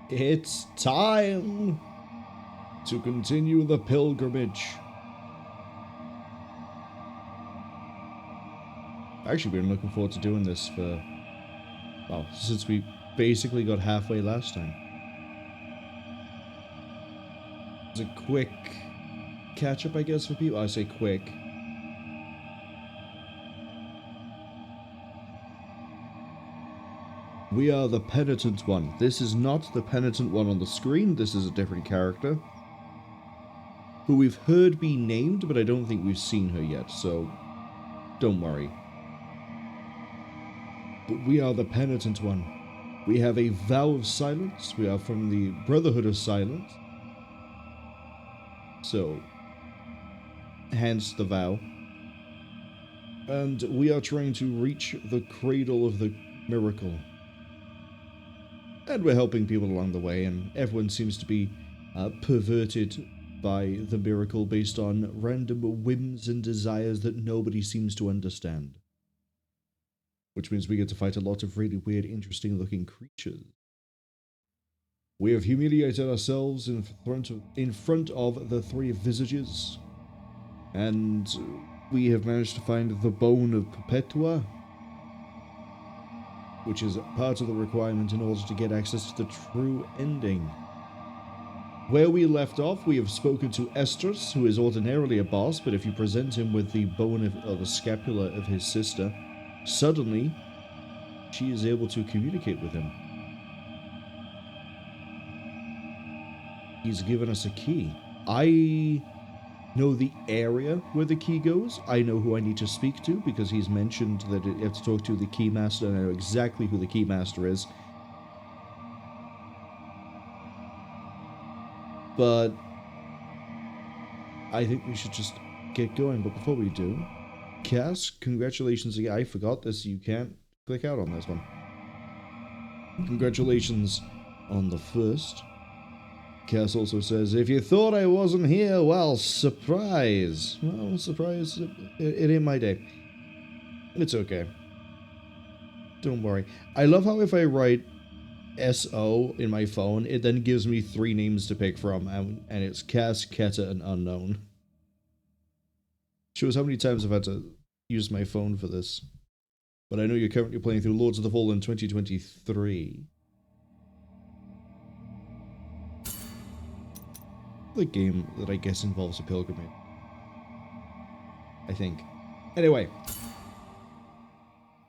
It's time to continue the pilgrimage. I've actually been looking forward to doing this for, well, since we basically got halfway last time. It's a quick catch-up, I guess, for people. I say quick. We are the Penitent One. This is not the Penitent One on the screen. This is a different character who we've heard be named, but I don't think we've seen her yet, so don't worry. But we are the Penitent One. We have a vow of silence. We are from the Brotherhood of Silence. So, hence the vow. And we are trying to reach the cradle of the miracle. And we're helping people along the way, and everyone seems to be perverted by the miracle based on random whims and desires that nobody seems to understand. Which means we get to fight a lot of really weird, interesting looking creatures. We have humiliated ourselves in front of the three visages, and we have managed to find the bone of Perpetua, which is part of the requirement in order to get access to the true ending. Where we left off, we have spoken to Esdras, who is ordinarily a boss, but if you present him with the bone or the scapula of his sister, suddenly she is able to communicate with him. He's given us a key. I know the area where the key goes. I know who I need to speak to because he's mentioned that you have to talk to the keymaster, and I know exactly who the keymaster is. But I think we should just get going. But before we do, Cass, congratulations again. I forgot this. You can't click out on this one. Congratulations on the first. Cass also says, if you thought I wasn't here, well, surprise. Well, surprise, it ain't my day. It's okay. Don't worry. I love how if I write S-O in my phone, it then gives me 3 names to pick from, and it's Cass, Keta, and Unknown. Shows how many times I've had to use my phone for this. But I know you're currently playing through Lords of the Fallen 2023. The game that I guess involves a pilgrimage. I think. Anyway.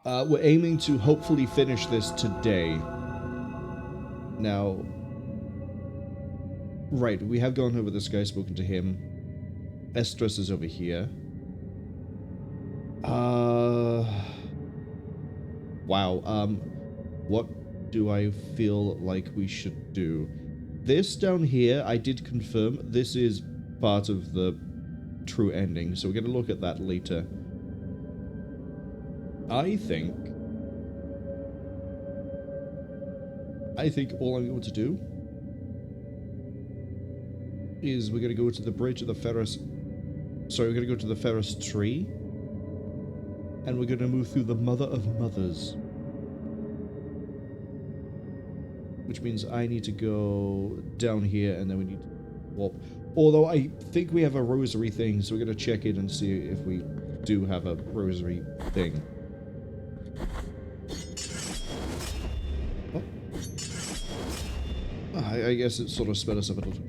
We're aiming to hopefully finish this today. Now. Right, we have gone over this guy, spoken to him. Esdras is over here. Wow, what do I feel like we should do? This down here, I did confirm, this is part of the true ending, so we're going to look at that later. I think all I'm going to do is we're going to go to the bridge of the Ferris... Sorry, we're going to go to the Ferris tree, and we're going to move through the Mother of Mothers. Which means I need to go down here, and then we need to warp. Although I think we have a rosary thing, so we're going to check it and see if we do have a rosary thing. Oh. I guess it sort of sped us up a little.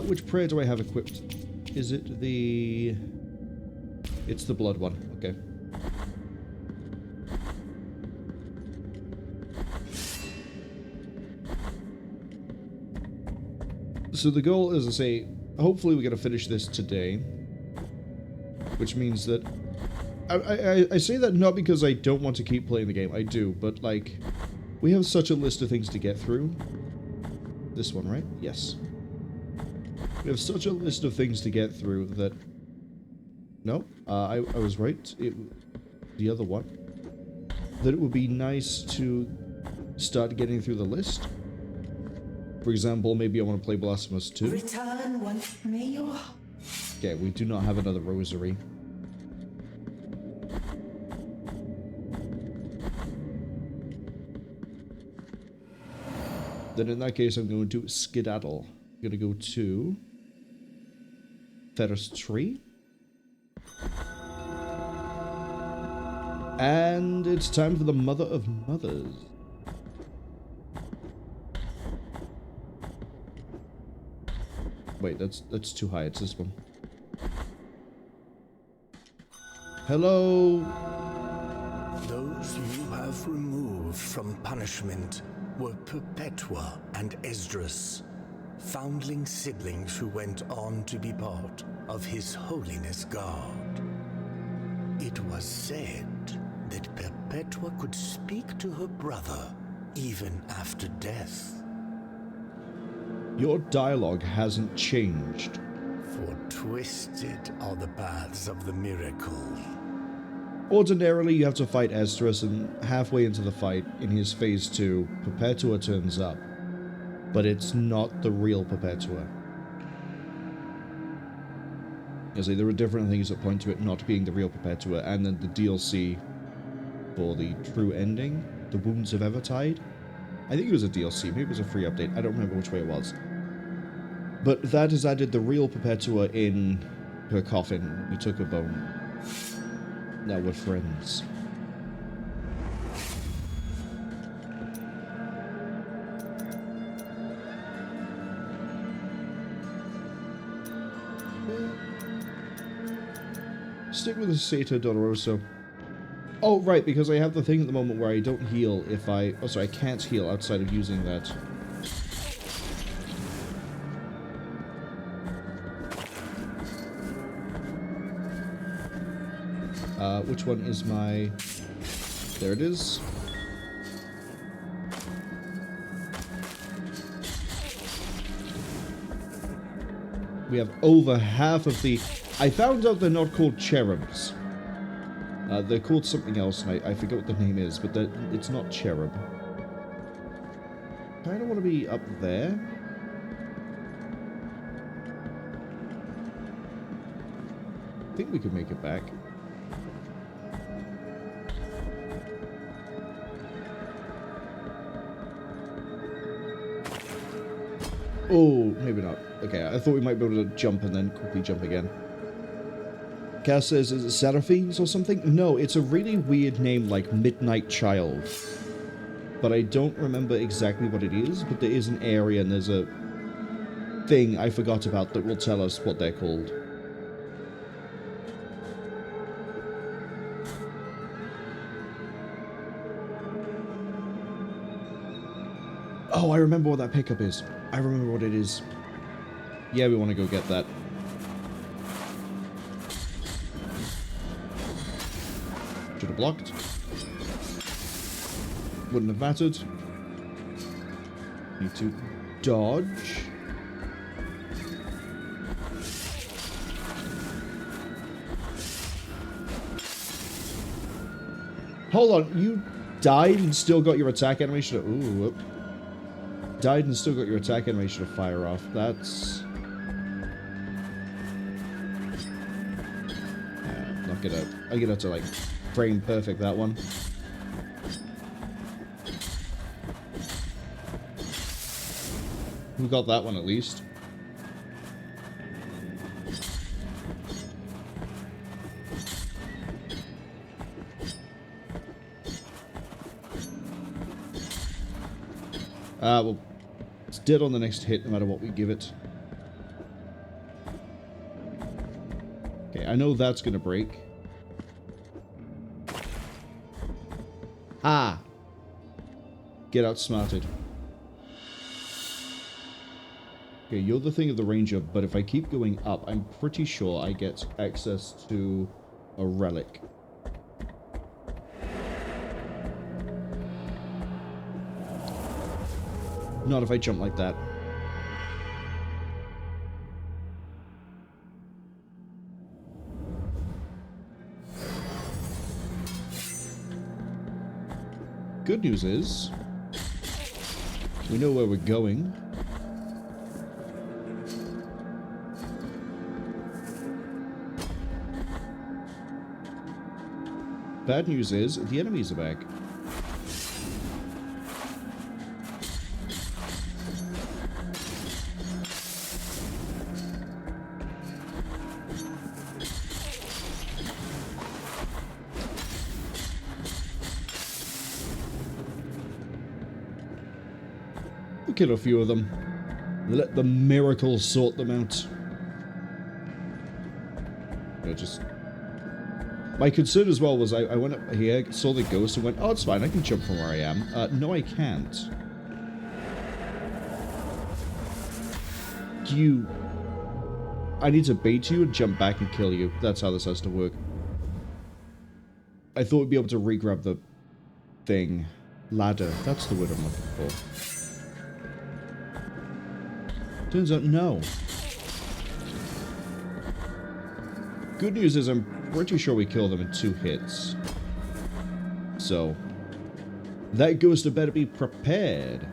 Which prayer do I have equipped? Is it the... It's the blood one, okay. So the goal is to say, hopefully we're going to finish this today. Which means that... I say that not because I don't want to keep playing the game, I do, but like, we have such a list of things to get through. This one, right? Yes. We have such a list of things to get through that... No, I was right. The other one. That it would be nice to start getting through the list. For example, maybe I want to play Blasphemous 2. Return once may your... Okay, we do not have another rosary. Then in that case, I'm going to skedaddle. I'm going to go to Ferris Tree. And it's time for the Mother of Mothers. Wait, that's too high. It's this one. Hello. Those you have removed from punishment were Perpetua and Esdras, foundling siblings who went on to be part of His Holiness God. It was said that Perpetua could speak to her brother even after death. Your dialogue hasn't changed. For twisted are the paths of the miracle. Ordinarily, you have to fight Esdras, and halfway into the fight, in his phase 2, Perpetua turns up. But it's not the real Perpetua. I say there are different things that point to it not being the real Perpetua, and then the DLC for the True Ending, The Wounds of Evertide. I think it was a DLC, maybe it was a free update, I don't remember which way it was. But that has added the real Perpetua in her coffin. We took her bone. Now we're friends. Stick with the Seta Doloroso. Oh, right, because I have the thing at the moment where I don't heal if I... Oh, sorry, I can't heal outside of using that. Which one is my... There it is. We have over half of the... I found out they're not called cherubs. They're called something else, and I forget what the name is, but it's not cherub. I don't want to be up there. I think we could make it back. Oh, maybe not. Okay, I thought we might be able to jump and then quickly jump again. Cass says, is it Seraphine's or something? No, it's a really weird name like Midnight Child. But I don't remember exactly what it is, but there is an area and there's a thing I forgot about that will tell us what they're called. Oh, I remember what that pickup is. I remember what it is. Yeah, we want to go get that. Should have blocked. Wouldn't have mattered. Need to dodge. Hold on, you died and still got your attack animation. Ooh, whoop. Died and still got your attack animation to fire off. That's... Knock it out. I'm gonna have to, like, frame perfect that one. We got that one at least. Well, it's dead on the next hit no matter what we give it. Okay, I know that's gonna break. Ah! Get outsmarted. Okay, you're the thing of the ranger, but if I keep going up, I'm pretty sure I get access to a relic. Not if I jump like that. Good news is, we know where we're going. Bad news is, the enemies are back. kill a few of them. Let the miracle sort them out. Just... My concern as well was I went up here, saw the ghost, and went, oh, it's fine, I can jump from where I am. No, I can't. I need to bait you and jump back and kill you. That's how this has to work. I thought we'd be able to re-grab the thing. Ladder. That's the word I'm looking for. Turns out, no. Good news is I'm pretty sure we kill them in 2 hits. So, that ghost had better be prepared.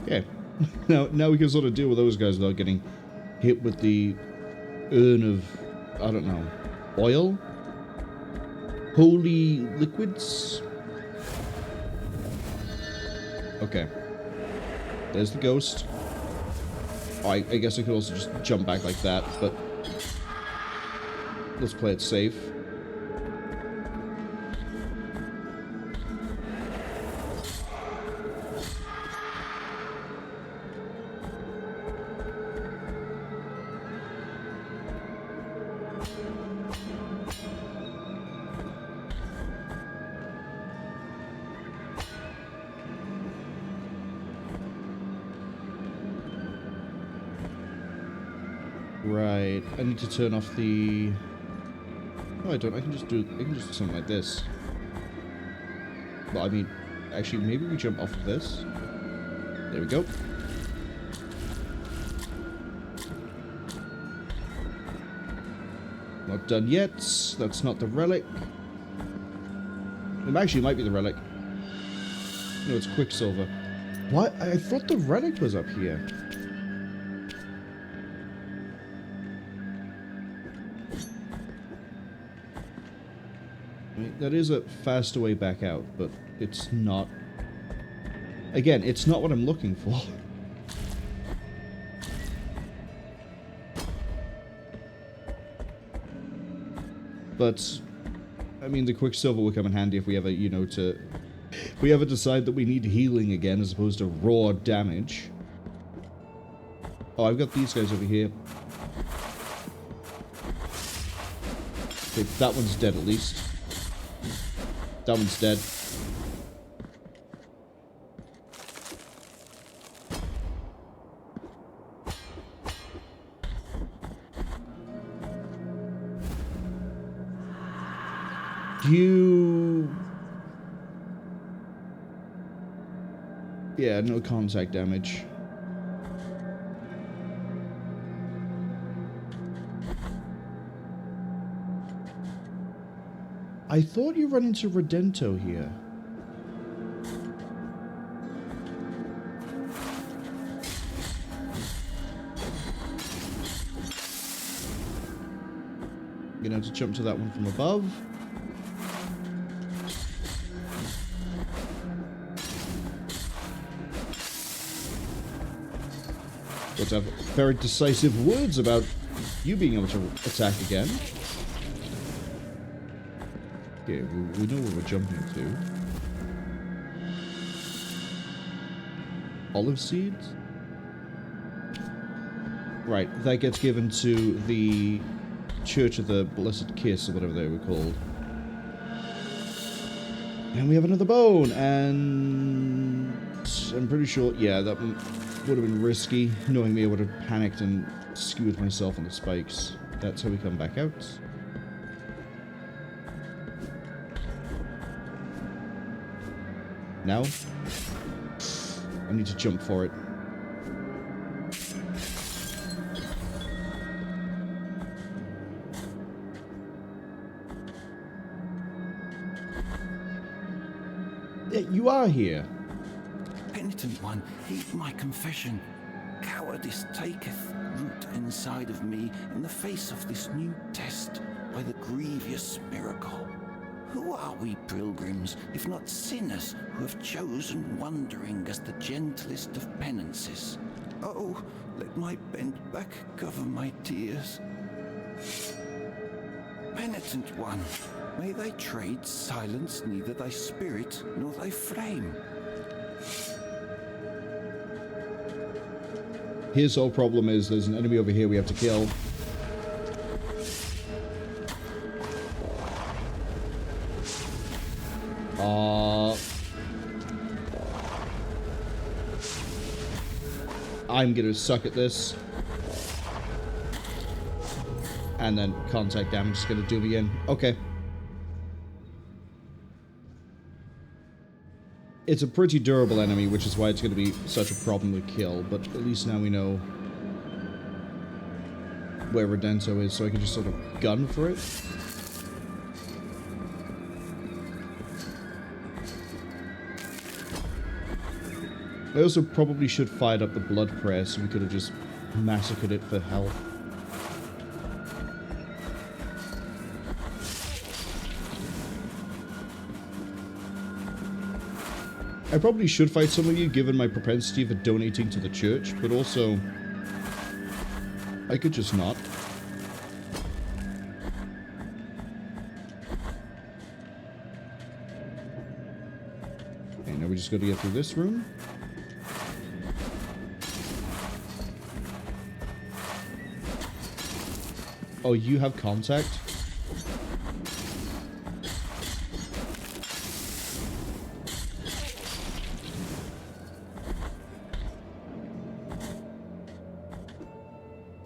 Okay. Now we can sort of deal with those guys without getting hit with the urn of, I don't know, oil? Holy liquids? Okay. There's the ghost. Oh, I guess I could also just jump back like that, but let's play it safe. Right, I need to turn off the... No, I don't. I can just do something like this. Well, I mean, actually, maybe we jump off of this. There we go. Not done yet. That's not the relic. Actually, it might be the relic. No, it's Quicksilver. What? I thought the relic was up here. That is a faster way back out, but it's not... Again, it's not what I'm looking for. But, I mean, the Quicksilver will come in handy if we ever, you know, if we ever decide that we need healing again as opposed to raw damage. Oh, I've got these guys over here. Okay, that one's dead at least. That one's dead. Yeah, no contact damage. I thought you run into Redento here. You're gonna have to jump to that one from above. Got to have very decisive words about you being able to attack again. Okay, we know where we're jumping to. Olive seeds? Right, that gets given to the Church of the Blessed Kiss, or whatever they were called. And we have another bone, and I'm pretty sure, yeah, that would have been risky. Knowing me, I would have panicked and skewered myself on the spikes. That's how we come back out. Now, I need to jump for it. Yeah, you are here. Penitent One, heed my confession. cowardice taketh root inside of me in the face of this new test by the grievous miracle. Who are we pilgrims, if not sinners who have chosen wandering as the gentlest of penances? Oh, let my bent back cover my tears. Penitent One, may thy trade silence neither thy spirit nor thy flame. His whole problem is there's an enemy over here we have to kill. I'm gonna suck at this. And then contact damage is gonna do me in. Okay. It's a pretty durable enemy, which is why it's gonna be such a problem to kill, but at least now we know where Redento is, so I can just sort of gun for it. I also probably should fired up the blood prayer so we could have just massacred it for health. I probably should fight some of you given my propensity for donating to the church, but also I could just not. Okay, now we just got to get through this room. Oh, you have contact?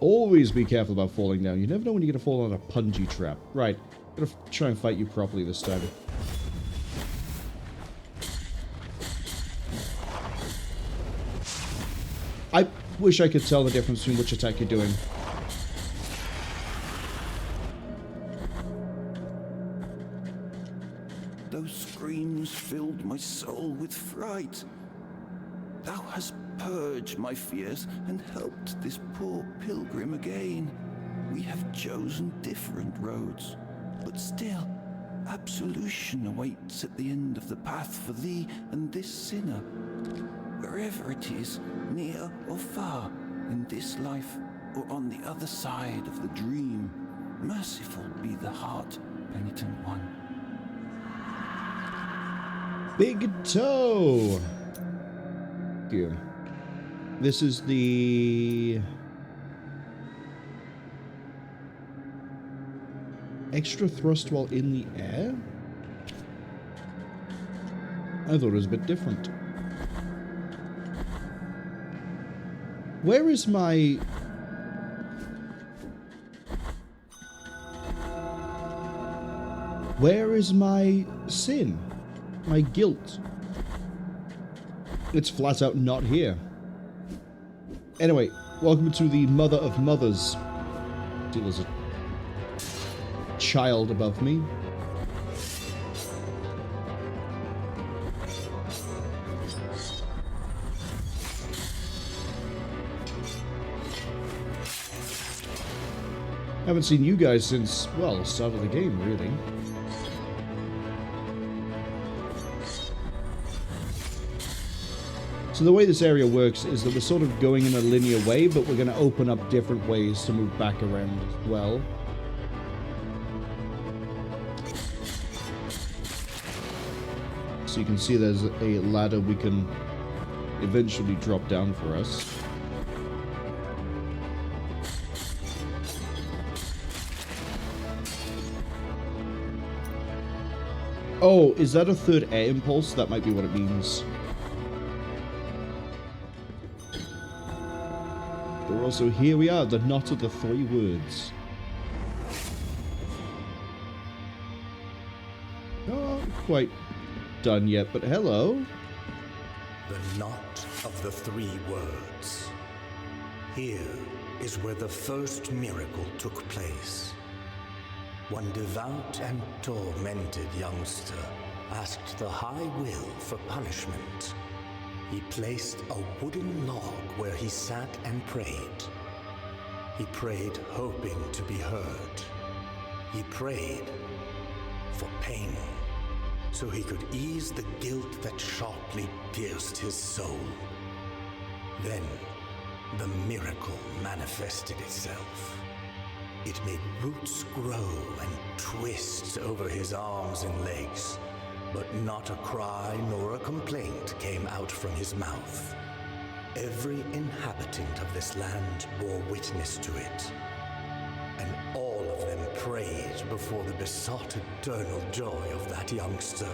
Always be careful about falling down. You never know when you're going to fall on a punji trap. Right. I'm going to try and fight you properly this time. I wish I could tell the difference between which attack you're doing. Those screams filled my soul with fright. Thou hast purged my fears and helped this poor pilgrim again. We have chosen different roads, but still, absolution awaits at the end of the path for thee and this sinner. Wherever it is, near or far, in this life or on the other side of the dream, merciful be the heart, Penitent One. Big toe! Here. This is the extra thrust while in the air? I thought it was a bit different. Where is my... Where is my sin? My guilt? It's flat out not here. Anyway, welcome to the Mother of Mothers. There's a child above me. Haven't seen you guys since, well, the start of the game, really. So the way this area works is that we're sort of going in a linear way, but we're going to open up different ways to move back around as well. So you can see there's a ladder we can eventually drop down for us. Oh, is that a third air impulse? That might be what it means. But also, here we are, the knot of the three words. Not quite done yet, but hello. The knot of the three words. Here is where the first miracle took place. One devout and tormented youngster asked the High Will for punishment. He placed a wooden log where he sat and prayed. He prayed hoping to be heard. He prayed for pain, so he could ease the guilt that sharply pierced his soul. Then, the miracle manifested itself. It made roots grow and twist over his arms and legs, but not a cry nor a complaint came out from his mouth. Every inhabitant of this land bore witness to it, and all of them prayed before the besotted eternal joy of that youngster.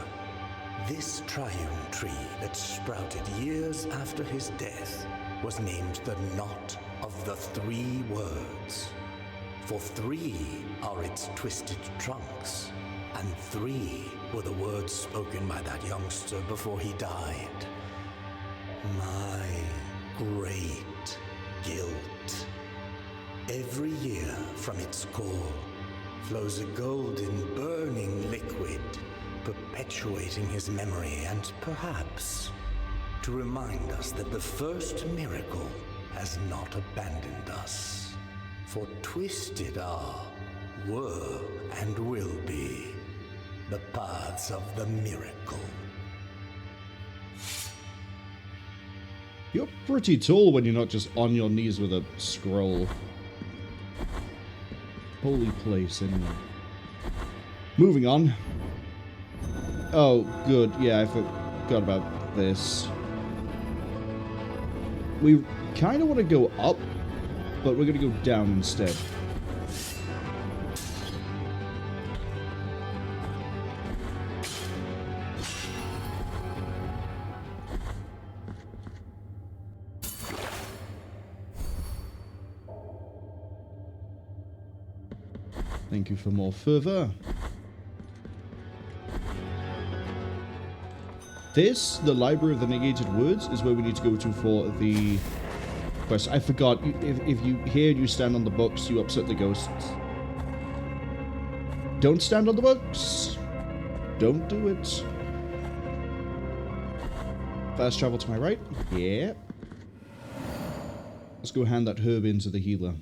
This triune tree that sprouted years after his death was named the Knot of the Three Words. For 3 are its twisted trunks, and 3 were the words spoken by that youngster before he died. My great guilt. Every year from its core flows a golden, burning liquid, perpetuating his memory and perhaps to remind us that the first miracle has not abandoned us. For twisted are, were, and will be the paths of the miracle. You're pretty tall when you're not just on your knees with a scroll. Holy place, anyway. Moving on. Oh, good. Yeah, I forgot about this. We kind of want to go up, but we're going to go down instead. Thank you for more fervor. This, the Library of the Negated Words, is where we need to go to for the quest. I forgot, if you hear and you stand on the books, you upset the ghosts. Don't stand on the books. Don't do it. Fast travel to my right. Yeah. Let's go hand that herb in to the healer.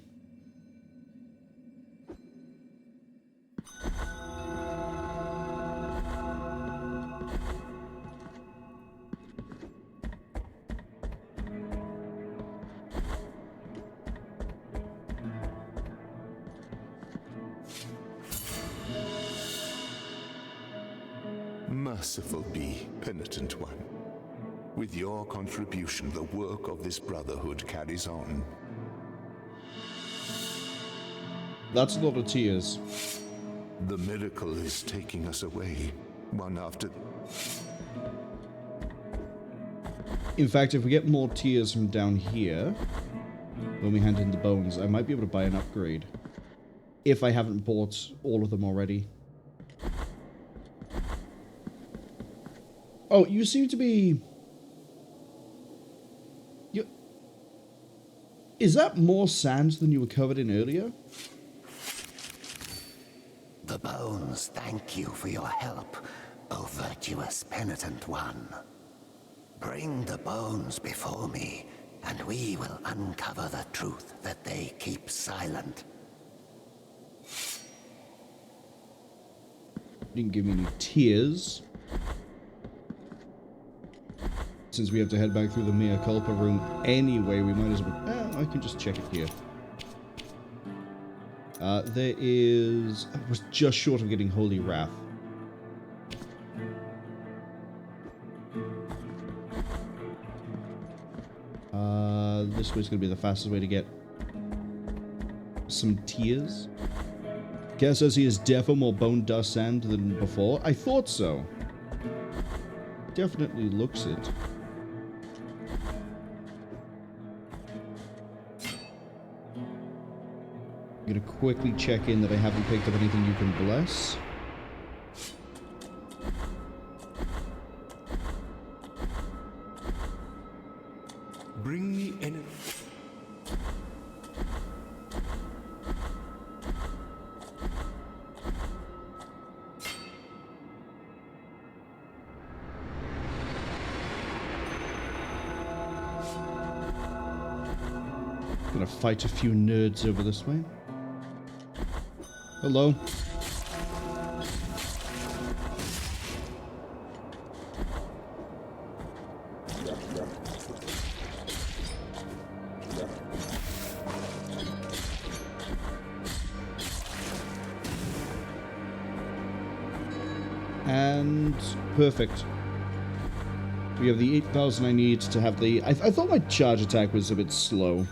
Merciful be, Penitent One. With your contribution, the work of this brotherhood carries on. That's a lot of tears. The miracle is taking us away, one after... In fact, if we get more tears from down here, when we hand in the bones, I might be able to buy an upgrade. If I haven't bought all of them already. Oh, you seem to be... Is that more sand than you were covered in earlier? The bones thank you for your help, O virtuous Penitent One. Bring the bones before me, and we will uncover the truth that they keep silent. Didn't give me any tears. Since we have to head back through the Mea Culpa room anyway, we might as well... I can just check it here. There is... I was just short of getting Holy Wrath. This way's going to be the fastest way to get some tears. Guess says he is defo more bone dust sand than before. I thought so. Definitely looks it. I'm gonna quickly check in that I haven't picked up anything you can bless. Bring me in. Gonna fight a few nerds over this way. Hello. And perfect. We have the 8,000 I need to have the... I thought my charge attack was a bit slow.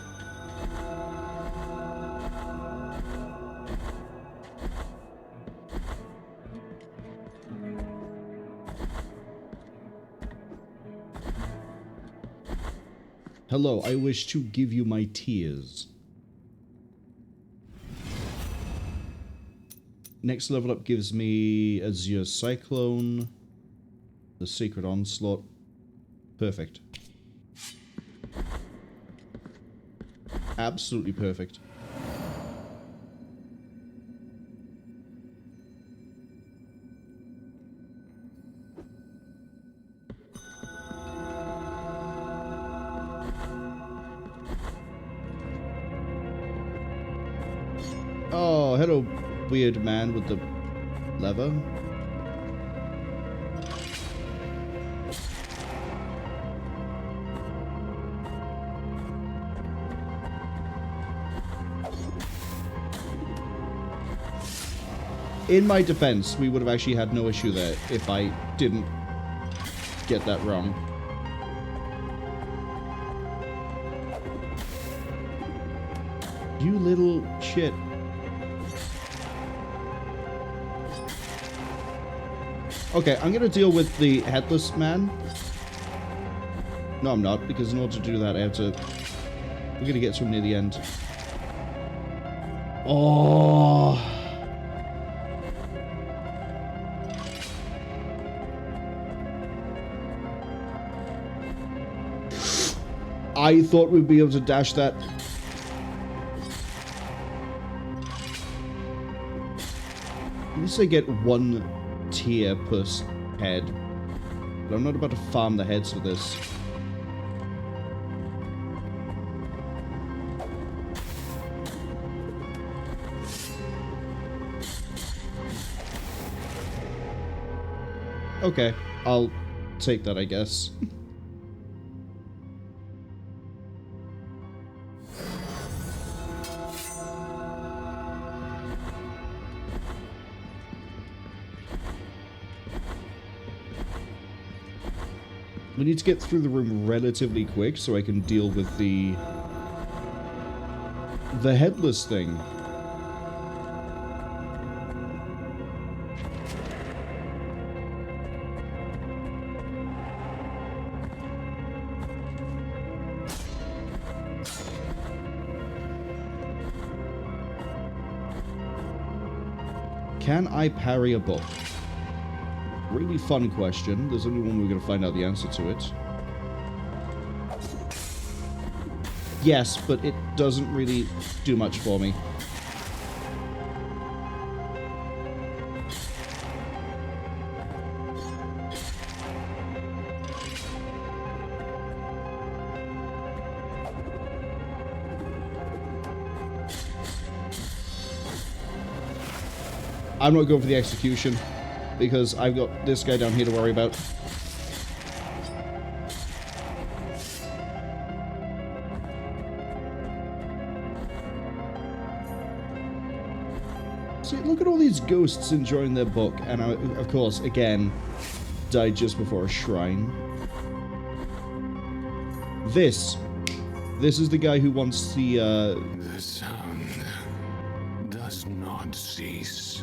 Hello, I wish to give you my tears. Next level up gives me Azure Cyclone, the Sacred Onslaught. Perfect. Absolutely perfect. Oh, hello, weird man with the lever. In my defense, we would have actually had no issue there if I didn't get that wrong. You little shit. Okay, I'm gonna deal with the headless man. No, I'm not, because in order to do that, I have to... We're gonna get to him near the end. Oh... I thought we'd be able to dash that. At least I get one tier per head. But I'm not about to farm the heads for this. Okay, I'll take that, I guess. We need to get through the room relatively quick so I can deal with the headless thing. Can I parry a book? Really fun question. There's only one we're going to find out the answer to it. Yes, but it doesn't really do much for me. I'm not going for the execution, because I've got this guy down here to worry about. See, look at all these ghosts enjoying their book, and I, of course, again, died just before a shrine. This is the guy who wants the, The sound does not cease.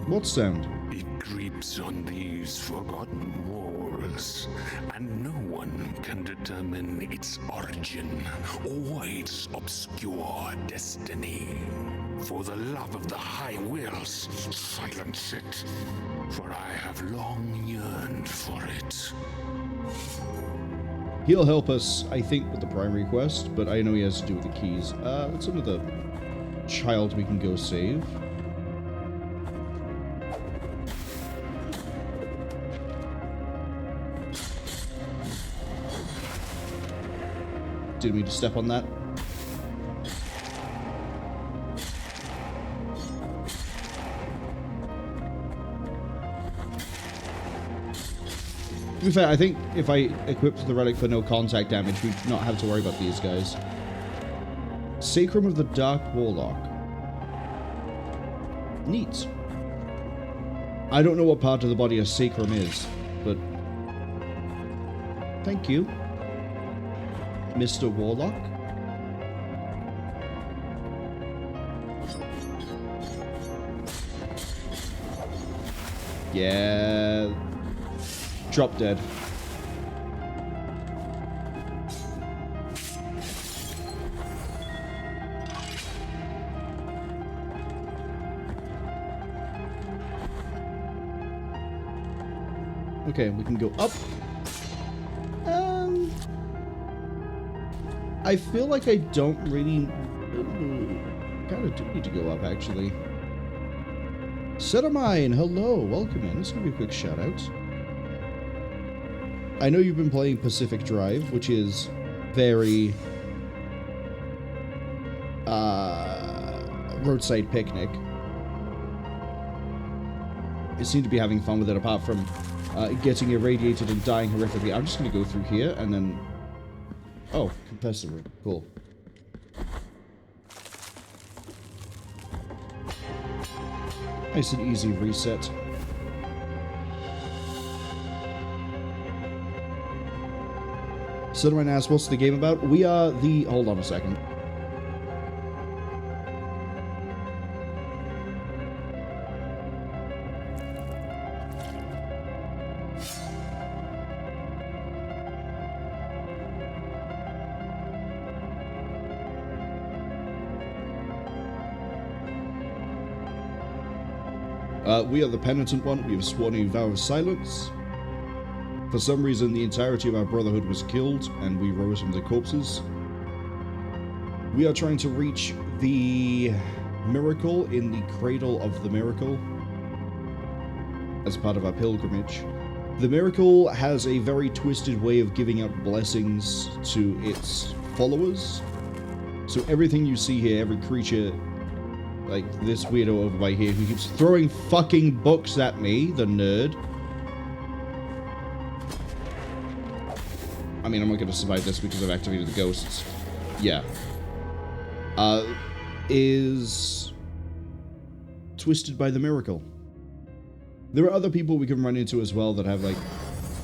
What sound? It creeps on these forgotten walls, and no one can determine its origin or its obscure destiny. For the love of the High Wills, silence it, for I have long yearned for it. He'll help us, I think, with the primary quest, but I know he has to do with the keys. That's another child we can go save. Didn't mean to step on that. To be fair, I think if I equipped the relic for no contact damage, we'd not have to worry about these guys. Sacrum of the Dark Warlock. Neat. I don't know what part of the body a sacrum is, but... Thank you, Mr. Warlock. Yeah. Drop dead. Okay, we can go up. I feel like I don't really... kind of do need to go up, actually. Setamine, hello, welcome in. Let's give you a quick shout out. I know you've been playing Pacific Drive, which is very roadside picnic. You seem to be having fun with it, apart from getting irradiated and dying horrifically. I'm just going to go through here and then... Oh, compressor room. Cool. Nice and easy reset. Someone asked, what's the game about? We are the... Hold on a second. We are the Penitent One. We have sworn a vow of silence. For some reason, the entirety of our brotherhood was killed, and we rose from the corpses. We are trying to reach the miracle in the cradle of the miracle as part of our pilgrimage. The miracle has a very twisted way of giving out blessings to its followers. So everything you see here, every creature... Like this weirdo over by here who keeps throwing fucking books at me, the nerd. I mean, I'm not going to survive this because I've activated the ghosts. Yeah. Is twisted by the miracle. There are other people we can run into as well that have, like,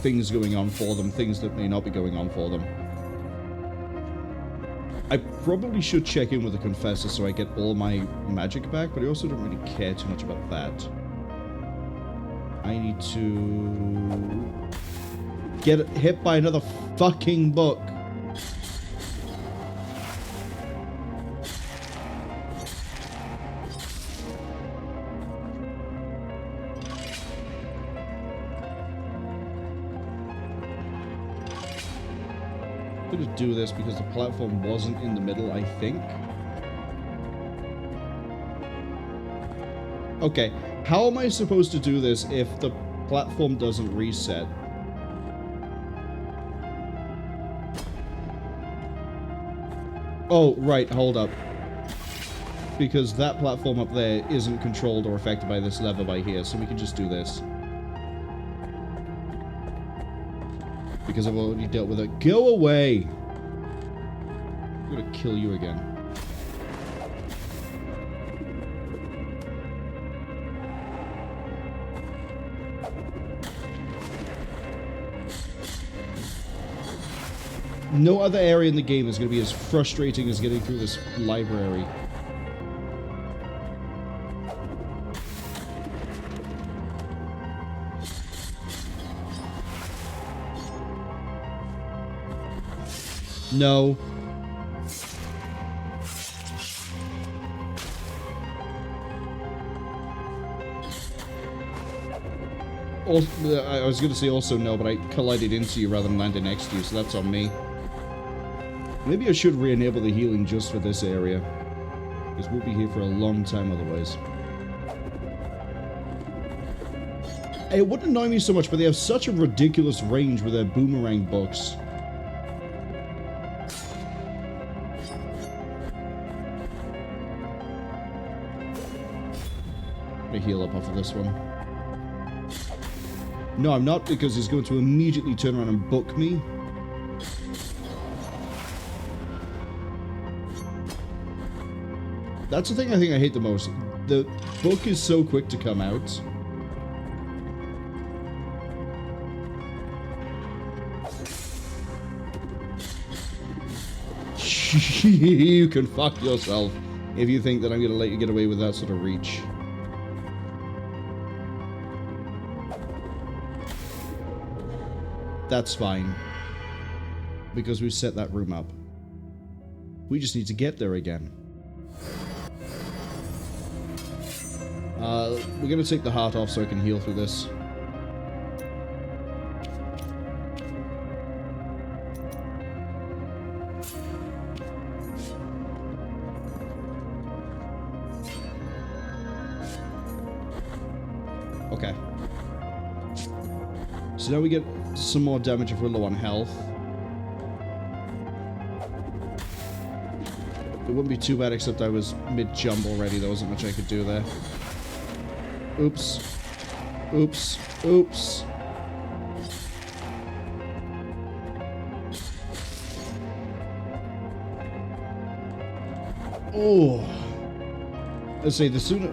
things going on for them, things that may not be going on for them. I probably should check in with the Confessor so I get all my magic back, but I also don't really care too much about that. I need to... get hit by another fucking book. I'm gonna do this because the platform wasn't in the middle, I think. Okay, how am I supposed to do this if the platform doesn't reset? Oh, right, hold up. Because that platform up there isn't controlled or affected by this lever by here, so we can just do this. Because I've already dealt with it. Go away! I'm gonna kill you again. No other area in the game is going to be as frustrating as getting through this library. No. Also, I was going to say also no, but I collided into you rather than landing next to you, so that's on me. Maybe I should re-enable the healing just for this area, because we'll be here for a long time otherwise. It wouldn't annoy me so much, but they have such a ridiculous range with their boomerang books. I'm gonna heal up off of this one. No, I'm not, because he's going to immediately turn around and book me. That's the thing I think I hate the most. The book is so quick to come out. You can fuck yourself if you think that I'm going to let you get away with that sort of reach. That's fine. Because we set that room up. We just need to get there again. We're going to take the heart off so I can heal through this. Okay. So now we get some more damage if we're low on health. It wouldn't be too bad, except I was mid-jump already. There wasn't much I could do there. Oops. Oops. Oops. Oh. Let's say the sooner...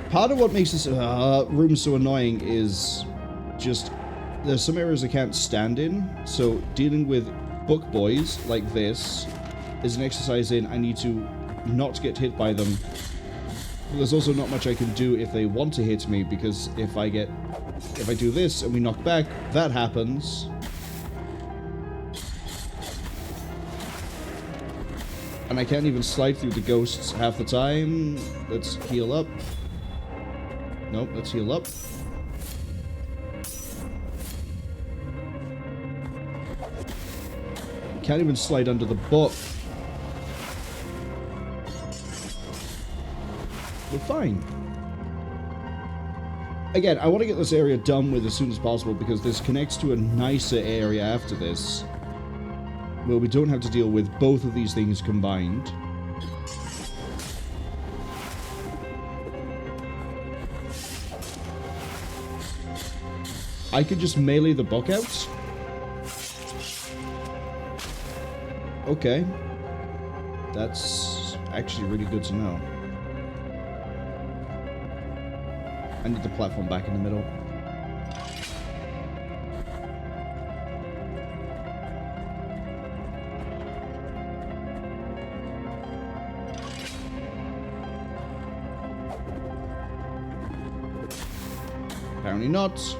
Part of what makes this room so annoying is just... There's some areas I can't stand in, so dealing with book boys like this is an exercise in I need to not get hit by them. But there's also not much I can do if they want to hit me, because if I do this and we knock back, that happens. And I can't even slide through the ghosts half the time. Let's heal up. Nope, let's heal up. Can't even slide under the book. We're fine. Again, I want to get this area done with as soon as possible, because this connects to a nicer area after this, where we don't have to deal with both of these things combined. I could just melee the book out. Okay. That's actually really good to know. I need the platform back in the middle. Apparently not.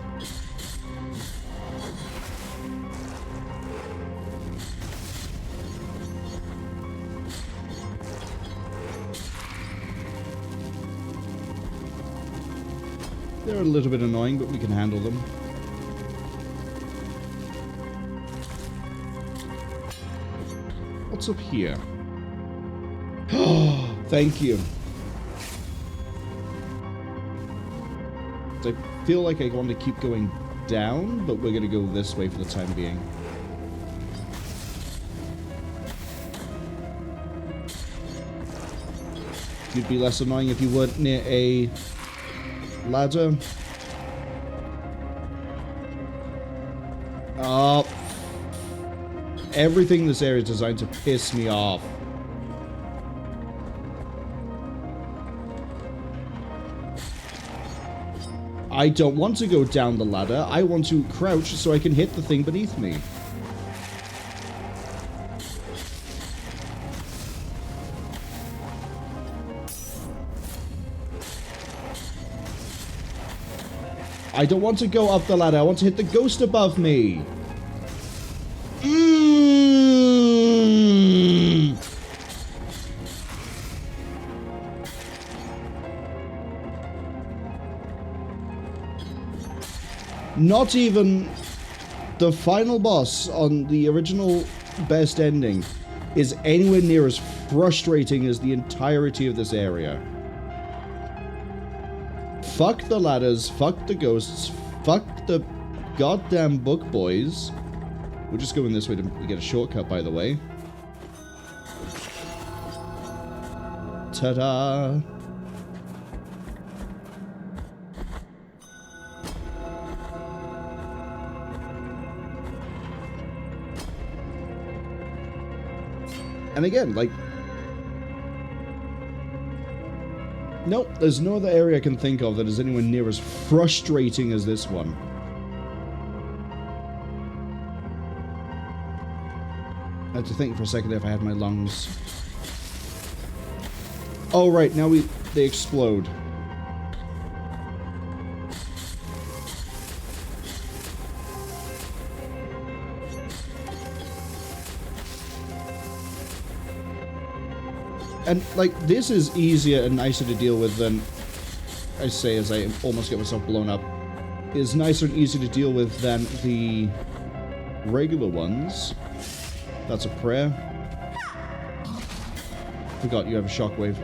They're a little bit annoying, but we can handle them. What's up here? Oh, thank you. I feel like I want to keep going down, but we're going to go this way for the time being. You'd be less annoying if you weren't near a ladder. Oh. Everything in this area is designed to piss me off. I don't want to go down the ladder. I want to crouch so I can hit the thing beneath me. I don't want to go up the ladder. I want to hit the ghost above me. Not even the final boss on the original best ending is anywhere near as frustrating as the entirety of this area. Fuck the ladders, fuck the ghosts, fuck the goddamn book boys. We're just going this way to get a shortcut, by the way. Ta-da! And again, like... Nope, there's no other area I can think of that is anywhere near as frustrating as this one. I had to think for a second if I had my lungs. Oh, right, now they explode. And, like, this is easier and nicer to deal with than, I say as I almost get myself blown up, is nicer and easier to deal with than the regular ones. That's a prayer. Forgot you have a shockwave.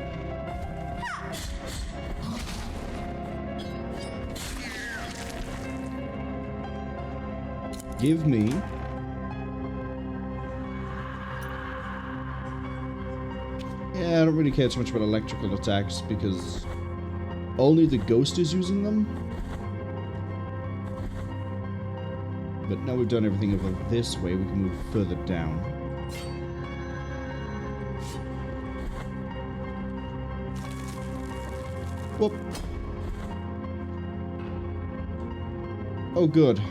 Give me... Yeah, I don't really care too much about electrical attacks because only the ghost is using them. But now we've done everything over this way, we can move further down. Whoop. Oh, good.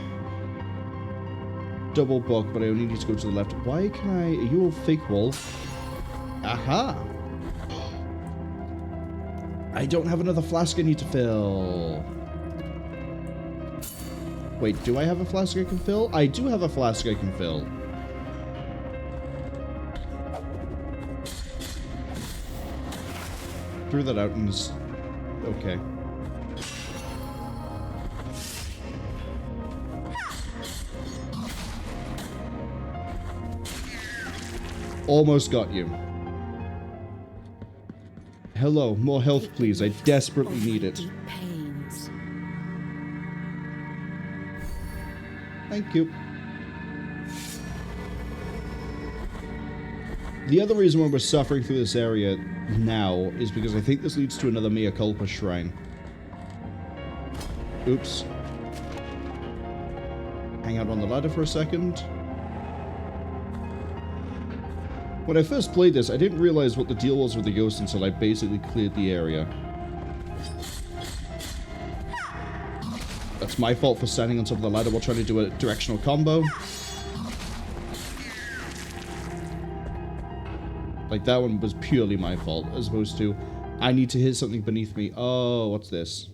Double book, but I only need to go to the left. Why can I... Are you a fake wolf? Aha! I don't have another flask I need to fill. Wait, do I have a flask I can fill? I do have a flask I can fill. Threw that out and just... Okay. Almost got you. Hello, more health please. I desperately need it. Thank you. The other reason why we're suffering through this area now is because I think this leads to another Mea Culpa shrine. Oops. Hang out on the ladder for a second. When I first played this, I didn't realize what the deal was with the ghost until I basically cleared the area. That's my fault for standing on top of the ladder while trying to do a directional combo. Like, that one was purely my fault, as opposed to, I need to hit something beneath me. Oh, what's this?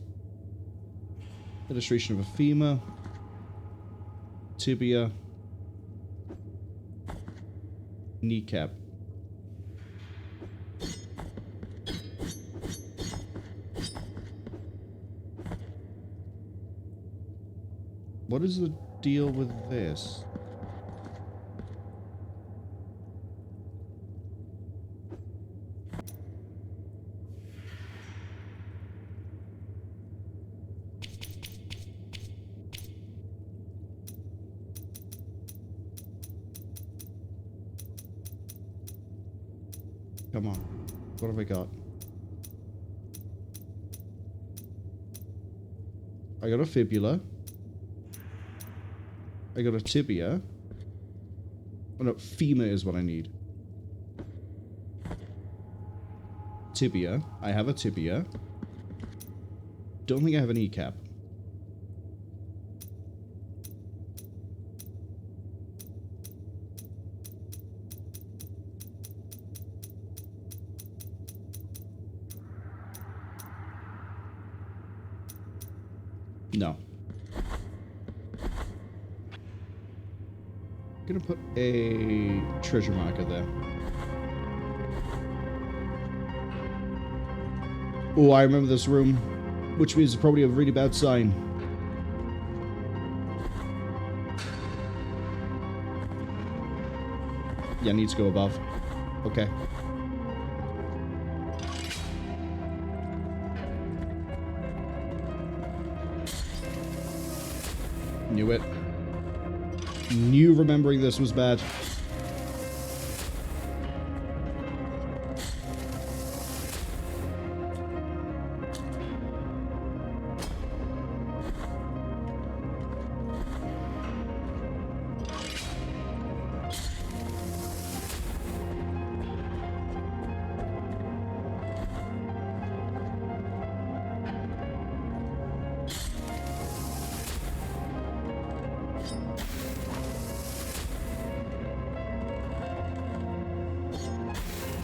Illustration of a femur. Tibia. Kneecap. What is the deal with this? Come on. What have I got? I got a fibula. I got a tibia. Oh no, femur is what I need. Tibia. I have a tibia. Don't think I have an kneecap. No. Gonna put a treasure marker there. Oh, I remember this room, which means it's probably a really bad sign. Yeah, needs to go above. Okay. Knew it. Knew remembering this was bad.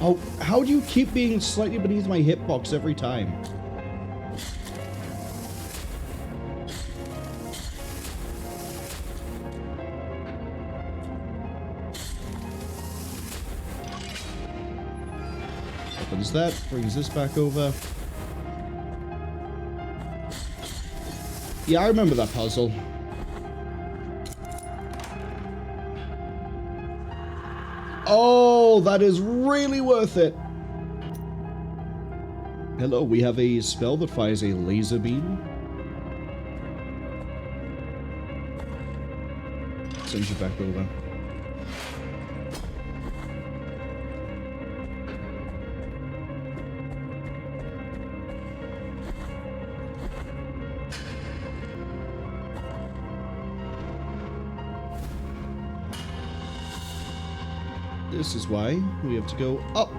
Oh, how do you keep being slightly beneath my hitbox every time? Opens that, brings this back over. Yeah, I remember that puzzle. Oh, that is really worth it. Hello, we have a spell that fires a laser beam. Send you back over. This is why we have to go up.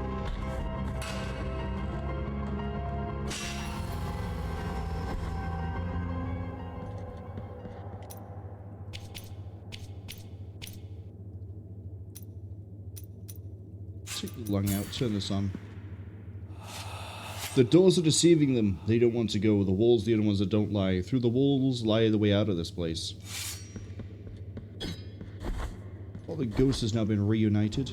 Take the lung out, turn this on. The doors are deceiving them. They don't want to go. The walls, the only ones that don't lie. Through the walls lie the way out of this place. All the ghosts has now been reunited.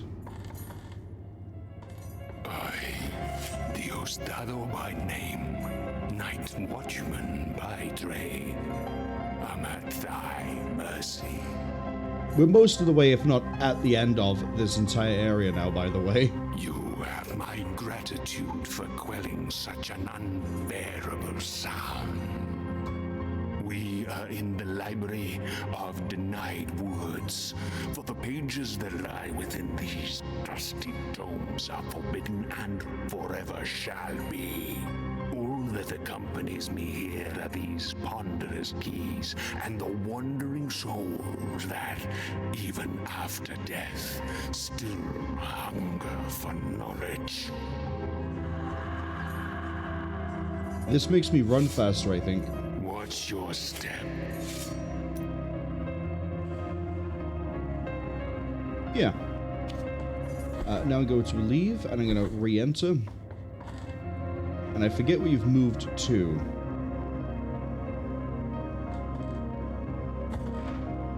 Diosdado by name, Night Watchman by trade. I'm at thy mercy. We're most of the way, if not at the end of this entire area now, by the way. You have my gratitude for quelling such an unbearable sound. We are in the library of denied woods, for the pages that lie within these dusty tomes are forbidden and forever shall be. All that accompanies me here are these ponderous keys and the wandering souls that, even after death, still hunger for knowledge. This makes me run faster, I think. Watch your step. Yeah. Now I go to leave, and I'm going to re-enter. And I forget where you've moved to.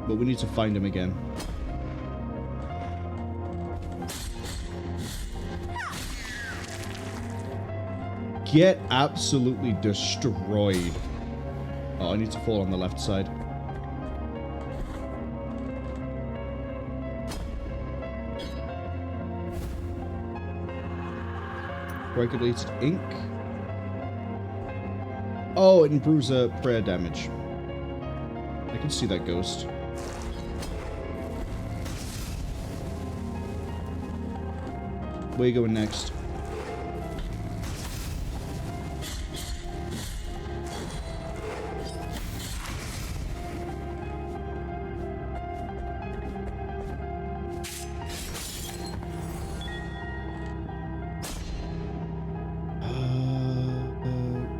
But we need to find him again. Get absolutely destroyed. Oh, I need to fall on the left side. Regulated ink. Oh, it improves prayer damage. I can see that ghost. Where are you going next?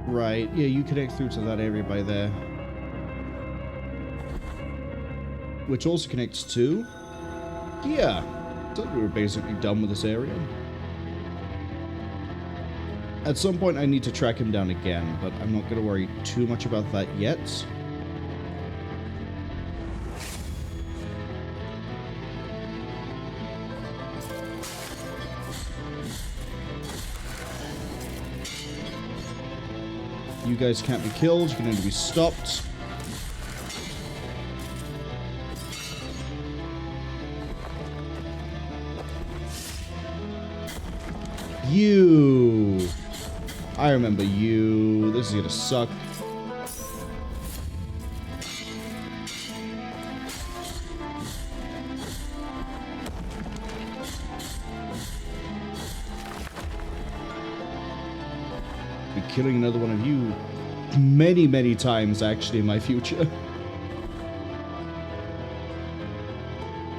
Right, yeah, you connect through to that area by there. Which also connects to... Yeah, I thought we were basically done with this area. At some point I need to track him down again, but I'm not going to worry too much about that yet. You guys can't be killed, you can only be stopped. You! I remember you. This is gonna suck. Be killing another one of you many, many times, actually, in my future.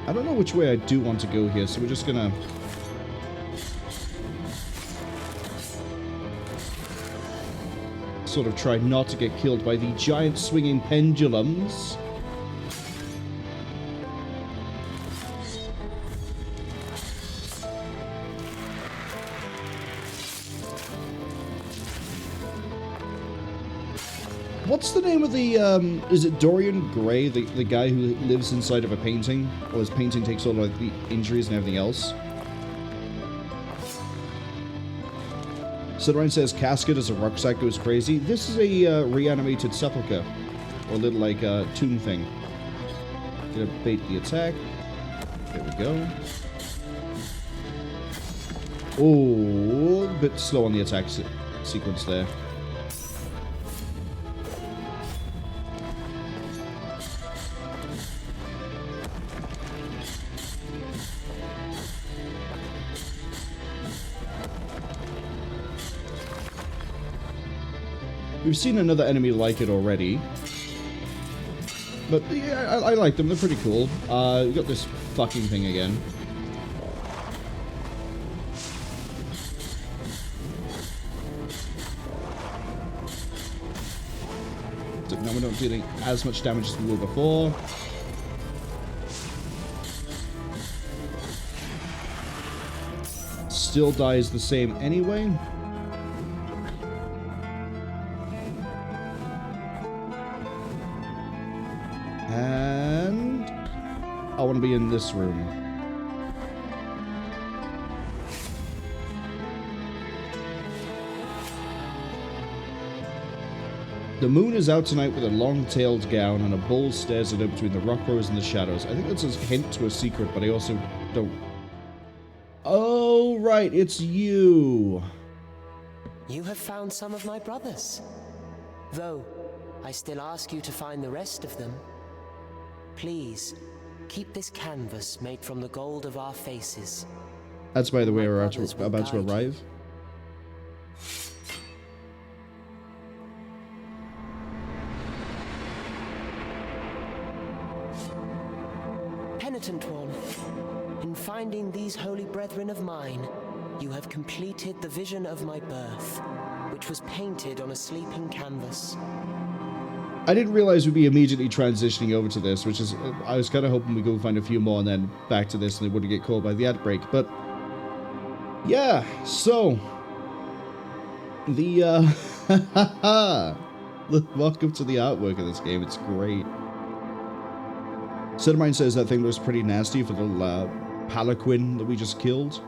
I don't know which way I do want to go here, so we're just gonna... sort of try not to get killed by the giant swinging pendulums. What's the name of the, is it Dorian Gray, the guy who lives inside of a painting? Or his painting takes all like the injuries and everything else? Sidorine says, casket as a rucksack goes crazy. This is a reanimated sepulcher. Or a little, like, tomb thing. Gonna bait the attack. There we go. Oh, a bit slow on the attack sequence there. We've seen another enemy like it already. But yeah, I like them. They're pretty cool. We got this fucking thing again. So now we're not dealing as much damage as we were before. Still dies the same anyway. And I want to be in this room. The moon is out tonight with a long-tailed gown, and a bull stares at her between the rock rows and the shadows. I think that's a hint to a secret, but I also don't... Oh, right, it's you. You have found some of my brothers. Though, I still ask you to find the rest of them. Please, keep this canvas made from the gold of our faces. That's, by the way, we're about to guide arrive. Penitent One, in finding these holy brethren of mine, you have completed the vision of my birth, which was painted on a sleeping canvas. I didn't realize we'd be immediately transitioning over to this, which is, I was kind of hoping we'd go find a few more and then back to this and they wouldn't get caught by the ad break, but yeah, so the, welcome to the artwork of this game, it's great. Sidorine says that thing looks pretty nasty for the palanquin that we just killed.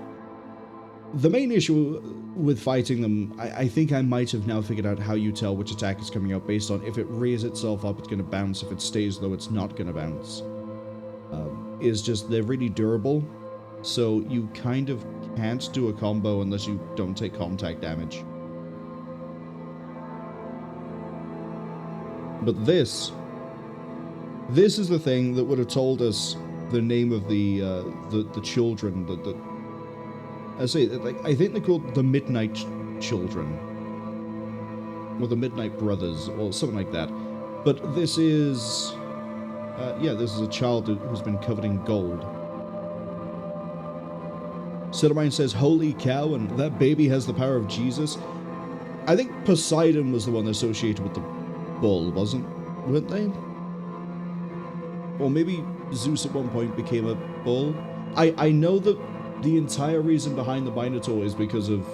The main issue with fighting them, I think I might have now figured out how you tell which attack is coming out based on if it rears itself up, it's going to bounce. If it stays low, it's not going to bounce. Is just they're really durable, so you kind of can't do a combo unless you don't take contact damage. But this is the thing that would have told us the name of the children that I say, like, I think they're called the Midnight Children, or the Midnight Brothers, or something like that. But this is, yeah, this is a child who's been covered in gold. Sidorine says, "Holy cow!" and that baby has the power of Jesus. I think Poseidon was the one associated with the bull, weren't they? Or maybe Zeus at one point became a bull. I know that the entire reason behind the Minotaur is because of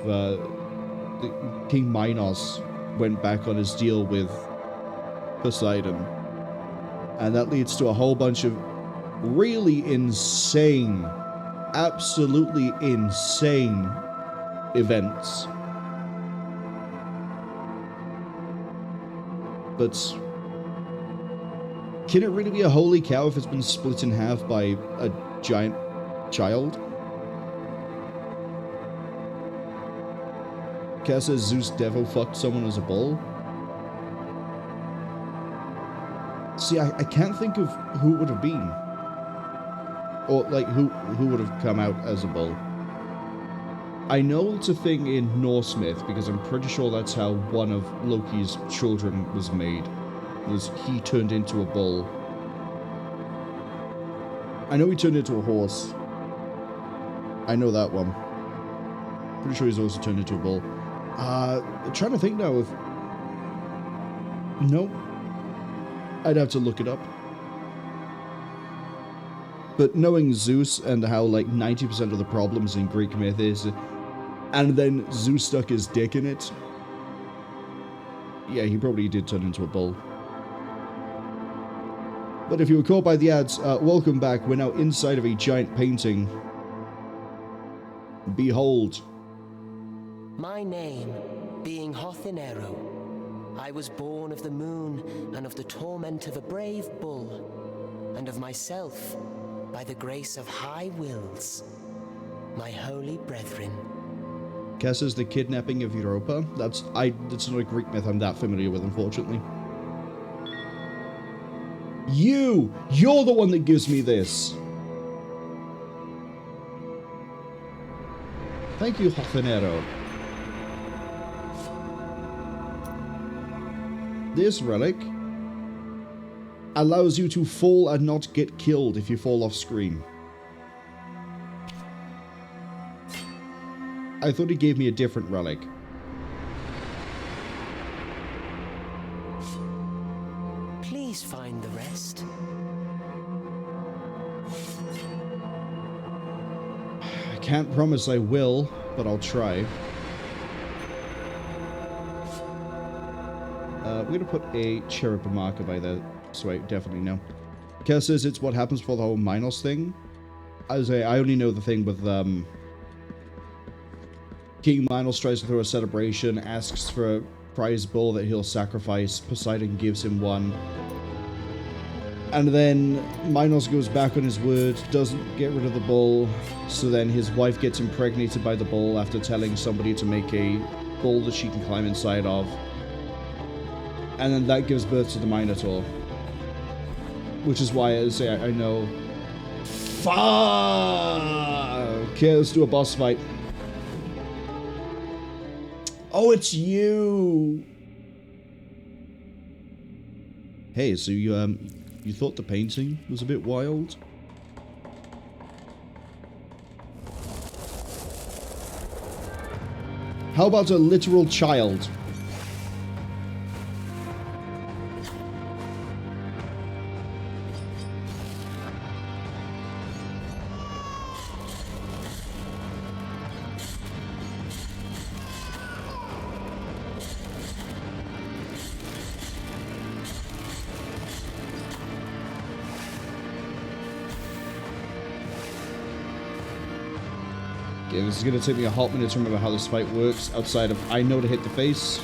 King Minos went back on his deal with Poseidon. And that leads to a whole bunch of really insane, absolutely insane events. But can it really be a holy cow if it's been split in half by a giant child? Cass says Zeus devil fucked someone as a bull. See, I can't think of who it would have been. Or, like, who would have come out as a bull. I know it's a thing in Norse myth, because I'm pretty sure that's how one of Loki's children was made. Was he turned into a bull. I know he turned into a horse. I know that one. Pretty sure he's also turned into a bull. I'm trying to think now if... Nope. I'd have to look it up. But knowing Zeus and how, like, 90% of the problems in Greek myth is... And then Zeus stuck his dick in it. yeah, he probably did turn into a bull. But if you were caught by the ads, welcome back. We're now inside of a giant painting. Behold. My name being Hothinero, I was born of the moon and of the torment of a brave bull, and of myself by the grace of high wills, my holy brethren. Guesses the kidnapping of Europa? That's not a Greek myth I'm that familiar with, unfortunately. You're the one that gives me this. Thank you, Hothinero. This relic allows you to fall and not get killed if you fall off screen. I thought he gave me a different relic. Please find the rest. I can't promise I will, but I'll try. We're going to put a cherub marker by there, so I definitely know. Kaz says it's what happens for the whole Minos thing. I only know the thing with, King Minos tries to throw a celebration, asks for a prize bull that he'll sacrifice, Poseidon gives him one. And then Minos goes back on his word, doesn't get rid of the bull, so then his wife gets impregnated by the bull after telling somebody to make a bull that she can climb inside of. And then that gives birth to the Minotaur. Which is why I know... Fuck! Okay, let's do a boss fight. Oh, it's you! Hey, so you thought the painting was a bit wild? How about a literal child? Yeah, this is going to take me a hot minute to remember how this fight works outside of I know to hit the face.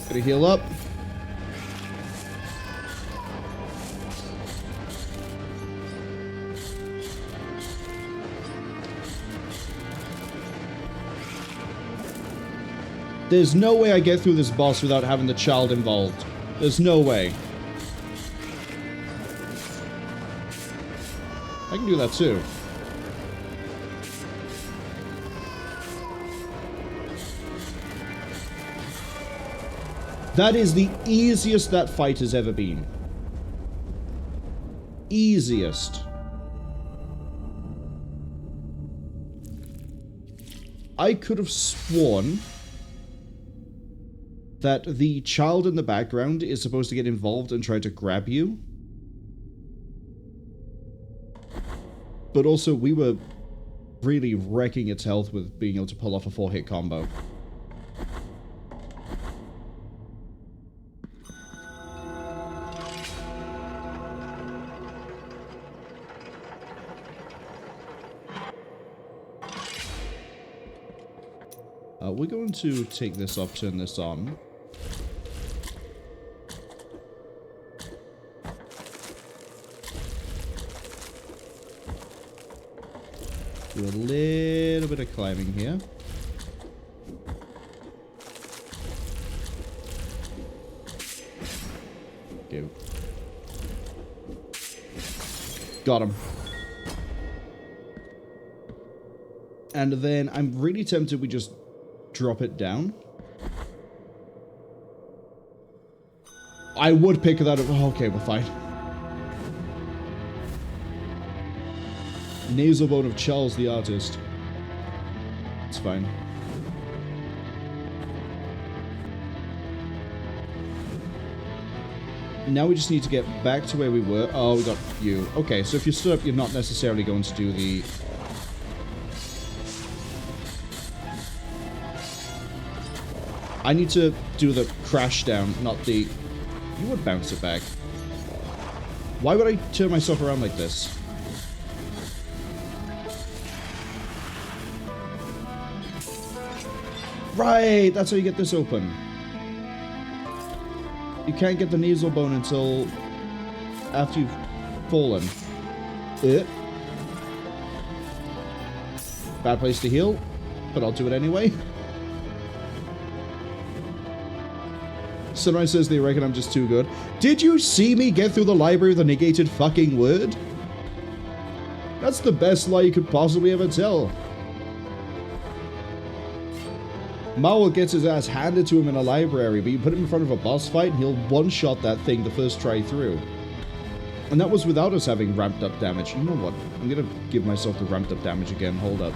Gotta heal up. There's no way I get through this boss without having the child involved. There's no way. I can do that too. That is the easiest that fight has ever been. Easiest. I could have sworn that the child in the background is supposed to get involved and try to grab you. But also, we were really wrecking its health with being able to pull off a 4-hit combo. We're going to take this off, turn this on. Do a little bit of climbing here. Go. Got him. And then I'm really tempted we just drop it down. I would pick that up. Oh, okay, we're fine. Nasal bone of Charles the artist. It's fine. Now we just need to get back to where we were. Oh, we got you. Okay, so if you stood up, you're not necessarily going to do the... I need to do the crash down, not the... You would bounce it back. Why would I turn myself around like this? Right, that's how you get this open. You can't get the nasal bone until after you've fallen. Bad place to heal, but I'll do it anyway. Sunrise says they reckon I'm just too good. Did you see me get through the library with a negated fucking word? That's the best lie you could possibly ever tell. Marwol gets his ass handed to him in a library, but you put him in front of a boss fight and he'll one-shot that thing the first try through. And that was without us having ramped up damage. You know what? I'm gonna give myself the ramped up damage again. Hold up.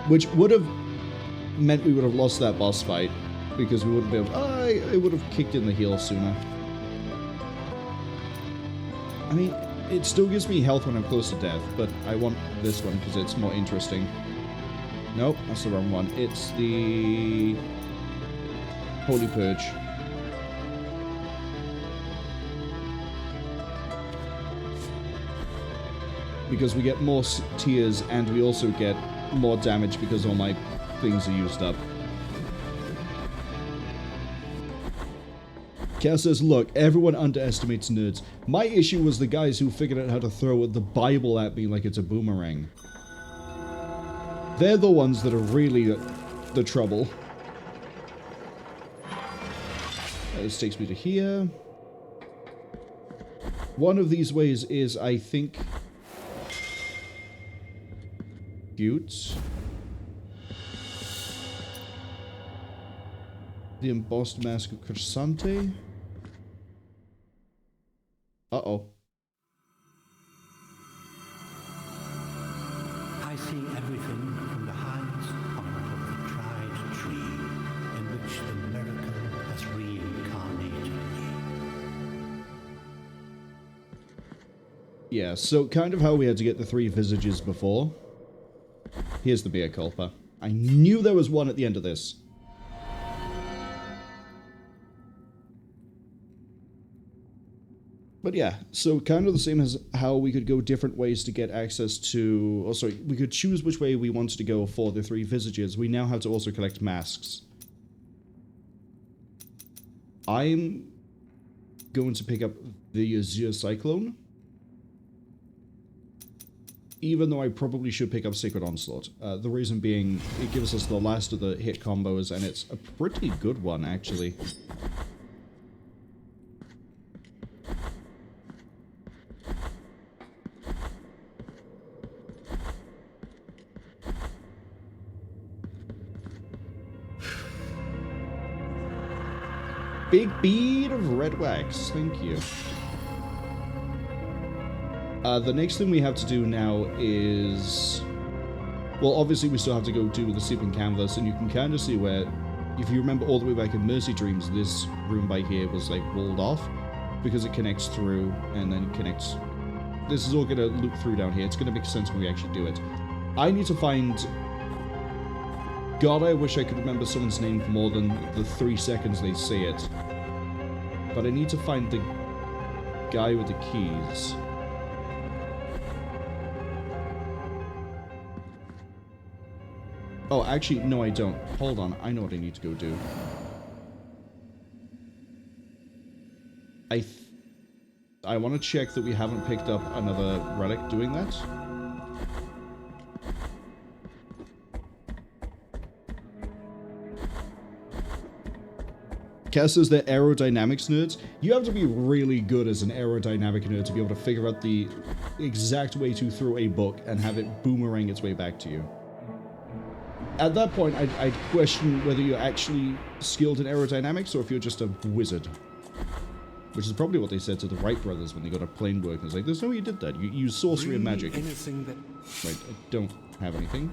Which would have meant we would have lost that boss fight, because we wouldn't be able... it would have kicked in the heel sooner. I mean, it still gives me health when I'm close to death, but I want this one because it's more interesting. Nope, that's the wrong one. It's the... Holy Purge. Because we get more tears and we also get more damage because all my things are used up. Cass says, look, everyone underestimates nerds. My issue was the guys who figured out how to throw the Bible at me like it's a boomerang. They're the ones that are really the trouble. This takes me to here. One of these ways is, I think... cute. The embossed mask of Crescente. Uh-oh. I see everything from the highest point of the tried tree in which the miracle has reincarnated me. Yeah, so kind of how we had to get the 3 visages before. Here's the Mea Culpa. I knew there was one at the end of this. But yeah, so kind of the same as how we could go different ways to get access to... Oh, sorry, we could choose which way we wanted to go for the 3 visages. We now have to also collect masks. I'm going to pick up the Azure Cyclone. Even though I probably should pick up Sacred Onslaught. The reason being, it gives us the last of the hit combos, and it's a pretty good one, actually. Big bead of red wax. Thank you. The next thing we have to do now is... Well, obviously we still have to go do the sleeping canvas, and you can kind of see where... If you remember all the way back in Mercy Dreams, this room by here was, like, walled off. Because it connects through, and then it connects... This is all going to loop through down here. It's going to make sense when we actually do it. I need to find... God, I wish I could remember someone's name for more than the 3 seconds they say it. But I need to find the guy with the keys. Oh, actually, no, I don't. Hold on, I know what I need to go do. I want to check that we haven't picked up another relic doing that. Cass says they're aerodynamics nerds. You have to be really good as an aerodynamic nerd to be able to figure out the exact way to throw a book and have it boomerang its way back to you. At that point, I'd question whether you're actually skilled in aerodynamics or if you're just a wizard. Which is probably what they said to the Wright brothers when they got a plane working. It's like, there's no way you did that. You use sorcery and magic. Anything that... Right, I don't have anything.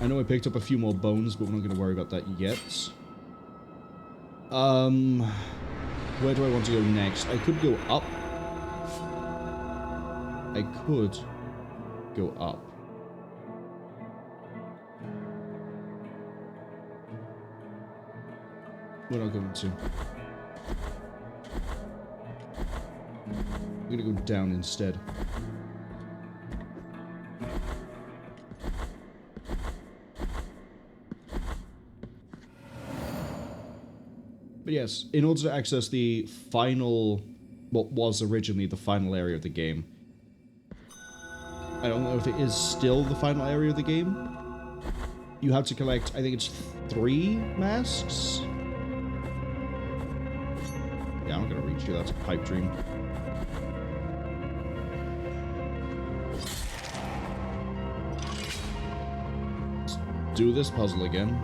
I know I picked up a few more bones, but we're not going to worry about that yet. Where do I want to go next? I could go up. I could go up. We're not going to. I'm going to go down instead. But yes, in order to access the final, what was originally the final area of the game, I don't know if it is still the final area of the game, you have to collect, I think it's 3 masks? Yeah, I'm not going to reach you, that's a pipe dream. Let's do this puzzle again.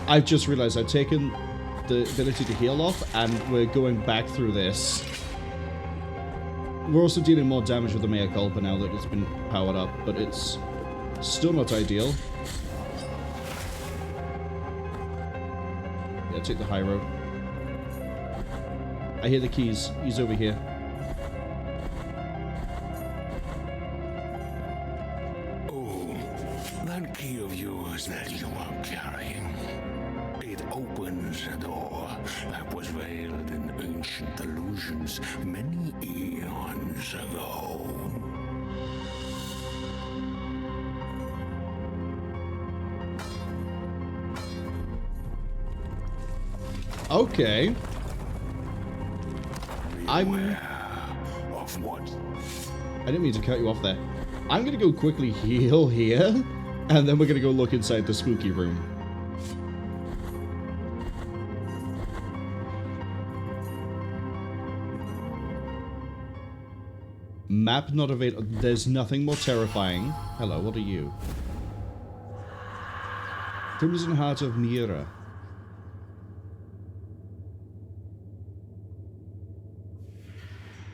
I've just realized I've taken the ability to heal off, and we're going back through this. We're also dealing more damage with the Mea Culpa now that it's been powered up, but it's still not ideal. Yeah, take the high road. I hear the keys. He's over here. Oh, that key of yours that you are carrying. It opens a door that was veiled in ancient illusions many eons ago. Okay. Of what? I didn't mean to cut you off there. I'm gonna go quickly heal here, and then we're gonna go look inside the spooky room. Map not available. There's nothing more terrifying. Hello, what are you? Crimson Heart of Mira.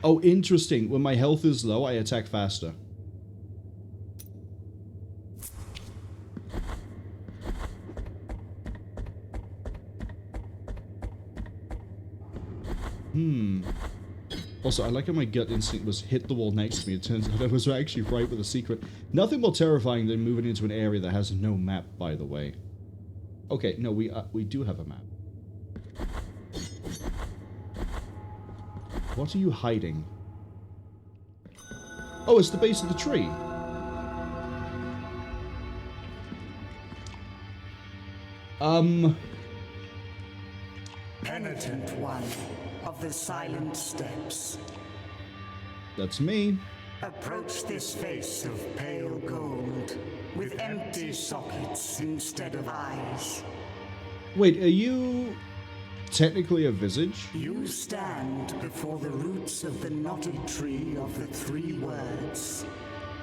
Oh, interesting. When my health is low, I attack faster. Also, I like how my gut instinct was hit the wall next to me. It turns out I was actually right with a secret. Nothing more terrifying than moving into an area that has no map, by the way. Okay, no, we do have a map. What are you hiding? Oh, it's the base of the tree. Penitent One of the Silent Steps. That's me. Approach this face of pale gold, with empty sockets instead of eyes. Wait, are you technically a visage? You stand before the roots of the knotted tree of the 3 words,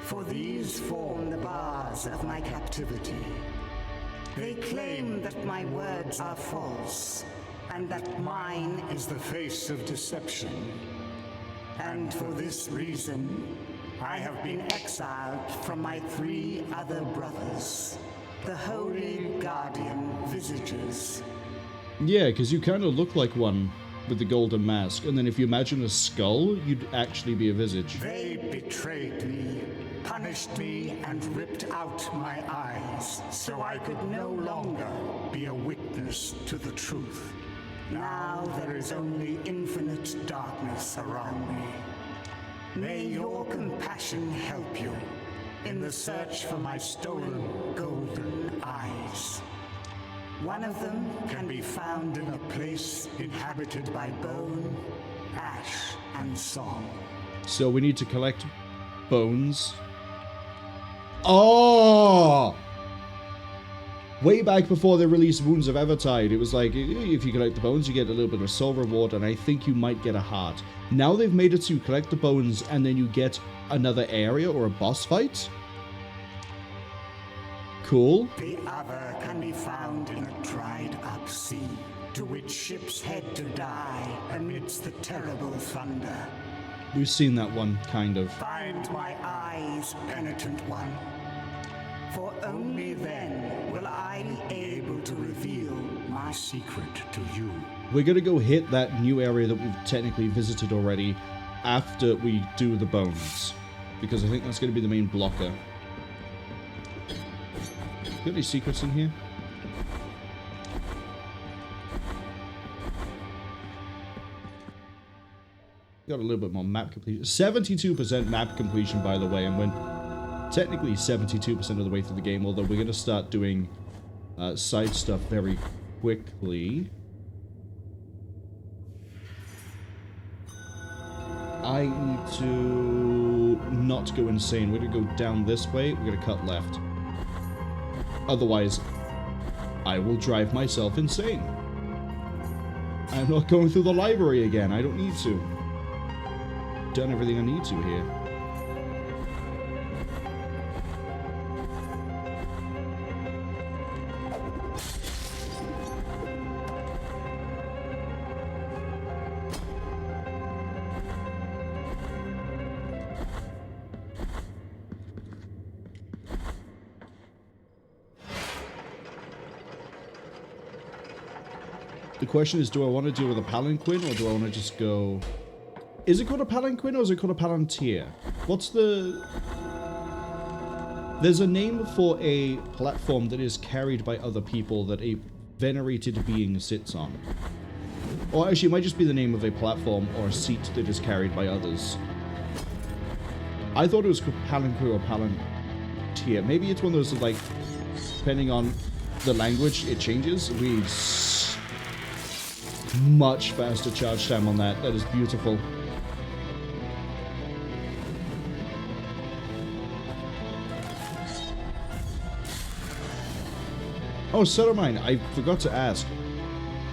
for these form the bars of my captivity. They claim that my words are false, and that mine is the face of deception. And for this reason, I have been exiled from my 3 other brothers, the holy guardian visages. Yeah, because you kind of look like one with the golden mask, and then if you imagine a skull, you'd actually be a visage. They betrayed me, punished me, and ripped out my eyes, so I could no longer be a witness to the truth. Now there is only infinite darkness around me. May your compassion help you in the search for my stolen golden eyes. One of them can be found in a place inhabited by bone, ash, and song. So we need to collect bones. Oh! Way back before they released Wounds of Evertide, it was like, if you collect the bones, you get a little bit of soul reward, and I think you might get a heart. Now they've made it so you collect the bones, and then you get another area or a boss fight. Cool. The other can be found in a dried-up sea, to which ships head to die amidst the terrible thunder. We've seen that one, kind of. Find my eyes, Penitent One. For only then will I be able to reveal my secret to you. We're gonna go hit that new area that we've technically visited already after we do the bones, because I think that's gonna be the main blocker. Got any secrets in here? Got a little bit more map completion. 72% map completion, by the way, and we're technically 72% of the way through the game, although we're going to start doing side stuff very quickly. I need to not go insane. We're going to go down this way. We're going to cut left. Otherwise, I will drive myself insane. I'm not going through the library again. I don't need to. Done everything I need to here. The question is, do I want to deal with a palanquin, or do I want to just go... Is it called a palanquin, or is it called a palantir? What's the... There's a name for a platform that is carried by other people that a venerated being sits on. Or actually, it might just be the name of a platform or a seat that is carried by others. I thought it was called palanquin or palantir. Maybe it's one of those that, like, depending on the language, it changes. We... Much faster charge time on that. That is beautiful. Oh, son of mine, I forgot to ask.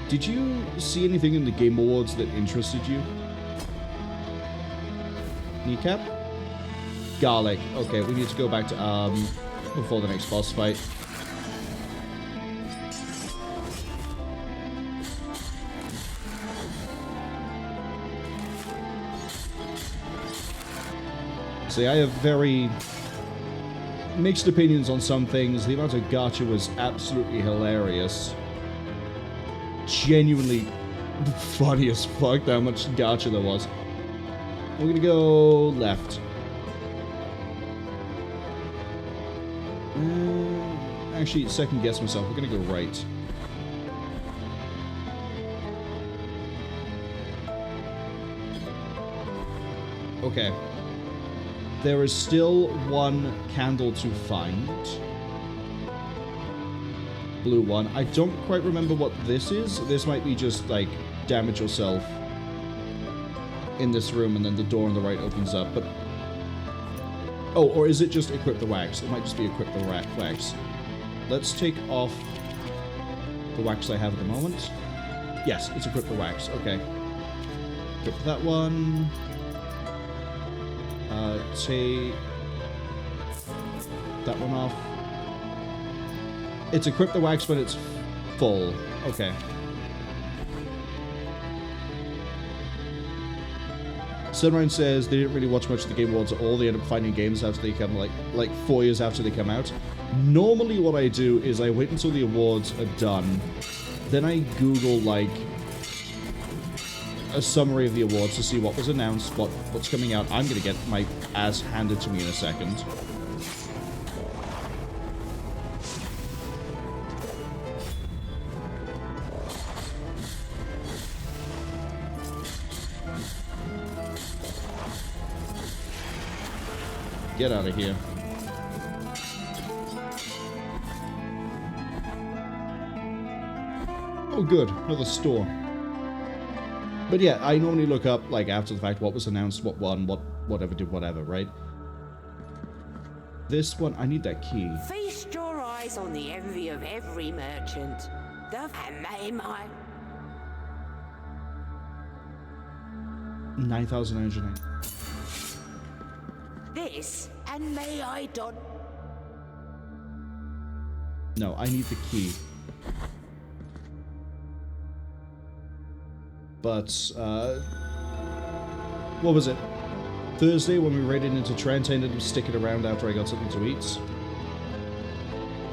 Did you see anything in the Game Awards that interested you? Kneecap? Garlic. Okay, we need to go back to before the next boss fight. See, I have very mixed opinions on some things. The amount of gacha was absolutely hilarious. Genuinely funny as fuck how much gacha there was. We're gonna go left. Actually, second guess myself. We're gonna go right. Okay. There is still one candle to find. Blue one. I don't quite remember what this is. This might be just, like, damage yourself in this room and then the door on the right opens up, but... Oh, or is it just equip the wax? It might just be equip the wax. Let's take off the wax I have at the moment. Yes, it's equip the wax. Okay. Equip that one. Take that one off. It's equip the wax when it's full. Okay. Sunrise says they didn't really watch much of the Game Awards at all. They end up finding games after they come, like 4 years after they come out. Normally what I do is I wait until the awards are done. Then I Google, like, a summary of the awards to see what was announced, what's coming out. I'm gonna get my ass handed to me in a second. Get out of here. Oh good, another store. But yeah, I normally look up, like, after the fact, what was announced, what won, what whatever did whatever, right? This one, I need that key. Feast your eyes on the envy of every merchant. The may my 9,909. this and may I don. No, I need the key. But, what was it? Thursday, when we raided into Trent, I ended up sticking around after I got something to eat.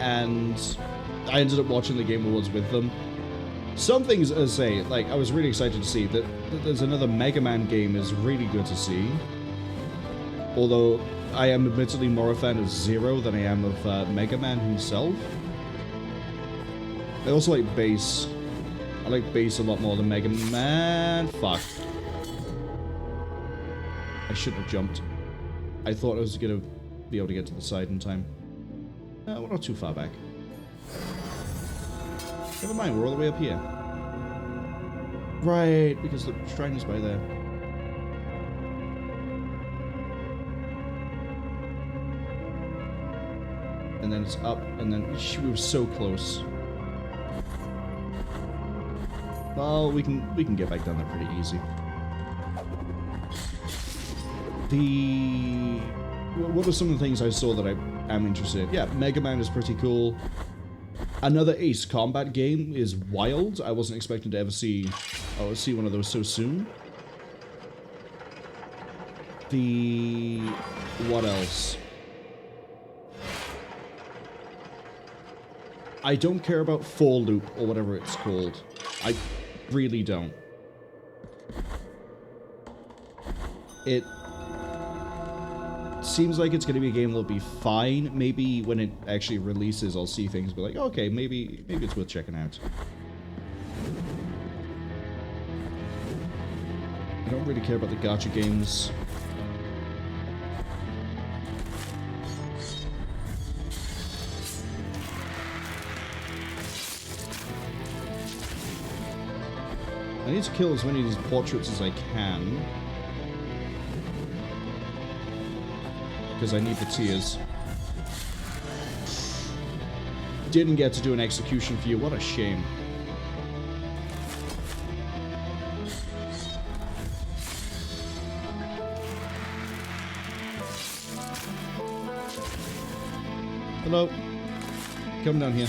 And I ended up watching the Game Awards with them. Some things, as I say, like, I was really excited to see that there's another Mega Man game is really good to see. Although, I am admittedly more a fan of Zero than I am of Mega Man himself. I also like Bass. I like Bass a lot more than Mega Man. Fuck. I shouldn't have jumped. I thought I was going to be able to get to the side in time. We're not too far back. Never mind, we're all the way up here. Right, because the shrine is by there. And then it's up, and then we were so close. Well, we can get back down there pretty easy. What are some of the things I saw that I am interested in? Yeah, Mega Man is pretty cool. Another Ace Combat game is wild. I wasn't expecting to ever see one of those so soon. What else? I don't care about For Loop or whatever it's called. I really don't. It seems like it's going to be a game that'll be fine. Maybe when it actually releases, I'll see things, but like, okay, maybe it's worth checking out. I don't really care about the gacha games. I need to kill as many of these portraits as I can. Because I need the tears. Didn't get to do an execution for you. What a shame. Hello. Come down here.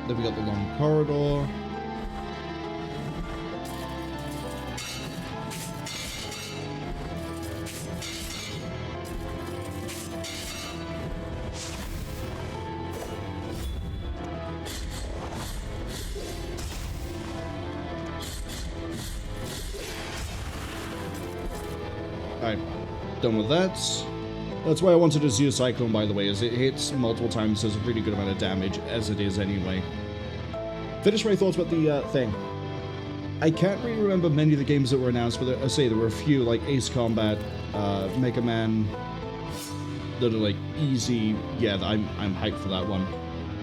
Then we got the long corridor. Alright, done with that. That's why I wanted a Xenocyclone, by the way, as it hits multiple times, does a really good amount of damage, as it is anyway. Finish my thoughts about the thing. I can't really remember many of the games that were announced, but I say there were a few, like Ace Combat, Mega Man, that are like easy. Yeah, I'm hyped for that one.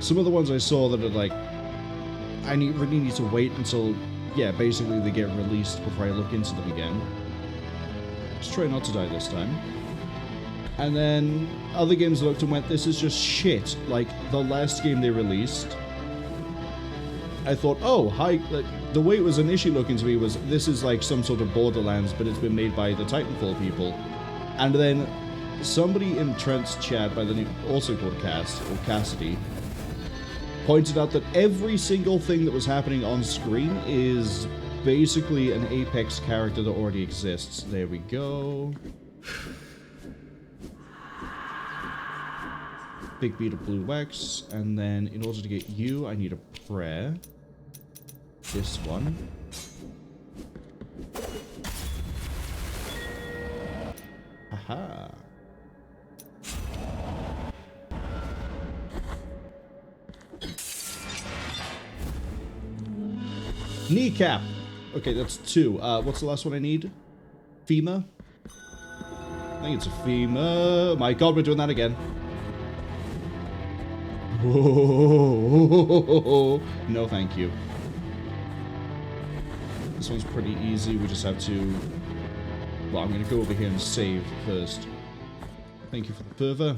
Some of the ones I saw that are like, I really need to wait until, yeah, basically they get released before I look into them again. Just try not to die this time. And then other games looked and went, this is just shit. Like, the last game they released, I thought, oh, hi. Like, the way it was initially looking to me was, this is like some sort of Borderlands, but it's been made by the Titanfall people. And then somebody in Trent's chat, by the name, also called Cassidy, pointed out that every single thing that was happening on screen is basically an Apex character that already exists. There we go. Big bead of blue wax, and then in order to get you, I need a prayer. This one. Aha. Kneecap. Okay, that's 2. What's the last one I need? Femur? I think it's a femur. My god, we're doing that again. Whoa. No, thank you. This one's pretty easy. We just have to... Well, I'm going to go over here and save first. Thank you for the fervor.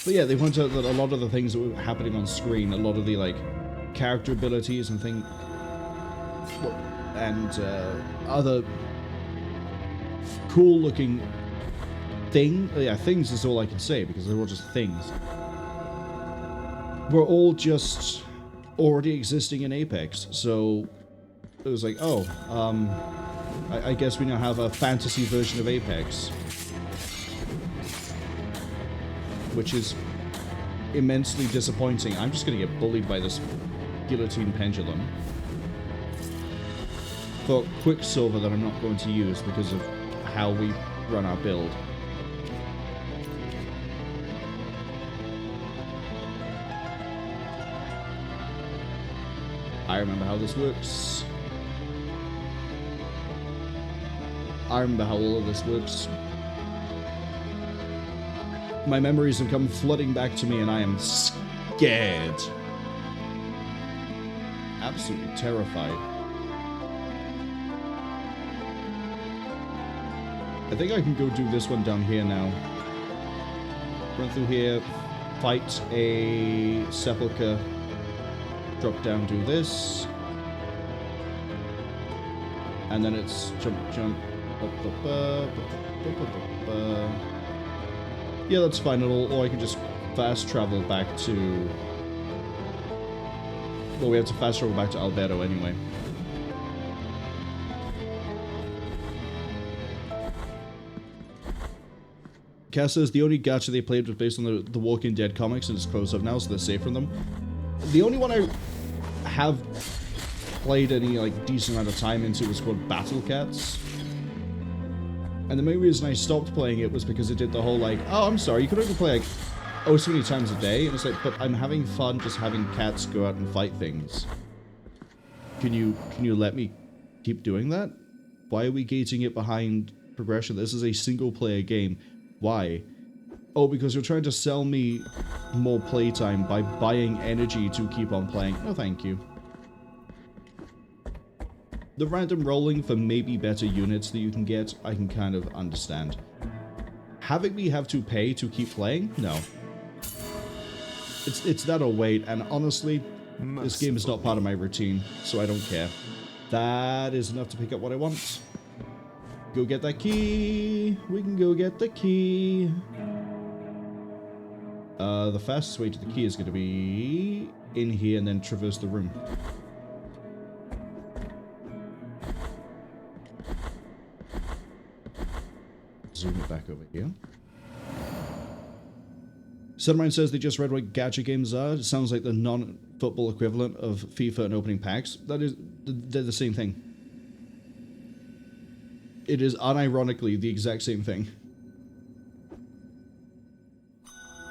But yeah, they point out that a lot of the things that were happening on screen, a lot of the, like, character abilities and things, and other cool-looking things is all I can say, because they're all just things. We're all just already existing in Apex, so it was like, oh, I guess we now have a fantasy version of Apex. Which is immensely disappointing. I'm just gonna get bullied by this guillotine pendulum. For Quicksilver that I'm not going to use because of how we run our build. I remember how this works. I remember how all of this works. My memories have come flooding back to me and I am scared. Absolutely terrified. I think I can go do this one down here now. Run through here, fight a sepulcher, drop down, do this. And then it's jump, jump, yeah, that's fine, or I can just fast travel back to... Well, we have to fast travel back to Albedo anyway. Cass says the only gacha they played was based on the Walking Dead comics and it's closed up now, so they're safe from them. The only one I have played any like decent amount of time into was called Battle Cats. And the main reason I stopped playing it was because it did the whole like, oh, I'm sorry, you could only play like, oh, so many times a day? And it's like, but I'm having fun just having cats go out and fight things. Can you let me keep doing that? Why are we gating it behind progression? This is a single player game. Why? Oh, because you're trying to sell me more playtime by buying energy to keep on playing. No, thank you. The random rolling for maybe better units that you can get, I can kind of understand. Having me have to pay to keep playing? No. It's that or wait, and honestly, this game is not part of my routine, so I don't care. That is enough to pick up what I want. Go get that key! We can go get the key! The fastest way to the key is going to be in here and then traverse the room. Zoom it back over here. Sunmine says they just read what gacha games are. It sounds like the non-football equivalent of FIFA and opening packs. That is, they're the same thing. It is unironically the exact same thing.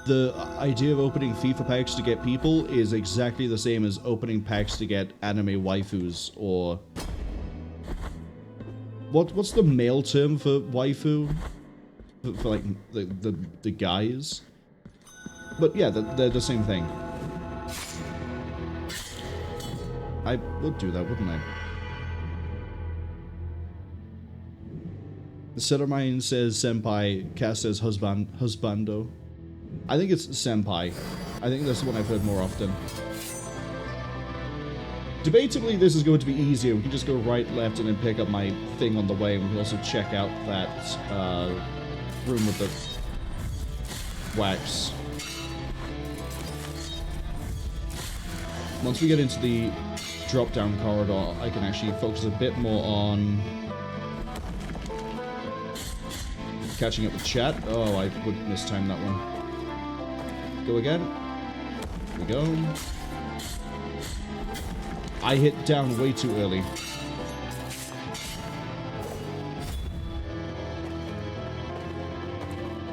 The idea of opening FIFA packs to get people is exactly the same as opening packs to get anime waifus or... What's the male term for waifu? For like the guys? But yeah, they're the same thing. I would do that, wouldn't I? Settermine says senpai, Cass says husbando. I think it's senpai. I think that's the one I've heard more often. Debatably, this is going to be easier. We can just go right, left, and then pick up my thing on the way. And we can also check out that room with the wax. Once we get into the drop-down corridor, I can actually focus a bit more on catching up with chat. Oh, I would mistime that one. Go again. Here we go. I hit down way too early.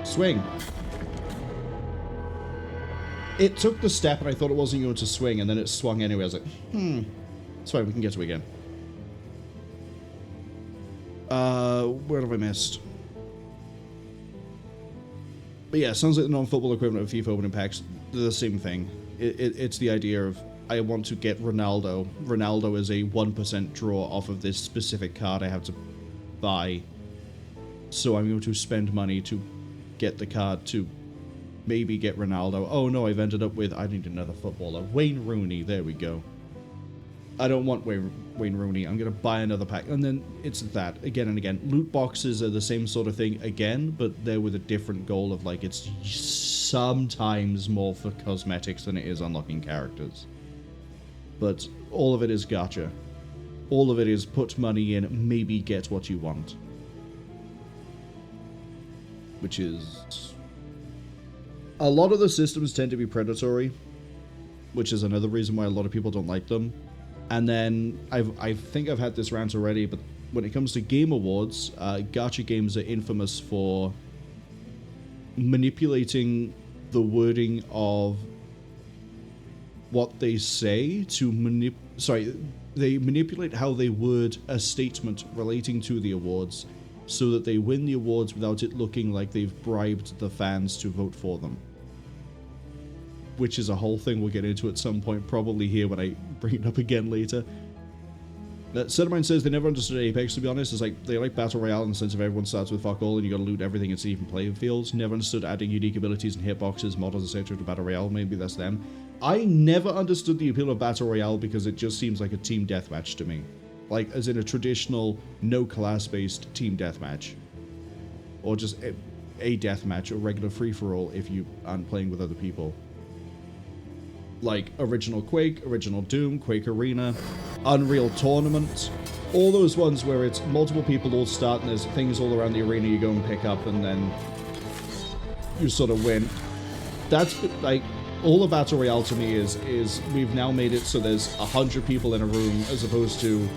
Swing. It took the step and I thought it wasn't going to swing and then it swung anyway. I was like, it's fine, we can get to it again. Where have I missed? But yeah, it sounds like the non-football equivalent of FIFA opening packs. They're the same thing. It's the idea of, I want to get Ronaldo. Ronaldo is a 1% draw off of this specific card I have to buy. So I'm going to spend money to get the card to maybe get Ronaldo. Oh no, I've ended up with, I need another footballer. Wayne Rooney, there we go. I don't want Wayne Rooney. I'm going to buy another pack. And then it's that, again and again. Loot boxes are the same sort of thing again, but they're with a different goal of, like, it's sometimes more for cosmetics than it is unlocking characters. But all of it is gacha. All of it is put money in, maybe get what you want. Which is... a lot of the systems tend to be predatory, which is another reason why a lot of people don't like them. And then, I think I've had this rant already, but when it comes to game awards, gacha games are infamous for manipulating the wording of what they say to they manipulate how they word a statement relating to the awards so that they win the awards without it looking like they've bribed the fans to vote for them. Which is a whole thing we'll get into at some point, probably here when I bring it up again later. Centermine says they never understood Apex, to be honest. It's like, they like Battle Royale in the sense of everyone starts with fuck all and you gotta loot everything and see even playing fields. Never understood adding unique abilities and hitboxes, models, etc. to Battle Royale. Maybe that's them. I never understood the appeal of Battle Royale because it just seems like a team deathmatch to me. Like, as in a traditional, no class-based team deathmatch. Or just a deathmatch, a regular free-for-all if you aren't playing with other people. Like original Quake, original Doom, Quake Arena, Unreal Tournament, all those ones where it's multiple people all start and there's things all around the arena you go and pick up and then you sort of win. That's like, all the Battle Royale to me is we've now made it so there's 100 people in a room as opposed to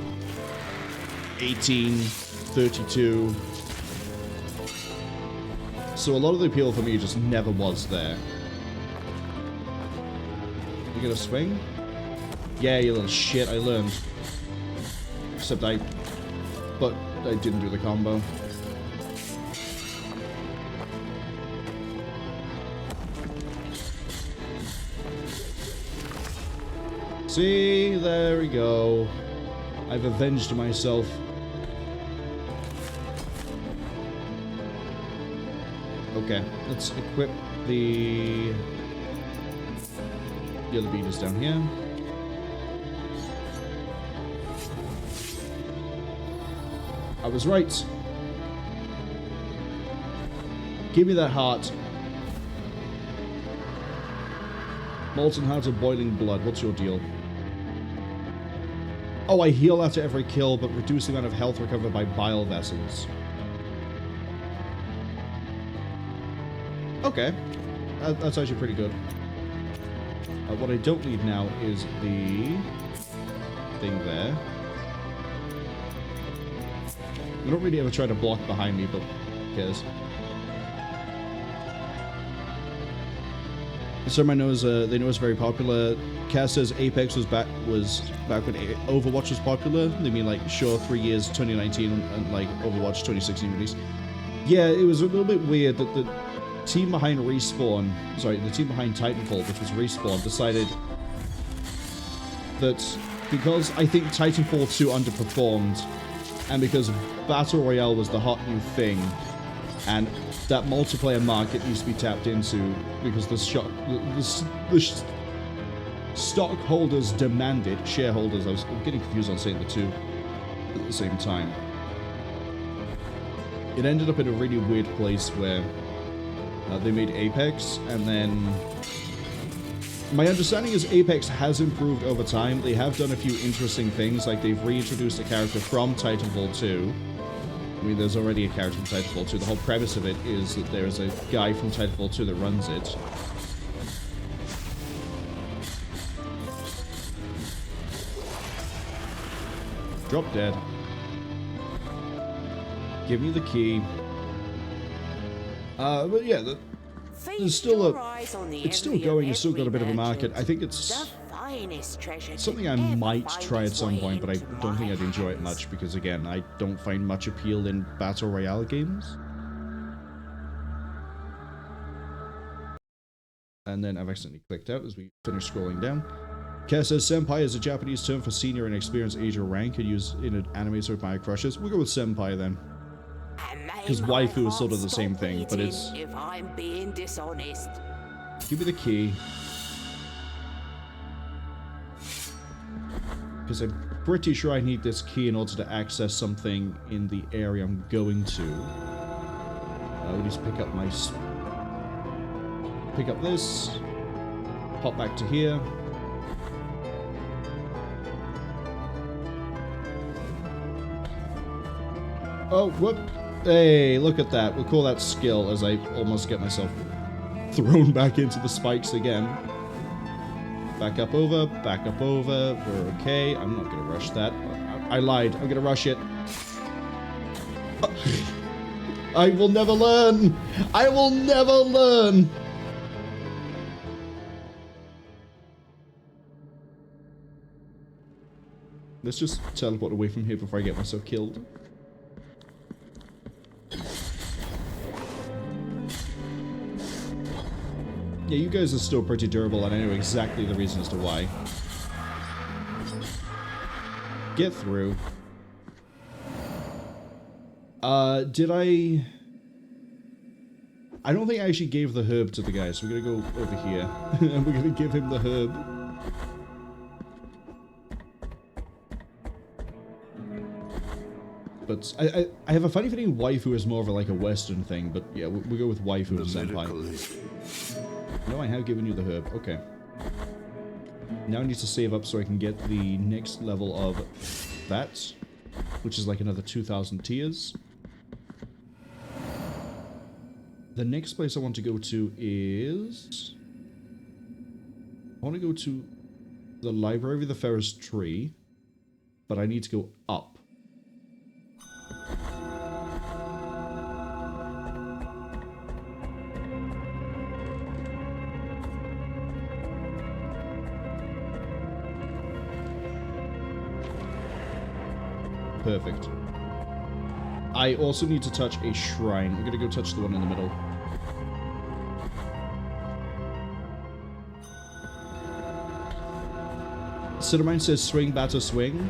18, 32. So a lot of the appeal for me just never was there. You gonna swing? Yeah, you little shit, I learned. Except but I didn't do the combo. See, there we go. I've avenged myself. Okay, let's equip the other beaters down here. I was right. Give me that heart. Molten heart of boiling blood. What's your deal? Oh, I heal after every kill, but reduce the amount of health recovered by bile vessels. Okay. That's actually pretty good. What I don't need now is the thing there. I don't really ever try to block behind me, but who cares? Some I know is they know it's very popular. Cass says Apex was back when Overwatch was popular. They mean like sure 3 years 2019 and like Overwatch 2016 release. Yeah, it was a little bit weird that the team behind Respawn, the team behind Titanfall, which was Respawn, decided that because I think Titanfall 2 underperformed, and because Battle Royale was the hot new thing, and that multiplayer market needs to be tapped into because the stockholders demanded, shareholders, I'm getting confused on saying the two at the same time. It ended up in a really weird place where they made Apex, and then my understanding is Apex has improved over time. They have done a few interesting things, like they've reintroduced a character from Titanfall 2. I mean, there's already a character from Titanfall 2. The whole premise of it is that there's a guy from Titanfall 2 that runs it. Drop dead. Give me the key. But yeah, there's still it's still going, it's still got a bit of a market. I think it's something I might try at some point, but I don't think I'd enjoy it much because, again, I don't find much appeal in Battle Royale games. And then I've accidentally clicked out as we finish scrolling down. Kaz says, senpai is a Japanese term for senior and experienced age or rank and used in an anime to admire crushes. We'll go with senpai then. Because waifu is sort of the same thing, but it's... If I'm being dishonest. Give me the key. Because I'm pretty sure I need this key in order to access something in the area I'm going to. We'll just pick up my... Pick up this. Hop back to here. Oh, whoop. Hey, look at that. We'll call that skill as I almost get myself thrown back into the spikes again. Back up over, we're okay. I'm not gonna rush that. I lied, I'm gonna rush it. I will never learn! I will never learn! Let's just teleport away from here before I get myself killed. Yeah, you guys are still pretty durable, and I know exactly the reason as to why. Get through. Did I... I don't think I actually gave the herb to the guy, so we're gonna go over here, and we're gonna give him the herb. But I have a funny feeling waifu is more of a Western thing, but yeah, we'll go with waifu and senpai. No, I have given you the herb. Okay. Now I need to save up so I can get the next level of that, which is like another 2,000 tiers. The next place I want to go to is... I want to go to the Library of the Ferris Tree, but I need to go up. Perfect. I also need to touch a shrine. I'm gonna go touch the one in the middle. Cinnamine says swing, batter, swing.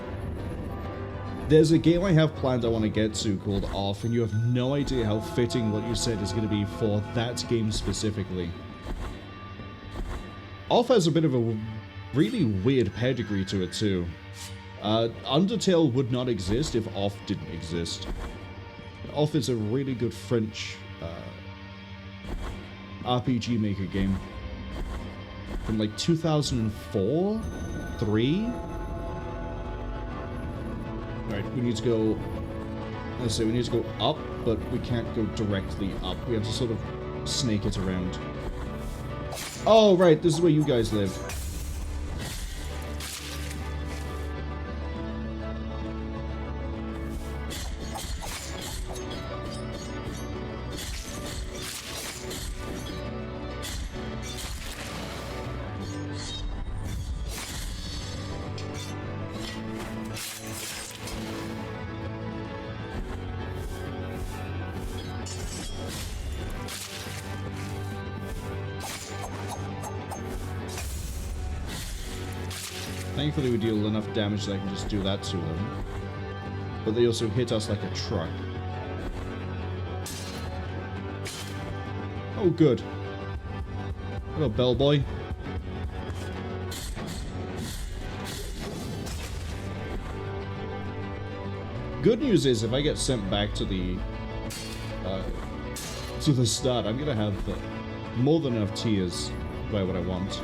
There's a game I have planned I want to get to called Off, and you have no idea how fitting what you said is going to be for that game specifically. Off has a bit of a really weird pedigree to it too. Undertale would not exist if Off didn't exist. Off is a really good French RPG Maker game from like 2004, 3. Alright, we need to go. Let's say we need to go up, but we can't go directly up. We have to sort of snake it around. Oh, right, this is where you guys live. Thankfully we deal enough damage that I can just do that to them. But they also hit us like a truck. Oh, good. Hello, bellboy. Good news is, if I get sent back to the start, I'm gonna have more than enough tiers by what I want.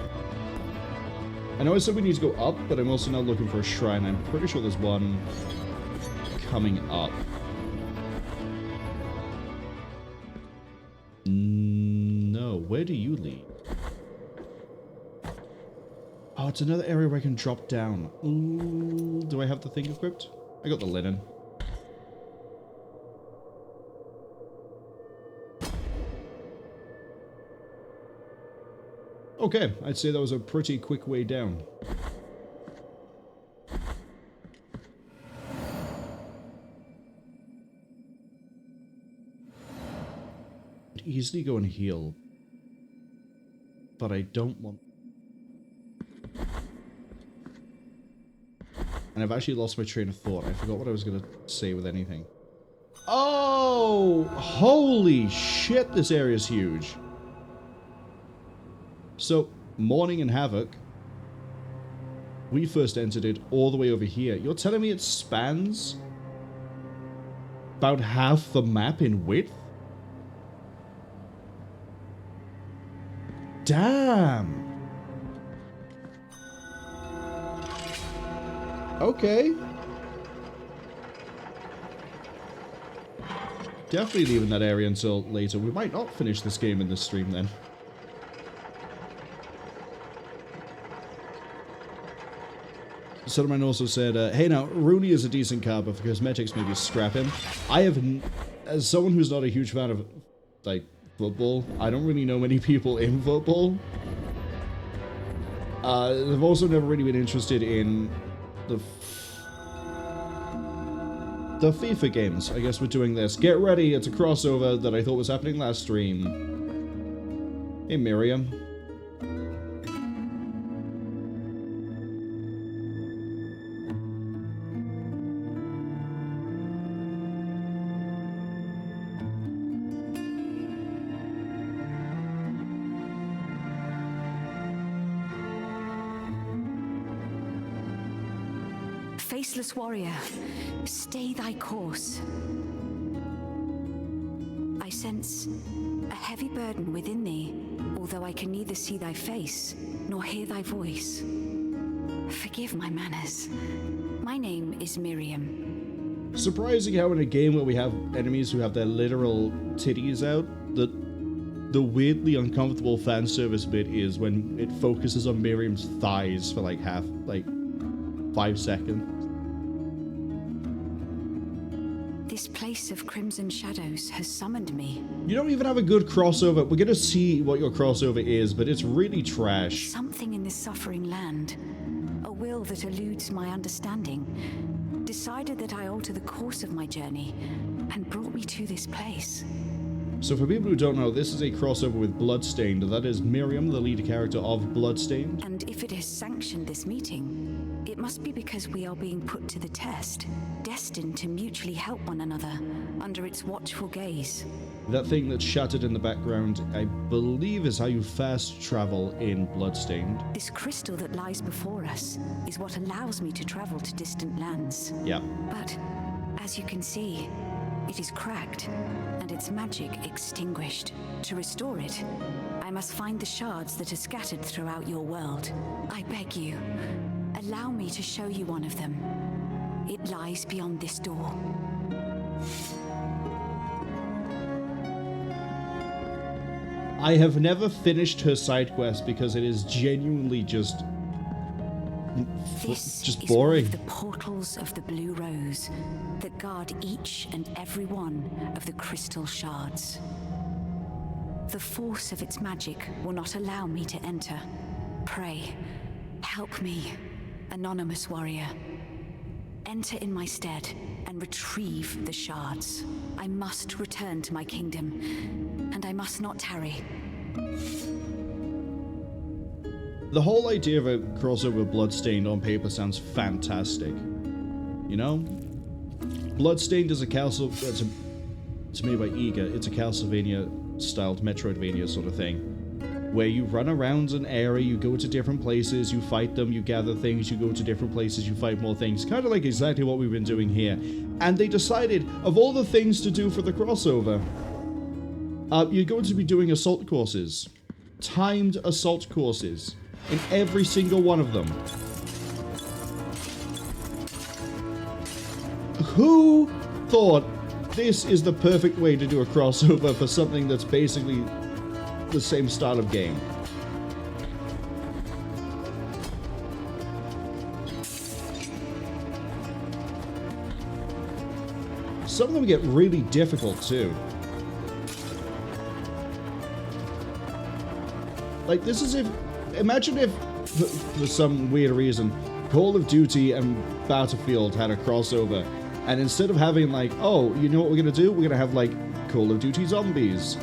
I know I said we need to go up, but I'm also now looking for a shrine. I'm pretty sure there's one coming up. No, where do you lead? Oh, it's another area where I can drop down. Ooh, do I have the thing equipped? I got the linen. Okay, I'd say that was a pretty quick way down. I'd easily go and heal. but I don't want... And I've actually lost my train of thought. I forgot what I was going to say with anything. Oh! Holy shit, this area is huge. So, Mourning and Havoc. We first entered it all the way over here. You're telling me it spans about half the map in width? Damn! Okay. Definitely leaving that area until later. We might not finish this game in this stream then. Someone also said, hey now, Rooney is a decent card, but for cosmetics maybe scrap him. I have, as someone who's not a huge fan of, like, football, I don't really know many people in football. I've also never really been interested in the FIFA games. I guess we're doing this. Get ready, it's a crossover that I thought was happening last stream. Hey, Miriam. Faceless warrior, stay thy course. I sense a heavy burden within thee, although I can neither see thy face nor hear thy voice. Forgive my manners. My name is Miriam. Surprising how in a game where we have enemies who have their literal titties out, that the weirdly uncomfortable fan service bit is when it focuses on Miriam's thighs for like 5 seconds. This place of crimson shadows has summoned me. You don't even have a good crossover. We're gonna see what your crossover is, but it's really trash. Something in this suffering land, a will that eludes my understanding, decided that I alter the course of my journey and brought me to this place. So for people who don't know, this is a crossover with Bloodstained. That is Miriam, the lead character of Bloodstained. And if it has sanctioned this meeting, it must be because we are being put to the test, destined to mutually help one another under its watchful gaze. That thing that's shattered in the background, I believe, is how you fast travel in Bloodstained. This crystal that lies before us is what allows me to travel to distant lands. Yeah. But, as you can see, it is cracked, and its magic extinguished. To restore it, I must find the shards that are scattered throughout your world. I beg you, allow me to show you one of them. It lies beyond this door. I have never finished her side quest because it is genuinely just boring. One of the portals of the Blue Rose that guard each and every one of the crystal shards. The force of its magic will not allow me to enter. Pray, help me, anonymous warrior. Enter in my stead and retrieve the shards. I must return to my kingdom, and I must not tarry. The whole idea of a crossover with Bloodstained on paper sounds fantastic. You know? Bloodstained is a castle... It's made by Ega. It's a Castlevania-styled Metroidvania sort of thing. Where you run around an area, you go to different places, you fight them, you gather things, you go to different places, you fight more things. Kind of like exactly what we've been doing here. And they decided, of all the things to do for the crossover, you're going to be doing assault courses. Timed assault courses. In every single one of them. Who thought this is the perfect way to do a crossover for something that's basically the same style of game? Some of them get really difficult too. Like, this is if... Imagine if, for some weird reason, Call of Duty and Battlefield had a crossover, and instead of having, like, oh, you know what we're gonna do? We're gonna have, like, Call of Duty Zombies.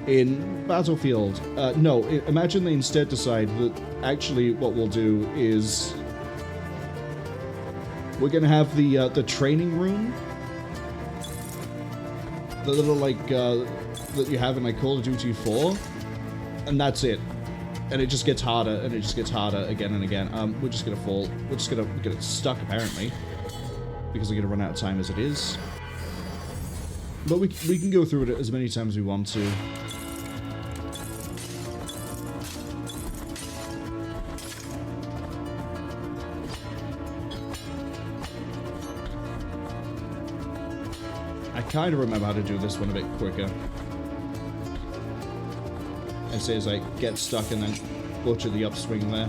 in Battlefield. No, imagine they instead decide that actually what we'll do is we're gonna have the training room, the little like that you have in like Call of Duty 4, and that's it. And it just gets harder, and it just gets harder again and again. We're just gonna fall. We're just gonna get stuck apparently, because we're gonna run out of time as it is. But we can go through it as many times as we want to. I kind of remember how to do this one a bit quicker. It says like get stuck and then butcher the upswing there.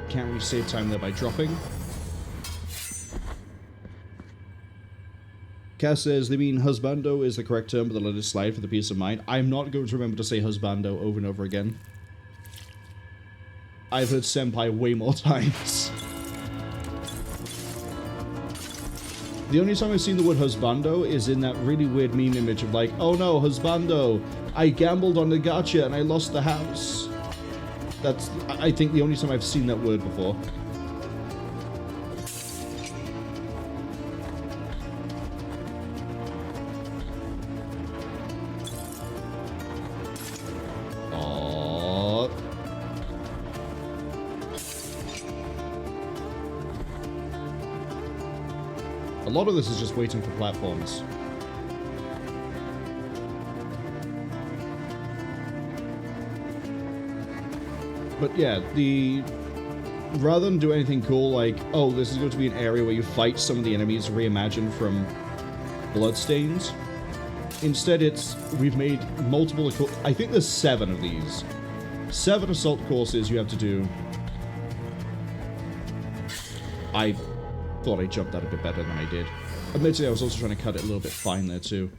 Can't really save time there by dropping. Cass says, they mean husbando is the correct term, but they'll let it slide for the peace of mind. I'm not going to remember to say husbando over and over again. I've heard senpai way more times. The only time I've seen the word husbando is in that really weird meme image of like, oh no, husbando, I gambled on the gacha and I lost the house. That's, I think, the only time I've seen that word before. A lot of this is just waiting for platforms. But yeah, rather than do anything cool like, oh, this is going to be an area where you fight some of the enemies reimagined from Bloodstained, instead we've made multiple, I think there's 7 of these. 7 assault courses you have to do. I thought I jumped that a bit better than I did. Admittedly, I was also trying to cut it a little bit fine there too.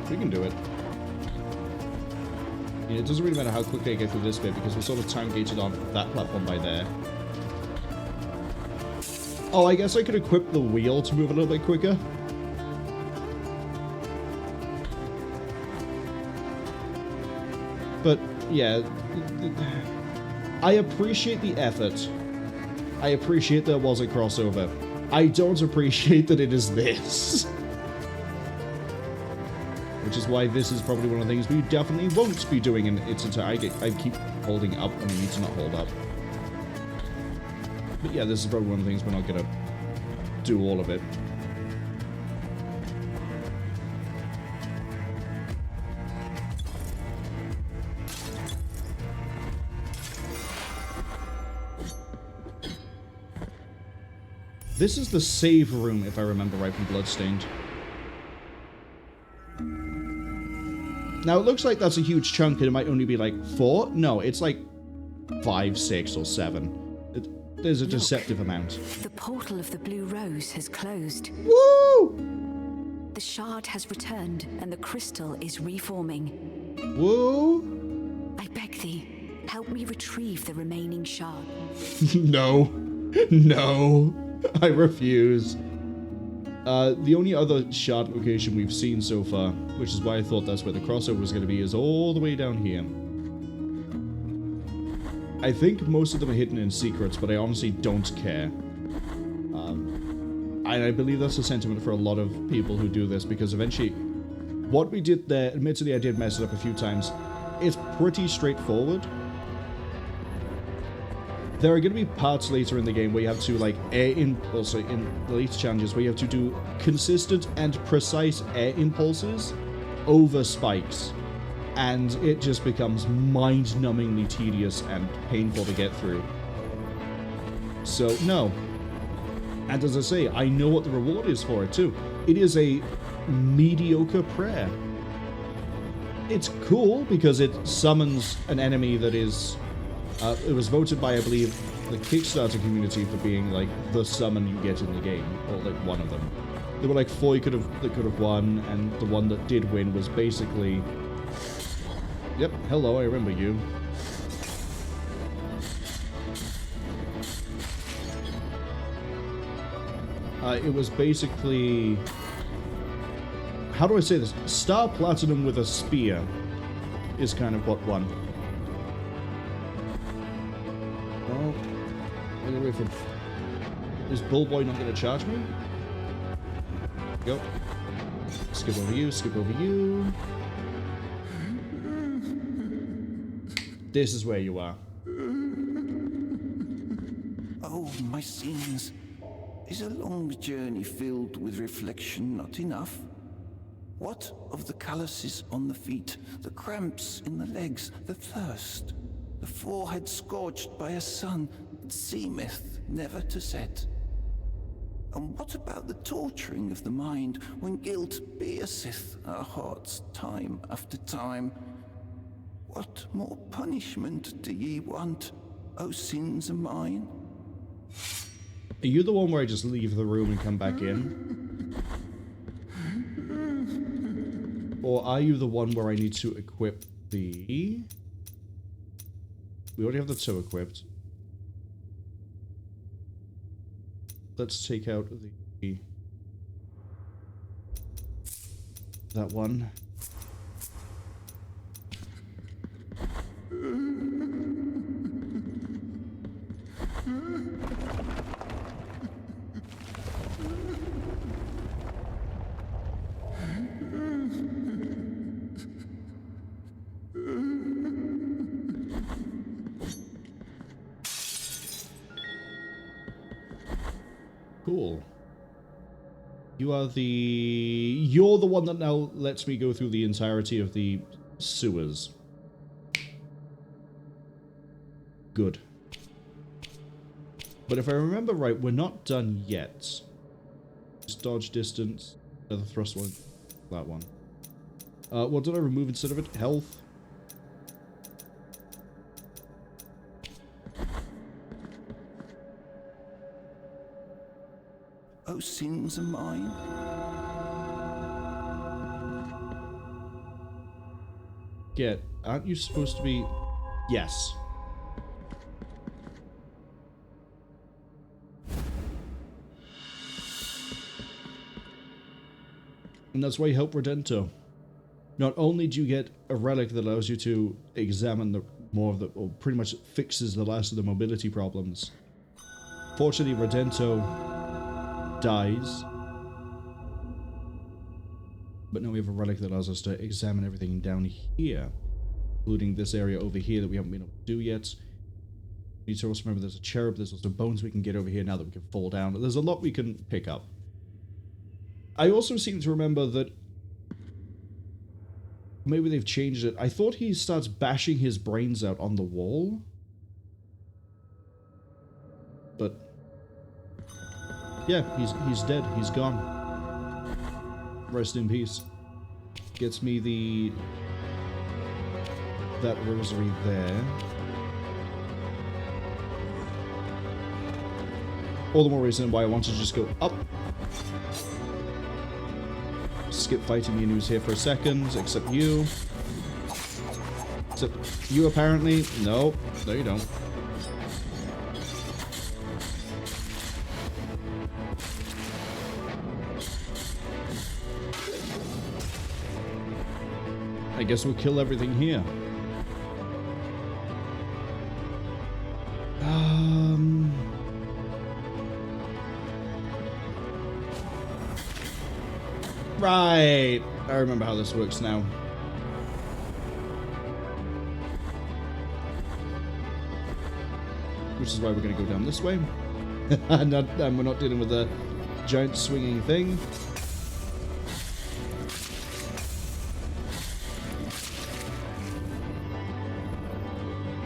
We can do it. Yeah, it doesn't really matter how quickly I get through this bit because we're sort of time gated on that platform by there. Oh, I guess I could equip the wheel to move a little bit quicker. But, yeah. I appreciate the effort. I appreciate there was a crossover. I don't appreciate that it is this. Which is why this is probably one of the things we definitely won't be doing in its entirety. I keep holding up when I need to not hold up. But yeah, this is probably one of the things we're not going to do all of it. This is the save room, if I remember right, from Bloodstained. Now, it looks like that's a huge chunk, and it might only be like 4. No, it's like 5, 6, or 7. There's a deceptive amount. The portal of the Blue Rose has closed. Woo! The shard has returned, and the crystal is reforming. Woo! I beg thee, help me retrieve the remaining shard. No. No. I refuse. The only other shard location we've seen so far, which is why I thought that's where the crossover was going to be, is all the way down here. I think most of them are hidden in secrets, but I honestly don't care. And I believe that's a sentiment for a lot of people who do this, because eventually, what we did there, admittedly I did mess it up a few times, it's pretty straightforward. There are going to be parts later in the game where you have to, like, also in the later challenges, where you have to do consistent and precise air impulses over spikes. and it just becomes mind-numbingly tedious and painful to get through. So, no. And as I say, I know what the reward is for it, too. It is a mediocre prayer. It's cool because it summons an enemy that is... it was voted by, I believe, the Kickstarter community for being, like, the summon you get in the game. Or, like, one of them. There were, like, 4 that could have won, and the one that did win was basically... Yep, hello, I remember you. It was basically... How do I say this? Star Platinum with a spear is kind of what won. Oh, get away from... Is Bullboy not going to charge me? Go. Skip over you, skip over you. This is where you are. Oh, my sins. Is a long journey filled with reflection not enough? What of the calluses on the feet, the cramps in the legs, the thirst, the forehead scorched by a sun that seemeth never to set? And what about the torturing of the mind when guilt pierceth our hearts time after time? What more punishment do ye want, O sins of mine? Are you the one where I just leave the room and come back in? Or are you the one where I need to equip the... We already have the toe equipped. Let's take out the... that one. Cool. You're the one that now lets me go through the entirety of the sewers. Good. But if I remember right, we're not done yet. Just dodge distance. Another thrust one. That one. What did I remove instead of it? Health. Oh, sins of mine. Get. Aren't you supposed to be... Yes. And that's why you help Redento. Not only do you get a relic that allows you to examine the more of the... or pretty much fixes the last of the mobility problems. Fortunately, Redento dies. But now we have a relic that allows us to examine everything down here. Including this area over here that we haven't been able to do yet. We need to also remember there's a cherub, there's also bones we can get over here now that we can fall down. There's a lot we can pick up. I also seem to remember that maybe they've changed it. I thought he starts bashing his brains out on the wall. But yeah, he's dead. He's gone. Rest in peace. Gets me that rosary there. All the more reason why I want to just go up. Skip fighting the enemies here for a second, except you. Except you apparently. No, you don't. I guess we'll kill everything here. Right. I remember how this works now. Which is why we're going to go down this way. And we're not dealing with a giant swinging thing.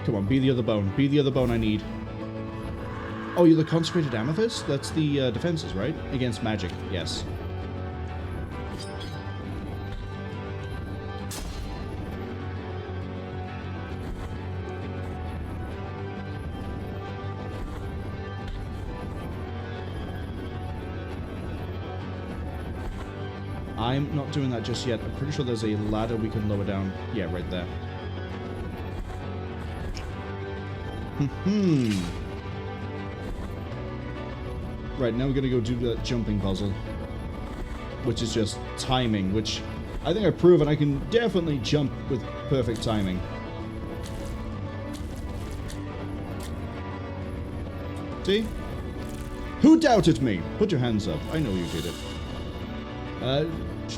Come on, be the other bone. Be the other bone I need. Oh, you're the Consecrated Amethyst? That's the defenses, right? Against magic, yes. I'm not doing that just yet. I'm pretty sure there's a ladder we can lower down. Yeah, right there. Right, now we're going to go do that jumping puzzle. Which is just timing, which I think I've proven I can definitely jump with perfect timing. See? Who doubted me? Put your hands up. I know you did it.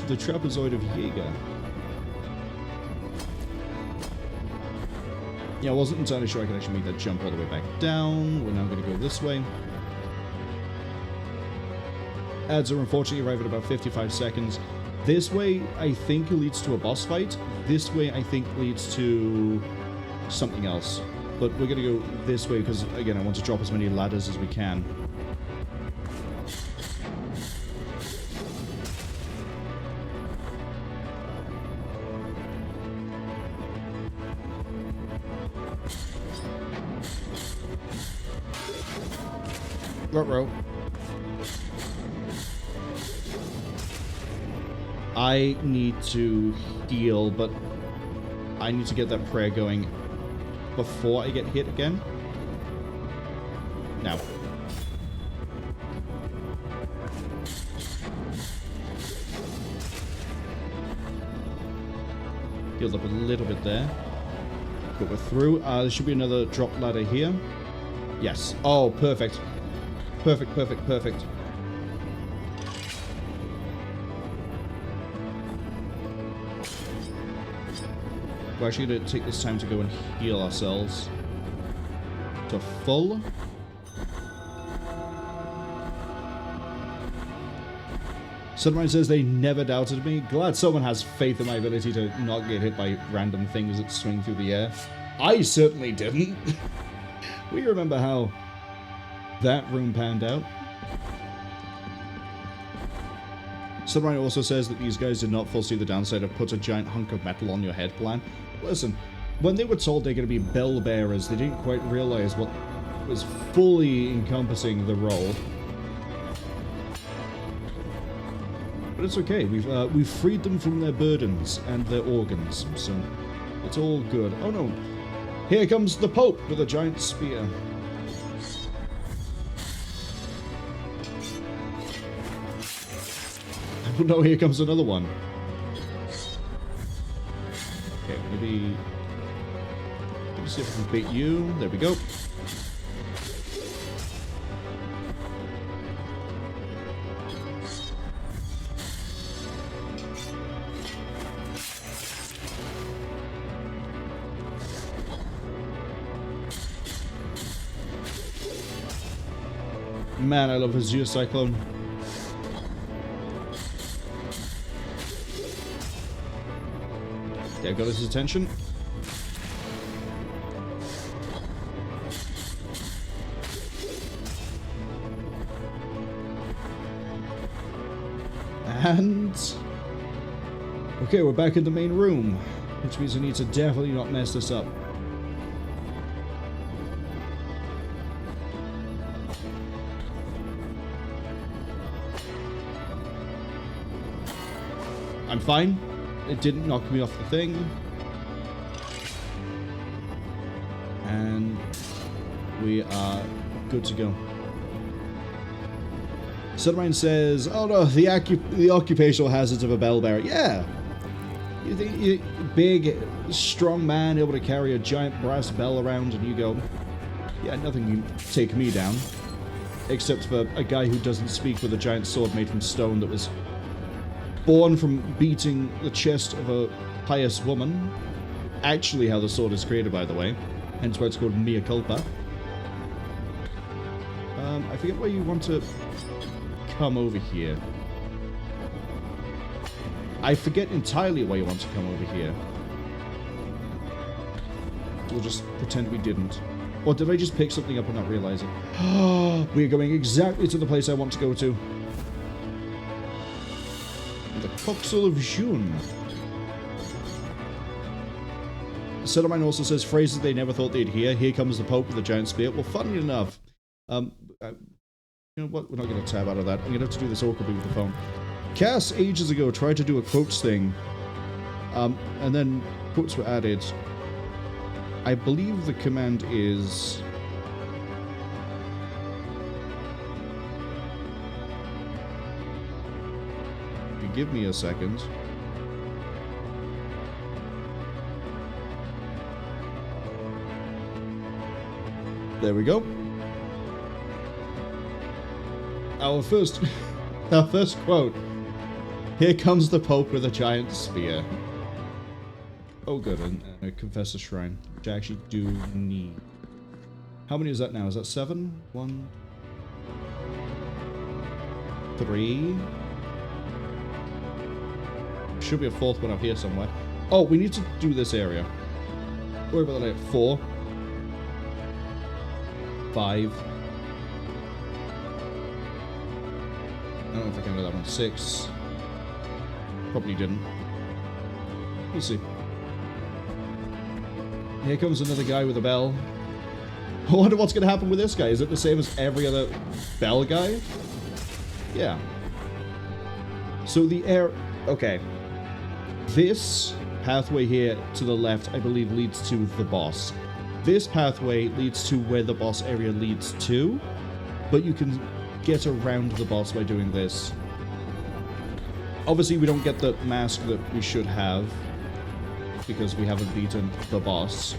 The Trapezoid of Jaeger. Yeah, I wasn't entirely sure I could actually make that jump all the way back down. We're now going to go this way. Ads are unfortunately arrive at about 55 seconds. This way, I think, leads to a boss fight. This way, I think, leads to something else. But we're going to go this way because, again, I want to drop as many ladders as we can. Ruh-roh. I need to heal, but I need to get that prayer going before I get hit again. Now. Healed up a little bit there. But we're through. There should be another drop ladder here. Yes. Oh, perfect. Perfect, perfect, perfect. We're actually going to take this time to go and heal ourselves to full. Sunrise says they never doubted me. Glad someone has faith in my ability to not get hit by random things that swing through the air. I certainly didn't. We remember how that room panned out. Sunrise also says that these guys did not foresee the downside of put a giant hunk of metal on your head plan. Listen, when they were told they're going to be bell bearers, they didn't quite realize what was fully encompassing the role. But it's okay. We've freed them from their burdens and their organs, so it's all good. Oh no! Here comes the Pope with a giant spear. Oh no! Here comes another one. Okay, maybe. Let me see if I can beat you. There we go. Man, I love Azure Cyclone. Okay, I've got his attention. And... okay, we're back in the main room, which means we need to definitely not mess this up. I'm fine. It didn't knock me off the thing. And we are good to go. Sunrise says, oh no, the occupational hazards of a bellbearer. Yeah. You think you're big, strong man able to carry a giant brass bell around and you go, yeah, nothing can take me down. Except for a guy who doesn't speak with a giant sword made from stone that was born from beating the chest of a pious woman. Actually how the sword is created, by the way. Hence why it's called Mea Culpa. I forget where you want to come over here. I forget entirely why you want to come over here. we'll just pretend we didn't. Or did I just pick something up and not realize it? We're going exactly to the place I want to go to. The Coxel of June. Cedarmine also says phrases they never thought they'd hear. Here comes the Pope with a giant spear. Well, funny enough, you know what? We're not going to tab out of that. I'm going to have to do this awkwardly with the phone. Cass, ages ago, tried to do a quotes thing, and then quotes were added. I believe the command is... If you give me a second... There we go. Our first quote. Here comes the Pope with a giant spear. Oh good, and a Confessor Shrine, which I actually do need. How many is that now? Is that 7? 1, 3. Should be a 4th one up here somewhere. Oh, we need to do this area. Worry about that later. 4. 5. I don't know if I can do that one. 6. Probably didn't. We'll see. Here comes another guy with a bell. I wonder what's going to happen with this guy. Is it the same as every other bell guy? Yeah. So the air... Okay. This pathway here to the left, I believe, leads to the boss. This pathway leads to where the boss area leads to, but you can get around the boss by doing this. Obviously, we don't get the mask that we should have, because we haven't beaten the boss.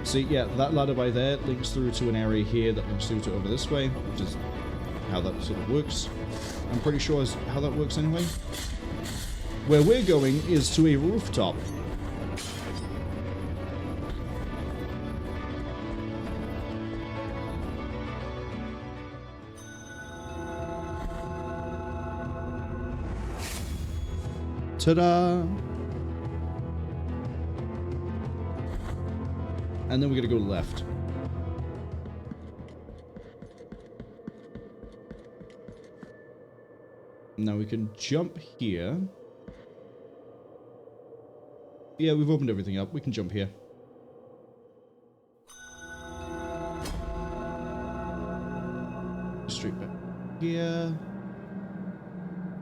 See, yeah, that ladder by there links through to an area here that links through to over this way, which is how that sort of works. I'm pretty sure is how that works anyway. Where we're going is to a rooftop. Ta-da! And then we're gonna go left. Now we can jump here. Yeah, we've opened everything up. We can jump here. Straight back here.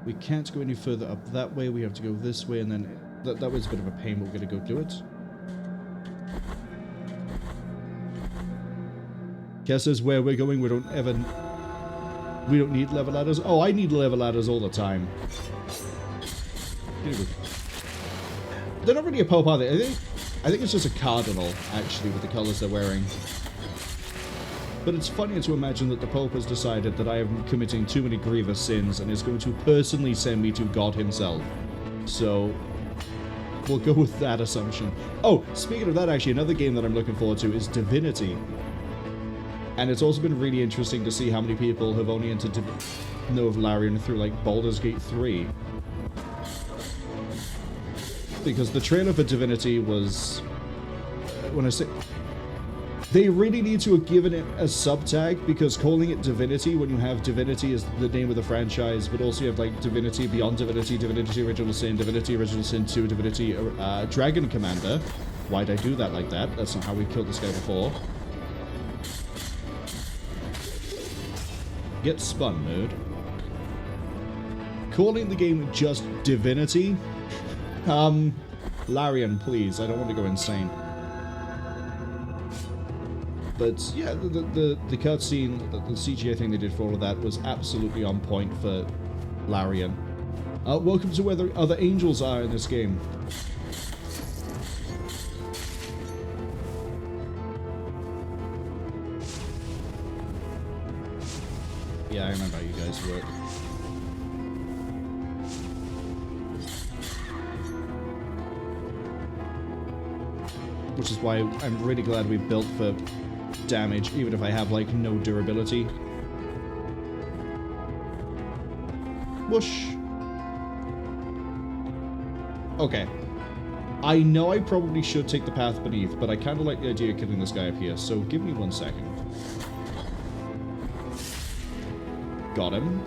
We can't go any further up that way. We have to go this way, and then that was a bit of a pain, but we're gonna go do it. Guess is where we're going. We don't need level ladders. Oh, I need level ladders all the time. They're not really a Pope, are they? I think it's just a cardinal, actually, with the colours they're wearing. But it's funny to imagine that the Pope has decided that I am committing too many grievous sins and is going to personally send me to God himself. So, we'll go with that assumption. Oh, speaking of that, actually, another game that I'm looking forward to is Divinity. And it's also been really interesting to see how many people have only entered to know of Larian through, like, Baldur's Gate 3. Because the trailer for Divinity was... when I say... They really need to have given it a sub-tag, because calling it Divinity when you have Divinity as the name of the franchise, but also you have, like, Divinity Beyond Divinity, Divinity Original Sin, Divinity Original Sin 2, Divinity Dragon Commander. Why'd I do that like that? That's not how we killed this guy before. Get spun, nerd. Calling the game just Divinity? Larian, please. I don't want to go insane. But yeah, the cutscene, the CGI thing they did for all of that was absolutely on point for Larian. Welcome to where the other angels are in this game. Yeah, I remember how you guys work. Which is why I'm really glad we built for damage, even if I have, like, no durability. Whoosh. Okay. I know I probably should take the path beneath, but I kind of like the idea of killing this guy up here, so give me 1 second. Got him.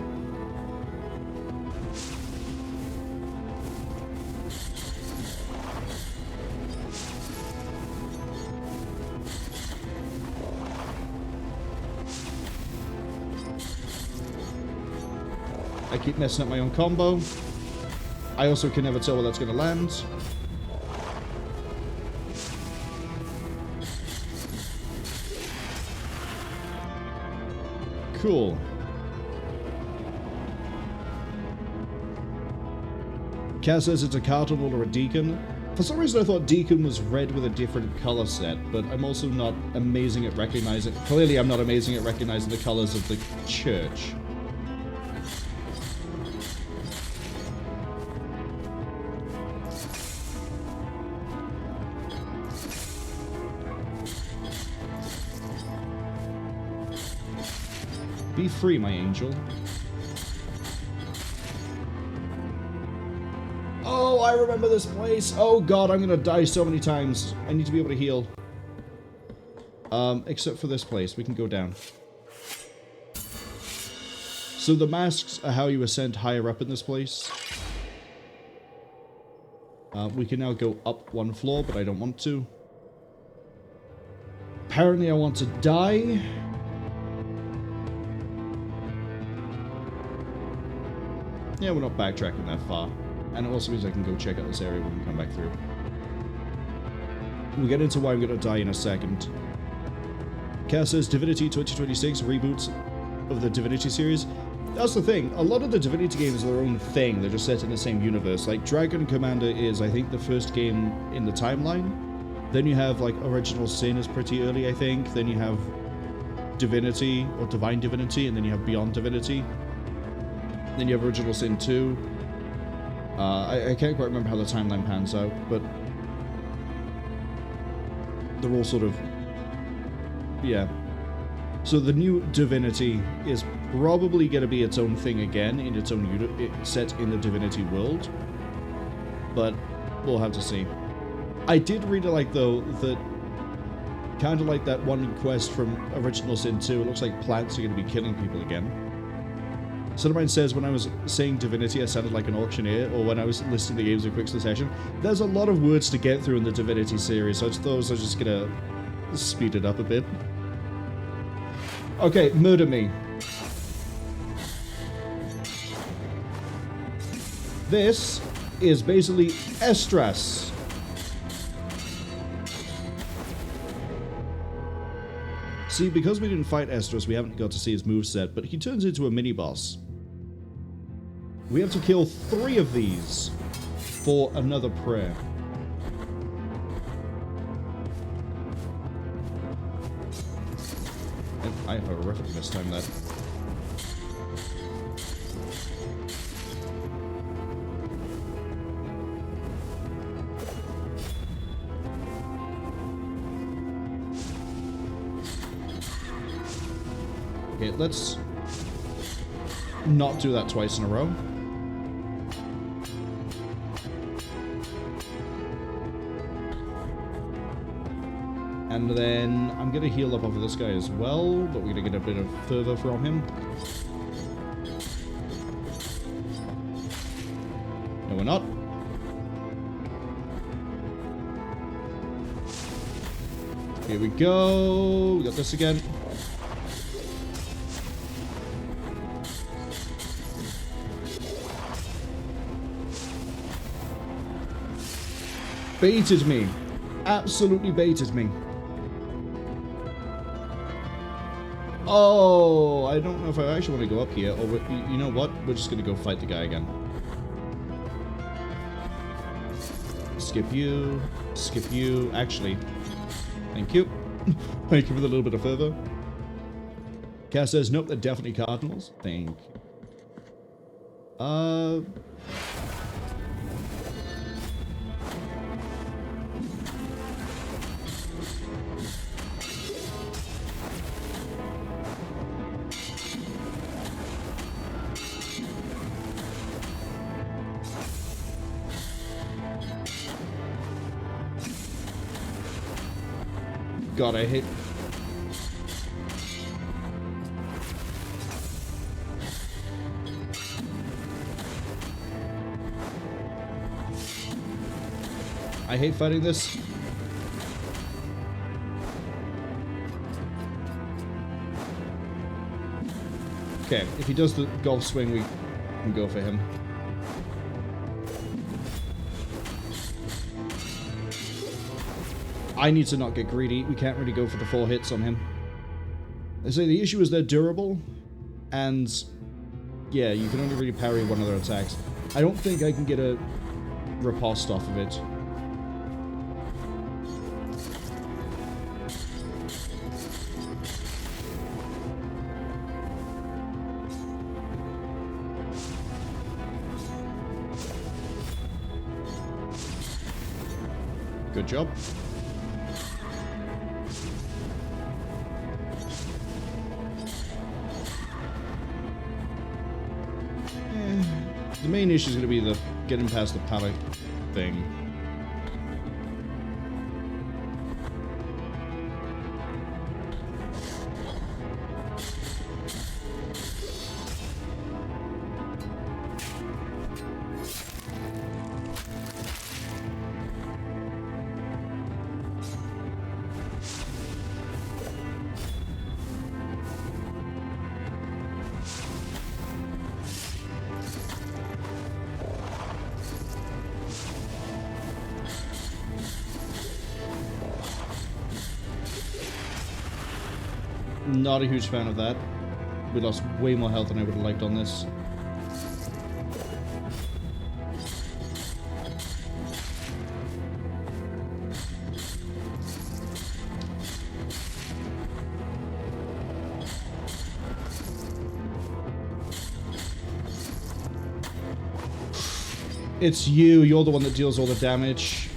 I keep messing up my own combo. I also can never tell where that's going to land. Cool. Kaz says it's a cardinal or a deacon. For some reason I thought deacon was red with a different color set, but I'm also not amazing at recognizing... Clearly I'm not amazing at recognizing the colors of the church. Be free, my angel. Oh, I remember this place. Oh god, I'm gonna die so many times. I need to be able to heal. Except for this place. We can go down. So the masks are how you ascend higher up in this place. We can now go up 1 floor, but I don't want to. Apparently I want to die. Yeah, we're not backtracking that far. And it also means I can go check out this area when we come back through. We'll get into why I'm going to die in a second. Cass says Divinity 2026 reboots of the Divinity series. That's the thing. A lot of the Divinity games are their own thing. They're just set in the same universe. Like, Dragon Commander is, I think, the first game in the timeline. Then you have, like, Original Sin is pretty early, I think. Then you have Divinity, or Divine Divinity, and then you have Beyond Divinity. Then you have Original Sin 2. I can't quite remember how the timeline pans out, but they're all sort of... yeah. So the new Divinity is probably going to be its own thing again, in its own set in the Divinity world. But we'll have to see. I did really like, though, that kind of like that one quest from Original Sin 2, it looks like plants are going to be killing people again. Cinnamine says, when I was saying Divinity, I sounded like an auctioneer, or when I was listing the games in quick succession. There's a lot of words to get through in the Divinity series, so I thought I was just gonna speed it up a bit. Okay, murder me. This is basically Estras. See, because we didn't fight Estras, we haven't got to see his moveset, but he turns into a mini-boss. We have to kill 3 of these for another prayer. And I horrifically mistimed that. Okay, let's not do that twice in a row. And then I'm going to heal up over this guy as well, but we're going to get a bit of further from him. No, we're not. Here we go. We got this again. Baited me. Absolutely baited me. Oh, I don't know if I actually want to go up here, or you know what? We're just going to go fight the guy again. Skip you. Skip you. Actually, thank you. Thank you for the little bit of further. Cass says, nope, they're definitely Cardinals. Thank you. God, I hate... I hate fighting this. Okay, if he does the golf swing, we can go for him. I need to not get greedy. We can't really go for the full hits on him. I say the issue is they're durable, and yeah, you can only really parry one of their attacks. I don't think I can get a riposte off of it. Good job. The main issue is going to be the getting past the pallet thing. Not a huge fan of that. We lost way more health than I would have liked on this. It's you. You're the one that deals all the damage.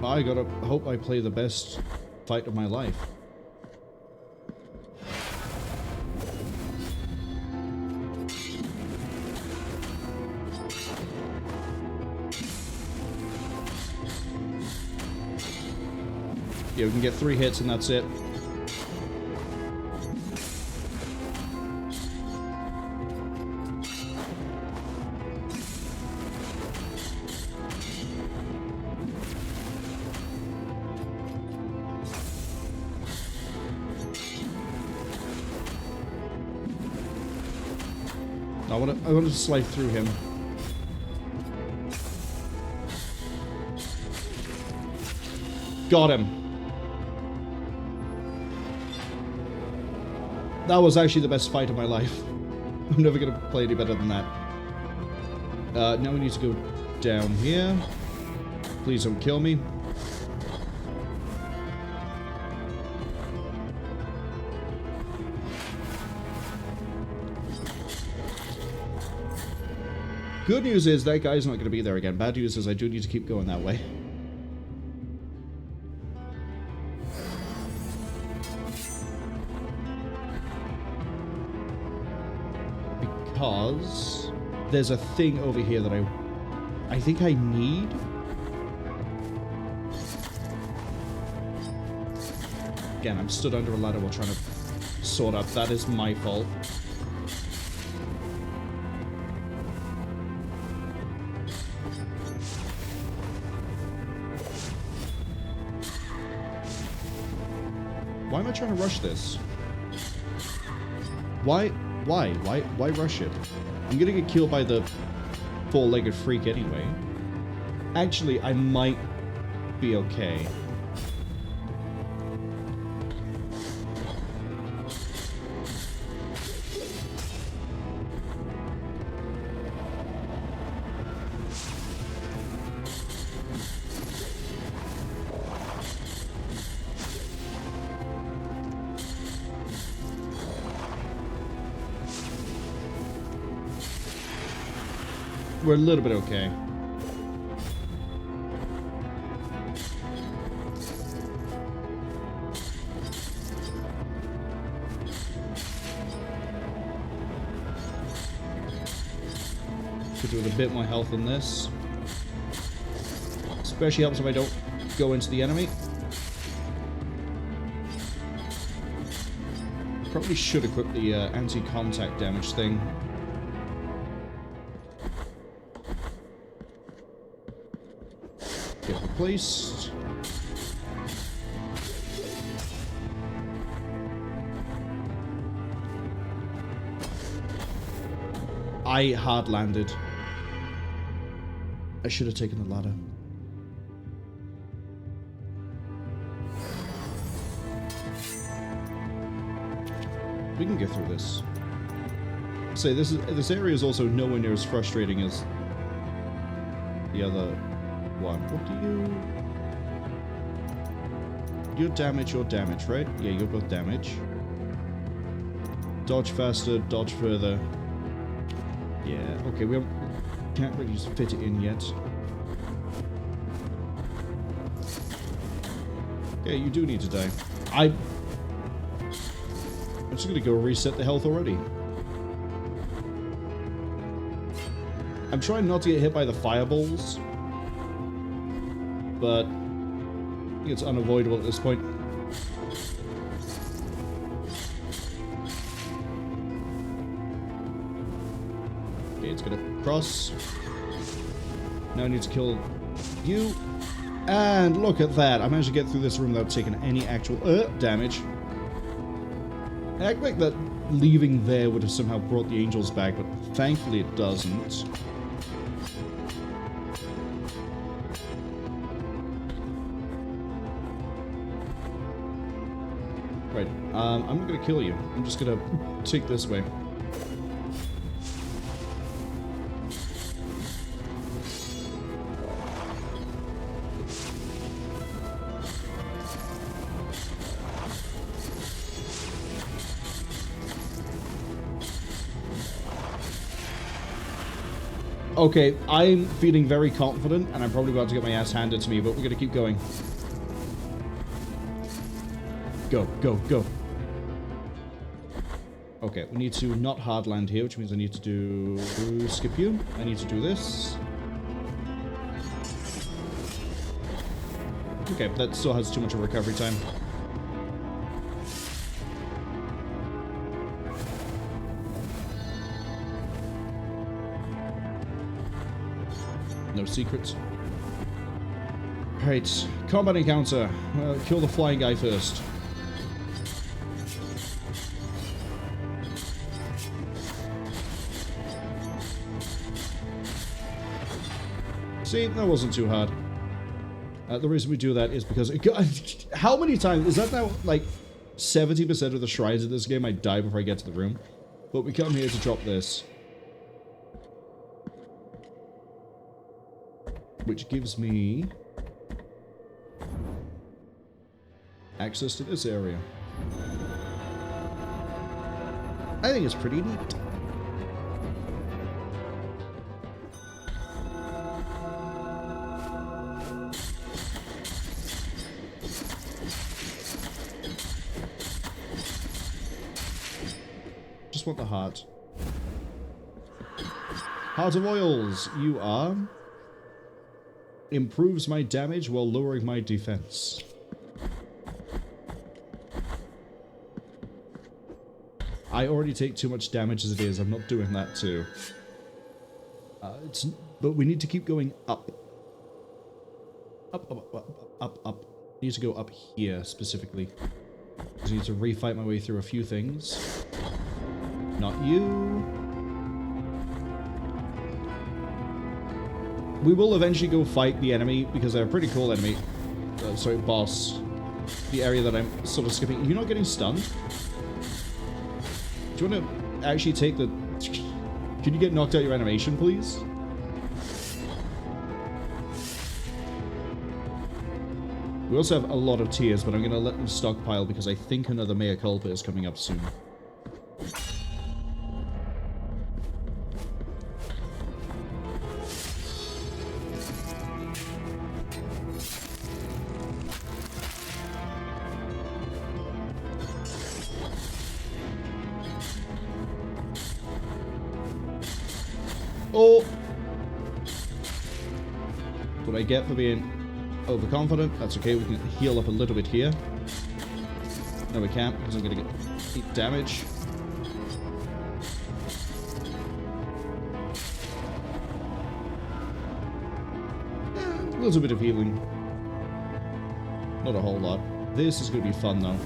I gotta hope I play the best fight of my life. Yeah, we can get 3 hits and that's it. I wanted to slide through him. Got him. That was actually the best fight of my life. I'm never going to play any better than that. Now we need to go down here. Please don't kill me. Good news is that guy's not going to be there again. Bad news is I do need to keep going that way. Because there's a thing over here that I think I need. Again, I'm stood under a ladder while trying to sort out. That is my fault. Why am I trying to rush this? Why rush it? I'm gonna get killed by the four-legged freak anyway. Actually, I might be okay. We're a little bit okay. Could do with a bit more health than this. Especially helps if I don't go into the enemy. Probably should equip the anti-contact damage thing. Get replaced. I hard landed. I should have taken the ladder. We can get through this. Say this area is also nowhere near as frustrating as the other one. What do you? You're damage, right? Yeah, you're both damage. Dodge faster, dodge further. Yeah, okay, we can't really just fit it in yet. Yeah, you do need to die. I'm just gonna go reset the health already. I'm trying not to get hit by the fireballs, but I think it's unavoidable at this point. Okay, it's gonna cross. Now I need to kill you. And look at that. I managed to get through this room without taking any actual damage. I act like that leaving there would have somehow brought the angels back, but thankfully it doesn't. Right, I'm not gonna kill you. I'm just gonna take this way. Okay, I'm feeling very confident, and I'm probably about to get my ass handed to me, but we're gonna keep going. Go, go, go. Okay, we need to not hard land here, which means I need to do skip you. I need to do this. Okay, that still has too much of recovery time. No secrets. Alright, combat encounter. Kill the flying guy first. See, that wasn't too hard. The reason we do that is because... How many times... Is that now, like, 70% of the shrines in this game I die before I get to the room? But we come here to drop this. Which gives me... access to this area. I think it's pretty neat. Just want the heart. Heart of Oils, you are... improves my damage while lowering my defense. I already take too much damage as it is. I'm not doing that too. But we need to keep going up. Up, up, up, up, up. I need to go up here specifically. I need to refight my way through a few things. Not you. We will eventually go fight the enemy, because they're a pretty cool enemy. Sorry, boss. The area that I'm sort of skipping. You're not getting stunned? Do you want to actually take the... Can you get knocked out your animation, please? We also have a lot of tears, but I'm going to let them stockpile because I think another Mea Culpa is coming up soon. Oh! What I get for being overconfident. That's okay. We can heal up a little bit here. No, we can't because I'm going to get 8 damage. A little bit of healing. Not a whole lot. This is going to be fun though.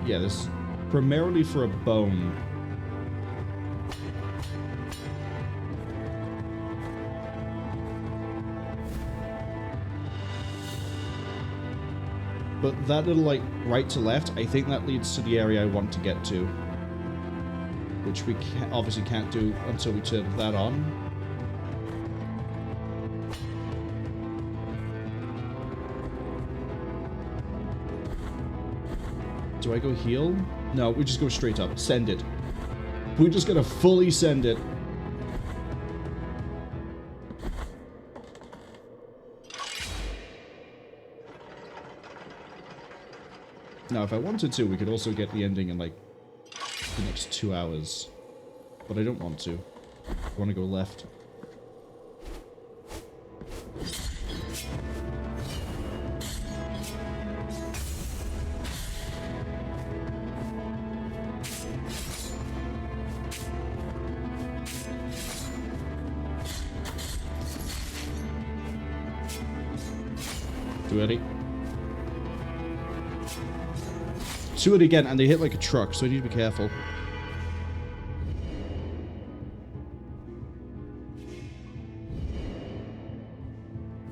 Yeah, this is primarily for a bone. But that little, like, right to left, I think that leads to the area I want to get to. Which we obviously can't do until we turn that on. Do I go heal? No, we just go straight up. Send it. We're just gonna fully send it. Now, if I wanted to, we could also get the ending in, like, the next 2 hours. But I don't want to. I want to go left. Do it. Do it again, and they hit like a truck, so I need to be careful.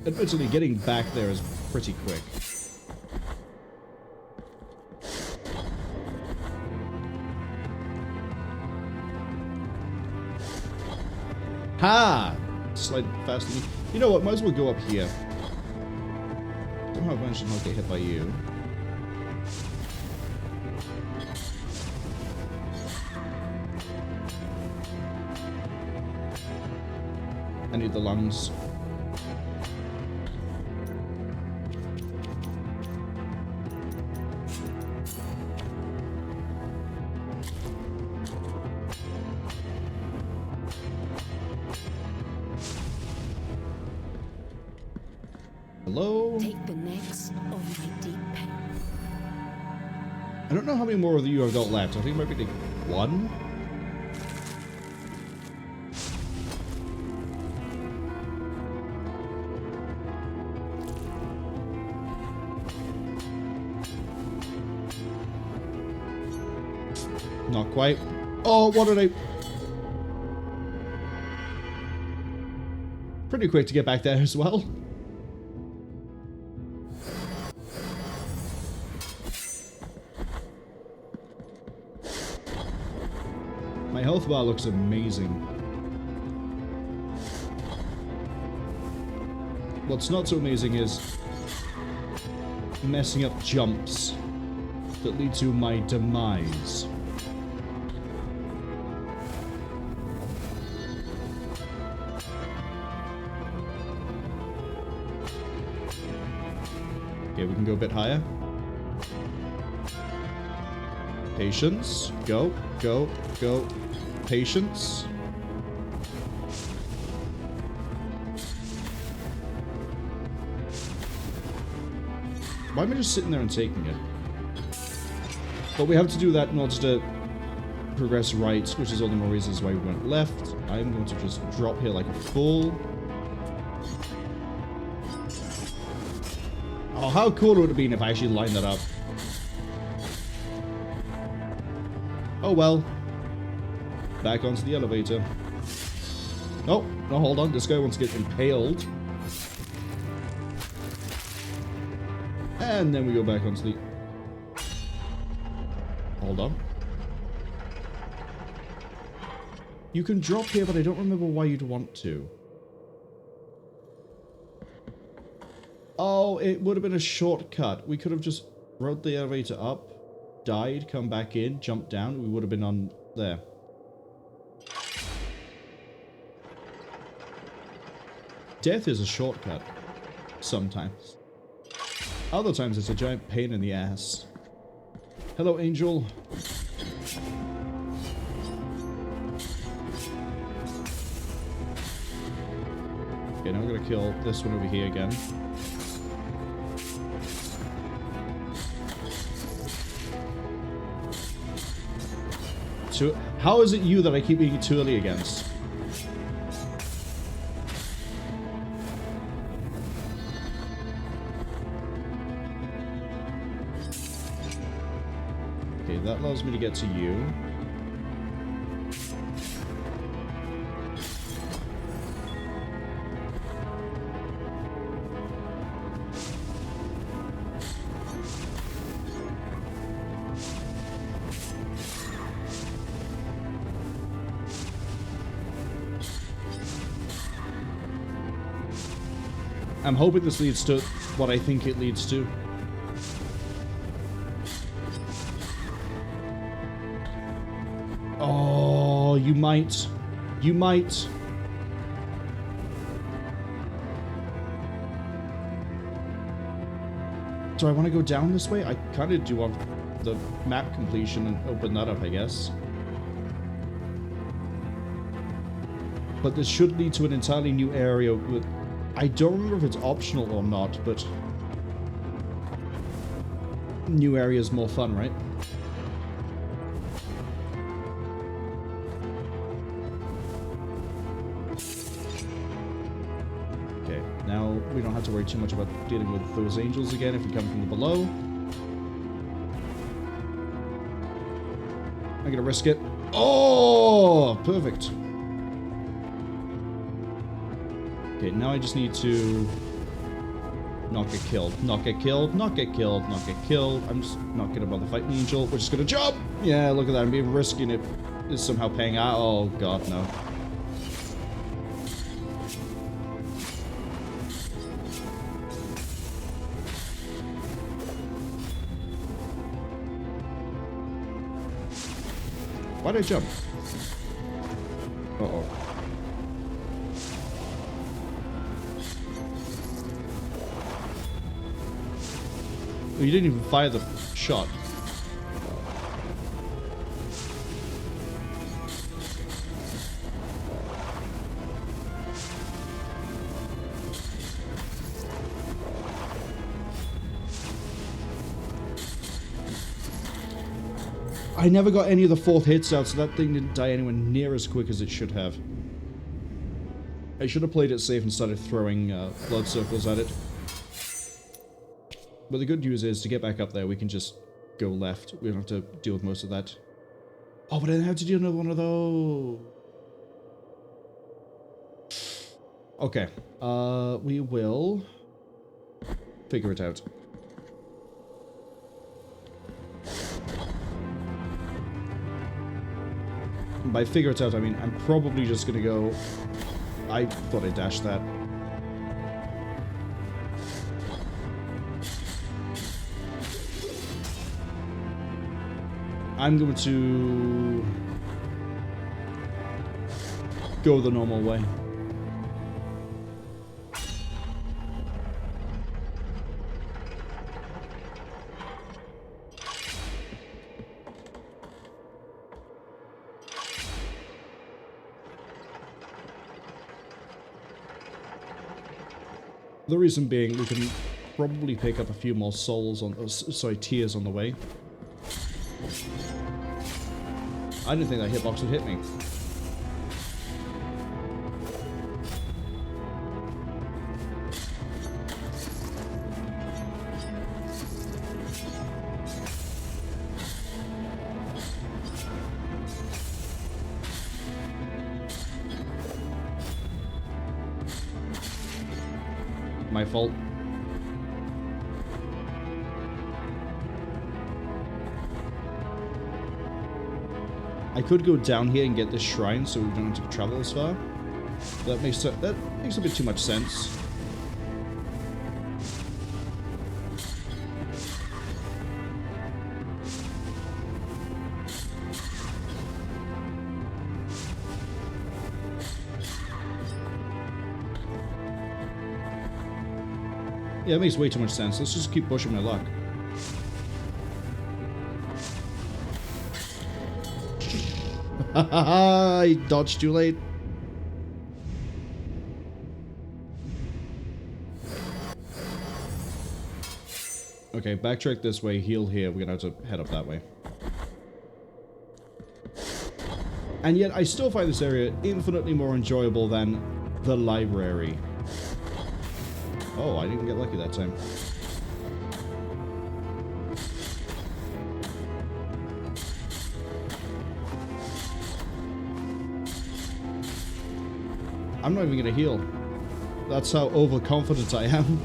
Admittedly, getting back there is pretty quick. Ha! Slide faster than me. You know what? Might as well go up here. Somehow I managed to not get hit by you. I need the lungs. Hello? Take the next of my deep pain. I don't know how many more of you I've got left. I think it might be like 1. Not quite. Oh, what did I... Pretty quick to get back there as well. My health bar looks amazing. What's not so amazing is messing up jumps that lead to my demise. Okay, we can go a bit higher. Patience. Go, go, go. Patience. Why am I just sitting there and taking it? But we have to do that in order to progress right, which is all the more reasons why we went left. I'm going to just drop here like a fool. Oh, how cool it would have been if I actually lined that up. Oh well. Back onto the elevator. Oh, no, hold on. This guy wants to get impaled. And then we go back onto the... Hold on. You can drop here, but I don't remember why you'd want to. Oh, it would have been a shortcut. We could have just rode the elevator up, died, come back in, jumped down. We would have been on there. Death is a shortcut. Sometimes. Other times it's a giant pain in the ass. Hello, Angel. Okay, now I'm gonna kill this one over here again. So, how is it you that I keep being too early against? Okay, that allows me to get to you. I'm hoping this leads to what I think it leads to. Oh, you might. You might. Do I want to go down this way? I kind of do want the map completion and open that up, I guess. But this should lead to an entirely new area with... I don't remember if it's optional or not, but... new area is more fun, right? Okay, now we don't have to worry too much about dealing with those angels again if we come from the below. I'm gonna risk it. Oh, perfect. Okay, now I just need to not get killed, not get killed, not get killed, not get killed. I'm just not gonna bother fighting the angel. We're just gonna jump. Yeah, look at that. I'm being risking it. Is somehow paying out. Oh god, no. Why did I jump? Uh-oh. You didn't even fire the shot. I never got any of the fourth hits out, so that thing didn't die anywhere near as quick as it should have. I should have played it safe and started throwing blood circles at it. But the good news is, to get back up there, we can just go left. We don't have to deal with most of that. Oh, but I didn't have to deal with another one of those. Okay. We will figure it out. And by figure it out, I mean, I'm probably just gonna go... I thought I dashed that. I'm going to go the normal way. The reason being, we can probably pick up a few more souls on, sorry, tears on the way. I didn't think that hitbox would hit me. My fault. I could go down here and get this shrine so we don't have to travel as far. That makes a bit too much sense. Yeah, it makes way too much sense. Let's just keep pushing my luck. I dodged too late. Okay, backtrack this way, heal here. We're gonna have to head up that way. And yet, I still find this area infinitely more enjoyable than the library. Oh, I didn't get lucky that time. I'm not even gonna heal. That's how overconfident I am.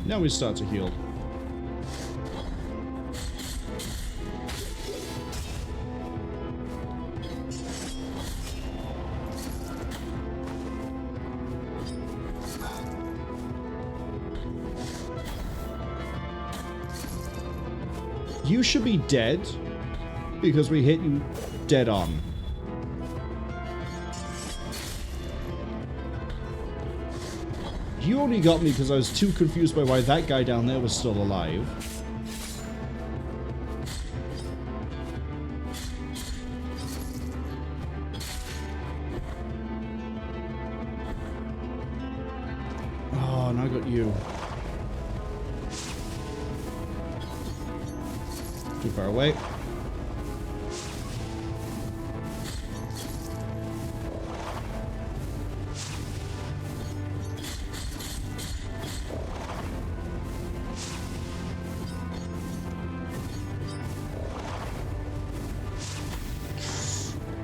Now we start to heal. You should be dead because we hit you dead on. You only got me because I was too confused by why that guy down there was still alive. Oh, and I got you. Too far away.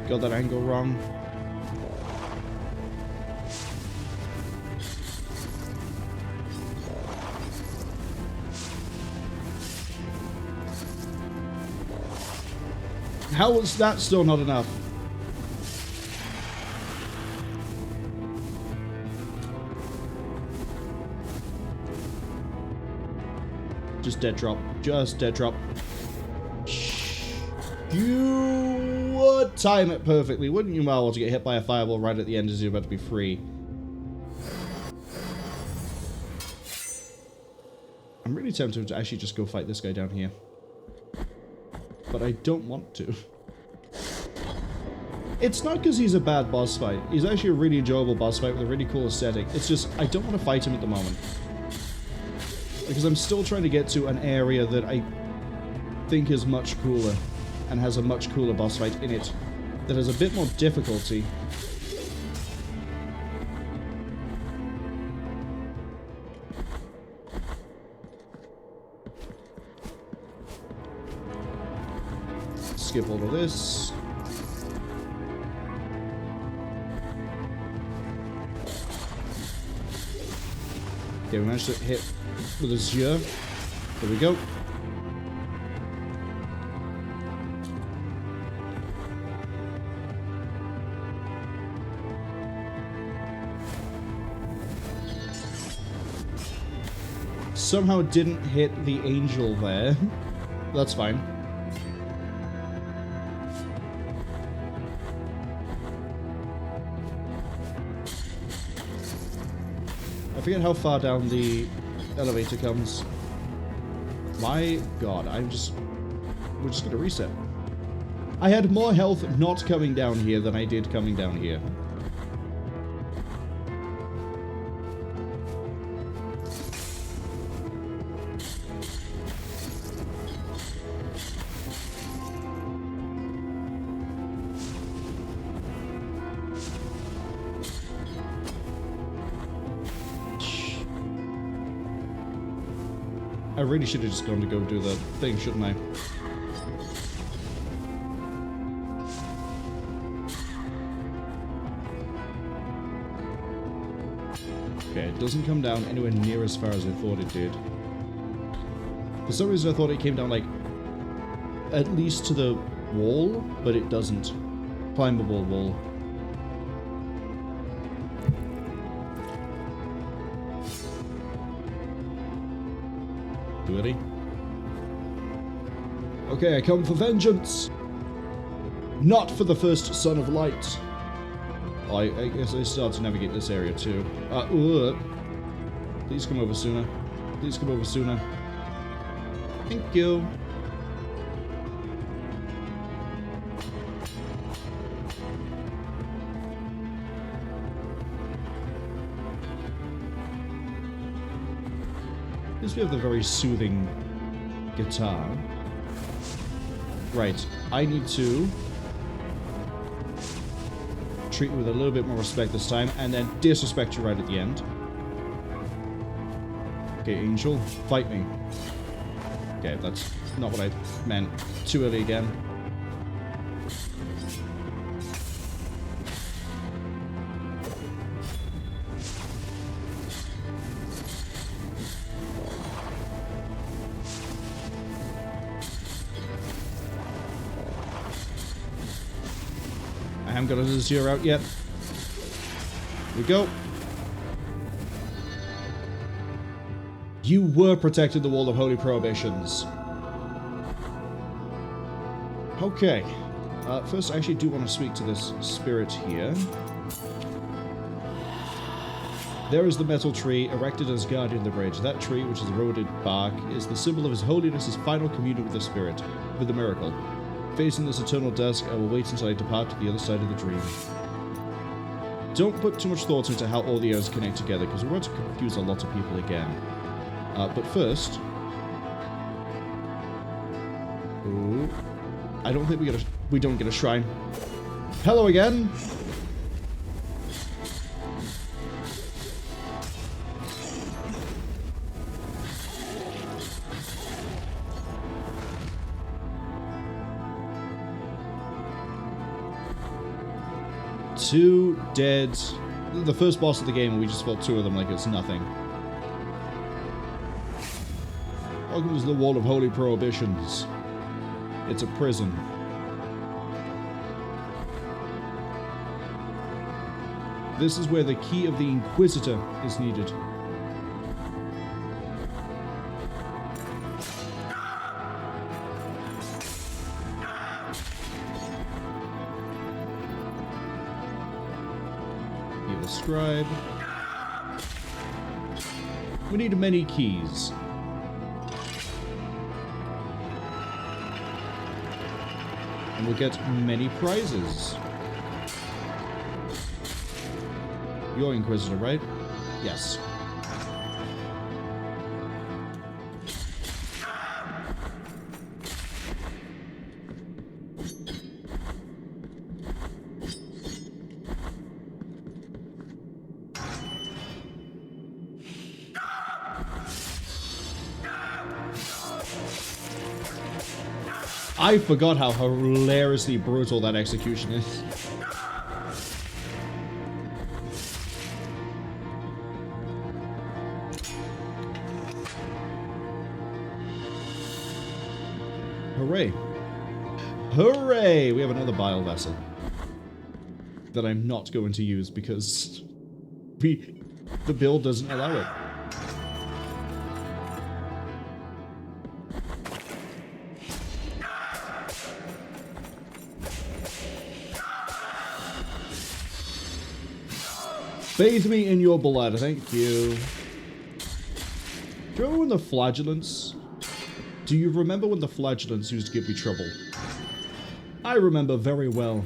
Got that angle wrong. How was that still not enough? Just dead drop. Just dead drop. You would time it perfectly, wouldn't you, Marwol, to get hit by a fireball right at the end as you're about to be free? I'm really tempted to actually just go fight this guy down here. But I don't want to. It's not because he's a bad boss fight. He's actually a really enjoyable boss fight with a really cool aesthetic. It's just, I don't want to fight him at the moment. Because I'm still trying to get to an area that I think is much cooler. And has a much cooler boss fight in it. That has a bit more difficulty. Skip all of this. Okay, we managed to hit with a Azure. There we go. Somehow didn't hit the angel there. That's fine. I forget how far down the elevator comes. My god, we're just gonna reset. I had more health not coming down here than I did coming down here. I really should have just gone to go do the thing, shouldn't I? Okay, it doesn't come down anywhere near as far as I thought it did. For some reason I thought it came down, like, at least to the wall, but it doesn't. Climbable wall. Ready? Okay, I come for vengeance. Not for the first son of light. Oh, I guess I still have to navigate this area too. Please come over sooner. Please come over sooner. Thank you. We have the very soothing guitar. Right, I need to treat you with a little bit more respect this time, and then disrespect you right at the end. Okay, Angel, fight me. Okay, that's not what I meant. Too early again. I haven't got a 0 out yet. Here we go. You were protected the wall of holy prohibitions. Okay. First, I actually do want to speak to this spirit here. There is the metal tree, erected as guardian of the bridge. That tree, which is eroded bark, is the symbol of His Holiness's final communion with the spirit, with the miracle. Facing this eternal dusk, I will wait until I depart to the other side of the dream. Don't put too much thought into how all the areas connect together, because we're going to confuse a lot of people again. But first... Ooh, I don't think we don't get a shrine. Hello again! Two dead. The first boss of the game, we just fought 2 of them like it's nothing. Welcome to the Wall of Holy Prohibitions. It's a prison. This is where the key of the Inquisitor is needed. Scribe. We need many keys. And we'll get many prizes. You're Inquisitor, right? Yes. I forgot how hilariously brutal that execution is. Hooray. Hooray! We have another bile vessel. That I'm not going to use because the build doesn't allow it. Bathe me in your blood, thank you. Do you remember when the flagellants... Do you remember when the flagellants used to give me trouble? I remember very well.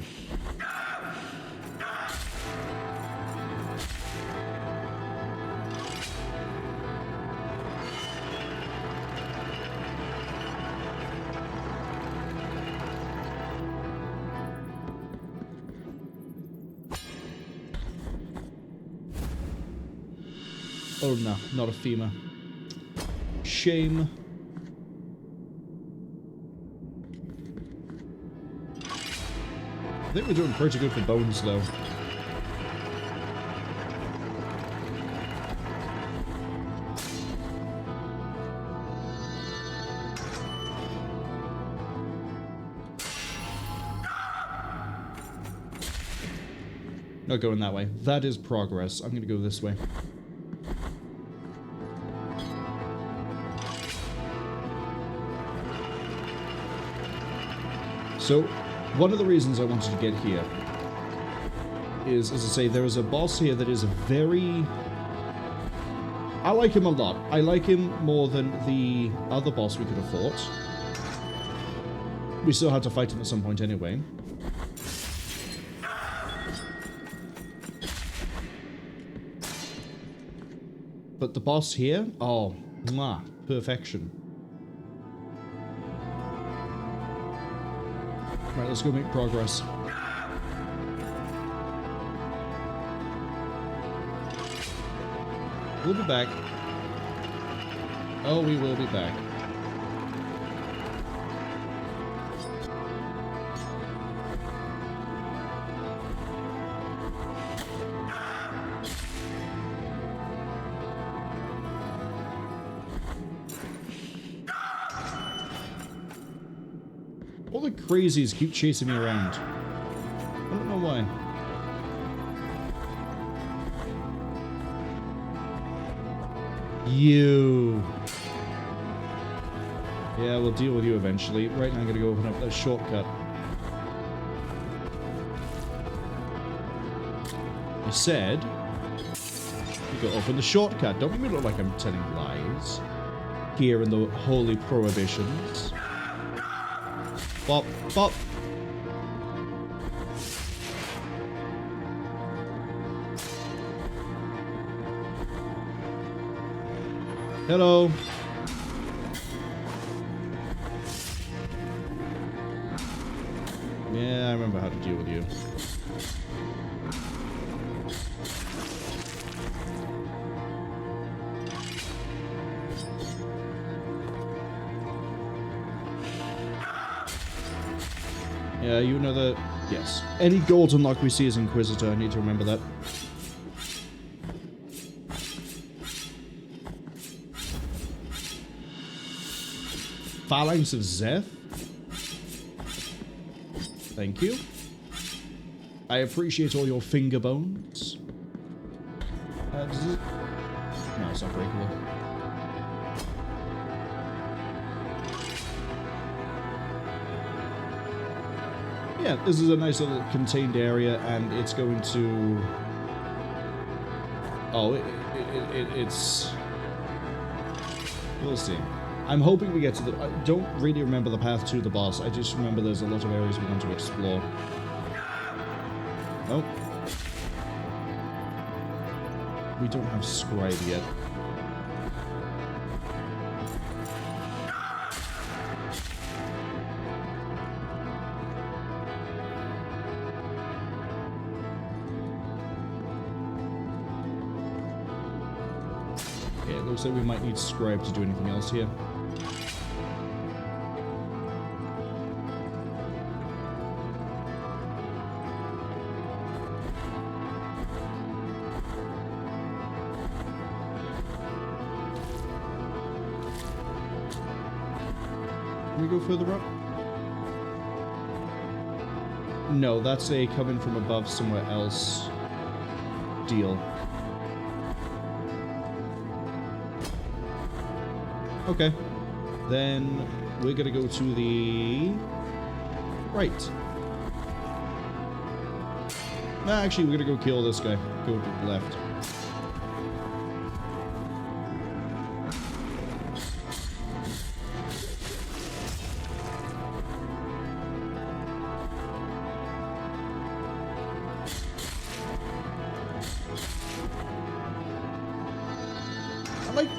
Oh no, not a femur. Shame. I think we're doing pretty good for bones though. Not going that way. That is progress. I'm gonna go this way. So, one of the reasons I wanted to get here is, as I say, there is a boss here that is very... I like him a lot. I like him more than the other boss we could have fought. We still had to fight him at some point anyway. But the boss here? Oh, mwah, perfection. Right, let's go make progress. We'll be back. Oh, we will be back. All the crazies keep chasing me around. I don't know why. You. Yeah, we'll deal with you eventually. Right now I'm gonna go open up that shortcut. I said you go open the shortcut. Don't make me look like I'm telling lies. Here in the holy prohibitions. Bop, bop. Hello. Yeah, I remember how to deal with you. Yeah, you know that. Yes. Any gold unlock we see is Inquisitor. I need to remember that. Phalanx of Zeth. Thank you. I appreciate all your finger bones. Does it... No, it's not breakable. Yeah, this is a nice little contained area, and it's going to... Oh, it's... We'll see. I'm hoping we get to the... I don't really remember the path to the boss. I just remember there's a lot of areas we want to explore. Oh. We don't have Scribe yet. Okay, it looks like we might need Scribe to do anything else here. Can we go further up? No, that's a coming from above somewhere else deal. Okay. Then we're gonna go to the right. Nah, actually, we're gonna go kill this guy. Go to the left.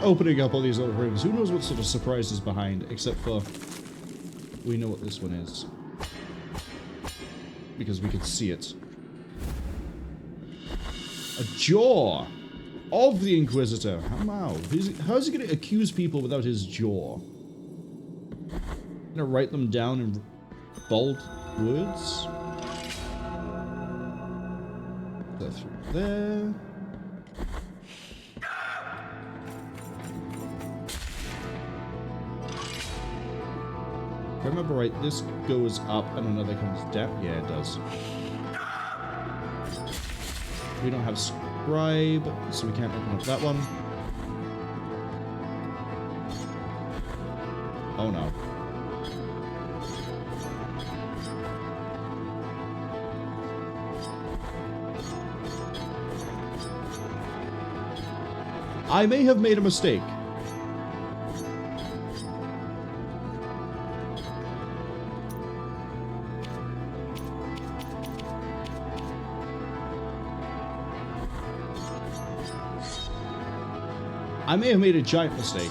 Opening up all these other rooms. Who knows what sort of surprises behind, except for we know what this one is. Because we could see it. A jaw of the Inquisitor. How? How's he going to accuse people without his jaw? Gonna write them down in bold words? Go through there. If I remember right, this goes up and another comes down. Yeah, it does. We don't have Scribe, so we can't open up that one. Oh no. I may have made a mistake. I may have made a giant mistake.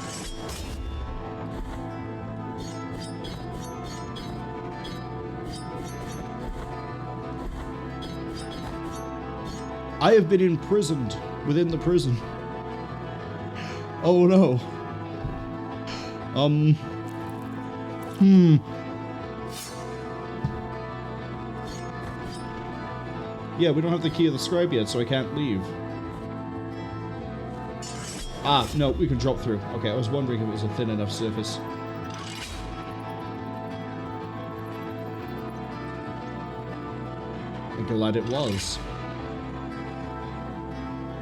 I have been imprisoned within the prison. Oh no. Yeah, we don't have the key of the scribe yet, so I can't leave. Ah, no, we can drop through. Okay, I was wondering if it was a thin enough surface. I'm glad it was.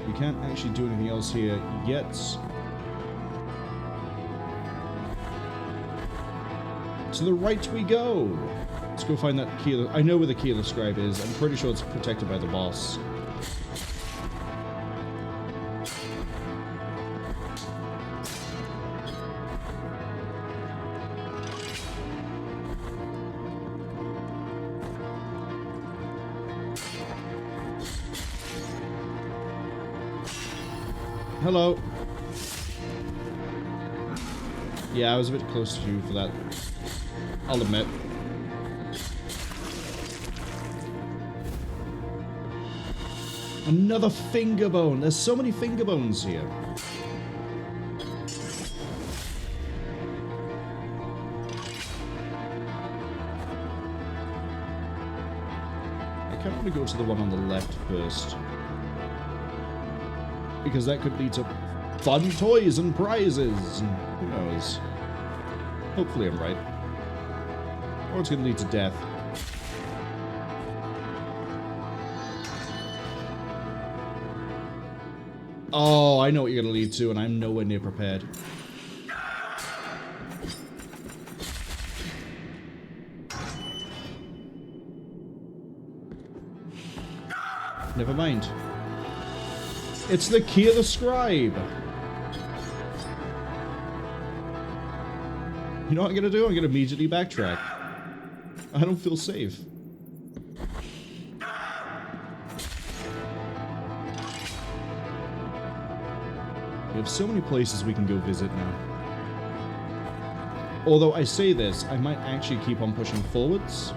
We can't actually do anything else here yet. To the right we go! Let's go find that key of the... I know where the key of the scribe is. I'm pretty sure it's protected by the boss. Hello. Yeah, I was a bit close to you for that. I'll admit. Another finger bone. There's so many finger bones here. I kind of want to go to the one on the left first. Because that could lead to fun toys and prizes. And who knows? Hopefully I'm right. Or it's going to lead to death. Oh, I know what you're going to lead to, and I'm nowhere near prepared. Never mind. It's the key of the scribe. You know what I'm going to do? I'm going to immediately backtrack. I don't feel safe. We have so many places we can go visit now. Although I say this, I might actually keep on pushing forwards.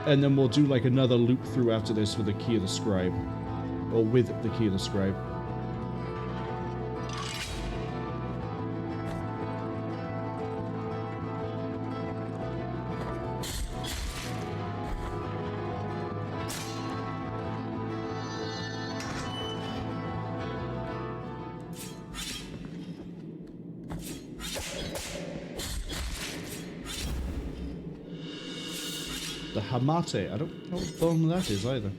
And then we'll do like another loop through after this with the key of the scribe. Or with the key of the scribe. The Hamate. I don't know what bone that is either.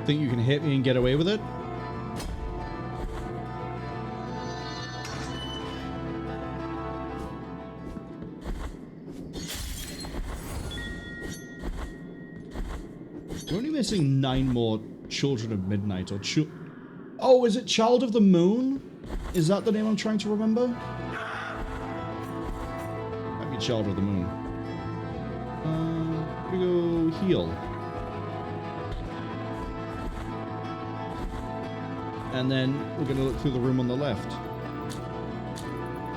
Think you can hit me and get away with it? We're only missing 9 more Children of Midnight, or oh, is it Child of the Moon? Is that the name I'm trying to remember? Might be Child of the Moon. We go heal. And then we're going to look through the room on the left.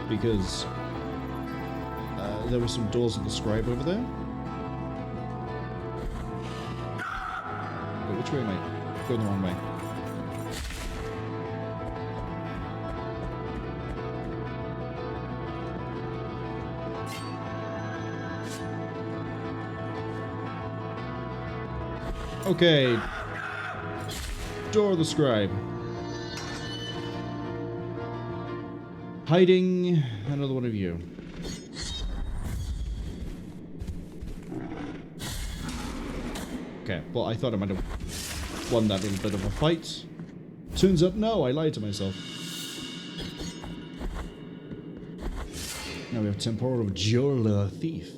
Because there were some doors of the scribe over there. Wait, which way am I? Going the wrong way. Okay. Door of the scribe. Hiding another one of you. Okay, well, I thought I might have won that little bit of a fight. Turns out, no, I lied to myself. Now we have Temporal of Jurla Thief.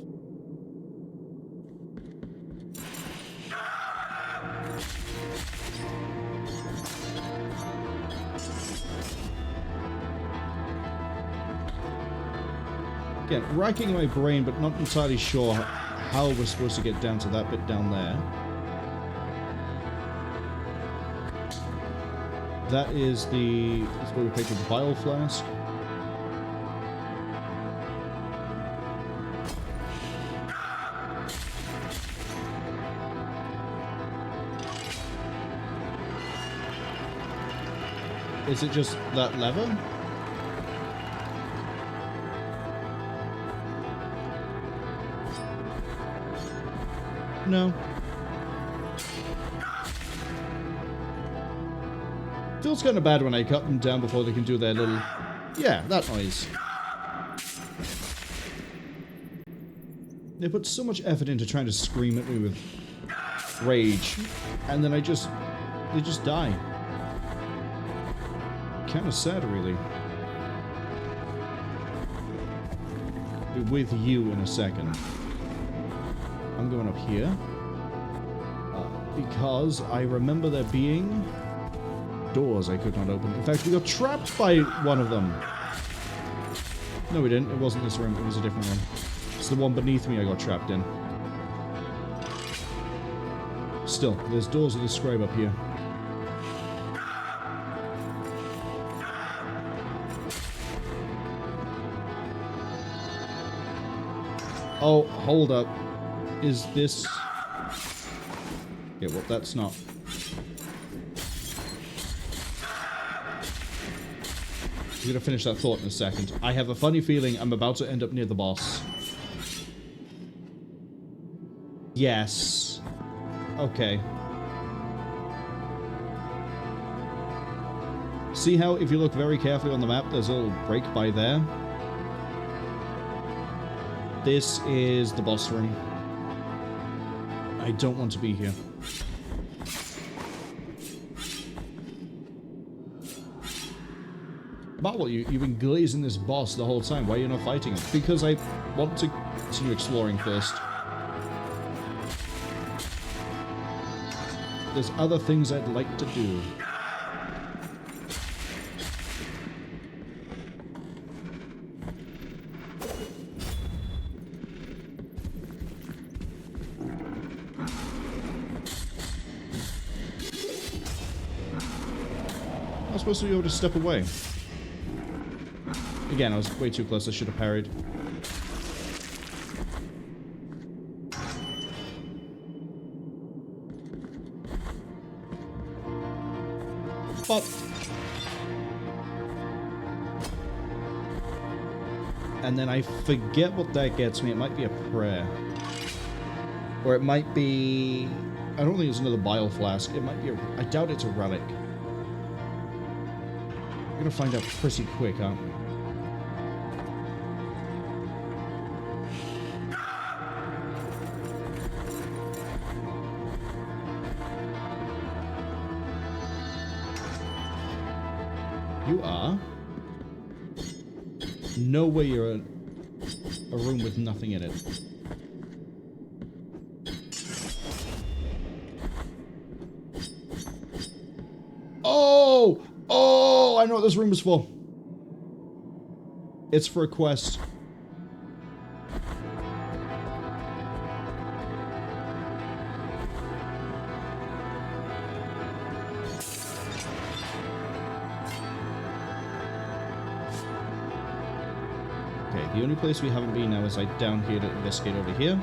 Again, racking my brain, but not entirely sure how we're supposed to get down to that bit down there. That is the... That's where we picked up the Bile Flask. Is it just that lever? No. Feels kind of bad when I cut them down before they can do their little... Yeah, that noise. They put so much effort into trying to scream at me with rage, and then they just die. Kind of sad, really. Be with you in a second. I'm going up here. Because I remember there being doors I could not open. In fact, we got trapped by one of them. No, we didn't. It wasn't this room. It was a different one. It's the one beneath me I got trapped in. Still, there's doors of the scribe up here. Oh, hold up. Is this... Yeah, well, that's not... I'm gonna finish that thought in a second. I have a funny feeling I'm about to end up near the boss. Yes. Okay. See how, if you look very carefully on the map, there's a little break by there? This is the boss room. I don't want to be here. Marwol, you've been glazing this boss the whole time. Why are you not fighting him? Because I want to continue exploring first. There's other things I'd like to do. I was supposed to be able to step away. Again, I was way too close. I should have parried. But... And then I forget what that gets me. It might be a prayer. Or it might be... I don't think it's another bile flask. It might be a... I doubt it's a relic. We're gonna find out pretty quick, aren't we? You are? No way you're a room with nothing in it. Oh! Oh! I know what this room is for. It's for a quest. The only place we haven't been now is like down here to investigate over here.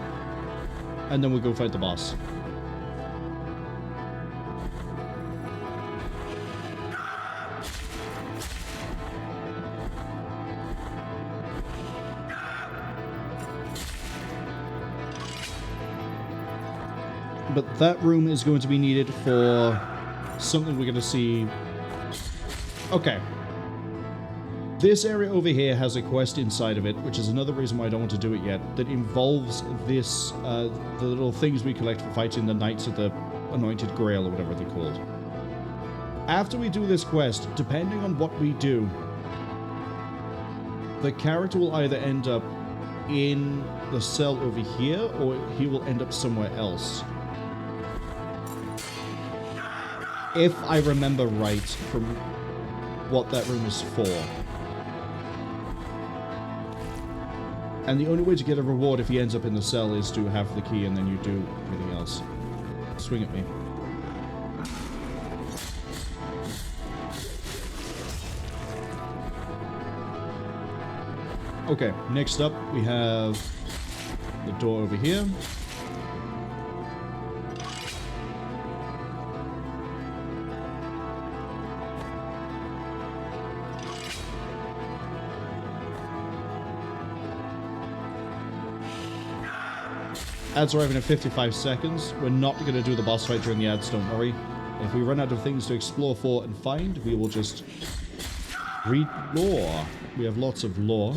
And then we'll go fight the boss. But that room is going to be needed for something we're going to see. Okay. This area over here has a quest inside of it, which is another reason why I don't want to do it yet, that involves this, the little things we collect for fighting the Knights of the Anointed Grail, or whatever they're called. After we do this quest, depending on what we do, the character will either end up in the cell over here, or he will end up somewhere else. If I remember right from what that room is for. And the only way to get a reward if he ends up in the cell is to have the key and then you do everything else. Swing at me. Okay, next up we have the door over here. Ads arriving in 55 seconds. We're not going to do the boss fight during the ads, don't worry. If we run out of things to explore for and find, we will just read lore. We have lots of lore.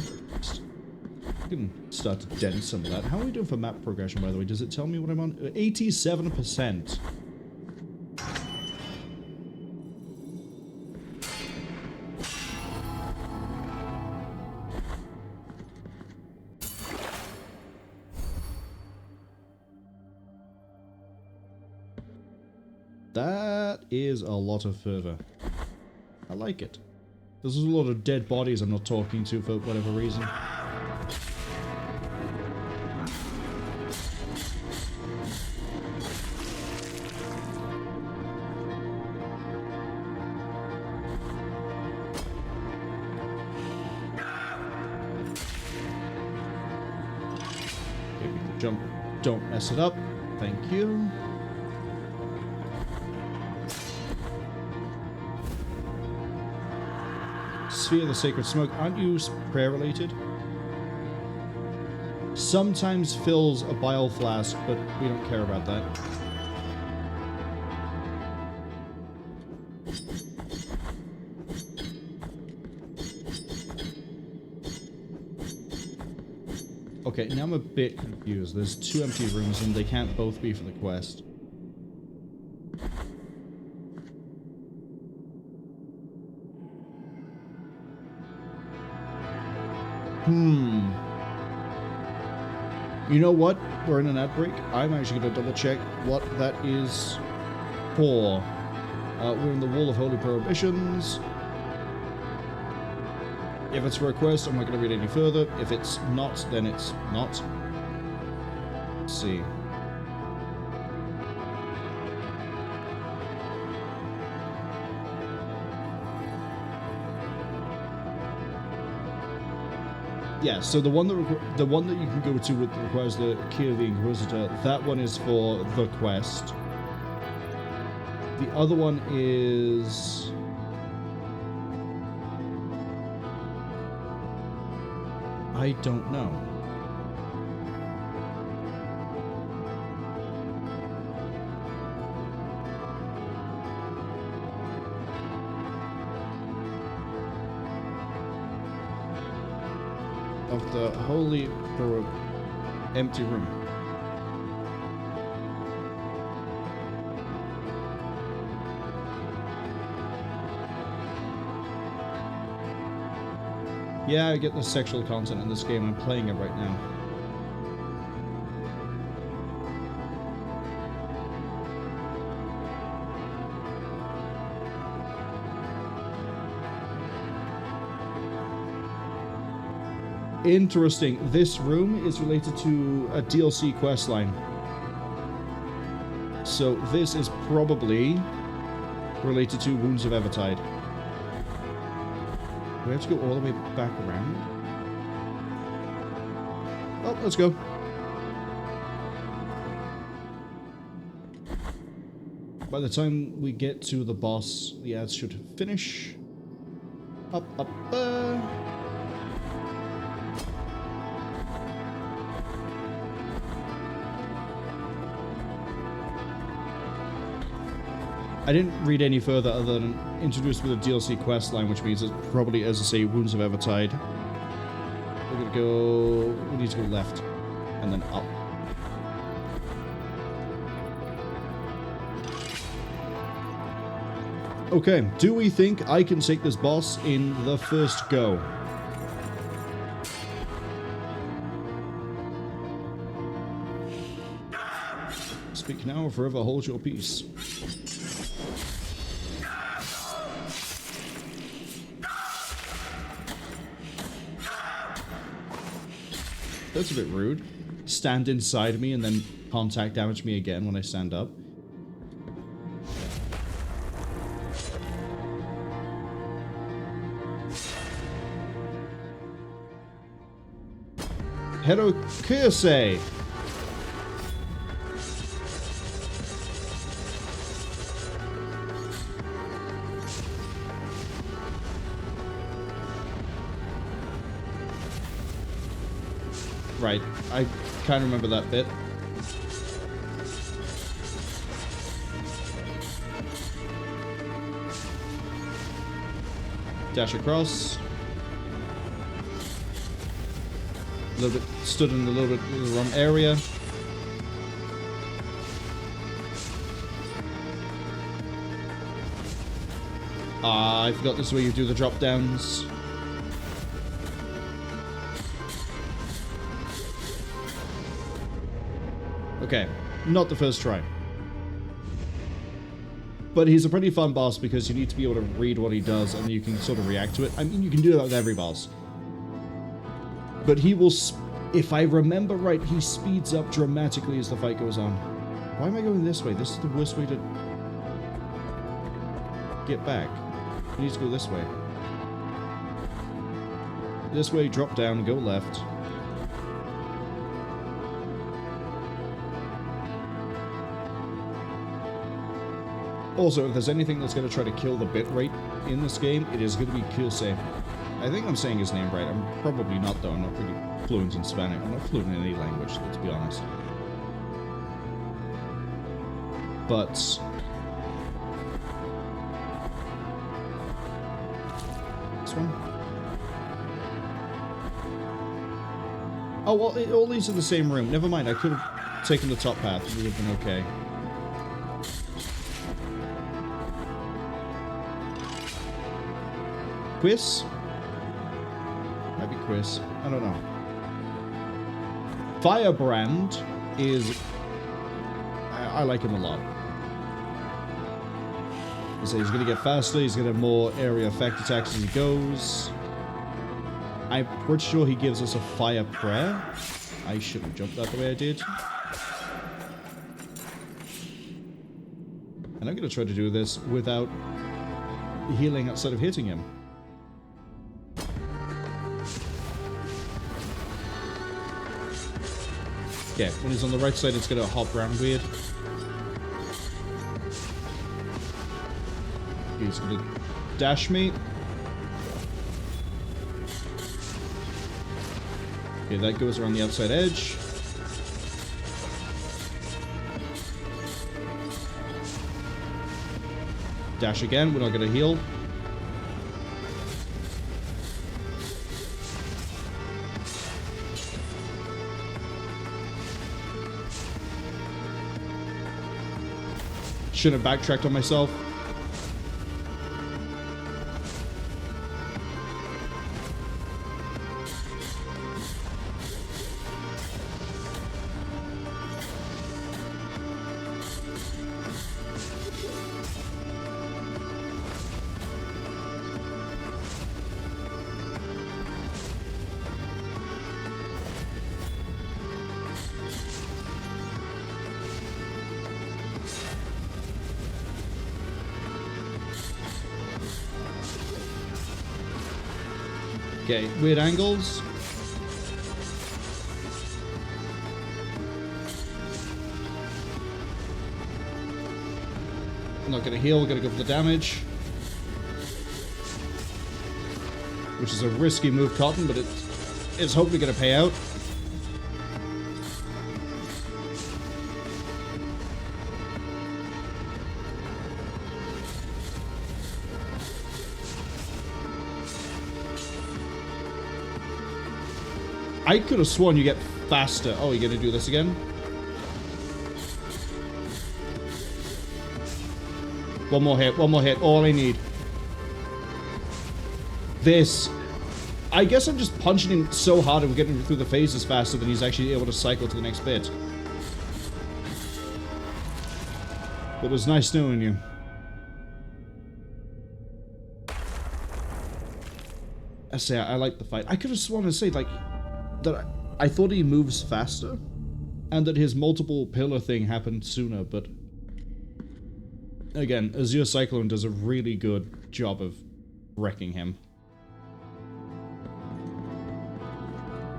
We can start to dent some of that. How are we doing for map progression, by the way? Does it tell me what I'm on? 87%. That is a lot of fervor. I like it. There's a lot of dead bodies I'm not talking to for whatever reason. Okay, we can jump. Don't mess it up. Thank you. Sphere of the Sacred Smoke. Aren't you prayer related? Sometimes fills a bile flask, but we don't care about that. Okay, now I'm a bit confused. There's two empty rooms and they can't both be for the quest. You know what? We're in an ad break. I'm actually going to double check what that is for. We're in the Wall of Holy Prohibitions. If it's for a quest, I'm not going to read any further. If it's not, then it's not. Let's see. Yeah, so the one that you can go to with requires the key of the Inquisitor, that one is for the quest. The other one is I don't know. Of the holy or empty room. Yeah, I get the sexual content in this game. I'm playing it right now. Interesting. This room is related to a DLC questline. So this is probably related to Wounds of Evertide. Do we have to go all the way back around? Oh, let's go. By the time we get to the boss, the ads should finish. Up. I didn't read any further other than introduced with a DLC quest line, which means it's probably, as I say, Wounds of Evertide. We're gonna go... We need to go left. And then up. Okay, do we think I can take this boss in the first go? Speak now or forever hold your peace. That's a bit rude. Stand inside me and then contact damage me again when I stand up. Hello, Quirce! Right, I kind of remember that bit. Dash across. A little bit, stood in a little bit of the wrong area. I forgot this is where you do the drop downs. Okay, not the first try. But he's a pretty fun boss because you need to be able to read what he does and you can sort of react to it. I mean, you can do that with every boss. But he will, if I remember right, he speeds up dramatically as the fight goes on. Why am I going this way? This is the worst way to get back. I need to go this way. This way, drop down, go left. Also, if there's anything that's going to try to kill the bitrate in this game, it is going to be Quirce. I think I'm saying his name right. I'm probably not, though. I'm not pretty fluent in Spanish. I'm not fluent in any language, let's be honest. But... this one? Oh, well, it all leads to the same room. Never mind, I could have taken the top path. It would have been okay. Quirce? Might be Quirce. I don't know. Firebrand is... I like him a lot. So he's going to get faster, he's going to have more area effect attacks as he goes. I'm pretty sure he gives us a fire prayer. I shouldn't jump that the way I did. And I'm going to try to do this without healing outside of hitting him. Yeah, when he's on the right side, it's going to hop around weird. He's going to dash me. Okay, that goes around the outside edge. Dash again, we're not going to heal. Shouldn't have backtracked on myself. Okay, weird angles. I'm not going to heal, we're going to go for the damage. Which is a risky move, Cotton, but it's hopefully going to pay out. I could have sworn you get faster. Oh, you're gonna do this again? One more hit, all I need. This. I guess I'm just punching him so hard and getting through the phases faster than he's actually able to cycle to the next bit. But it was nice knowing you. I say, I like the fight. I could have sworn to say, like, that I thought he moves faster, and that his multiple pillar thing happened sooner, but again, Azure Cyclone does a really good job of wrecking him.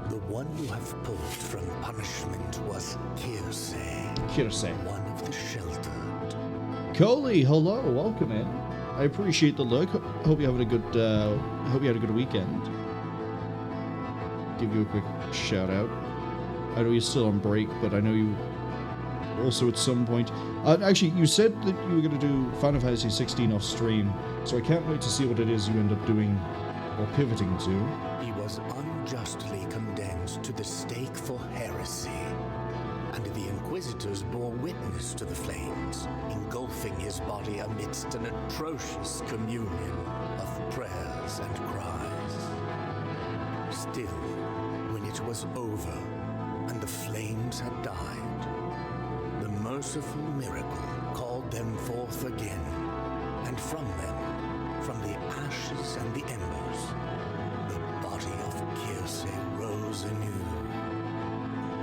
The one you have pulled from punishment was Quirce. Quirce. One of the sheltered. Coley, hello, welcome in. I appreciate the look. Hope you're having a good, hope you had a good weekend. Give you a quick shout out. I know you're still on break, but I know you also at some point. Actually, you said that you were going to do Final Fantasy 16 off stream, so I can't wait to see what it is you end up doing or pivoting to. He was unjustly condemned to the stake for heresy, and the Inquisitors bore witness to the flames, engulfing his body amidst an atrocious communion of prayers and cries. Still, when it was over, and the flames had died, the merciful miracle called them forth again, and from them, from the ashes and the embers, the body of Quirce rose anew.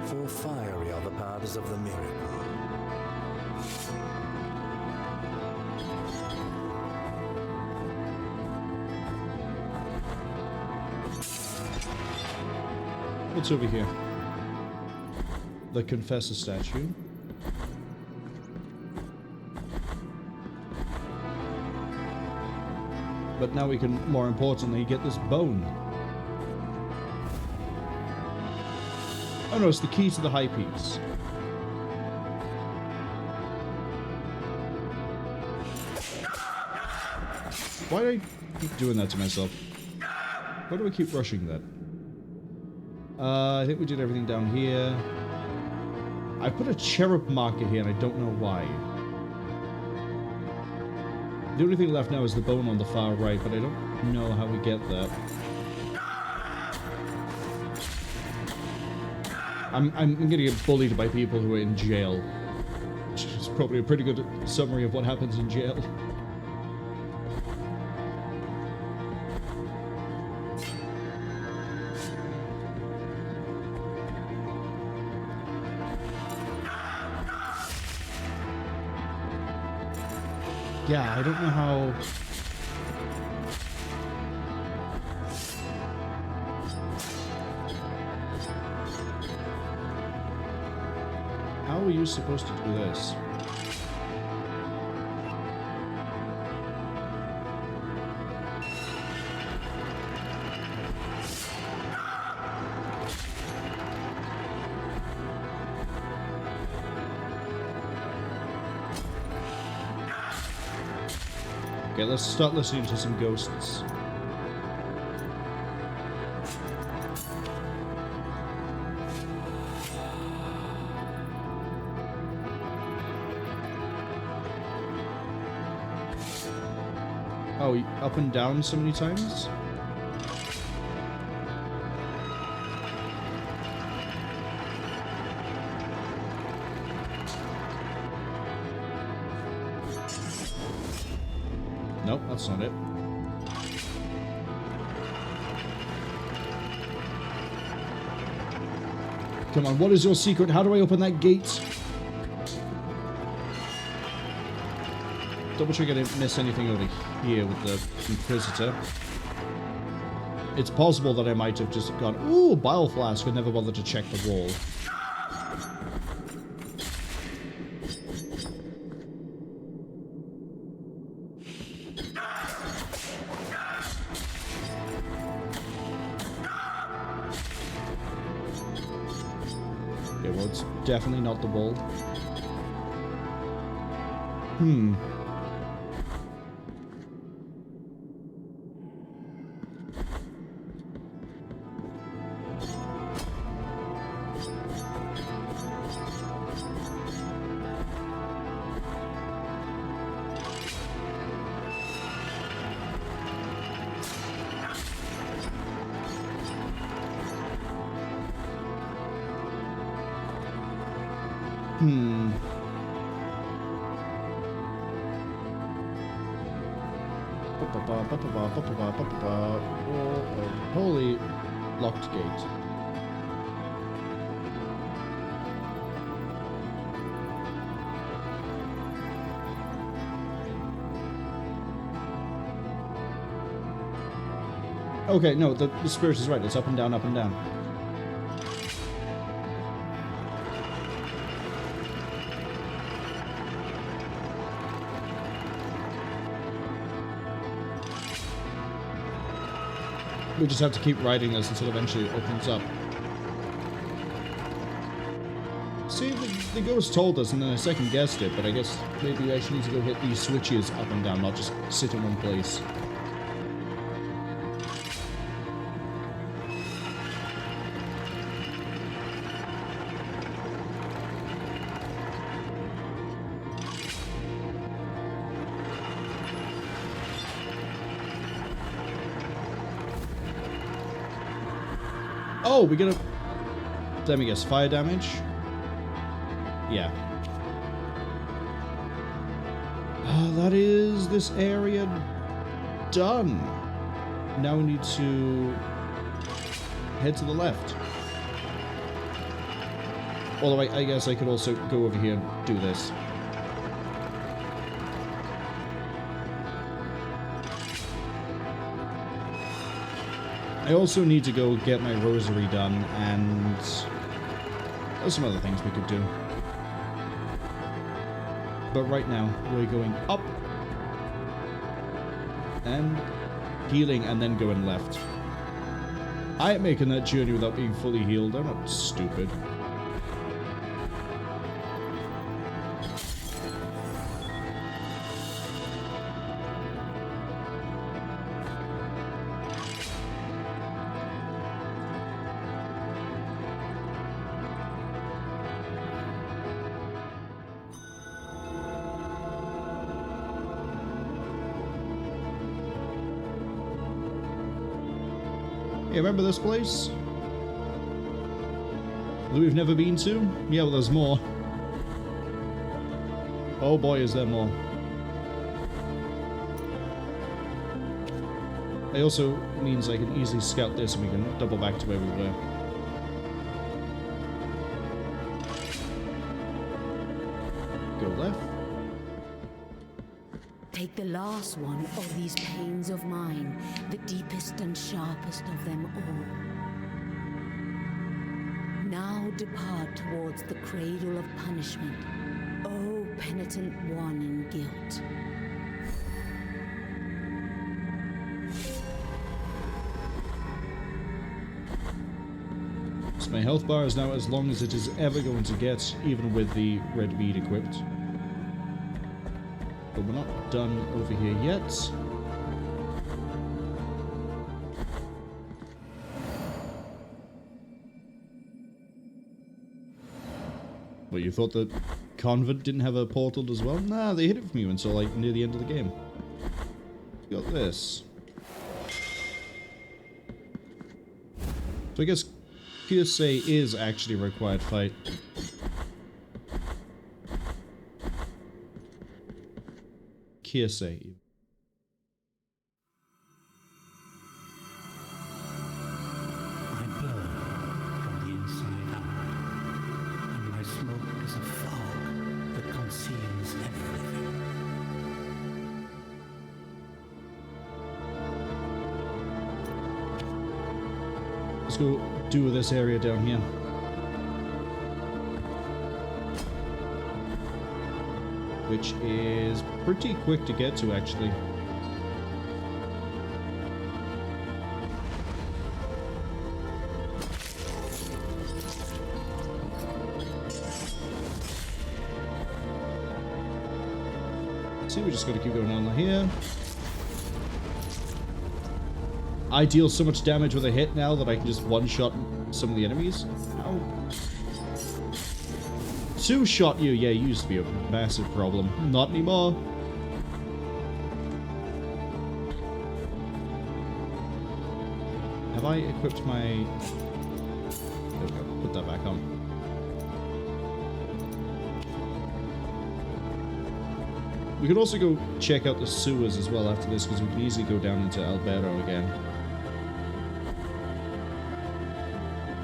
For fiery are the paths of the miracle. What's over here? The Confessor statue. But now we can, more importantly, get this bone. Oh no, it's the key to the high piece. Why do I keep doing that to myself? Why do I keep rushing that? I think we did everything down here. I put a cherub marker here and I don't know why. The only thing left now is the bone on the far right, but I don't know how we get that. I'm gonna get bullied by people who are in jail. Which is probably a pretty good summary of what happens in jail. Yeah, I don't know how... How are you supposed to do this? Okay, let's start listening to some ghosts. Oh, up and down so many times? Nope, that's not it. Come on, what is your secret? How do I open that gate? Double check I didn't miss anything over here with the Inquisitor. It's possible that I might have just gone, ooh, bile flask, and never bothered to check the wall. Okay, well, it's definitely not the wall. Holy locked gate. Okay, no, the spirit is right. It's up and down, up and down. We just have to keep riding this until eventually it opens up. See, the ghost told us and then I second guessed it, but I guess maybe we actually need to go hit these switches up and down, not just sit in one place. Oh, we get a... Let me guess, fire damage? Yeah. That is this area done. Now we need to head to the left. Although I guess I could also go over here and do this. I also need to go get my rosary done, and there's some other things we could do. But right now, we're going up, and healing, and then going left. I ain't making that journey without being fully healed. I'm not stupid. Hey, remember this place? That we've never been to? Yeah, well, there's more. Oh boy, is there more. It also means I can easily scout this and we can double back to where we were. Go left. Take the last one of these pains of mine, the deepest and sharpest of them all. Now depart towards the cradle of punishment, O Penitent One in guilt. So my health bar is now as long as it is ever going to get, even with the red bead equipped. But we're not done over here yet. Well, you thought the convent didn't have a portal as well? Nah, they hid it from you until like near the end of the game. You got this. So I guess Quirce is actually a required fight. Quirce. I burn from the inside out, and my smoke is a fog that conceals everything. Let's go do this area down here. Which is pretty quick to get to, actually. See, we just gotta keep going down here. I deal so much damage with a hit now that I can just one-shot some of the enemies. Ow. Two-shot you, yeah, used to be a massive problem. Not anymore. Have I equipped my... There we go, put that back on. We could also go check out the sewers as well after this, because we can easily go down into Albero again.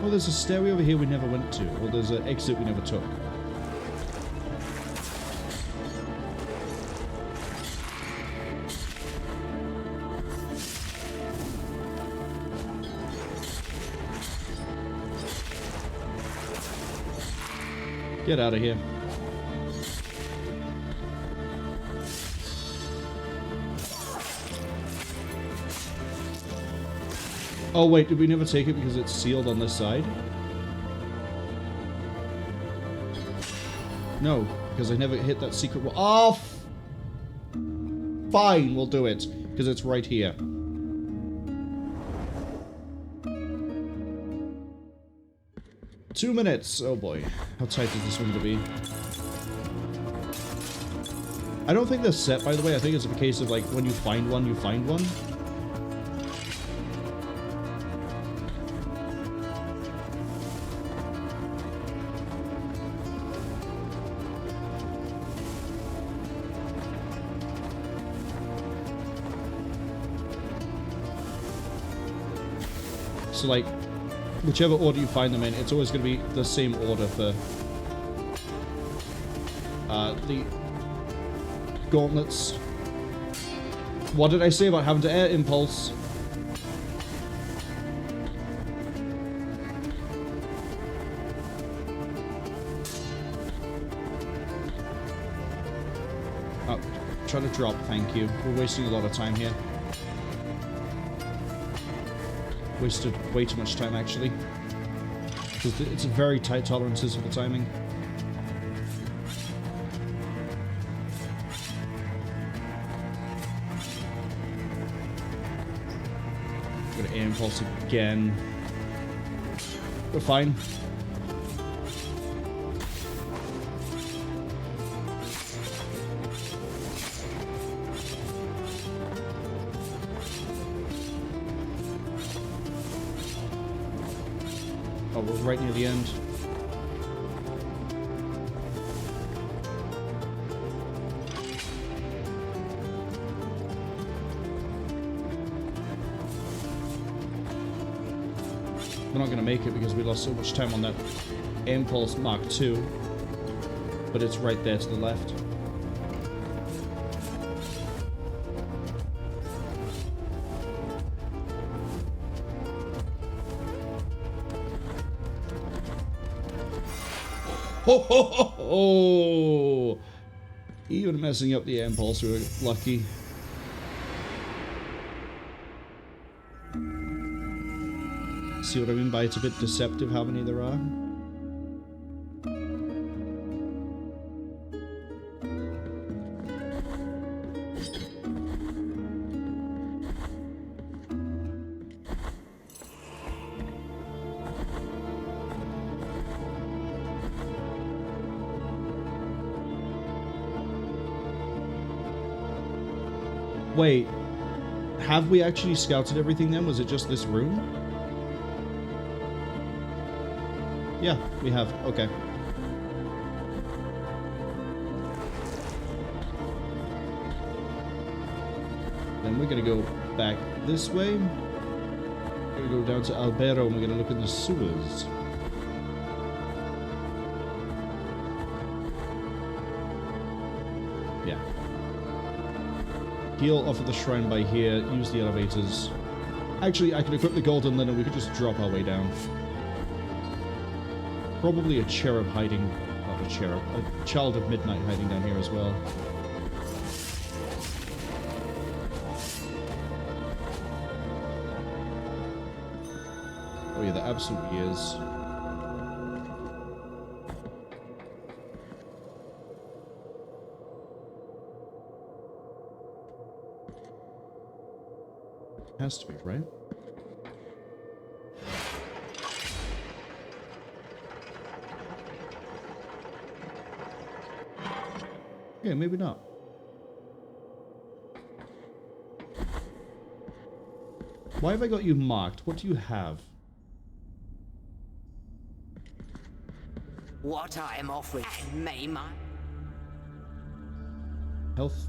Oh, there's a stairway over here we never went to. Or there's an exit we never took. Get out of here. Oh wait, did we never take it because it's sealed on this side? No, because I never hit that secret wall. Oh, fine, we'll do it, because it's right here. Two minutes. Oh boy, how tight is this one going to be? I don't think they're set, by the way. I think it's a case of like when you find one, you find one. So like, whichever order you find them in, it's always going to be the same order for the gauntlets. What did I say about having to air impulse? Oh, try to drop, thank you. We're wasting a lot of time here. Wasted way too much time, actually. Because it's a very tight tolerances for the timing. Gonna air impulse again. We're fine. Oh, we're right near the end. We're not going to make it because we lost so much time on that Impulse Mark II. But it's right there to the left. Ho ho ho ho! Even messing up the impulse, we were lucky. See what I mean by it's a bit deceptive how many there are? Wait, have we actually scouted everything then? Was it just this room? Yeah, we have. Okay. Then we're gonna go back this way. We're gonna go down to Albero and we're gonna look in the sewers. Yeah. Heal off of the shrine by here, use the elevators. Actually, I can equip the golden linen, we could just drop our way down. Probably a cherub hiding, not a cherub, a child of midnight hiding down here as well. Oh yeah, there absolutely is. Has to be, right? Yeah, maybe not. Why have I got you marked? What do you have? What I am offering may my... Health.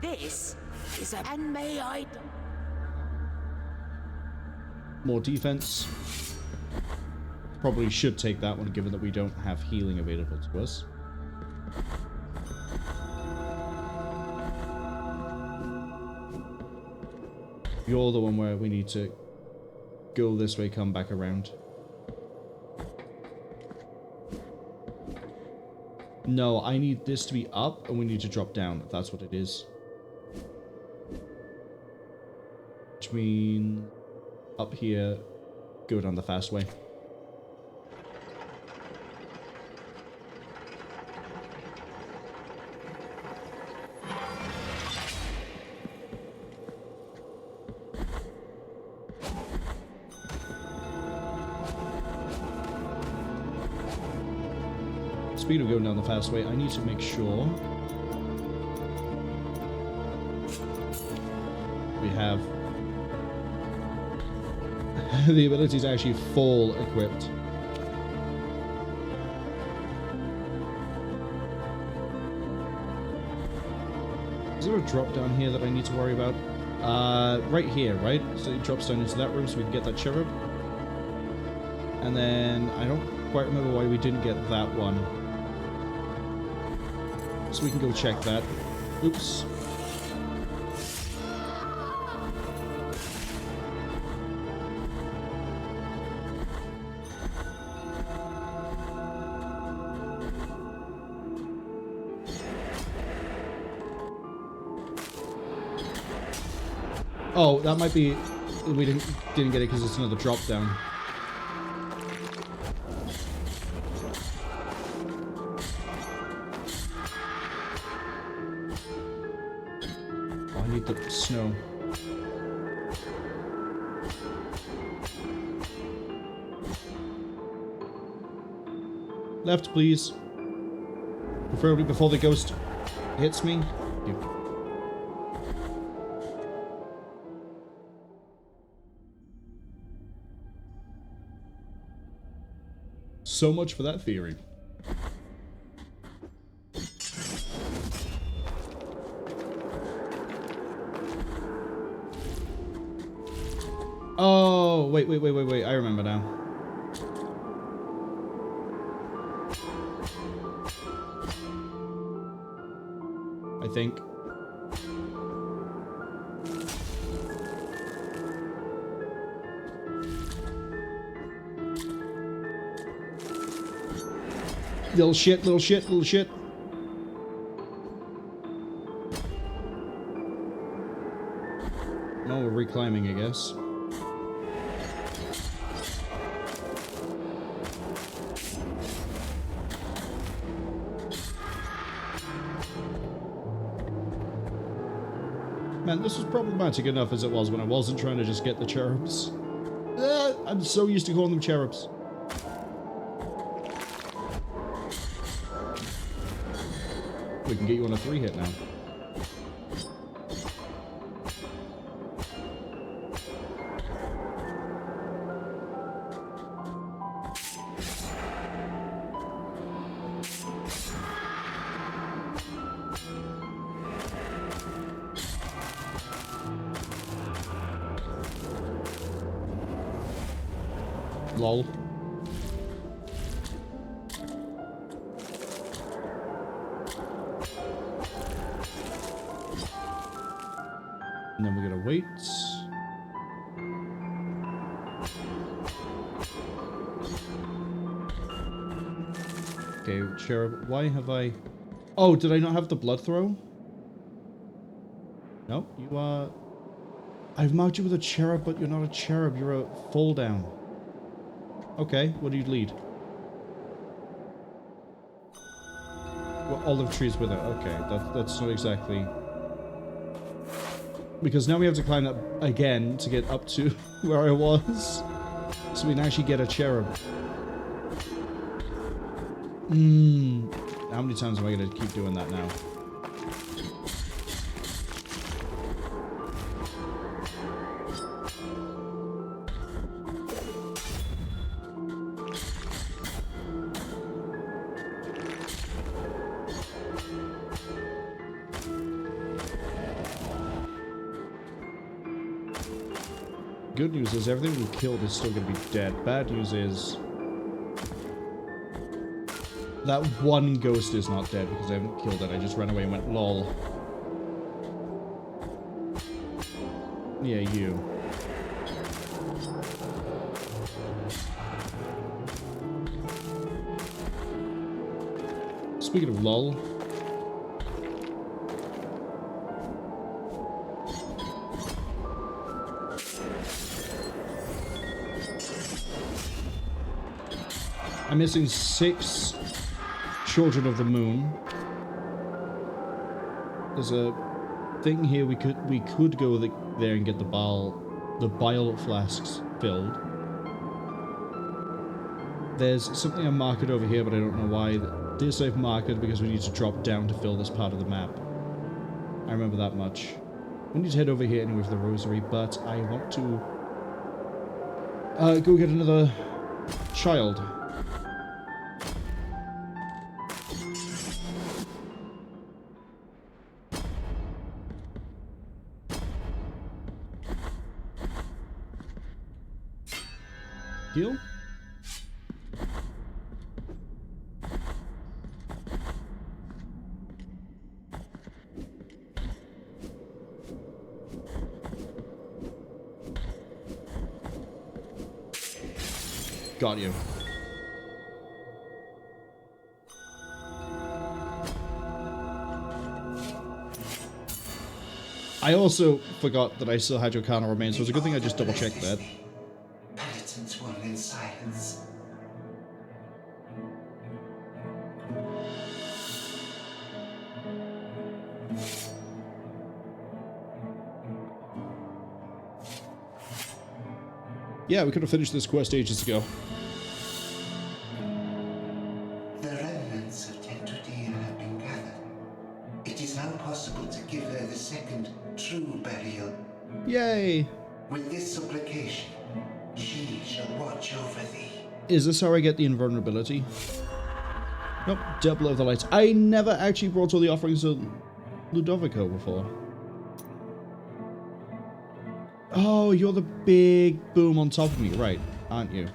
This is a... And may I... More defense. Probably should take that one, given that we don't have healing available to us. You're the one where we need to go this way, come back around. No, I need this to be up, and we need to drop down, if that's what it is. Which means up here, go down the fast way. Speed of going down the fast way, I need to make sure we have the ability to actually fall equipped. Is there a drop down here that I need to worry about? Right here, right? So it drops down into that room so we can get that cherub. And then I don't quite remember why we didn't get that one. So we can go check that. Oops. Oh, that might be... We didn't get it because it's another drop down. Oh, I need the snow. Left, please. Preferably before the ghost hits me. Thank you. So much for that theory. Oh, wait. I remember now. I think. Little shit. No, we're reclimbing, I guess. Man, this was problematic enough as it was when I wasn't trying to just get the cherubs. I'm so used to calling them cherubs. We can get you on a 3-hit now. Lol. And then we're gonna wait. Okay, Cherub, why have I... Oh, did I not have the blood throw? No, you are... I've marked you with a cherub, but you're not a cherub, you're a fall down. Okay, what do you lead? Well, olive trees with it. Okay, that's not exactly... Because now we have to climb that again to get up to where I was. So we can actually get a cherub. How many times am I going to keep doing that now? Good news is everything we killed is still going to be dead. Bad news is that one ghost is not dead because I haven't killed it. I just ran away and went, lol. Yeah, you. Speaking of lol. I'm missing 6 Children of the Moon. There's a thing here we could go there and get the bile flasks filled. There's something I'm marked over here, but I don't know why. This I've marked because we need to drop down to fill this part of the map. I remember that much. We need to head over here anyway for the rosary, but I want to go get another child. Heal? Got you. I also forgot that I still had your carnal remains, so it's a good thing I just double-checked that. Penitent One in silence. Yeah, we could have finished this quest ages ago. The remnants of Cvstodia have been gathered. It is now possible to give her the second true burial. Yay! With this supplication, she shall watch over thee. Is this how I get the invulnerability? Nope, double of the lights. I never actually brought all the offerings of Ludovico before. Oh, you're the big boom on top of me, right, aren't you?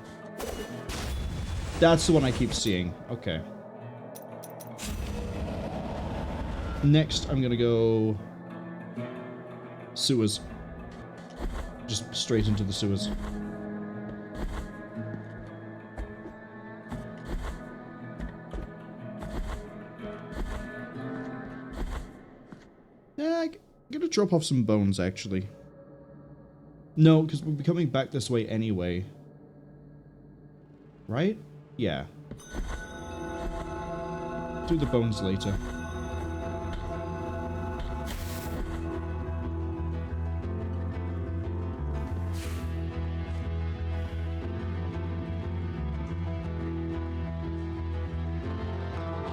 That's the one I keep seeing. Okay. Next, I'm gonna go sewers. Just straight into the sewers. Yeah, I'm gonna drop off some bones, actually. No, because we'll be coming back this way anyway. Right? Yeah. Do the bones later.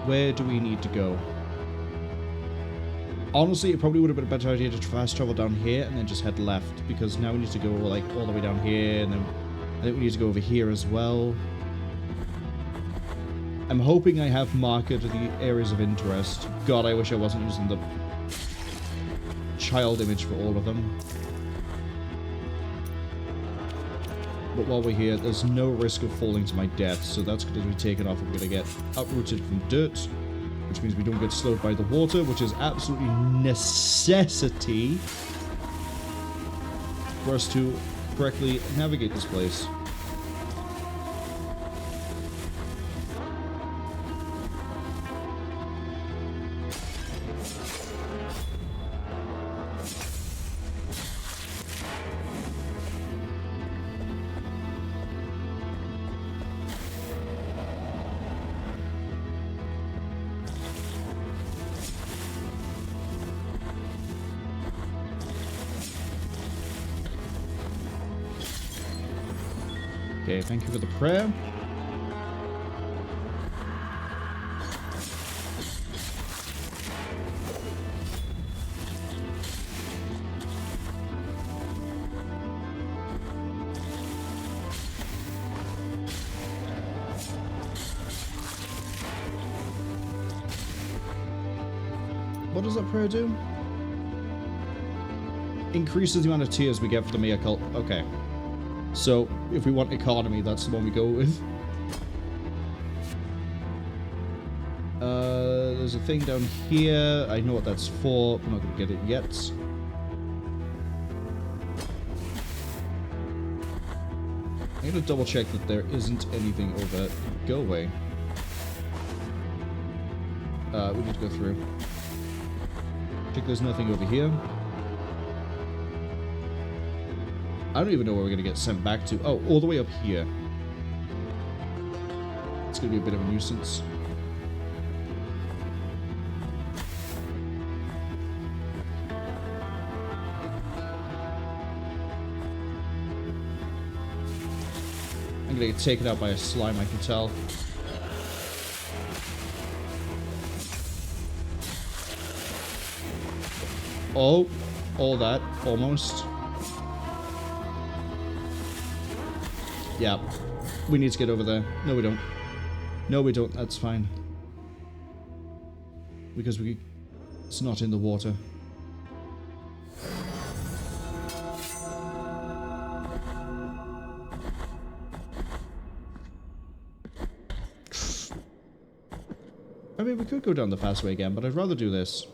Where do we need to go? Honestly, it probably would have been a better idea to fast travel down here and then just head left, because now we need to go like all the way down here, and then I think we need to go over here as well. I'm hoping I have marked the areas of interest. God, I wish I wasn't using the child image for all of them. But while we're here, there's no risk of falling to my death, so that's going to be taken off. We're going to get uprooted from dirt, which means we don't get slowed by the water, which is absolutely necessity for us to correctly navigate this place. Okay, thank you for the prayer. What does that prayer do? Increases the amount of tears we get for the mea culpa. Okay. So, if we want economy, that's the one we go with. There's a thing down here. I know what that's for. I'm not going to get it yet. I'm going to double check that there isn't anything over... Go away. We need to go through. Check there's nothing over here. I don't even know where we're going to get sent back to. Oh, all the way up here. It's going to be a bit of a nuisance. I'm going to get taken out by a slime, I can tell. Oh, all that, almost. Yeah, we need to get over there. No, we don't. No, we don't. That's fine. Because it's not in the water. I mean, we could go down the fast way again, but I'd rather do this.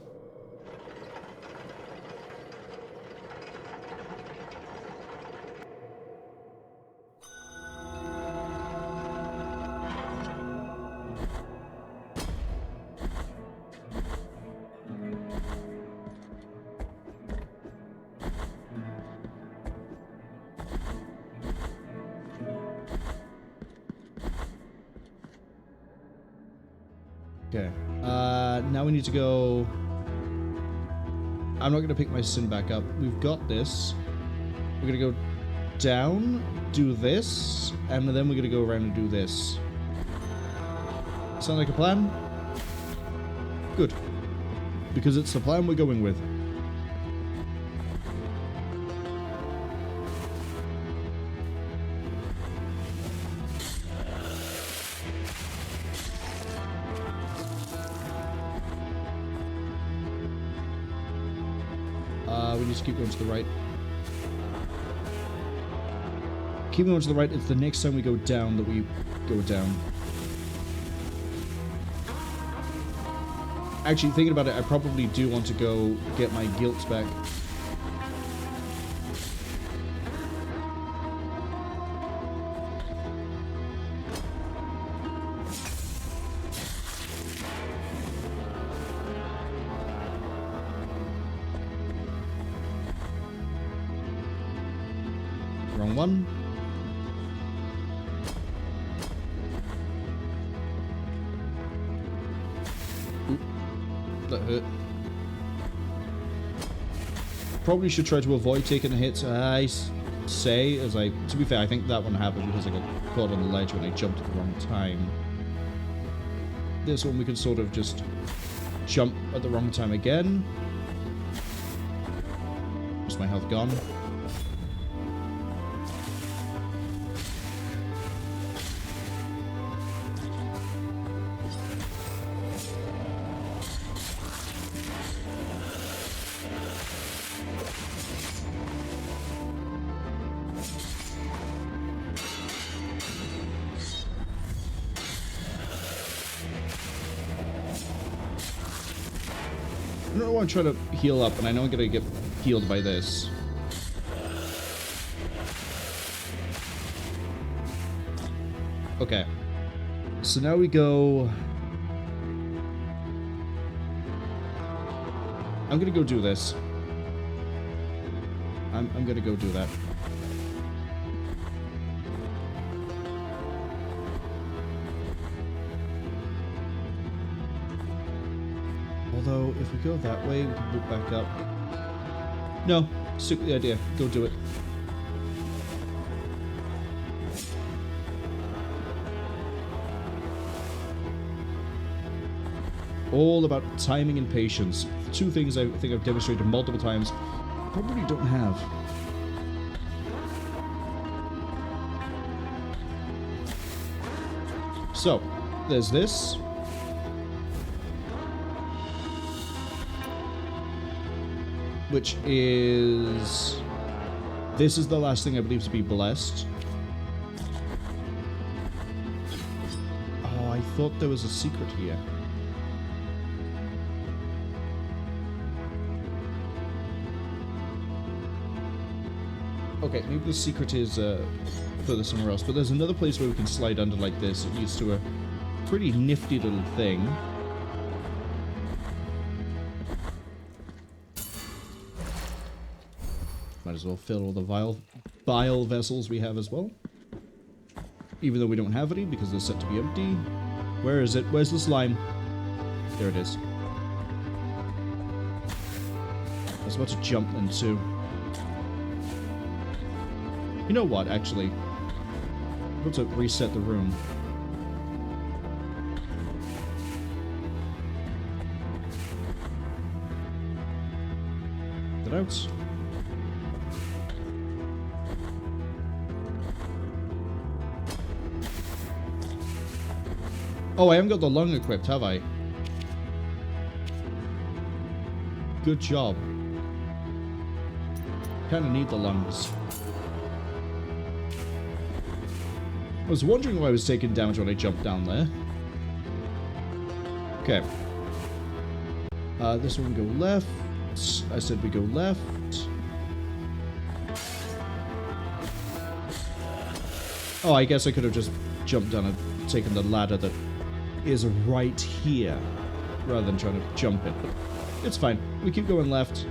Okay. Now we need to go... I'm not going to pick my sin back up. We've got this. We're going to go down, do this, and then we're going to go around and do this. Sound like a plan? Good. Because it's the plan we're going with. We need to keep going to the right. Keep going to the right. It's the next time we go down that we go down. Actually, thinking about it, I probably do want to go get my guilt back. Wrong one. Oop, that hurt. Probably should try to avoid taking the hits. I say, to be fair, I think that one happened because I got caught on the ledge when I jumped at the wrong time. This one we can sort of just jump at the wrong time again. Is my health gone? I don't want to try to heal up, and I know I'm going to get healed by this. Okay. So now we go... I'm going to go do this. I'm going to go do that. Although, if we go that way, we can loop back up. No, stick with the idea. Go do it. All about timing and patience. The two things I think I've demonstrated multiple times. Probably don't have. So, there's this. Which is This is the last thing I believe to be blessed. Oh, I thought there was a secret here. Okay, maybe the secret is further somewhere else, but there's another place where we can slide under like this. It leads to a pretty nifty little thing. Might as well fill all the vial vessels we have as well. Even though we don't have any because they're set to be empty. Where is it? Where's the slime? There it is. I was about to jump then too. You know what, actually? I'm going to reset the room. Get out. Oh, I haven't got the lung equipped, have I? Good job. Kinda need the lungs. I was wondering why I was taking damage when I jumped down there. Okay. This one go left. I said we go left. Oh, I guess I could have just jumped down and taken the ladder that is right here, rather than trying to jump it. But it's fine. We keep going left.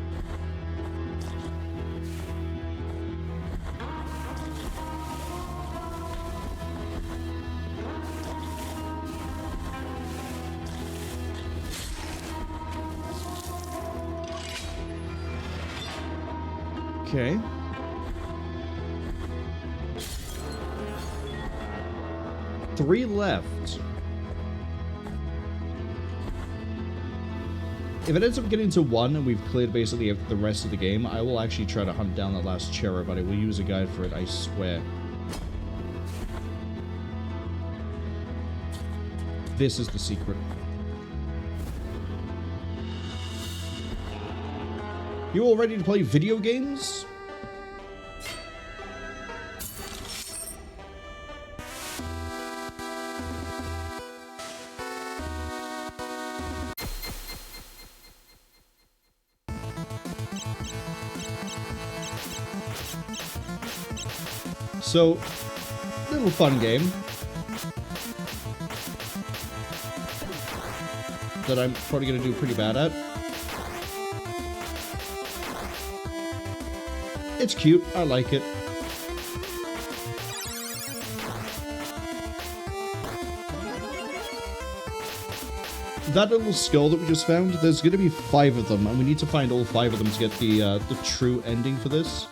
Okay. Three left. If it ends up getting to 1 and we've cleared basically the rest of the game, I will actually try to hunt down that last cherub, but I will use a guide for it, I swear. This is the secret. You all ready to play video games? So, little fun game that I'm probably going to do pretty bad at. It's cute. I like it. That little skull that we just found, there's going to be 5 of them, and we need to find all 5 of them to get the true ending for this.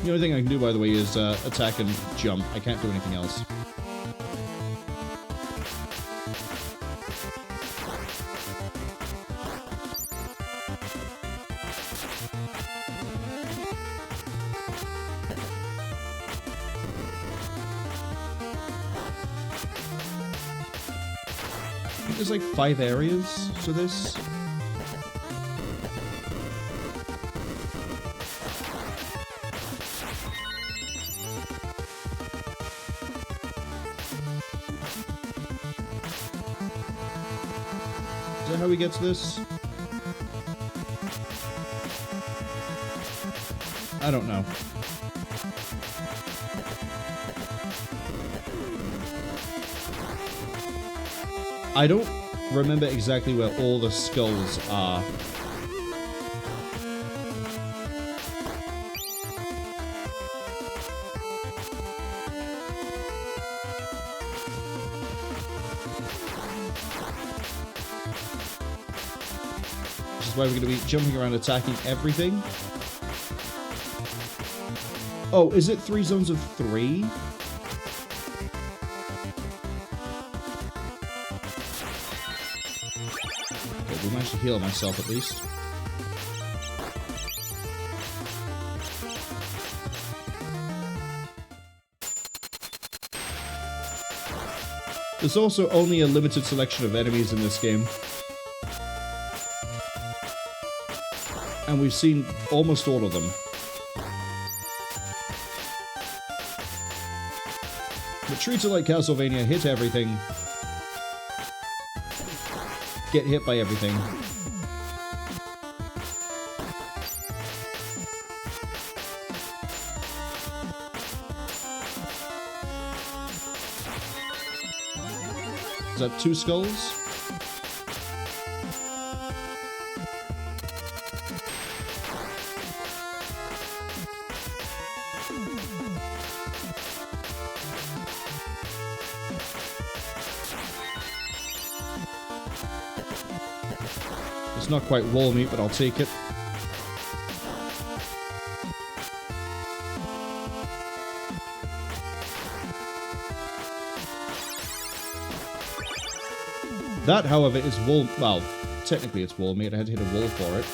The only thing I can do, by the way, is attack and jump. I can't do anything else. I think there's like 5 areas to this. Is that how we get to this? I don't know. I don't remember exactly where all the skulls are. Which is why we're going to be jumping around attacking everything. Oh, is it 3 zones of 3? We managed to heal myself at least. There's also only a limited selection of enemies in this game. And we've seen almost all of them. But treat it like Castlevania, hit everything. Get hit by everything. Is that 2 skulls? It's not quite wall meat, but I'll take it. That, however, is wall... Well, technically it's wall meat. I had to hit a wall for it.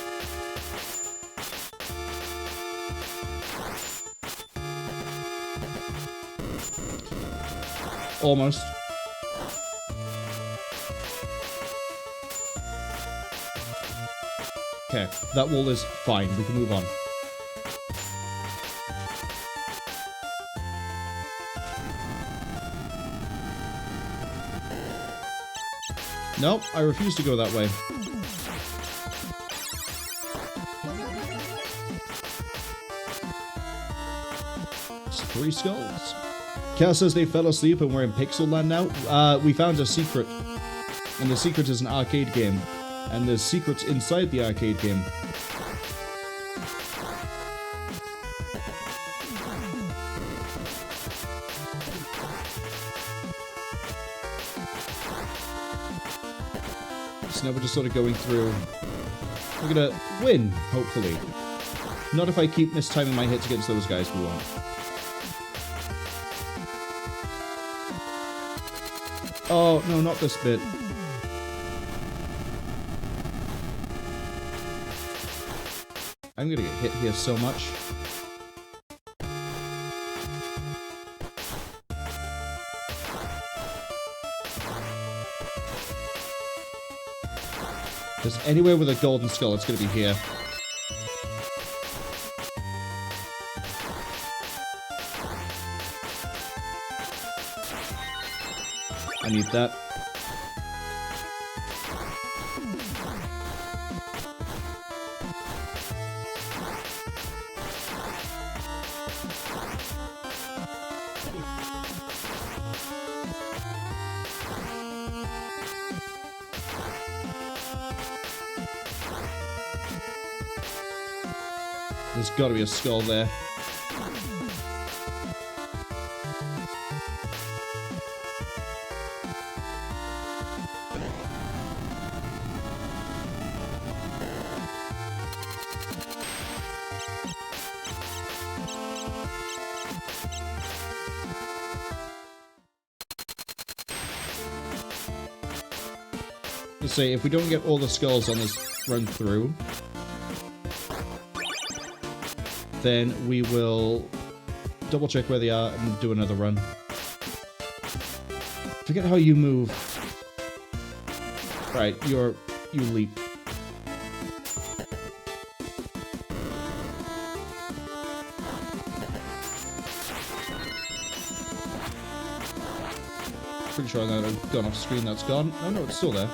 Almost. Okay, that wall is fine. We can move on. Nope, I refuse to go that way. It's 3 skulls. Cass says they fell asleep and we're in Pixel Land now. We found a secret. And the secret is an arcade game. And there's secrets inside the arcade game. So now we're just sort of going through. We're gonna win, hopefully. Not if I keep mistiming my hits against those guys, we won't. Oh, no, not this bit. I'm gonna get hit here so much. If there's anywhere with a golden skull, it's gonna be here. I need that. There's gotta be a skull there. Let's say, if we don't get all the skulls on this run through, then we will double check where they are and do another run. Forget how you move. Right, you leap. Pretty sure that I've gone off screen, that's gone. Oh no, it's still there.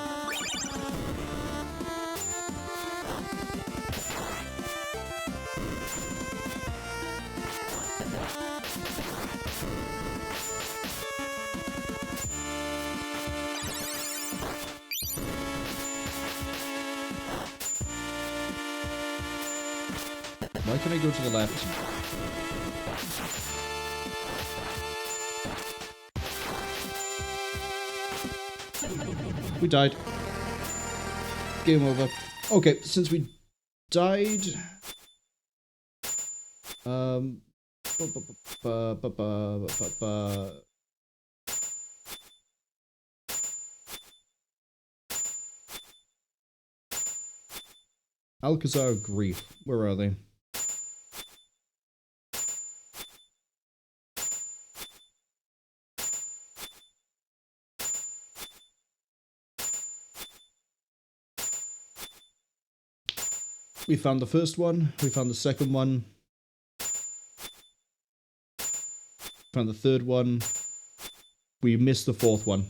Why can I go to the left? We died. Game over. Okay, since we died... Alcazar of Grief. Where are they? We found the first one, we found the second one, found the third one, We missed the fourth one.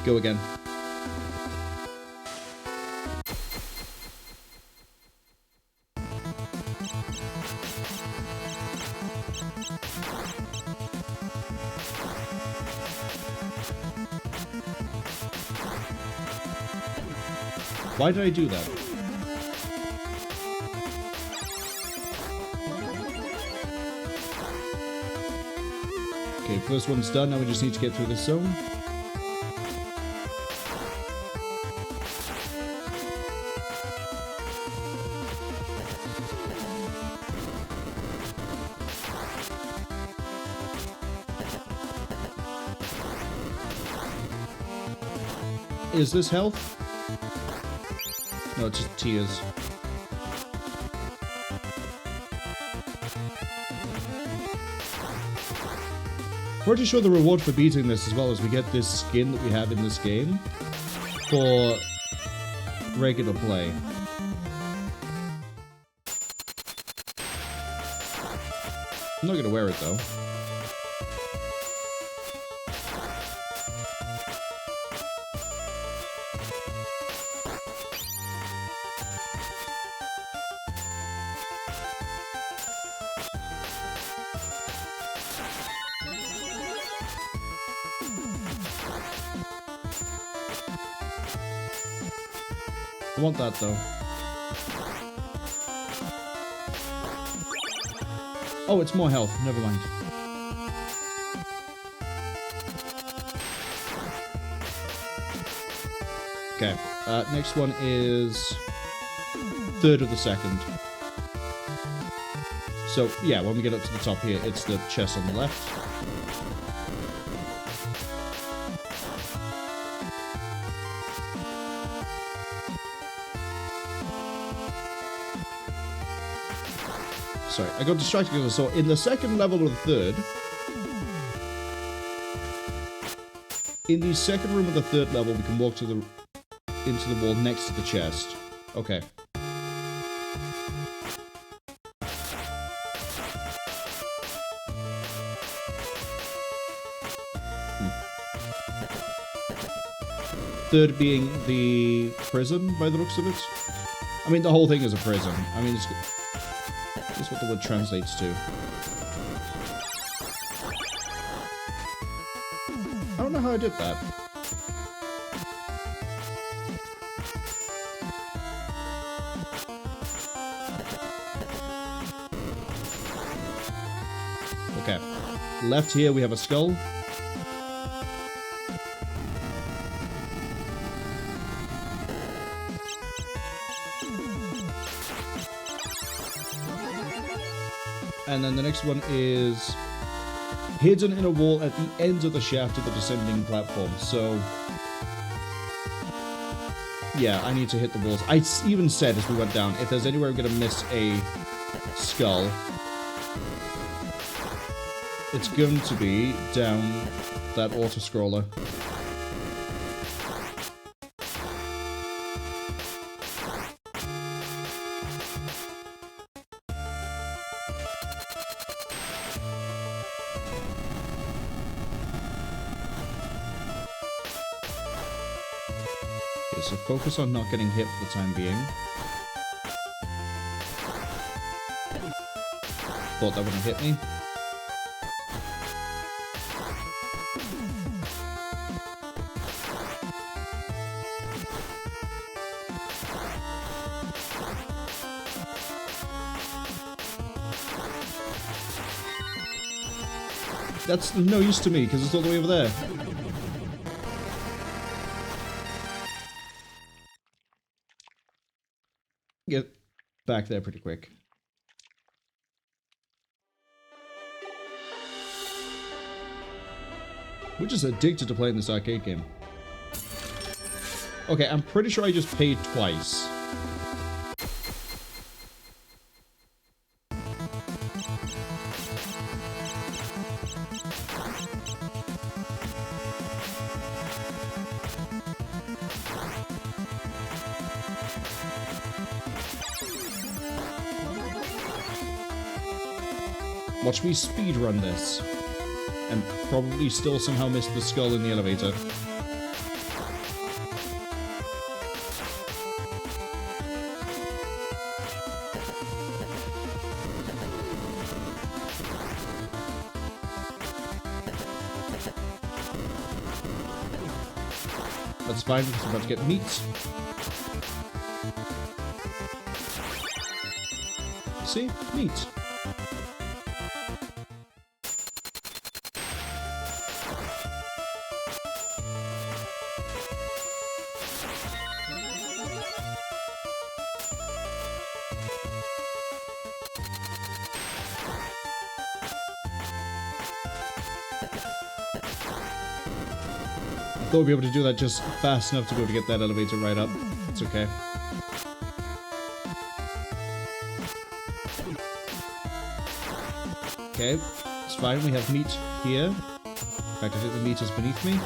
Go again. Why did I do that? Okay, first one's done. Now we just need to get through this zone. Is this health? No, it's just tears. Pretty sure the reward for beating this as well is we get this skin that we have in this game for regular play. I'm not gonna wear it though. I want that though. Oh, it's more health. Never mind. Okay. Next one is third of the second. So yeah, when we get up to the top here, it's the chest on the left. Sorry, I got distracted because I saw in the second level of the third. In the second room of the third level, we can walk to the into the wall next to the chest. Okay. Third being the prison, by the looks of it. I mean, the whole thing is a prison. I mean, it's... That's what the word translates to. I don't know how I did that. Okay. Left here we have a skull. And then the next one is hidden in a wall at the end of the shaft of the descending platform. So, yeah, I need to hit the walls. I even said as we went down, if there's anywhere I'm going to miss a skull, it's going to be down that auto-scroller. So focus on not getting hit for the time being. Thought that wouldn't hit me. That's no use to me because it's all the way over there. Get back there pretty quick. We're just addicted to playing this arcade game. Okay, I'm pretty sure I just paid twice. Watch me speedrun this. And probably still somehow miss the skull in the elevator. That's fine, because we're about to get meat. See? Meat. I thought we'd be able to do that just fast enough to be able to get that elevator right up. It's okay. Okay, it's fine. We have meat here. In fact, I think the meat is beneath me.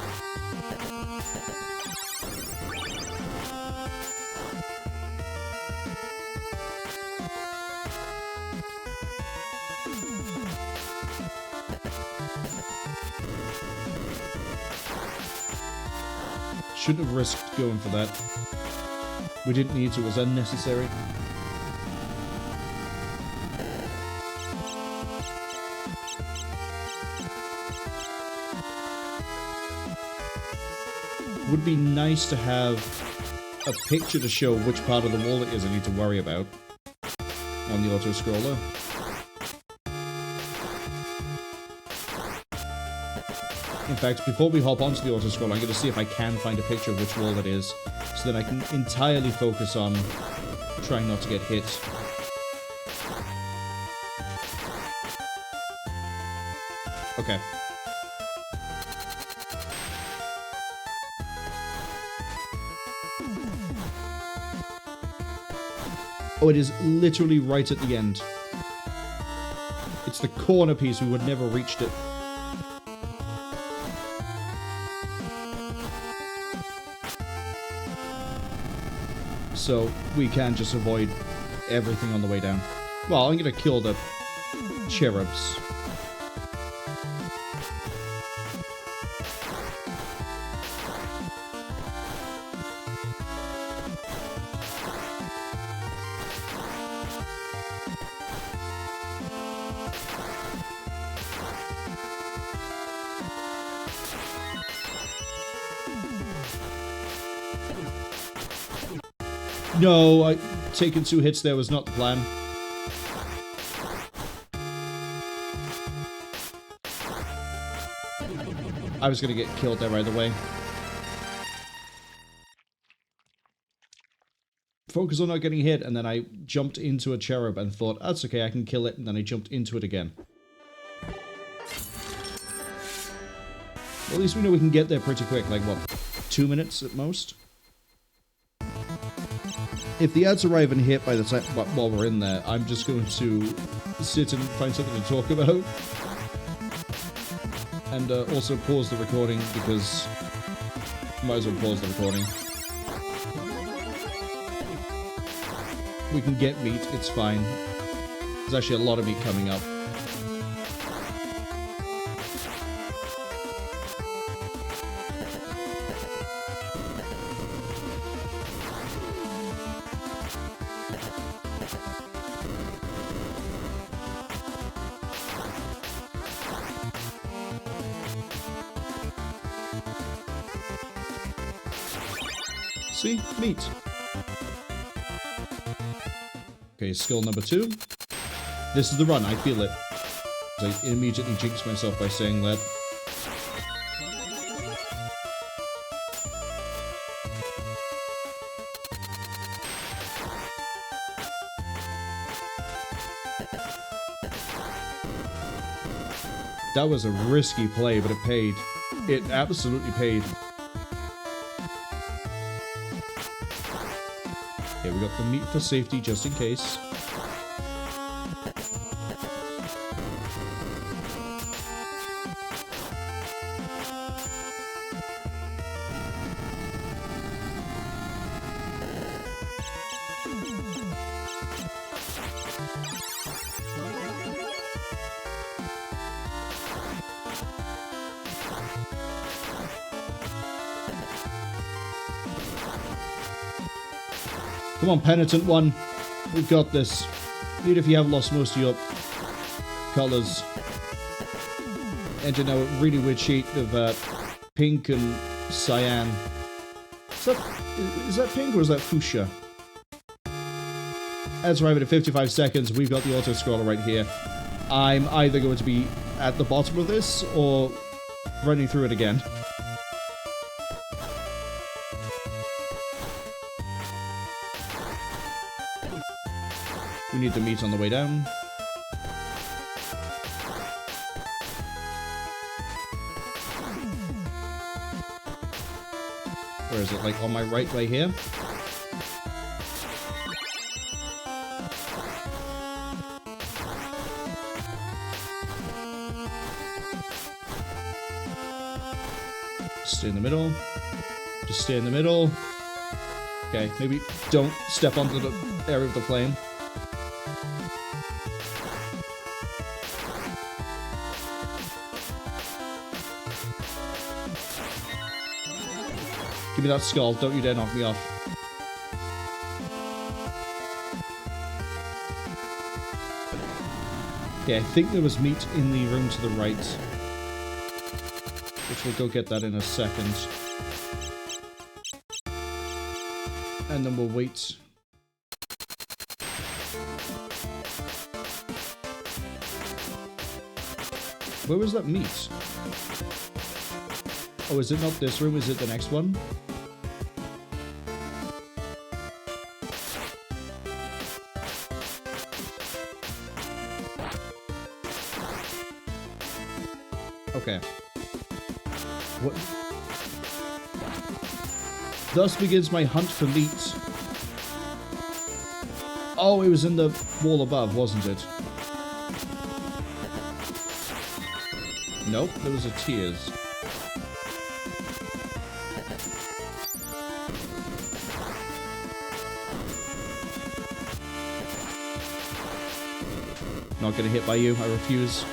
Shouldn't have risked going for that. We didn't need to, it was unnecessary. Would be nice to have a picture to show which part of the wall it is I need to worry about on the auto-scroller. In fact, before we hop onto the auto-scroller, I'm going to see if I can find a picture of which wall it is, so that I can entirely focus on trying not to get hit. Okay. Oh, it is literally right at the end. It's the corner piece, we would never reached it. So we can just avoid everything on the way down. Well, I'm gonna kill the cherubs. No, taking 2 hits there was not the plan. I was going to get killed there right away. Focus on not getting hit, and then I jumped into a cherub and thought, that's okay, I can kill it, and then I jumped into it again. Well, at least we know we can get there pretty quick, like what, 2 minutes at most? If the ads arrive and hit by the time while we're in there, I'm just going to sit and find something to talk about. And also pause the recording, because might as well pause the recording. We can get meat, it's fine. There's actually a lot of meat coming up. See? Meat. Okay, skill number 2. This is the run, I feel it. I immediately jinxed myself by saying that. That was a risky play, but it paid. It absolutely paid. Okay, we got the meat for safety, just in case. Come on, Penitent One. We've got this. Even if you have lost most of your colours. And you know, a really weird shade of pink and cyan. Is that pink or is that fuchsia? That's right, at 55 seconds, we've got the auto-scroller right here. I'm either going to be at the bottom of this or running through it again. We need the meat on the way down. Where is it? Like on my right here? Stay in the middle. Just stay in the middle. Okay, maybe don't step onto the area of the flame. Give me that skull. Don't you dare knock me off. Okay, I think there was meat in the room to the right. Which we'll go get that in a second. And then we'll wait. Where was that meat? Oh, is it not this room? Is it the next one? Okay. What? Thus begins my hunt for meat. Oh, it was in the wall above, wasn't it? Nope, there was a tears. Not gonna hit by you, I refuse.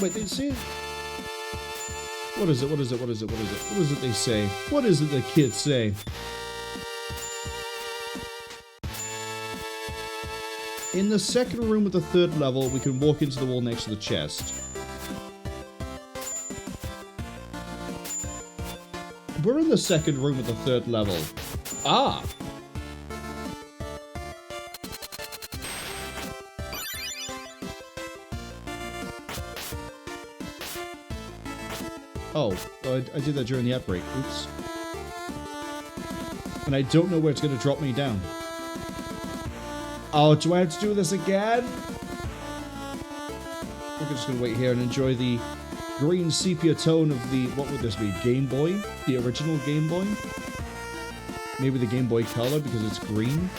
Wait, they say... What is it? What is it? What is it? What is it? What is it they say? What is it the kids say? In the second room of the third level, we can walk into the wall next to the chest. We're in the second room of the third level. Ah! Oh, I did that during the outbreak. Oops. And I don't know where it's going to drop me down. Oh, do I have to do this again? I think I'm just going to wait here and enjoy the green sepia tone of the... What would this be? Game Boy? The original Game Boy? Maybe the Game Boy Color because it's green?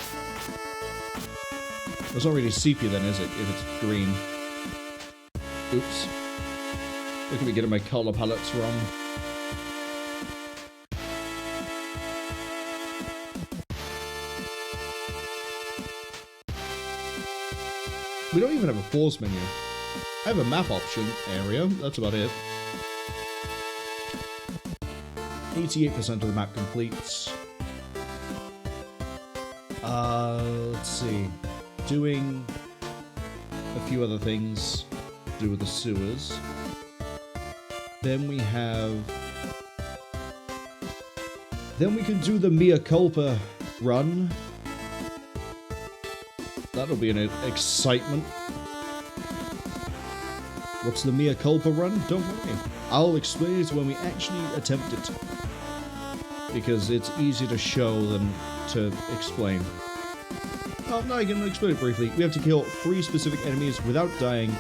It's not really sepia then, is it? If it's green. Oops. Look at me getting my color palettes wrong. We don't even have a pause menu. I have a map option area. That's about it. 88% of the map completes. Let's see. Doing a few other things to do with the sewers. Then we have... Then we can do the Mea Culpa run. That'll be an excitement. What's the Mea Culpa run? Don't worry. I'll explain it when we actually attempt it. Because it's easier to show than to explain. Oh, no, I can explain it briefly. We have to kill 3 specific enemies without dying,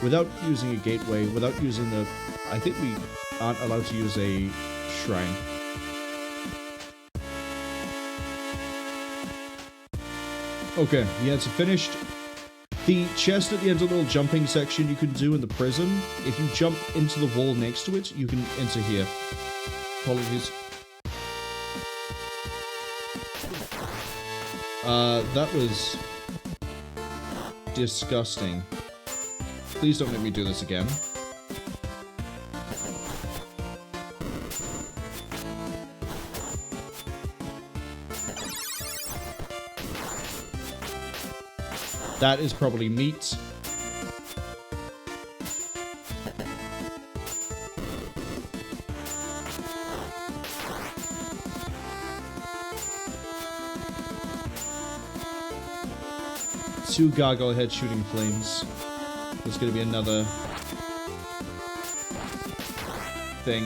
without using a gateway, without using the... I think we aren't allowed to use a shrine. Okay, the ads are finished. The chest at the end of the little jumping section you can do in the prison, if you jump into the wall next to it, you can enter here. Apologies. That was disgusting. Please don't make me do this again. That is probably meat. Two gargoyle heads shooting flames. There's going to be another thing.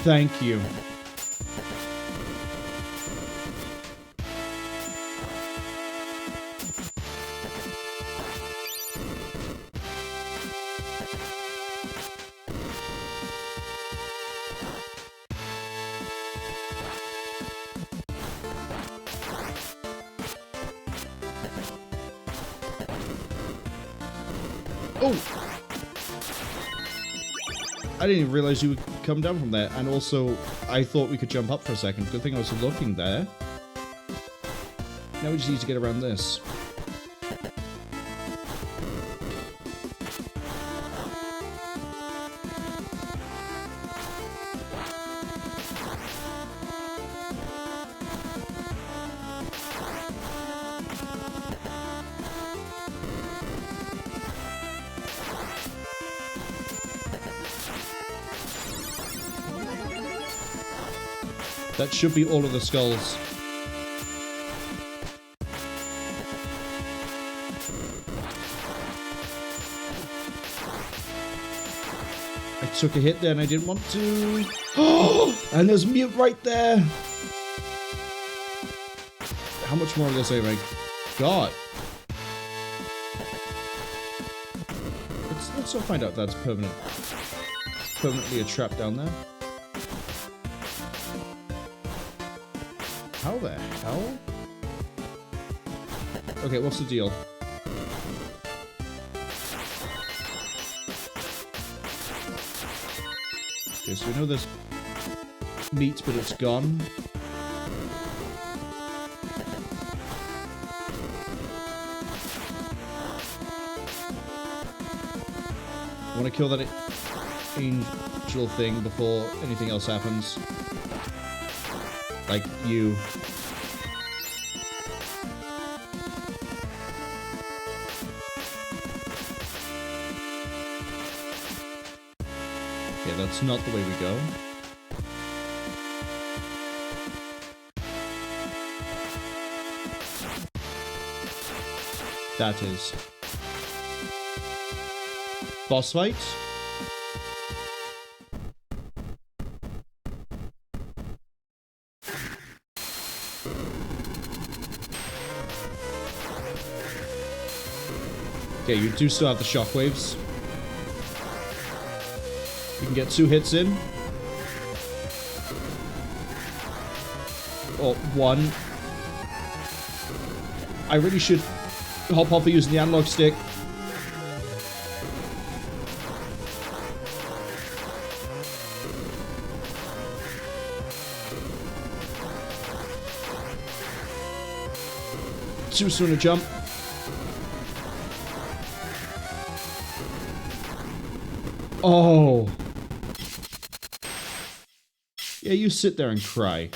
Thank you. Oh! I didn't even realize you would come down from there. And also, I thought we could jump up for a second. Good thing I was looking there. Now we just need to get around this. That should be all of the skulls. I took a hit there and I didn't want to. Oh! And there's mute right there. How much more of this have I got? Let's not find out if that's permanently a trap down there. How the hell? Okay, what's the deal? Okay, so we know there's meat, but it's gone. I want to kill that angel thing before anything else happens. Like you. Okay, that's not the way we go. That is. Boss fight? Okay, you do still have the shockwaves. You can get 2 hits in. Or 1. I really should hop off using the analog stick. Too soon to jump. Oh. Yeah, you sit there and cry.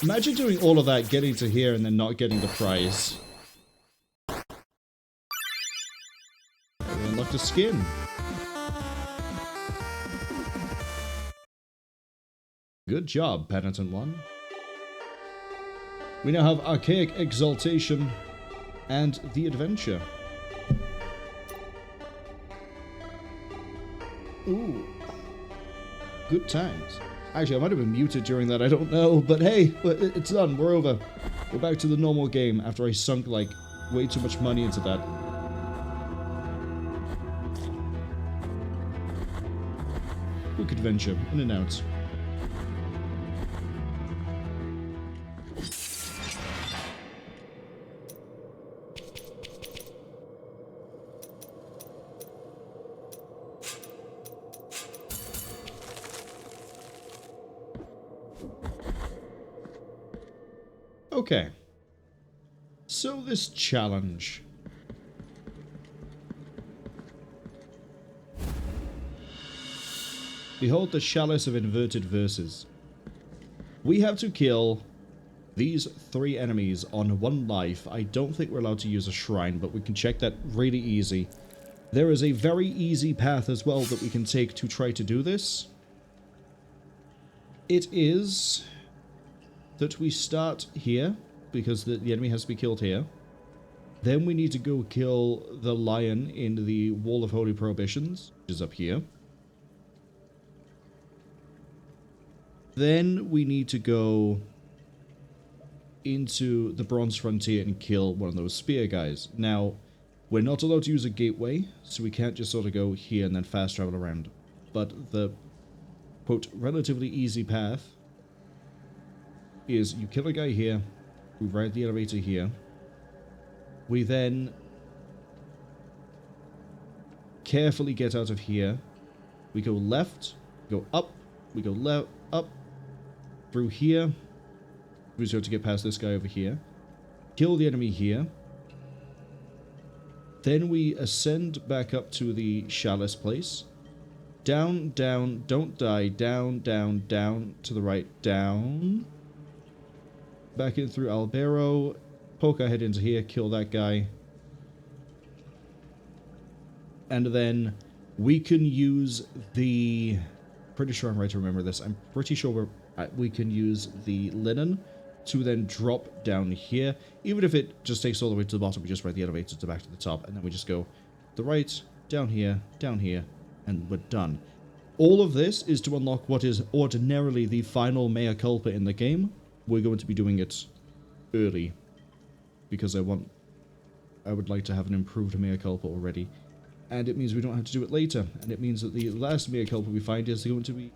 Imagine doing all of that, getting to here, and then not getting the prize. We unlocked a skin. Good job, Penitent One. We now have Archaic Exaltation and the Adventure. Ooh. Good times. Actually, I might have been muted during that, I don't know. But hey, it's done. We're over. We're back to the normal game after I sunk, like, way too much money into that. Quick adventure. In and out. Okay. So this challenge. Behold the Chalice of Inverted Verses. We have to kill these 3 enemies on 1 life. I don't think we're allowed to use a shrine, but we can check that really easy. There is a very easy path as well that we can take to try to do this. It is that we start here, because the enemy has to be killed here. Then we need to go kill the lion in the Wall of Holy Prohibitions, which is up here. Then we need to go into the Bronze Frontier and kill one of those spear guys. Now, we're not allowed to use a gateway, so we can't just sort of go here and then fast travel around. But the, quote, relatively easy path is you kill a guy here, we ride the elevator here. We then carefully get out of here. We go left, go up, we go left, up, through here. We just have to get past this guy over here. Kill the enemy here. Then we ascend back up to the Chalice place. Down, down, don't die, down, down, down, to the right, down. Back in through Albero. Poke our head into here, kill that guy. And then we can use the... Pretty sure I'm right to remember this. I'm pretty sure we can use the linen to then drop down here. Even if it just takes all the way to the bottom, we just ride the elevator to back to the top, and then we just go the right, down here, and we're done. All of this is to unlock what is ordinarily the final mea culpa in the game. We're going to be doing it early, because I would like to have an improved mea culpa already. And it means we don't have to do it later. And it means that the last mea culpa we find is going to be...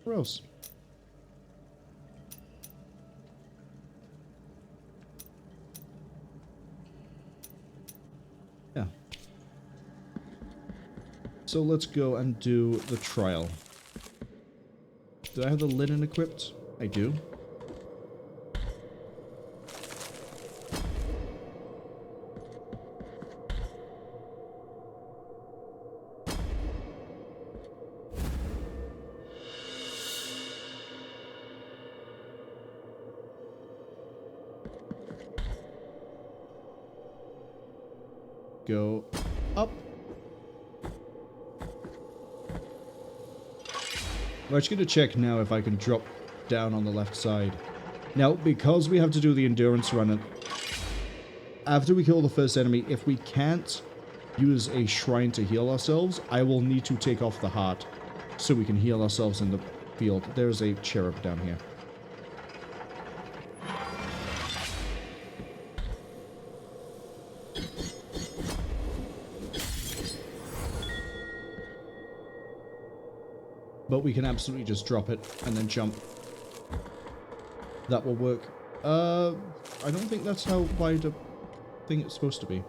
where else? Yeah. So let's go and do the trial. Do I have the linen equipped? I do. Go up. I'm just going to check now if I can drop down on the left side. Now, because we have to do the endurance run, after we kill the first enemy, if we can't use a shrine to heal ourselves, I will need to take off the heart so we can heal ourselves in the field. There's a cherub down here. But we can absolutely just drop it and then jump. That will work. I don't think that's how wide a thing it's supposed to be.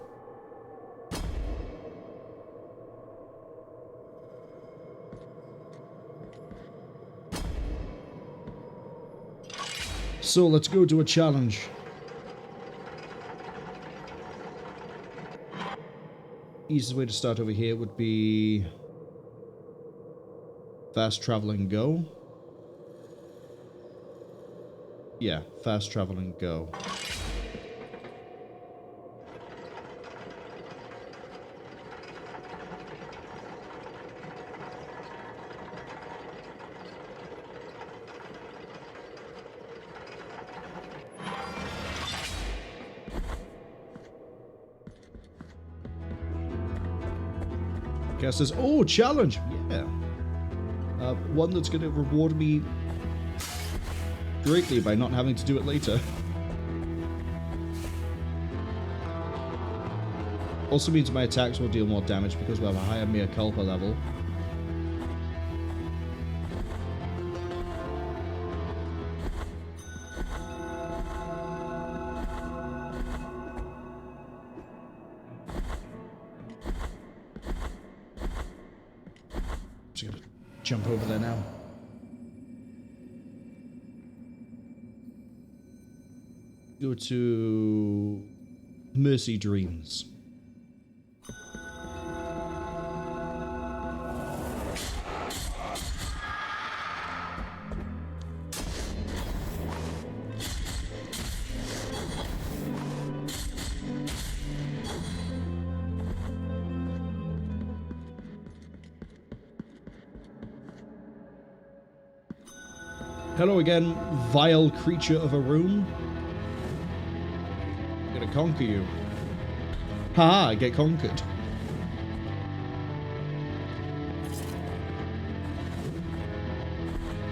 So let's go do a challenge. Easiest way to start over here would be... fast travel and go. Yeah, fast travel and go. Guess says, oh, challenge! Yeah. One that's going to reward me greatly by not having to do it later. Also means my attacks will deal more damage because we have a higher mea culpa level. Just gonna jump over there now. Go to Mercy Dreams. Hello again, vile creature of a room. I'm gonna conquer you. Haha, get conquered.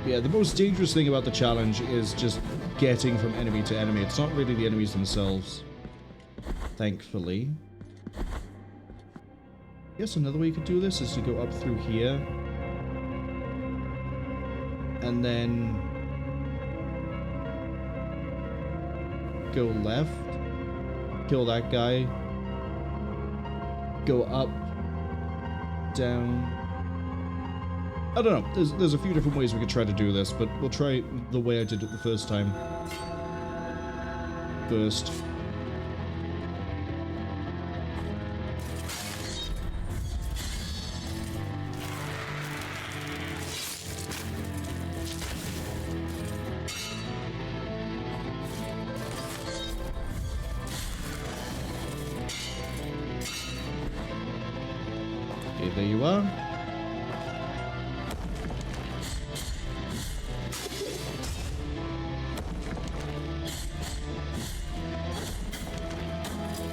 Yeah, the most dangerous thing about the challenge is just getting from enemy to enemy. It's not really the enemies themselves. Thankfully. Yes, another way you could do this is to go up through here. And then go left, kill that guy, go up, down. I don't know, there's a few different ways we could try to do this, but we'll try the way I did it the first time. First. There you are.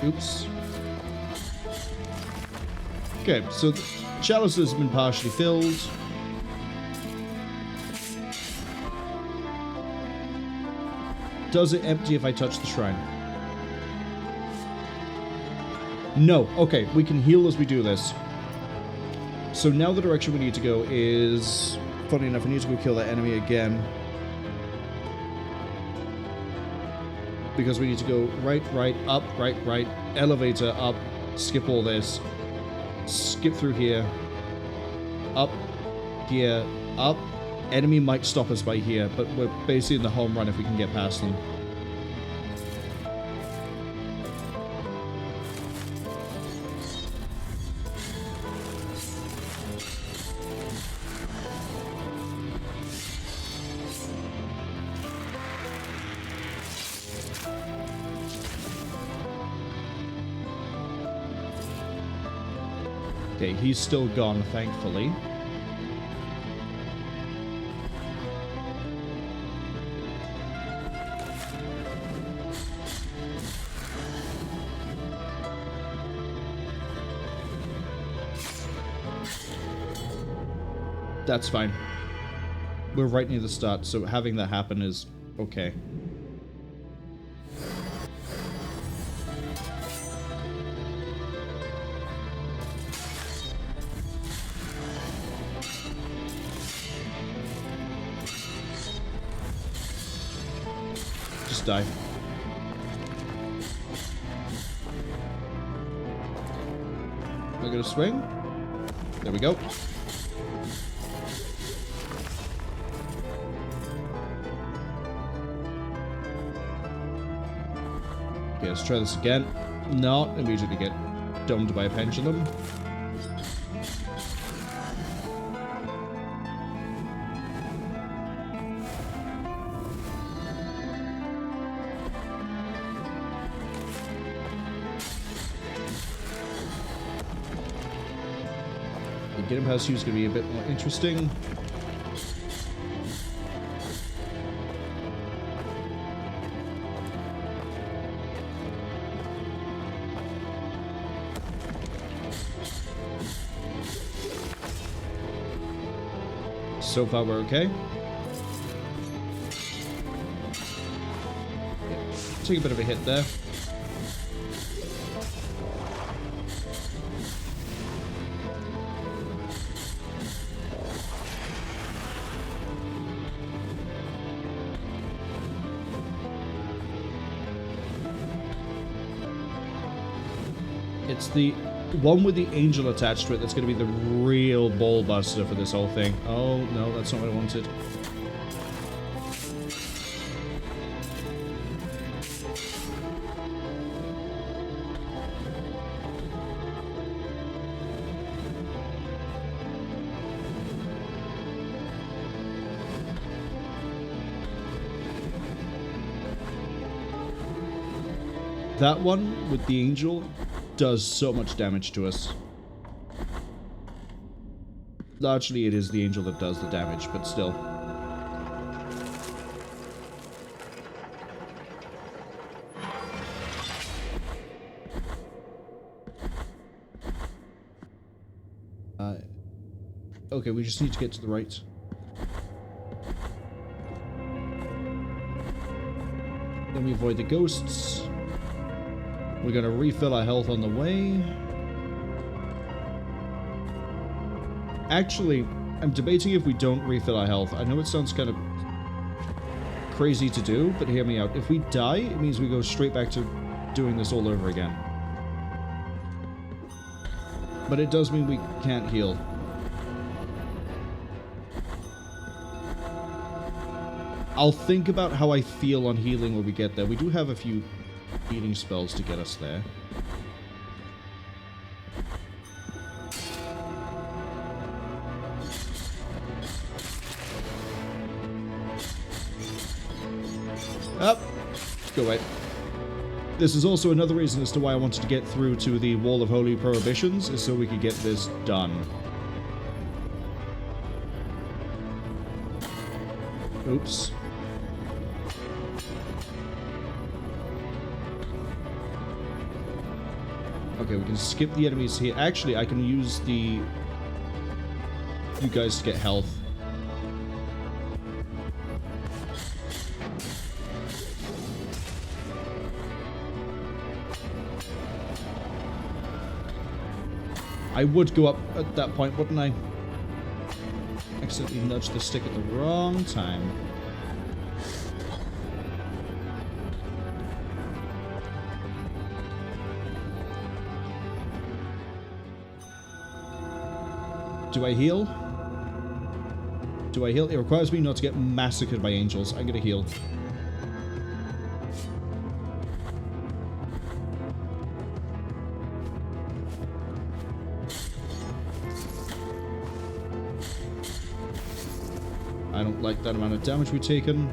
Oops. Okay, so the Chalice has been partially filled. Does it empty if I touch the shrine? No. Okay, we can heal as we do this. So now the direction we need to go is... Funny enough, I need to go kill that enemy again. Because we need to go right, up, right, elevator, up, skip all this. Skip through here. Up, here, up. Enemy might stop us by here, but we're basically in the home run if we can get past them. Okay, he's still gone, thankfully. That's fine. We're right near the start, so having that happen is okay. Just die. Am I gonna swing? There we go. Okay, let's try this again. Not immediately get domed by a pendulum. Get him past you is going to be a bit more interesting. So far we're okay. Yeah, take a bit of a hit there. It's the one with the angel attached to it that's going to be the real ball buster for this whole thing. Oh, no, that's not what I wanted. that one with the angel does so much damage to us. Largely it is the angel that does the damage, but still. Okay, we just need to get to the right. Then we avoid the ghosts. We're gonna refill our health on the way. Actually, I'm debating if we don't refill our health. I know it sounds kind of crazy to do, but hear me out. If we die, it means we go straight back to doing this all over again. But it does mean we can't heal. I'll think about how I feel on healing when we get there. We do have a few healing spells to get us there. Up. Go away. This is also another reason as to why I wanted to get through to the Wall of Holy Prohibitions, is so we could get this done. Oops. Okay, we can skip the enemies here. Actually, I can use you guys to get health. I would go up at that point, wouldn't I? Accidentally nudged the stick at the wrong time. Do I heal? Do I heal? It requires me not to get massacred by angels. I'm gonna heal. I don't like that amount of damage we've taken.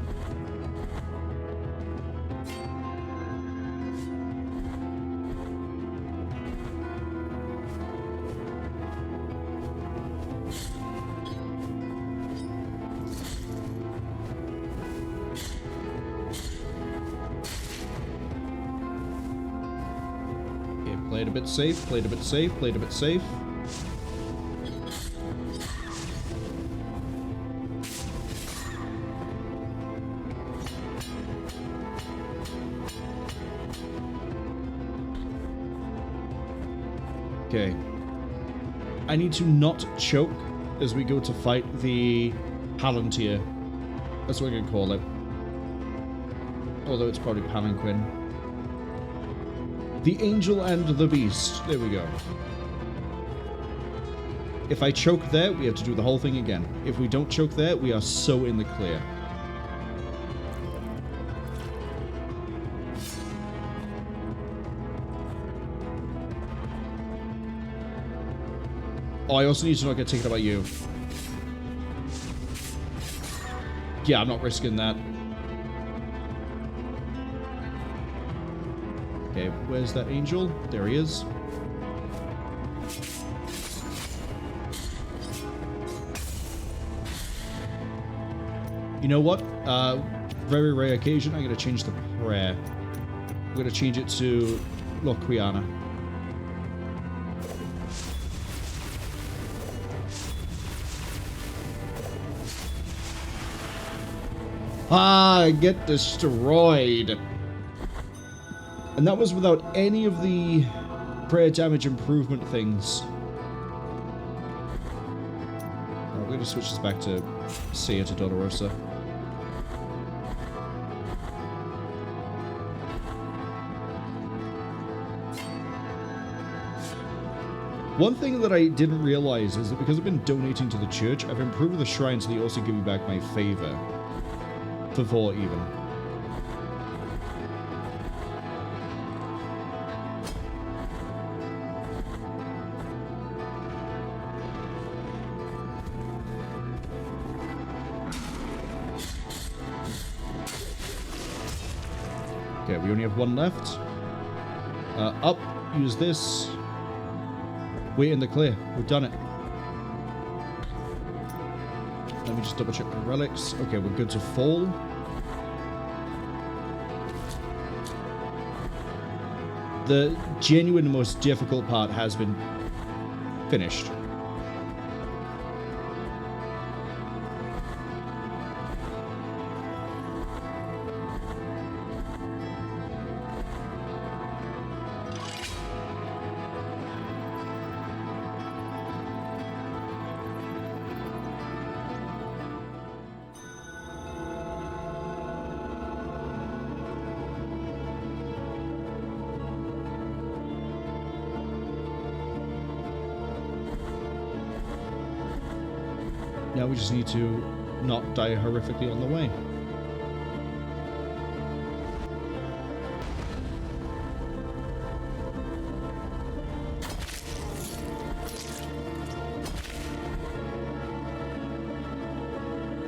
Played a bit safe, played a bit safe, played a bit safe. Okay. I need to not choke as we go to fight the Palantir. That's what I'm gonna call it. Although it's probably Palanquin. The Angel and the Beast. There we go. If I choke there, we have to do the whole thing again. If we don't choke there, we are so in the clear. Oh, I also need to not get taken out by you. Yeah, I'm not risking that. Okay, where's that angel? There he is. You know what? Very rare occasion, I'm going to change the prayer. I'm going to change it to Loquiana. Ah, get destroyed. And that was without any of the prayer damage improvement things. We're going to switch this back to Sia to Dolorosa. One thing that I didn't realize is that because I've been donating to the church, I've improved the shrine so they also give me back my favor. For 4 even. Okay, we only have 1 left. Up, use this. Wait in the clear. We've done it. Let me just double check my relics. Okay, we're good to fall. The genuine most difficult part has been finished. Now we just need to not die horrifically on the way.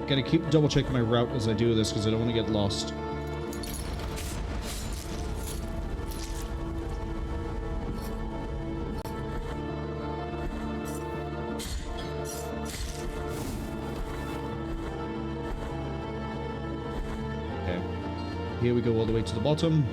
Gotta keep double checking my route as I do this because I don't want to get lost. Here we go all the way to the bottom.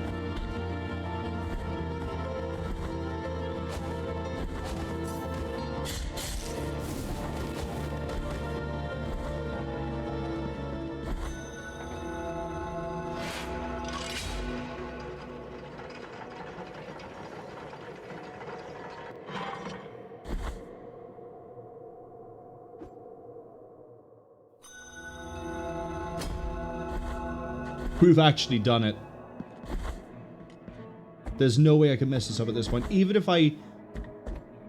We've actually done it. There's no way I can mess this up at this point. Even if I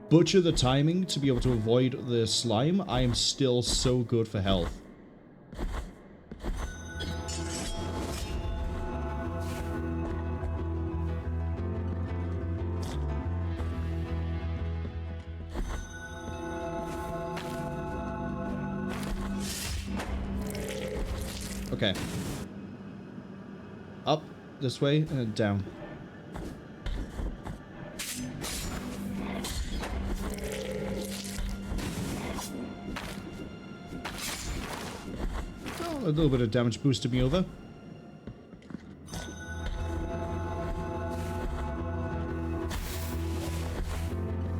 butcher the timing to be able to avoid the slime, I am still so good for health. Okay. Up this way and down. Oh, a little bit of damage boosted me over.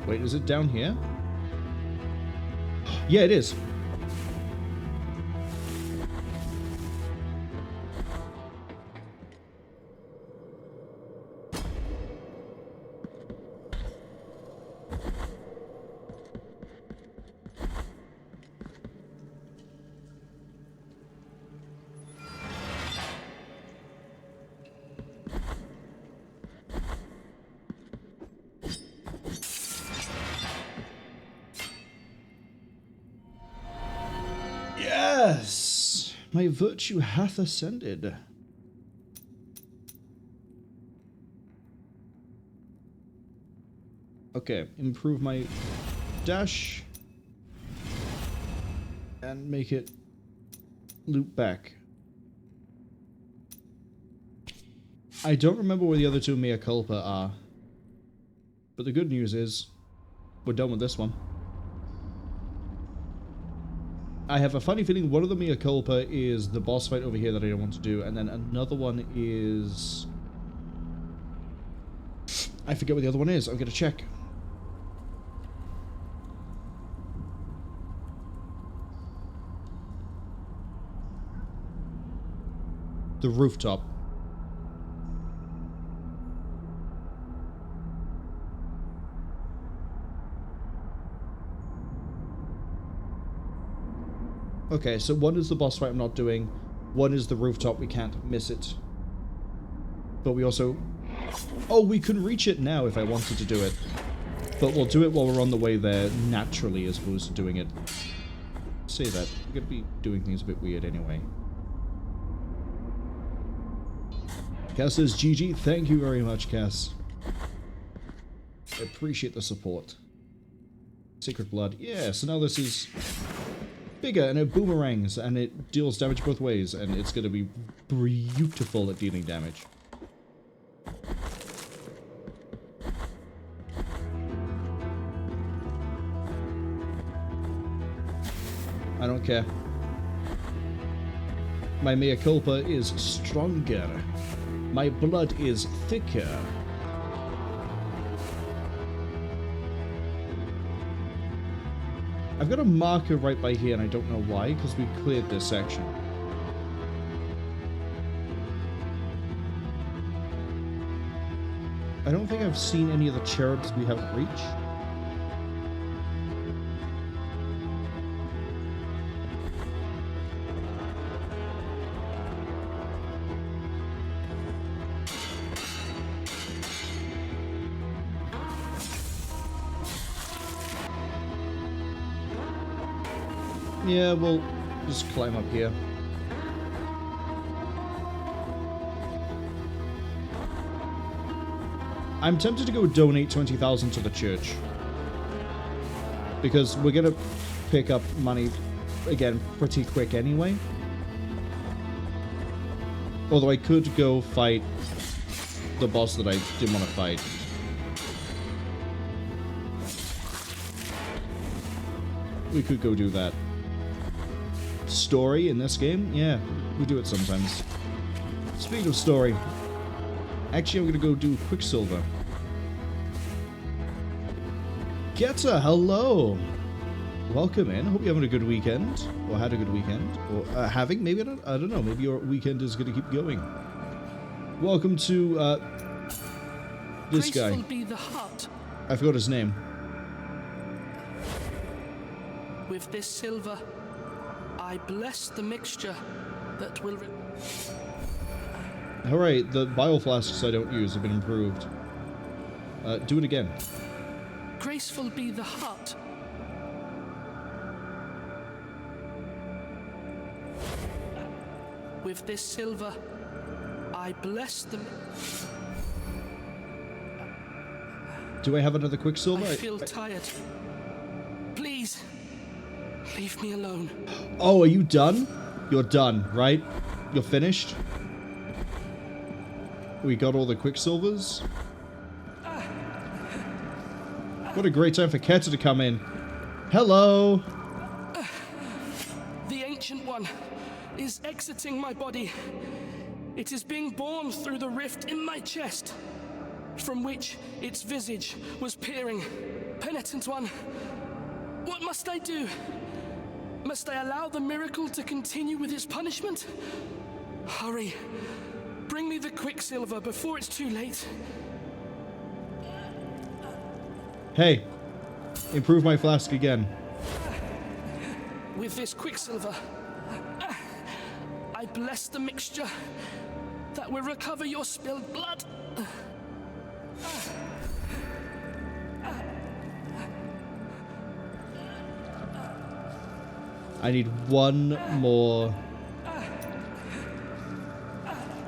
Wait, is it down here? Yeah, it is. Yes! My virtue hath ascended. Okay, improve my dash. And make it loop back. I don't remember where the other two mea culpa are. But the good news is, we're done with this one. I have a funny feeling one of the mea culpa is the boss fight over here that I don't want to do, and then another one is... I forget what the other one is. I'm going to check. The rooftop. Okay, so one is the boss fight I'm not doing, one is the rooftop, we can't miss it. But we also... Oh, we can reach it now if I wanted to do it. But we'll do it while we're on the way there naturally as opposed to doing it. Say that, we're going to be doing things a bit weird anyway. Cass says, GG, thank you very much, Cass. I appreciate the support. Sacred Blood, yeah, so now this is... bigger and it boomerangs and it deals damage both ways and it's going to be beautiful at dealing damage. I don't care. My mea culpa is stronger. My blood is thicker. I've got a marker right by here, and I don't know why, because we cleared this section. I don't think I've seen any of the cherubs we haven't reached. Yeah, we'll just climb up here. I'm tempted to go donate 20,000 to the church. Because we're gonna pick up money, again, pretty quick anyway. Although I could go fight the boss that I didn't want to fight. We could go do that. Story in this game? Yeah, we do it sometimes. Speaking of story, actually I'm gonna go do Quicksilver. Geta, hello! Welcome in. Hope you're having a good weekend. Or had a good weekend. Or having, maybe, I don't know. Maybe your weekend is gonna keep going. Welcome to, this guy. Be the hut. I forgot his name. With this silver, I bless the mixture that will... Alright, the bile flasks I don't use have been improved. Do it again. Graceful be the hut. With this silver, I bless them. Do I have another Quicksilver? I feel tired. Please, leave me alone. Oh, are you done? You're done, right? You're finished? We got all the Quicksilvers? What a great time for Keta to come in. Hello! The Ancient One is exiting my body. It is being born through the rift in my chest, from which its visage was peering. Penitent One, what must I do? Must I allow the miracle to continue with its punishment? Hurry. Bring me the Quicksilver before it's too late. Hey, improve my flask again. With this Quicksilver, I bless the mixture that will recover your spilled blood. I need one more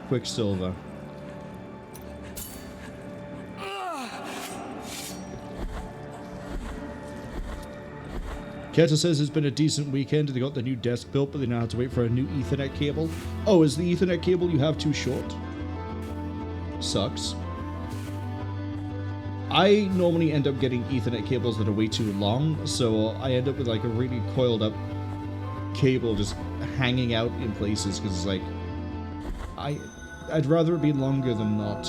Quicksilver. Keta says it's been a decent weekend. They got the new desk built, but they now have to wait for a new Ethernet cable. Oh, is the Ethernet cable you have too short? Sucks. I normally end up getting Ethernet cables that are way too long, so I end up with like a really coiled up cable just hanging out in places, because it's like, I'd rather it be longer than not.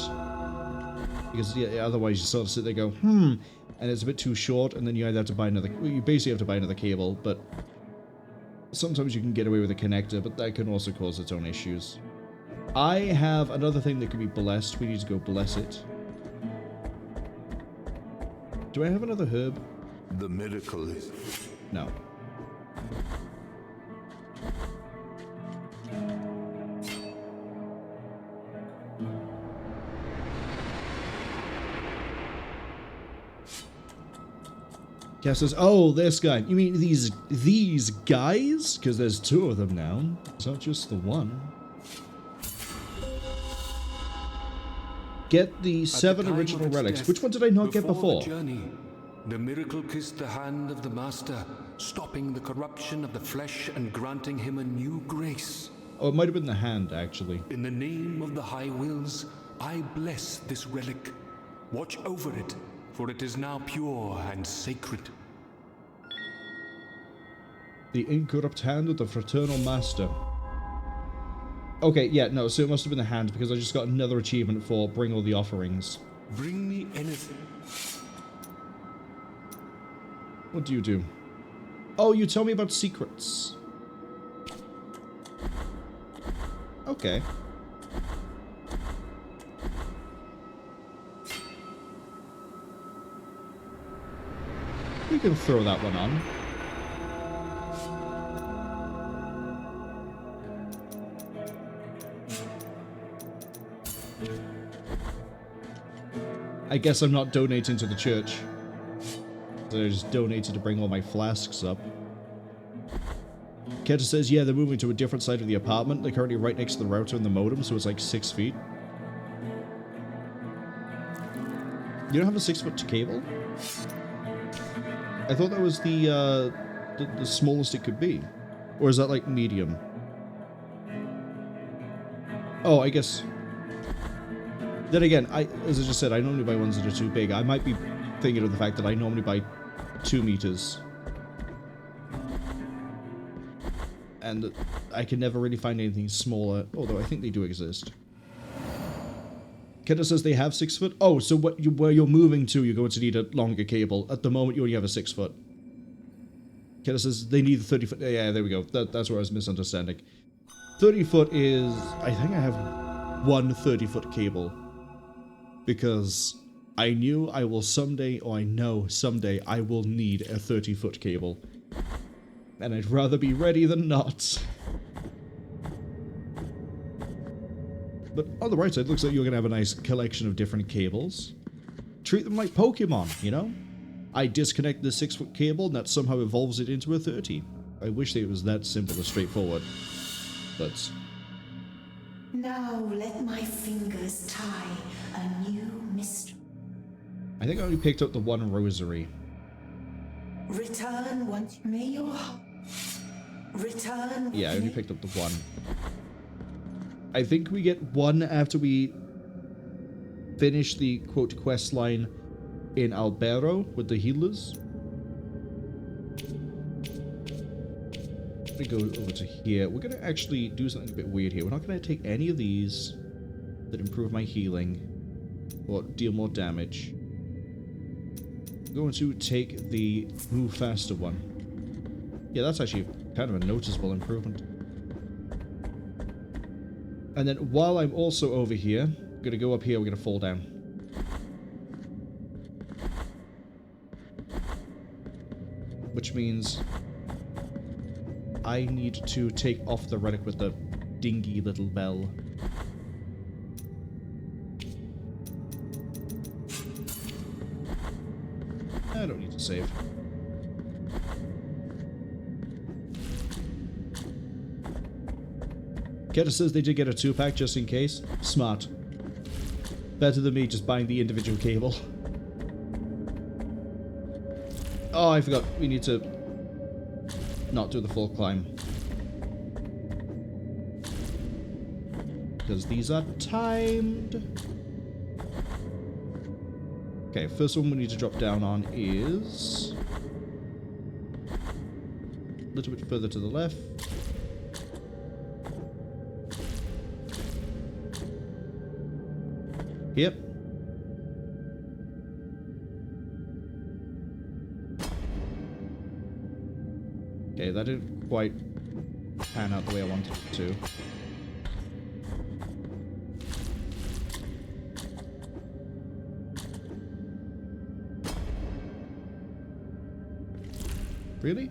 Because yeah, otherwise you sort of sit there and go, and it's a bit too short, and then you either have to buy another, well, you basically have to buy another cable, but sometimes you can get away with a connector, but that can also cause its own issues. I have another thing that can be blessed. We need to go bless it. Do I have another herb? The miracle is... No. Cass says, oh, this guy. You mean these guys? Because there's two of them now. It's not just the one. Get the 7 original relics. Death, which one did I not get before? The journey, the miracle kissed the hand of the Master, stopping the corruption of the flesh and granting him a new grace. Oh, it might have been the hand, actually. In the name of the High Wills, I bless this relic. Watch over it, for it is now pure and sacred. The incorrupt hand of the Fraternal Master. Okay, yeah, no, so it must have been the hand, because I just got another achievement for bring all the offerings. Bring me anything. What do you do? Oh, you tell me about secrets. Okay. We can throw that one on. I guess I'm not donating to the church. So I just donated to bring all my flasks up. Keta says, yeah, they're moving to a different side of the apartment. They're currently right next to the router and the modem, so it's like 6 feet. You don't have a 6-foot cable? I thought that was the smallest it could be. Or is that like medium? Oh, I guess... Then again, as I just said, I normally buy ones that are too big. I might be thinking of the fact that I normally buy 2 meters. And I can never really find anything smaller, although I think they do exist. Keta says they have 6 foot. Oh, so where you're moving to, you're going to need a longer cable. At the moment, you only have a 6 foot. Keta says they need a 30 foot. Yeah, there we go. That's where I was misunderstanding. 30 foot is... I think I have one 30-foot cable. Because I knew I will someday, or I know someday, I will need a 30-foot cable. And I'd rather be ready than not. But on the right side, it looks like you're going to have a nice collection of different cables. Treat them like Pokemon, you know? I disconnect the 6-foot cable, and that somehow evolves it into a 30. I wish it was that simple and straightforward. But... Now let my fingers tie a new mystery. I think I only picked up the one rosary. Return once. May your heart return. Yeah, I only picked up the one. I think we get one after we finish the quote quest line in Albero with the healers. We go over to here. We're gonna actually do something a bit weird here. We're not gonna take any of these that improve my healing or deal more damage. We're going to take the move faster one. Yeah, that's actually kind of a noticeable improvement. And then while I'm also over here, I'm gonna go up here, we're gonna fall down. Which means I need to take off the relic with the dingy little bell. I don't need to save. Keta says they did get a 2-pack just in case. Smart. Better than me just buying the individual cable. Oh, I forgot. We need to not do the full climb. Because these are timed. Okay, first one we need to drop down on is a little bit further to the left. Yep. Okay, that didn't quite pan out the way I wanted it to. Really?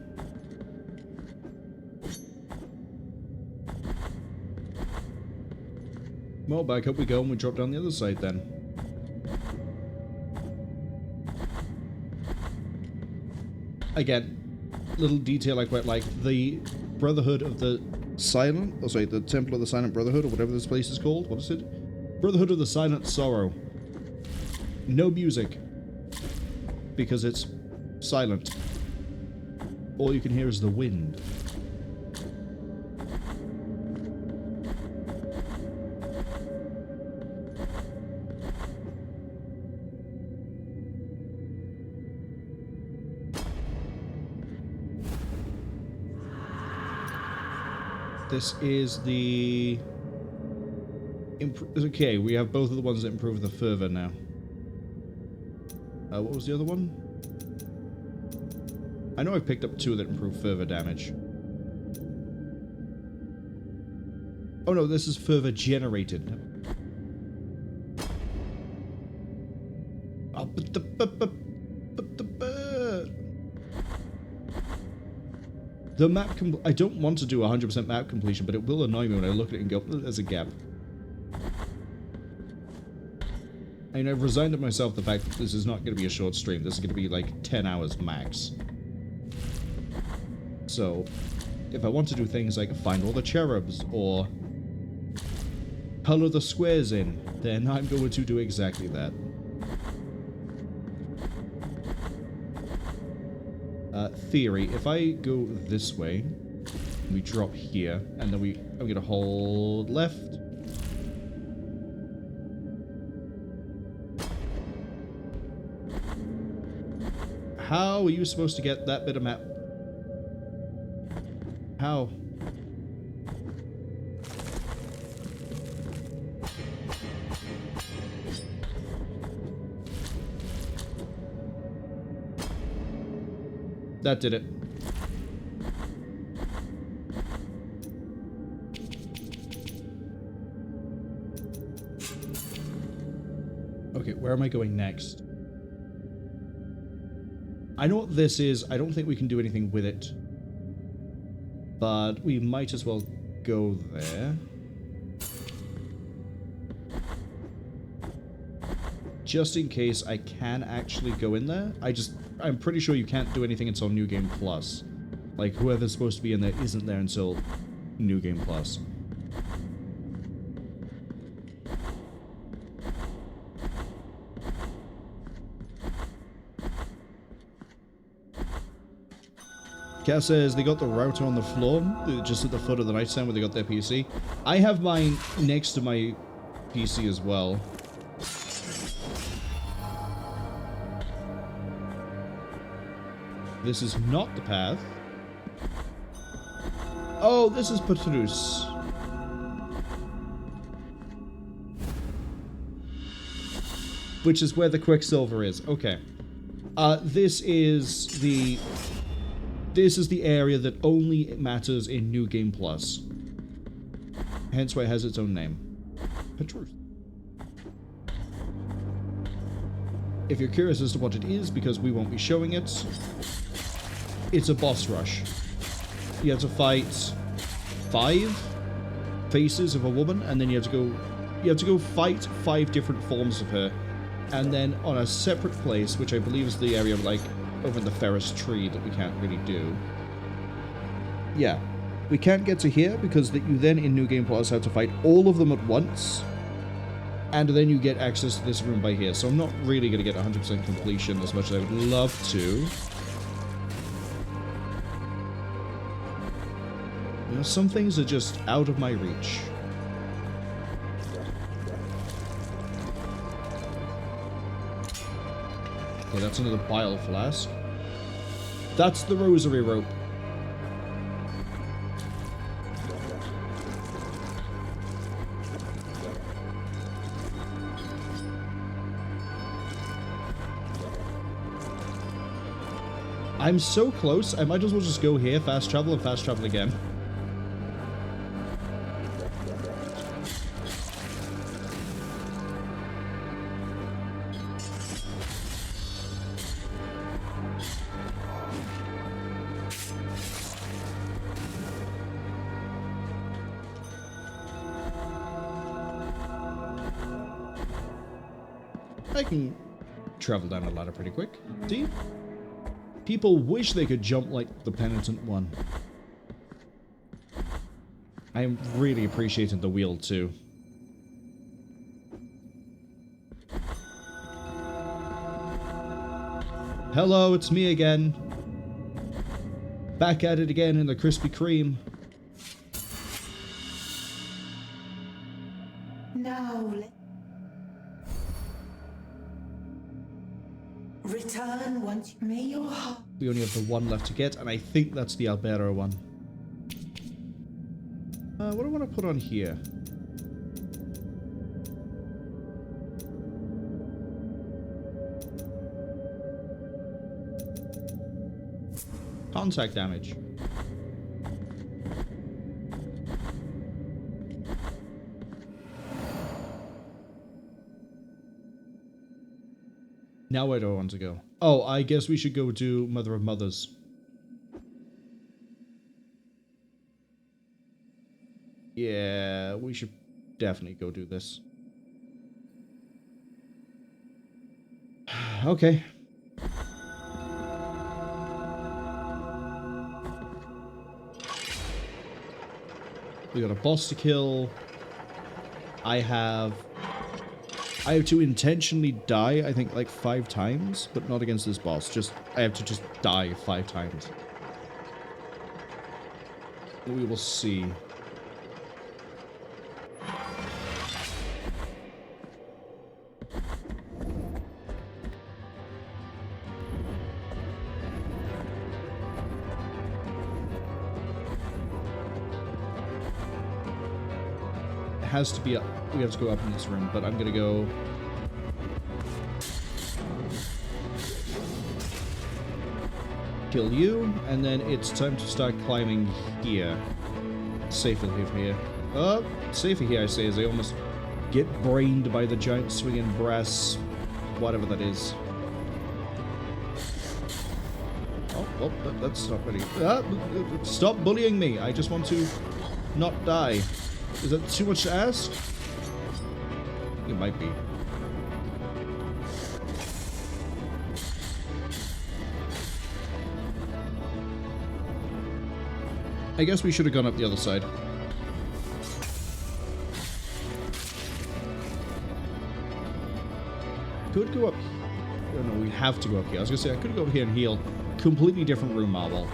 Well, back up we go and we drop down the other side then. Again, little detail I quite like. The Brotherhood of the Silent... Oh, sorry, the Temple of the Silent Brotherhood, or whatever this place is called. What is it? Brotherhood of the Silent Sorrow. No music. Because it's silent. All you can hear is the wind. this is the... Okay, we have both of the ones that improve the fervor now. What was the other one? I know I picked up 2 that improve fervor damage. Oh no, this is fervor generated. Oh, the map I don't want to do 100% map completion, but it will annoy me when I look at it and go, there's a gap. I mean, I've resigned to myself the fact that this is not going to be a short stream. This is going to be like 10 hours max. So, if I want to do things like find all the cherubs or color the squares in, then I'm going to do exactly that. Theory, if I go this way, we drop here, and then I'm going to hold left. How are you supposed to get that bit of map? How? That did it. Okay, where am I going next? I know what this is. I don't think we can do anything with it. But we might as well go there. Just in case I can actually go in there. I'm pretty sure you can't do anything until New Game Plus. Like, whoever's supposed to be in there isn't there until New Game Plus. Cass says they got the router on the floor, just at the foot of the nightstand where they got their PC. I have mine next to my PC as well. This is not the path. Oh, this is Petrus. Which is where the Quicksilver is. Okay. This is the area that only matters in New Game Plus. Hence why it has its own name. Petrus. If you're curious as to what it is, because we won't be showing it, it's a boss rush. You have to fight 5 faces of a woman, and then you have to go fight 5 different forms of her, and then on a separate place, which I believe is the area like over in the Ferris tree that we can't really do. Yeah, we can't get to here because that you then in New Game Plus have to fight all of them at once, and then you get access to this room by here. So I'm not really going to get 100% completion as much as I would love to. You know, some things are just out of my reach. Okay, that's another bile flask. That's the rosary rope. I'm so close, I might as well just go here, fast travel, and fast travel again. I can travel down a ladder pretty quick. See? People wish they could jump like the Penitent One. I am really appreciating the wheel too. Hello, it's me again. Back at it again in the Krispy Kreme. Now, return once. May your heart. We only have the one left to get, and I think that's the Albera one. What do I want to put on here? Contact damage. Now where do I want to go? Oh, I guess we should go to Mother of Mothers. Yeah, we should definitely go do this. Okay. We got a boss to kill. I have to intentionally die, I think, like 5 times, but not against this boss. I have to just die 5 times. We will see. Has to be up. We have to go up in this room, but I'm gonna go. Kill you, and then it's time to start climbing here. Safer here. Safer here, I say, as I almost get brained by the giant swinging brass, whatever that is. Oh, that's not really. Stop bullying me! I just want to not die. Is that too much to ask? It might be. I guess we should have gone up the other side. Could go up. Oh, no, we have to go up here. I was gonna say I could go up here and heal. Completely different room, Marwol.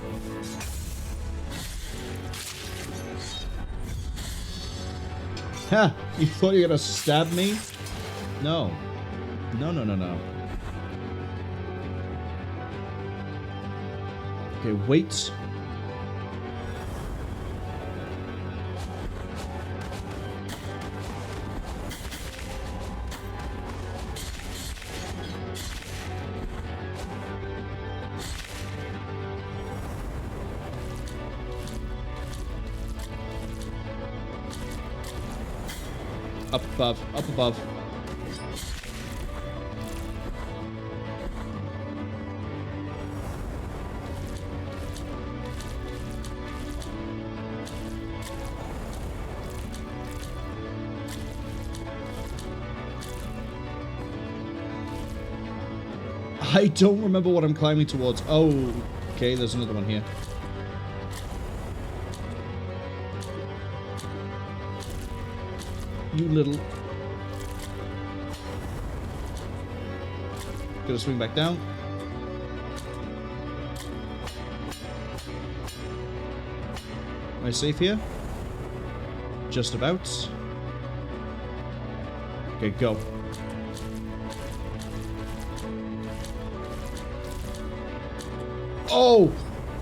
Ha! You thought you were gonna stab me? No. No. Okay, wait. Up above, up above. I don't remember what I'm climbing towards. Oh, okay, there's another one here. You little... Gonna swing back down. Am I safe here? Just about. Okay, go. Oh!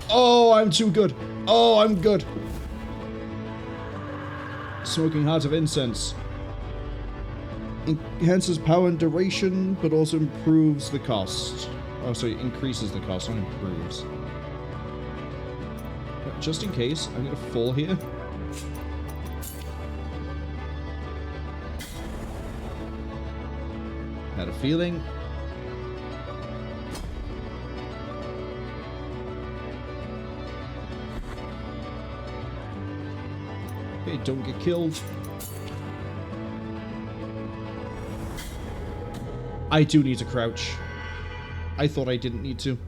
Oh, I'm too good. Oh, I'm good. Smoking Heart of Incense. Enhances power and duration, but also improves the cost. Oh, sorry, increases the cost, not improves. But just in case, I'm gonna fall here. Had a feeling. Okay, don't get killed. I do need to crouch. I thought I didn't need to.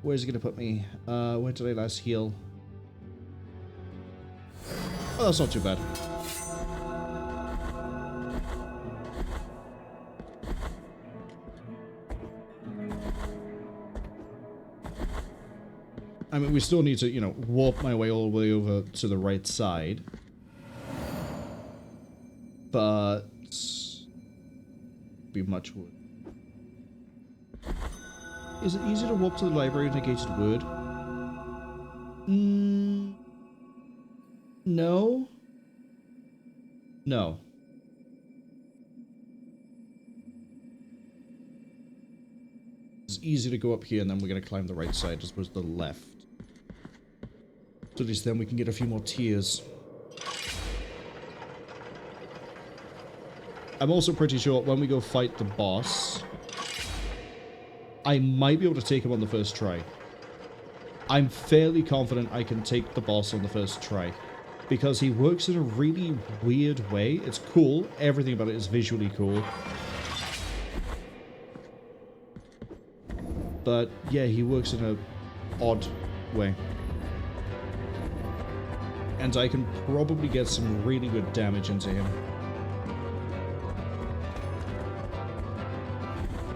Where's it gonna put me? Where did I last heal? Oh, that's not too bad. I mean, we still need to, you know, warp my way all the way over to the right side. But... be much wood. Is it easy to warp to the library of Negated Word? No. No. It's easy to go up here and then we're going to climb the right side as opposed to the left. So at least then we can get a few more tiers. I'm also pretty sure when we go fight the boss, I might be able to take him on the first try. I'm fairly confident I can take the boss on the first try. Because he works in a really weird way. It's cool. Everything about it is visually cool. But yeah, he works in an odd way. And I can probably get some really good damage into him.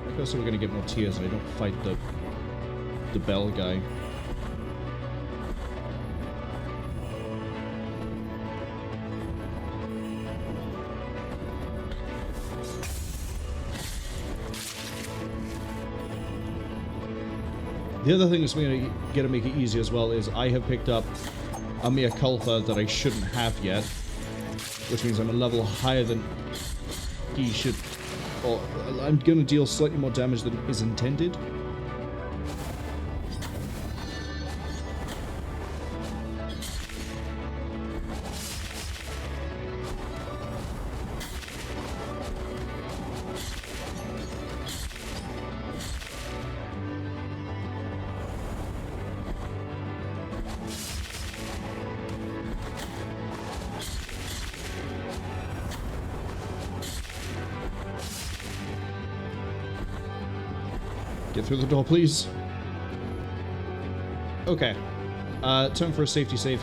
I guess we're going to get more tears and I don't fight the bell guy. The other thing that's going to make it easy as well is I have picked up a Mea Culpa that I shouldn't have yet, which means I'm a level higher than he should, or I'm going to deal slightly more damage than is intended. Get through the door, please. Okay. Time for a safety save.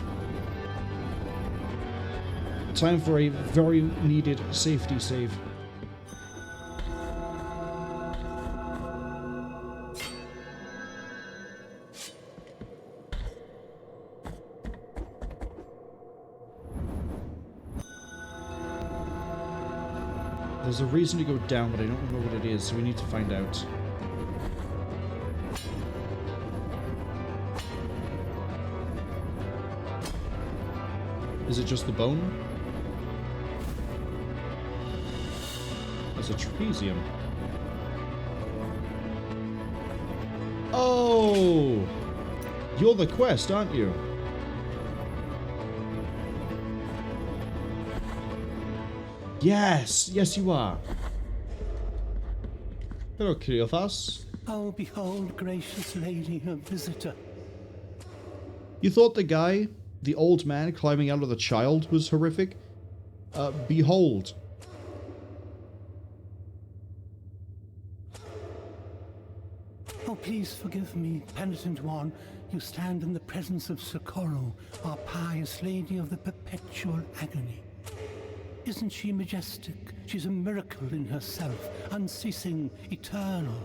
Time for a very needed safety save. There's a reason to go down, but I don't know what it is, so we need to find out. Is it just the bone? That's a trapezium. Oh! You're the quest, aren't you? Yes! Yes, you are. Hello, Cleophas. Oh, behold, gracious lady, a visitor. You thought the guy, the old man climbing out of the child, was horrific? Behold. Oh, please forgive me, Penitent One. You stand in the presence of Socorro, our pious lady of the perpetual agony. Isn't she majestic? She's a miracle in herself, unceasing, eternal.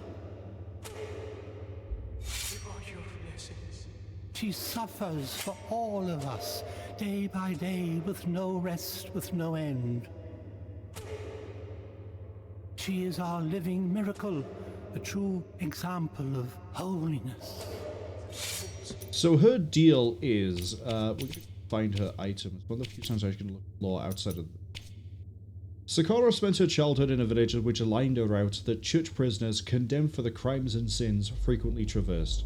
She suffers for all of us, day by day, with no rest, with no end. She is our living miracle, a true example of holiness. So her deal is, we're going to find her items. One of the few times I can look at lore outside of... Socorro spent her childhood in a village which aligned a route that church prisoners condemned for the crimes and sins frequently traversed.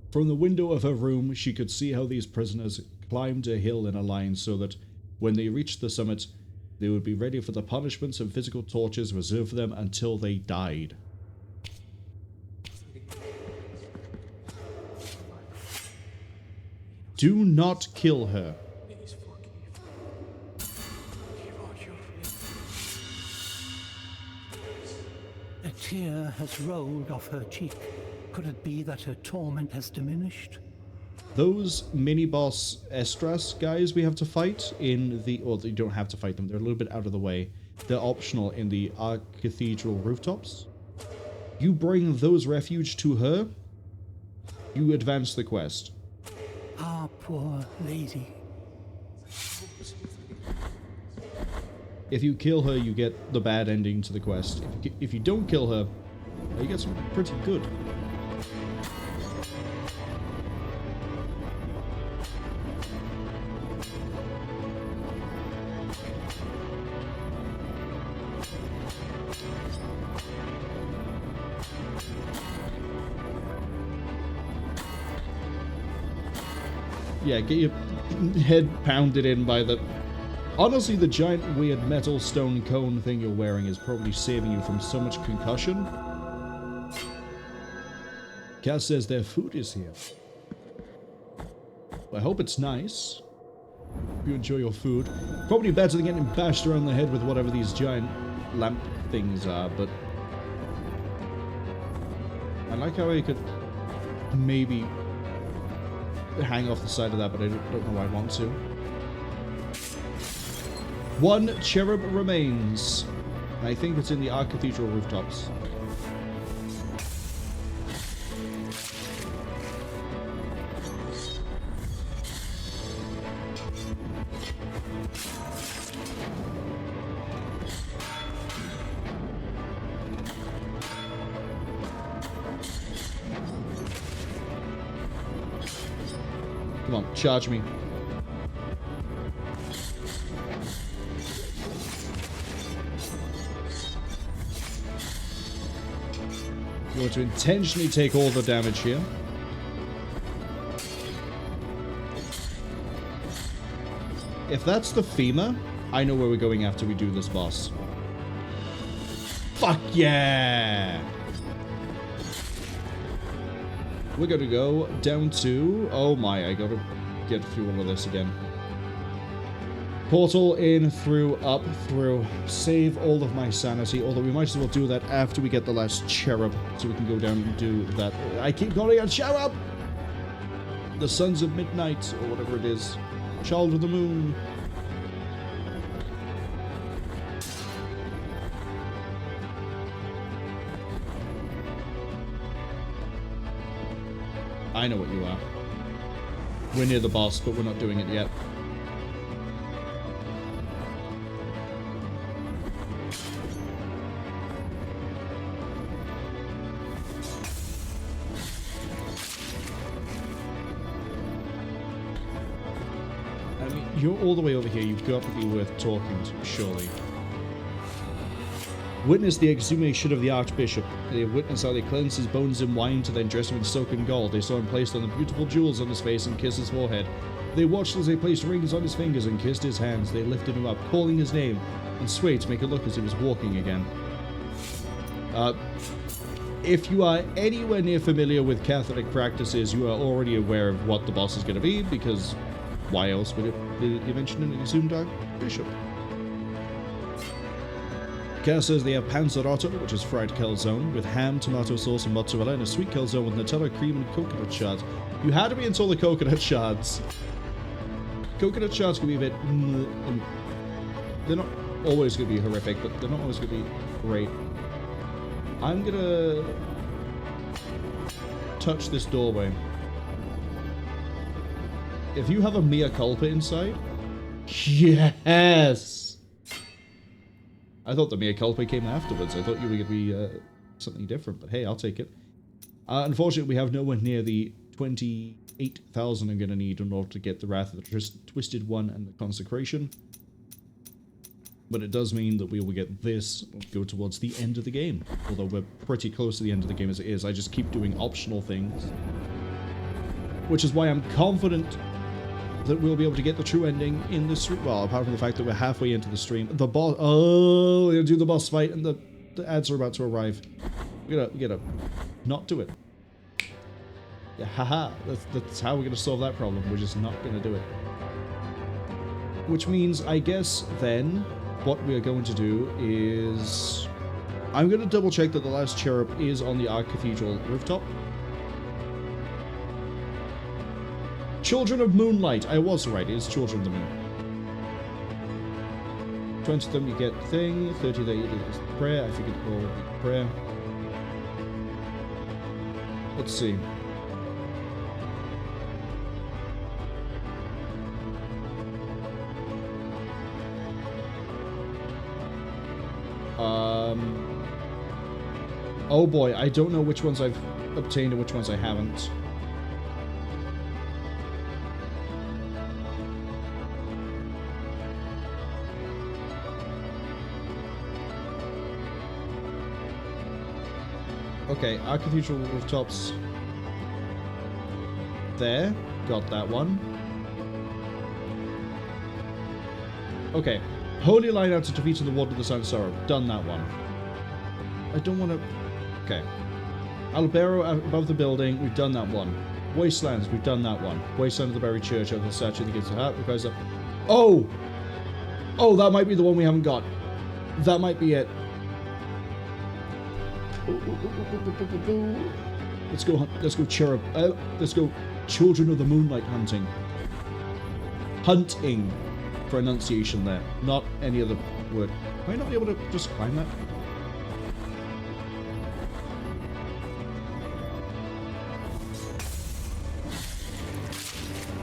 From the window of her room, she could see how these prisoners climbed a hill in a line so that, when they reached the summit, they would be ready for the punishments and physical tortures reserved for them until they died. Do not kill her. A tear has rolled off her cheek. Could it be that her torment has diminished? Those mini-boss Estras guys we have to fight in the... Or you don't have to fight them, they're a little bit out of the way. They're optional in the Archcathedral Rooftops. You bring those refuge to her, you advance the quest. Ah, poor lady. If you kill her, you get the bad ending to the quest. If you don't kill her, you get something pretty good. Yeah, get your head pounded in by the... Honestly, the giant weird metal stone cone thing you're wearing is probably saving you from so much concussion. Cass says their food is here. Well, I hope it's nice. Hope you enjoy your food. Probably better than getting bashed around the head with whatever these giant lamp things are, but... I like how I could maybe hang off the side of that, but I don't know I want to. One cherub remains. I think it's in the Archcathedral Rooftops. Come on, charge me. You want to intentionally take all the damage here. If that's the femur, I know where we're going after we do this boss. Fuck yeah! We're going to go down to... Oh my, I got to get through all of this again. Portal in, through, up, through. Save all of my sanity, although we might as well do that after we get the last cherub, so we can go down and do that. I keep calling it cherub! The Sons of Midnight, or whatever it is. Child of the Moon. I know what you are. We're near the boss, but we're not doing it yet. I mean, you're all the way over here. You've got to be worth talking to, surely. Witness the exhumation of the Archbishop. They have witnessed how they cleansed his bones in wine to then dress him in silk and gold. They saw him placed on the beautiful jewels on his face and kiss his forehead. They watched as they placed rings on his fingers and kissed his hands. They lifted him up, calling his name, and swayed to make it look as he was walking again. If you are anywhere near familiar with Catholic practices, you are already aware of what the boss is going to be, because why else would it be mentioned in an exhumed Archbishop? Cass says they have panzerotto, which is fried calzone, with ham, tomato sauce, and mozzarella, and a sweet calzone with Nutella, cream, and coconut shards. You had to be until the coconut shards. Coconut shards can be a bit... they're not always going to be horrific, but they're not always going to be great. I'm going to touch this doorway. If you have a mea culpa inside... Yes! I thought the mea culpa came afterwards. I thought you were going to be something different, but hey, I'll take it. Unfortunately, we have nowhere near the 28,000 I'm going to need in order to get the Wrath of the Twisted One and the Consecration. But it does mean that we will get this, go towards the end of the game. Although we're pretty close to the end of the game as it is. I just keep doing optional things. Which is why I'm confident that we'll be able to get the true ending in this stream. Well, apart from the fact that we're halfway into the stream. The boss... Oh, we're going to do the boss fight and the ads are about to arrive. We gotta not do it. Yeah, haha. That's how we're going to solve that problem. We're just not going to do it. Which means, I guess, then, what we are going to do is... I'm going to double check that the last cherub is on the Archcathedral Rooftop. Children of Moonlight. I was right, it is Children of the Moon. 20 of them you get thing, 30 that you do is prayer. I figured it will be prayer. Let's see. Oh boy, I don't know which ones I've obtained and which ones I haven't. Okay, Archcathedral Rooftops. There. Got that one. Okay. Holy Line out to defeat the Ward of the Sun Sorrow. Done that one. I don't want to... Okay. Albero above the building. We've done that one. Wastelands. We've done that one. Wasteland of the Buried Church over the statue that gives the heart. Requires a... Oh! Oh, that might be the one we haven't got. That might be it. Let's go hunt. Let's go cherub. Let's go Children of the Moonlight hunting. Hunting. For enunciation there. Not any other word. Might I not be able to just climb that?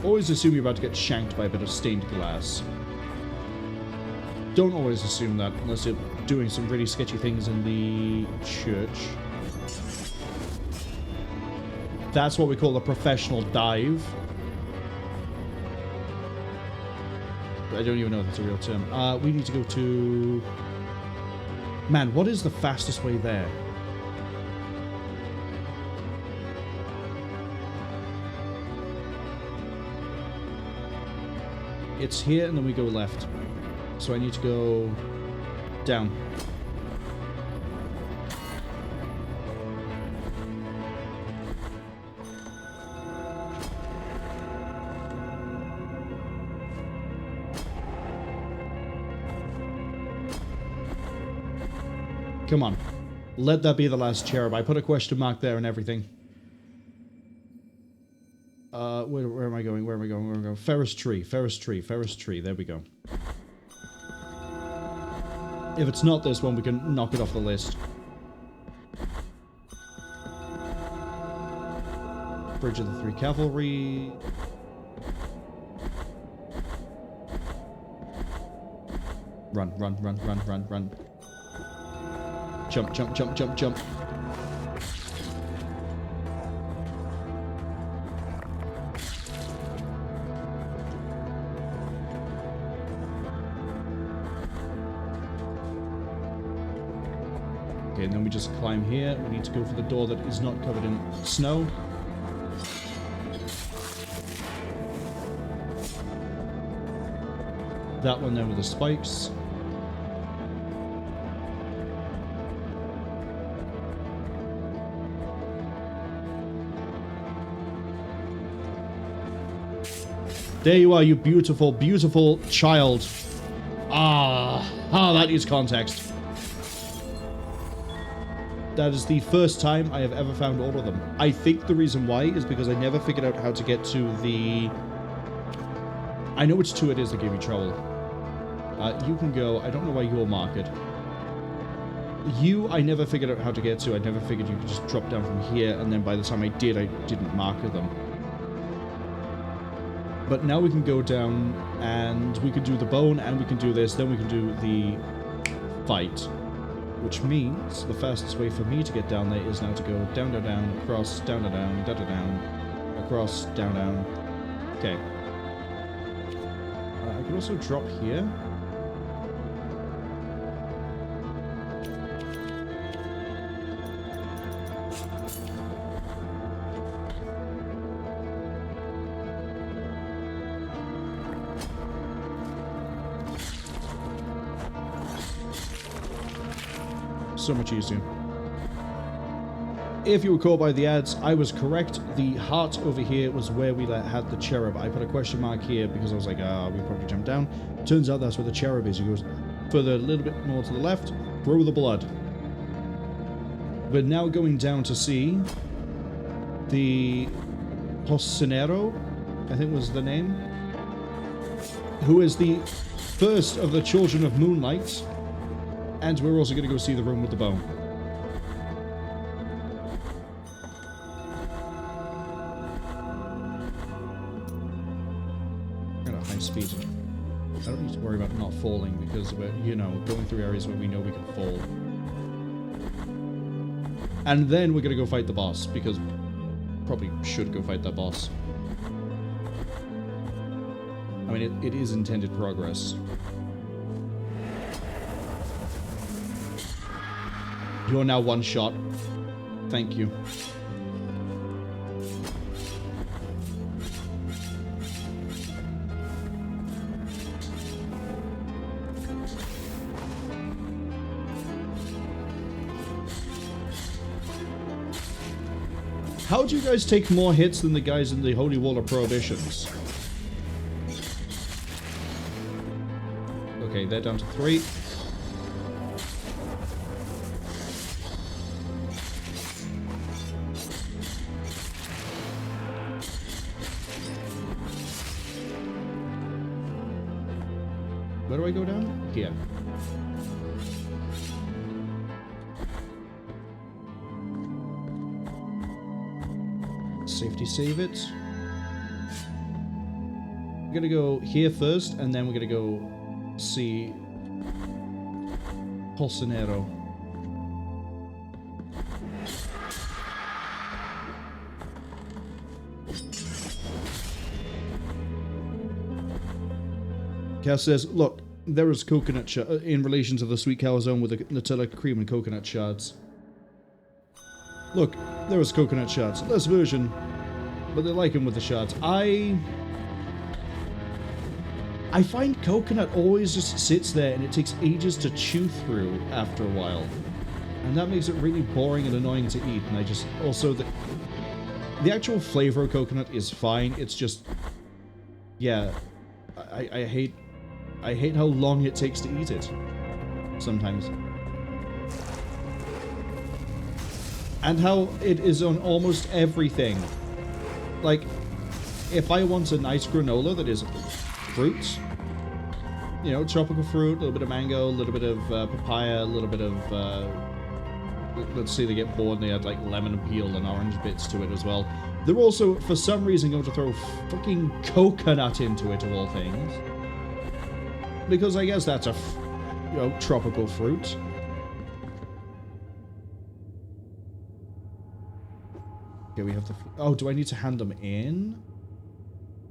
Always assume you're about to get shanked by a bit of stained glass. Don't always assume that unless you're doing some really sketchy things in the church. That's what we call a professional dive. I don't even know if that's a real term. We need to go to... Man, what is the fastest way there? It's here and then we go left. So I need to go down. Come on. Let that be the last cherub. I put a question mark there and everything. Where am I going? Where am I going? Where am I going? Ferris tree. Ferris tree. Ferris tree. There we go. If it's not this one, we can knock it off the list. Bridge of the Three Cavalry. Run, run, run, run, run, run. Jump, jump, jump, jump, jump. Okay, and then we just climb here. We need to go for the door that is not covered in snow. That one there with the spikes. There you are, you beautiful, beautiful child. That is context. That is the first time I have ever found all of them. I think the reason why is because I never figured out how to get to the... I know which two it is that gave me trouble. You can go. I don't know why you're marked. You, I never figured out how to get to. I never figured you could just drop down from here, and then by the time I did, I didn't mark them. But now we can go down, and we can do the bone, and we can do this, then we can do the fight. Which means the fastest way for me to get down there is now to go down, down, down, across, down, down, down, down, down, down, across, down, down. Okay. I can also drop here. So much easier. If you recall by the ads, I was correct. The heart over here was where we had the cherub. I put a question mark here because I was like, we probably jumped down. Turns out that's where the cherub is. He goes further a little bit more to the left. Throw the blood. We're now going down to see the Pocinero, I think was the name, who is the first of the Children of Moonlight. And we're also going to go see the room with the bone. At a high speed. I don't need to worry about not falling because we're, going through areas where we know we can fall. And then we're going to go fight the boss because probably should go fight that boss. I mean, it is intended progress. You're now one shot. Thank you. How do you guys take more hits than the guys in the Holy Wall of Prohibitions? Okay, they're down to 3. Where do I go down? Here. Safety save it. We're gonna go here first, and then we're gonna go see Polsonero. Cass says, look, there is coconut in relation to the sweet calzone with the Nutella cream and coconut shards. Look, there is coconut shards. Less version, but they like them with the shards. I find coconut always just sits there and it takes ages to chew through after a while. And that makes it really boring and annoying to eat. And I just, also, the actual flavor of coconut is fine. It's just, yeah, I hate how long it takes to eat it. Sometimes. And how it is on almost everything. Like, if I want a nice granola that is fruits, you know, tropical fruit, a little bit of mango, a little bit of papaya, a little bit of, let's say they get bored and they add like lemon peel and orange bits to it as well. They're also, for some reason, going to throw fucking coconut into it, of all things. Because I guess that's a, you know, tropical fruit. Okay, we have to... Oh, do I need to hand them in?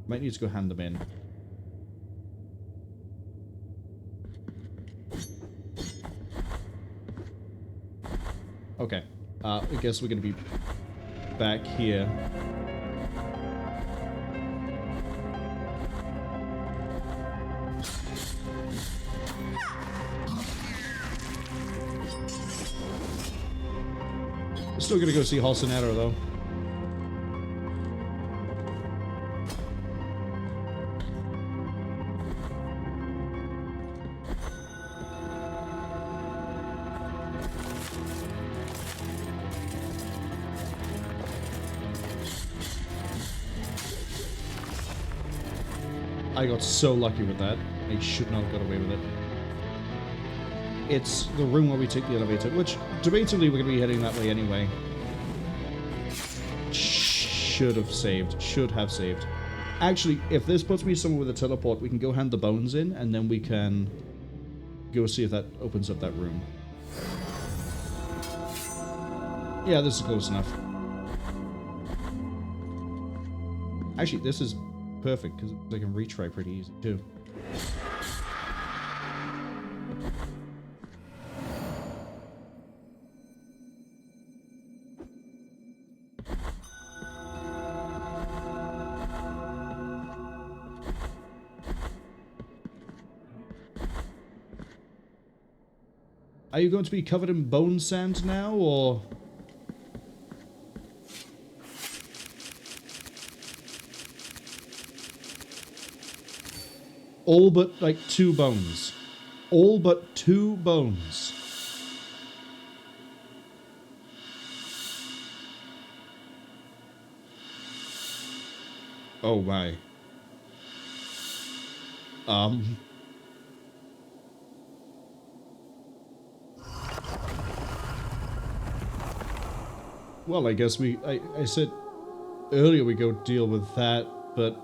Might need to go hand them in. Okay. I guess we're going to be back here. We're still going to go see Halcinero, though. I got so lucky with that. I should not have got away with it. It's the room where we take the elevator, which, debatably, we're going to be heading that way anyway. Should have saved. Should have saved. Actually, if this puts me somewhere with a teleport, we can go hand the bones in, and then we can go see if that opens up that room. Yeah, this is close enough. Actually, this is perfect, because I can retry pretty easy, too. Are you going to be covered in bone sand now, or...? All but, like, 2 bones. All but 2 bones. Oh, my. Well, I guess I said earlier we go deal with that, but...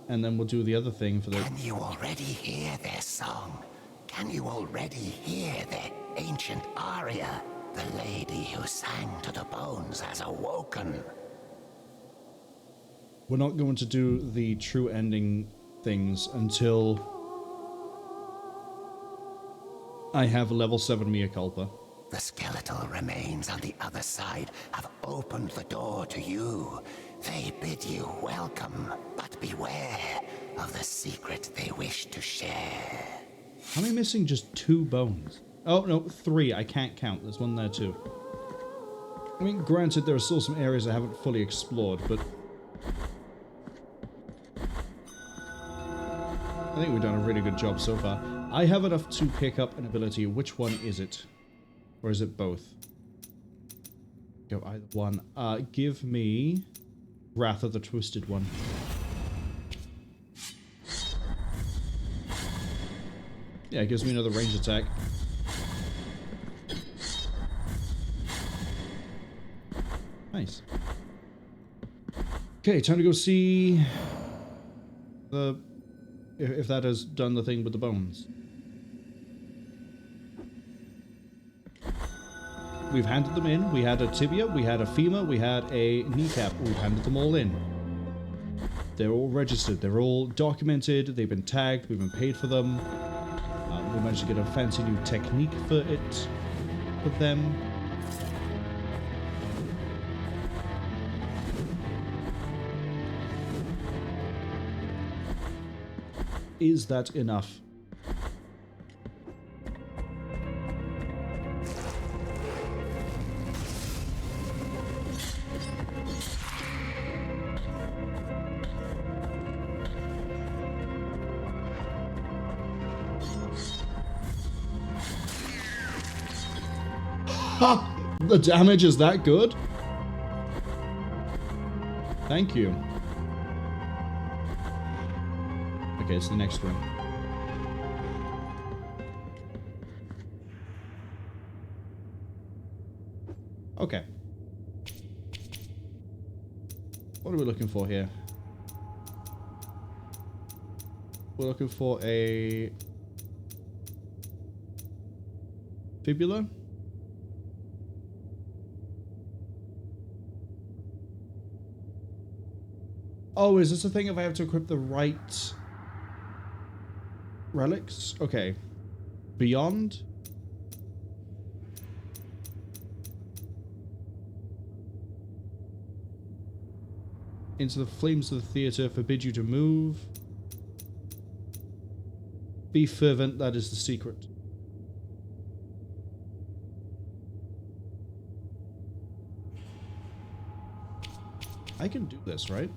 And then we'll do the other thing for the... Can you already hear their song? Can you already hear their ancient aria? The lady who sang to the bones has awoken. We're not going to do the true ending things until I have a level 7 Mea Culpa. The skeletal remains on the other side have opened the door to you. They bid you welcome, but beware of the secret they wish to share. Am I missing just 2 bones? Oh, no, 3. I can't count. There's one there too. I mean, granted, there are still some areas I haven't fully explored, but I think we've done a really good job so far. I have enough to pick up an ability. Which one is it? Or is it both? Go either one. Give me Wrath of the Twisted One. Yeah, it gives me another range attack. Nice. Okay, time to go see the if that has done the thing with the bones. We've handed them in. We had a tibia, we had a femur, we had a kneecap. We've handed them all in. They're all registered. They're all documented. They've been tagged. We've been paid for them. We managed to get a fancy new technique for it, for them. Is that enough? Ha! The damage is that good? Thank you. Okay, it's the next room. Okay. What are we looking for here? We're looking for a fibula. Oh, is this a thing if I have to equip the right relics? Okay. Beyond? Into the flames of the theatre, forbid you to move. Be fervent, that is the secret. I can do this, right?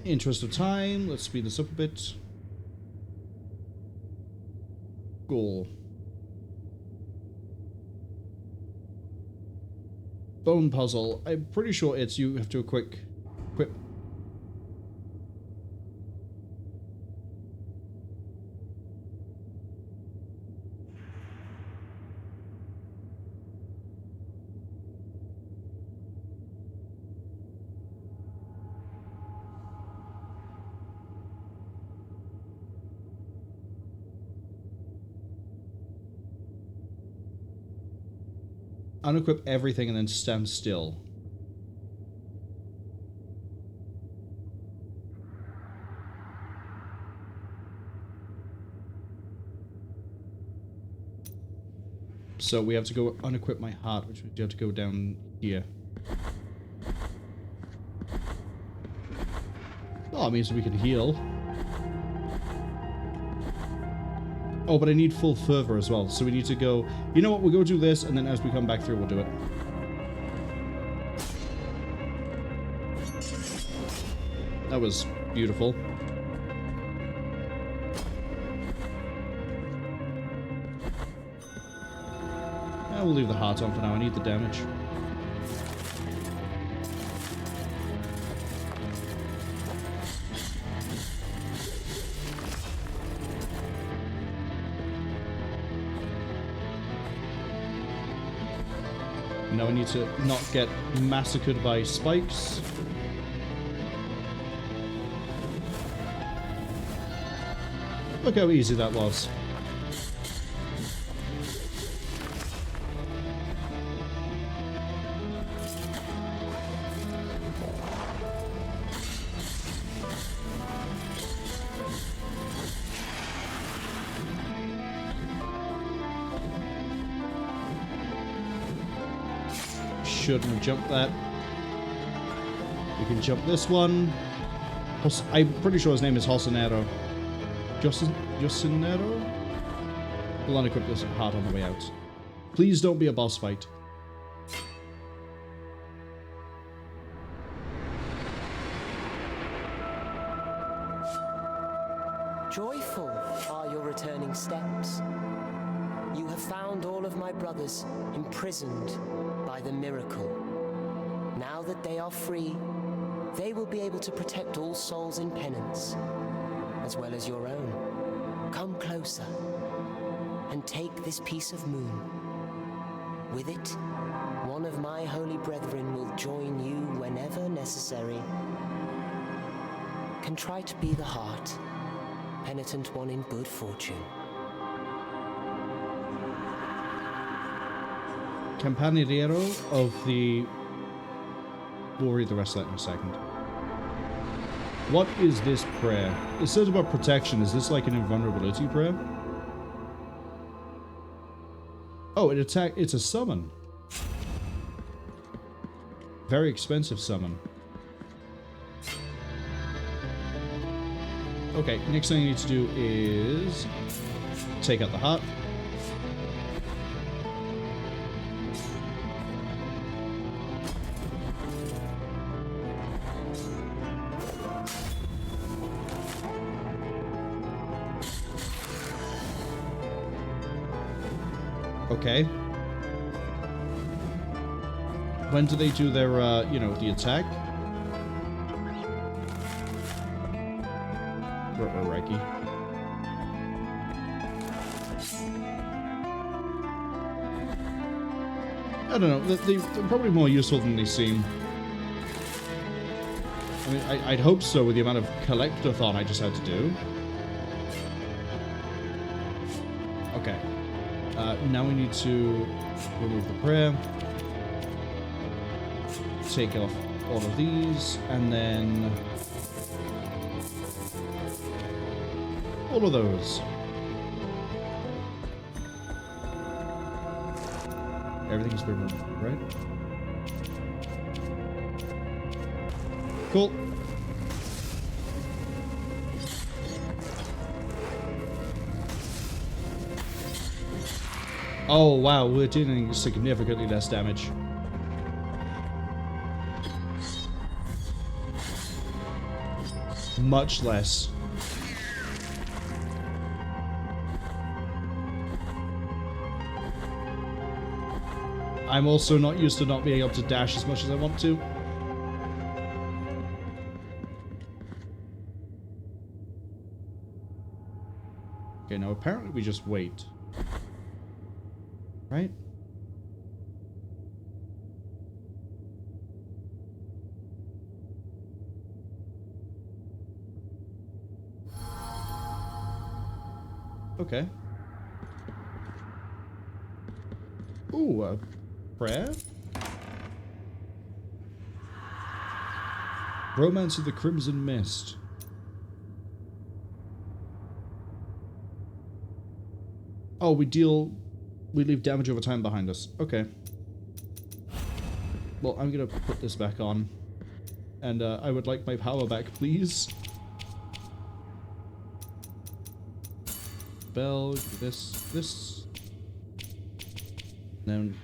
Interest of time, let's speed this up a bit. Cool. Bone puzzle. I'm pretty sure it's you have to equip. Unequip everything and then stand still. So we have to go unequip my heart, which means you have to go down here. Oh, it means we can heal. Oh, but I need full fervor as well, so we need to go... You know what, we'll go do this, and then as we come back through, we'll do it. That was beautiful. We'll leave the heart on for now, I need the damage. Now I need to not get massacred by spikes. Look how easy that was. Shouldn't have jumped that. We can jump this one. I'm pretty sure his name is Hosanero. Jocinero? We'll unequip this heart on the way out. Please don't be a boss fight. Joyful are your returning steps. You have found all of my brothers imprisoned by the miracle. Now that they are free, they will be able to protect all souls in penance, as well as your own. Come closer, and take this piece of moon. With it, one of my holy brethren will join you whenever necessary. Contrite be the heart, Penitent One in good fortune. Campanero of the... We'll read the rest of that in a second. What is this prayer? It says about protection. Is this like an invulnerability prayer? Oh, it's a summon. Very expensive summon. Okay, next thing I need to do is take out the heart. Okay. When do they do their, you know, the attack? Reiki. I don't know. They're probably more useful than they seem. I mean, I'd hope so with the amount of collectathon I just had to do. Okay. Now we need to remove the prayer. Take off all of these, and then all of those. Everything's been removed, right? Cool. Oh wow, we're dealing significantly less damage. Much less. I'm also not used to not being able to dash as much as I want to. Okay, now apparently we just wait. Right? Okay. Ooh, a prayer? Romance of the Crimson Mist. Oh, we leave damage over time behind us. Okay. Well, I'm gonna put this back on. And I would like my power back, please. Bell, this. Then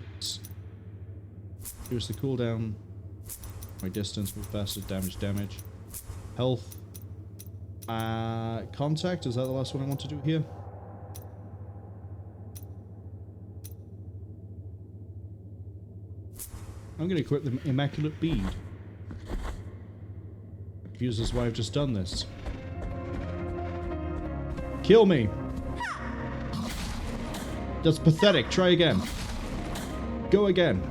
here's the cooldown. My distance, move faster, damage. Health. Contact, is that the last one I want to do here? I'm going to equip the Immaculate Bead. Confuses why I've just done this. Kill me! That's pathetic. Try again. Go again.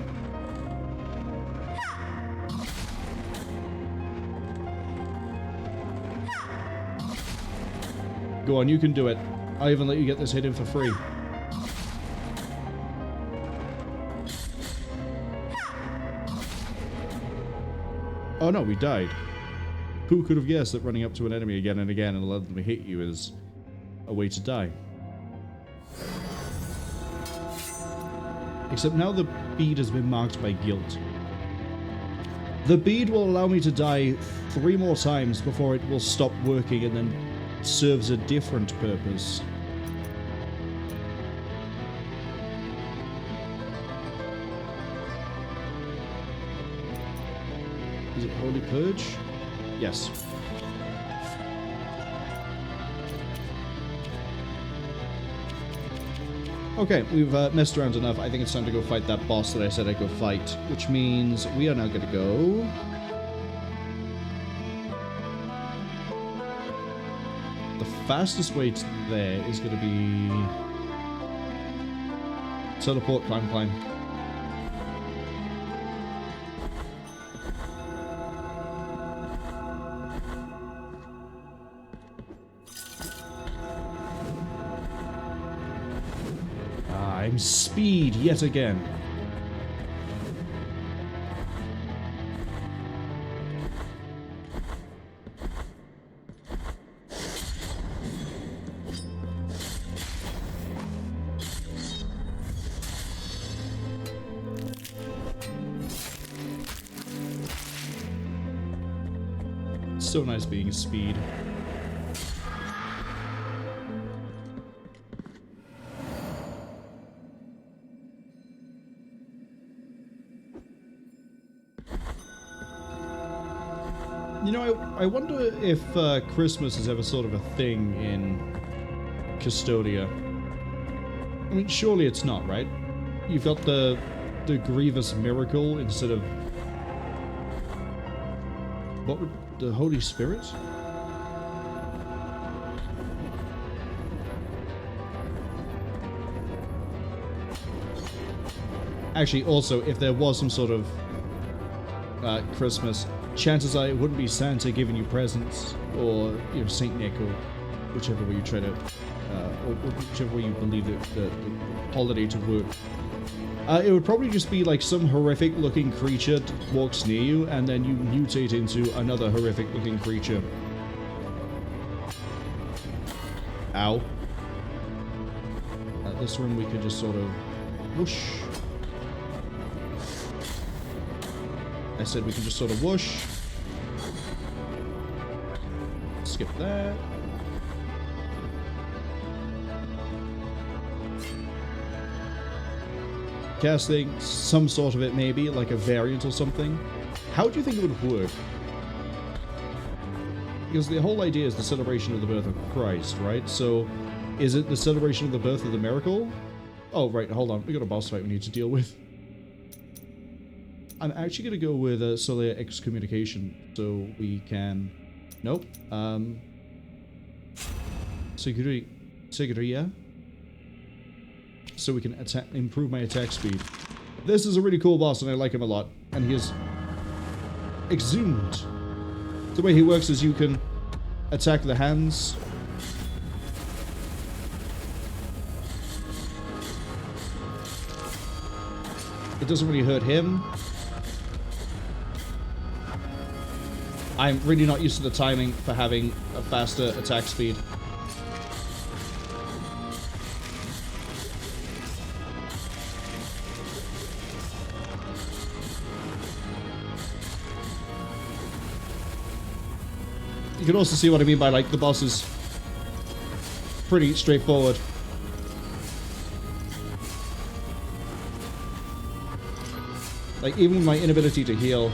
Go on, you can do it. I'll even let you get this hit in for free. Oh no, we died. Who could have guessed that running up to an enemy again and again and letting them hit you is a way to die? Except now the bead has been marked by guilt. The bead will allow me to die 3 more times before it will stop working and then serves a different purpose. Is it Holy Purge? Yes. Okay, we've messed around enough. I think it's time to go fight that boss that I said I'd go fight, which means we are now going to go... The fastest way to there is going to be... Teleport, climb, climb. I'm speed yet again. So nice being speed. You know, I wonder if Christmas is ever sort of a thing in Cvstodia. I mean, surely it's not, right? You've got the grievous miracle instead of... What would... the Holy Spirit? Actually, also, if there was some sort of Christmas, chances are it wouldn't be Santa giving you presents, or, you know, Saint Nick, or whichever way you try to, or whichever way you believe the holiday to work. It would probably just be like some horrific looking creature walks near you, and then you mutate into another horrific looking creature. Ow. This room we could just sort of whoosh. I said we can just sort of whoosh. Skip that. Casting some sort of it, maybe, like a variant or something. How do you think it would work? Because the whole idea is the celebration of the birth of Christ, right? So, is it the celebration of the birth of the miracle? Oh, right, hold on. We got a boss fight we need to deal with. I'm actually going to go with Solar Excommunication, so we can... Nope. Seguria. So we can improve my attack speed. This is a really cool boss, and I like him a lot. And he is... Exhumed. The way he works is you can attack the hands. It doesn't really hurt him. I'm really not used to the timing for having a faster attack speed. You can also see what I mean by, like, the boss is pretty straightforward. Like, even with my inability to heal.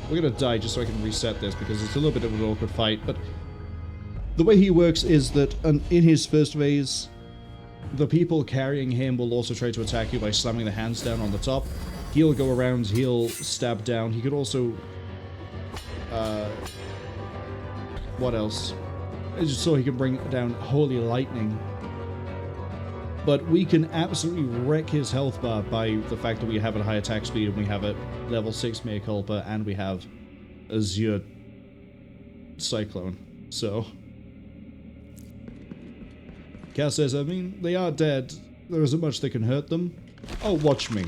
We're gonna die just so I can reset this, because it's a little bit of an awkward fight, but the way he works is that in his first phase, the people carrying him will also try to attack you by slamming the hands down on the top. He'll go around, he'll stab down, he could also... what else? Just so he can bring down Holy Lightning. But we can absolutely wreck his health bar by the fact that we have a high attack speed and we have a level 6 Mea Culpa and we have Azure Cyclone. So, Cass says, I mean, they are dead. There isn't much that can hurt them. Oh, watch me.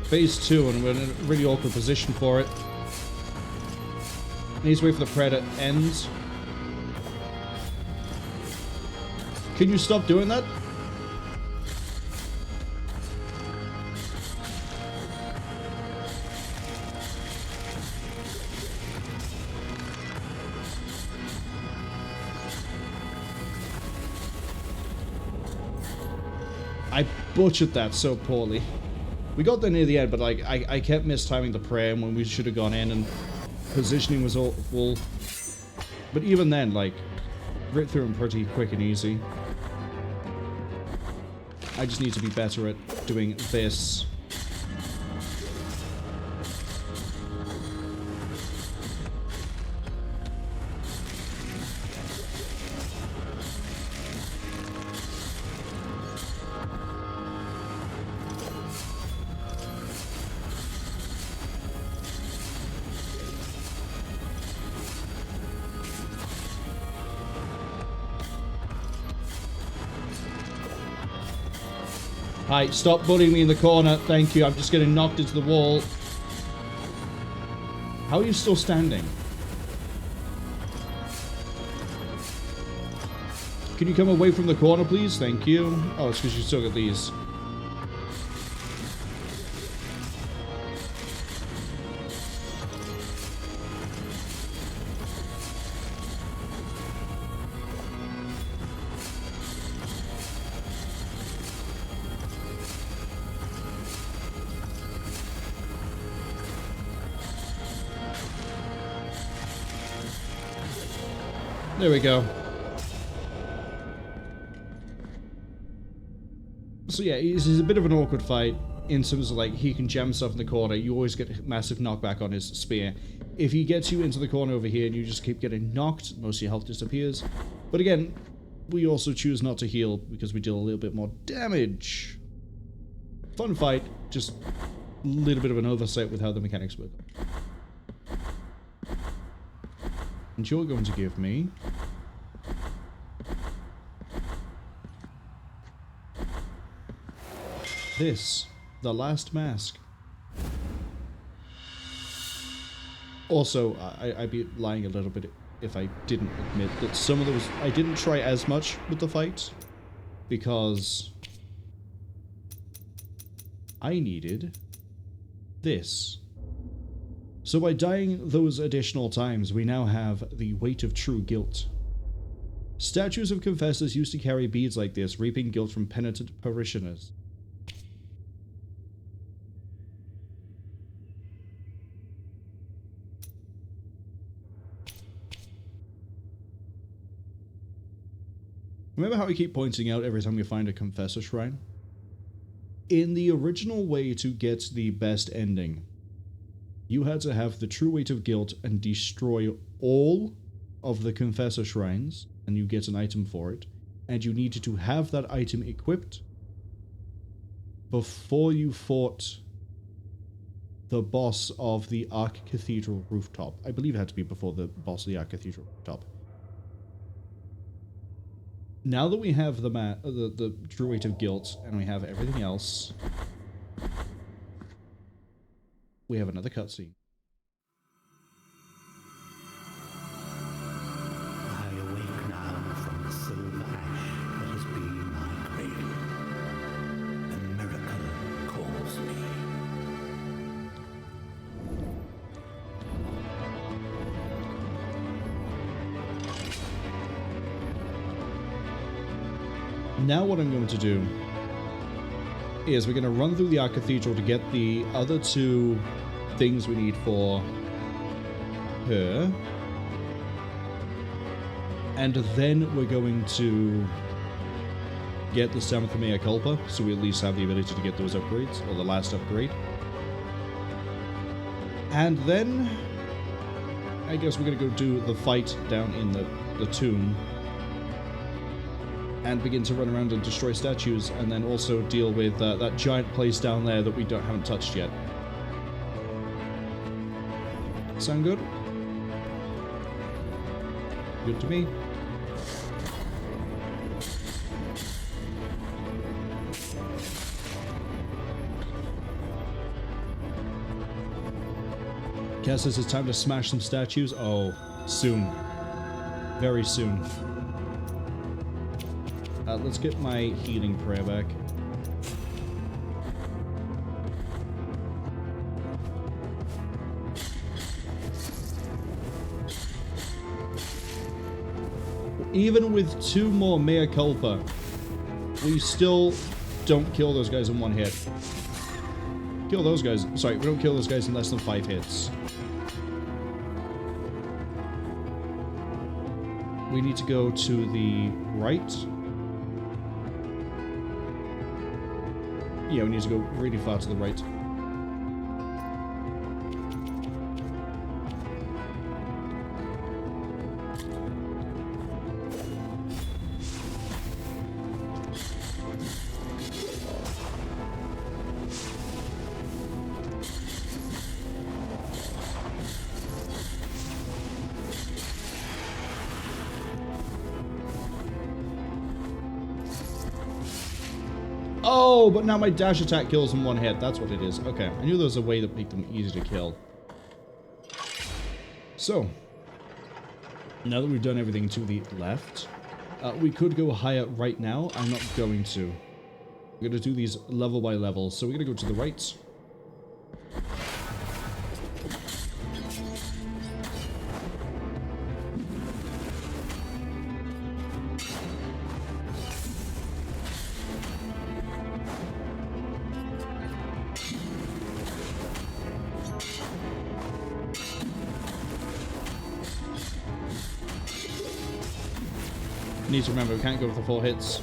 Phase 2, and we're in a really awkward position for it. Needs to wait for the prayer to end. Can you stop doing that? I butchered that so poorly. We got there near the end, but like I kept mistiming the prayer when we should have gone in, and positioning was awful. But even then, like, Retvrn pretty quick and easy. I just need to be better at doing this. Hi, stop bullying me in the corner. Thank you. I'm just getting knocked into the wall. How are you still standing? Can you come away from the corner, please? Thank you. Oh, it's because you still got these. There we go. So yeah, it's a bit of an awkward fight in terms of like he can jam stuff in the corner. You always get massive knockback on his spear. If he gets you into the corner over here and you just keep getting knocked, most of your health disappears. But again, we also choose not to heal because we deal a little bit more damage. Fun fight, just a little bit of an oversight with how the mechanics work. And you're going to give me this, the last mask. Also, I'd be lying a little bit if I didn't admit that some of those I didn't try as much with the fight because I needed this. So by dying those additional times, we now have the weight of true guilt. Statues of confessors used to carry beads like this, reaping guilt from penitent parishioners. Remember how I keep pointing out every time we find a confessor shrine? In the original way to get the best ending, you had to have the true weight of guilt and destroy all of the confessor shrines, and you get an item for it, and you needed to have that item equipped before you fought the boss of the Archcathedral Rooftop. I believe it had to be before the boss of the Archcathedral Rooftop. Now that we have the true weight of guilt and we have everything else, we have another cutscene. Now what I'm going to do is we're going to run through the Archcathedral to get the other two things we need for her. And then we're going to get the 7th Mea Culpa, so we at least have the ability to get those upgrades, or the last upgrade. And then I guess we're going to go do the fight down in the tomb and begin to run around and destroy statues, and then also deal with that giant place down there that we haven't touched yet. Sound good? Good to me. Cass says it's time to smash some statues. Oh, soon. Very soon. Let's get my healing prayer back. Even with 2 more Mea Culpa, we still don't kill those guys in 1 hit. Kill those guys. Sorry, we don't kill those guys in less than 5 hits. We need to go to the right. Yeah, we need to go really far to the right. Oh, but now my dash attack kills in 1 hit. That's what it is. Okay, I knew there was a way to make them easy to kill. So, now that we've done everything to the left, we could go higher right now. I'm not going to. We're going to do these level by level. So we're going to go to the right. Need to remember, we can't go for 4 hits.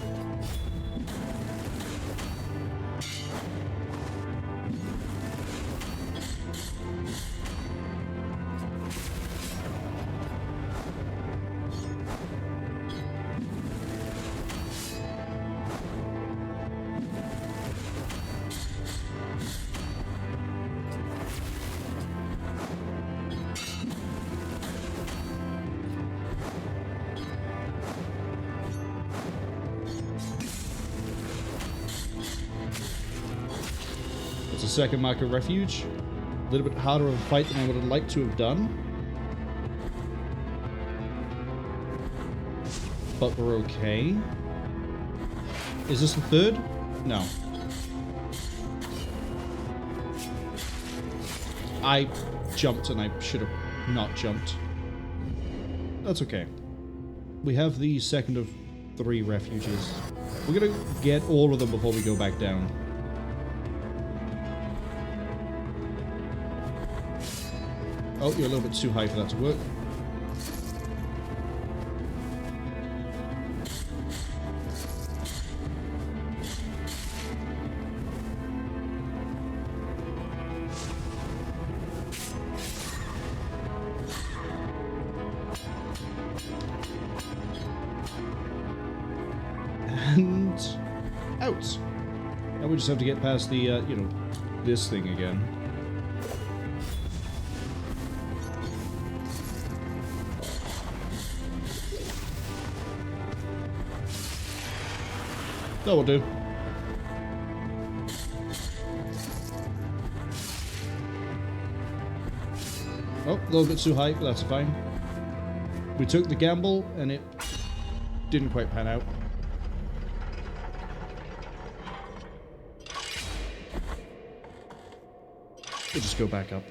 Second mark of refuge. A little bit harder of a fight than I would have liked to have done. But we're okay. Is this the 3rd? No. I jumped and I should have not jumped. That's okay. We have the 2nd of 3 refuges. We're gonna get all of them before we go back down. Oh, you're a little bit too high for that to work. And out. Now we just have to get past the, you know, this thing again. That will do. Oh, a little bit too high, but that's fine. We took the gamble, and it didn't quite pan out. We'll just go back up.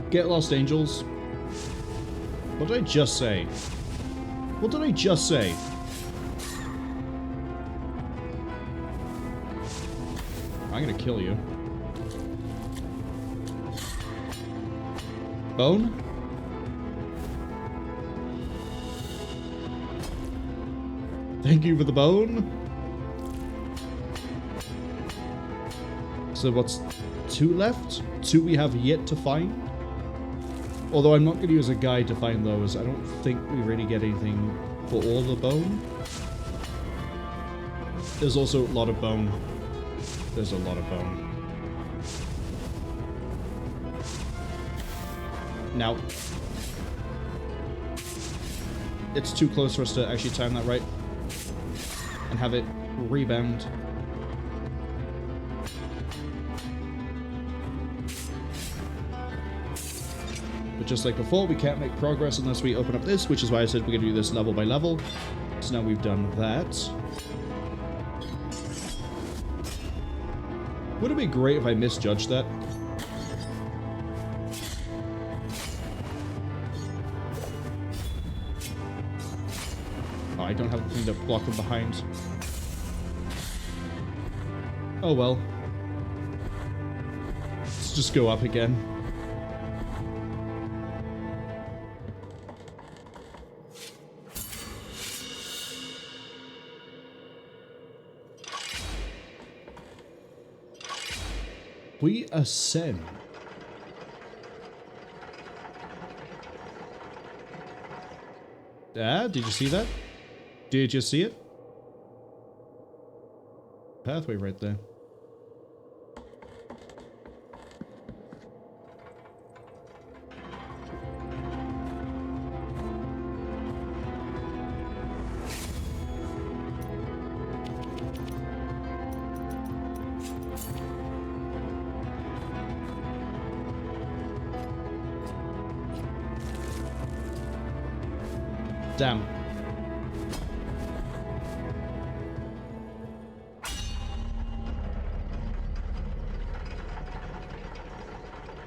Get lost, angels. What did I just say? What did I just say? I'm gonna kill you. Bone? Thank you for the bone. So what's 2 left? 2 we have yet to find. Although I'm not going to use a guide to find those. I don't think we really get anything for all the bone. There's also a lot of bone. There's a lot of bone. Now, it's too close for us to actually time that right and have it rebound. But just like before, we can't make progress unless we open up this, which is why I said we're going to do this level by level. So now we've done that. Would it be great if I misjudged that? Oh, I don't have the thing to block them behind. Oh well. Let's just go up again. We ascend. Ah, did you see that? Did you see it? Pathway right there. Damn.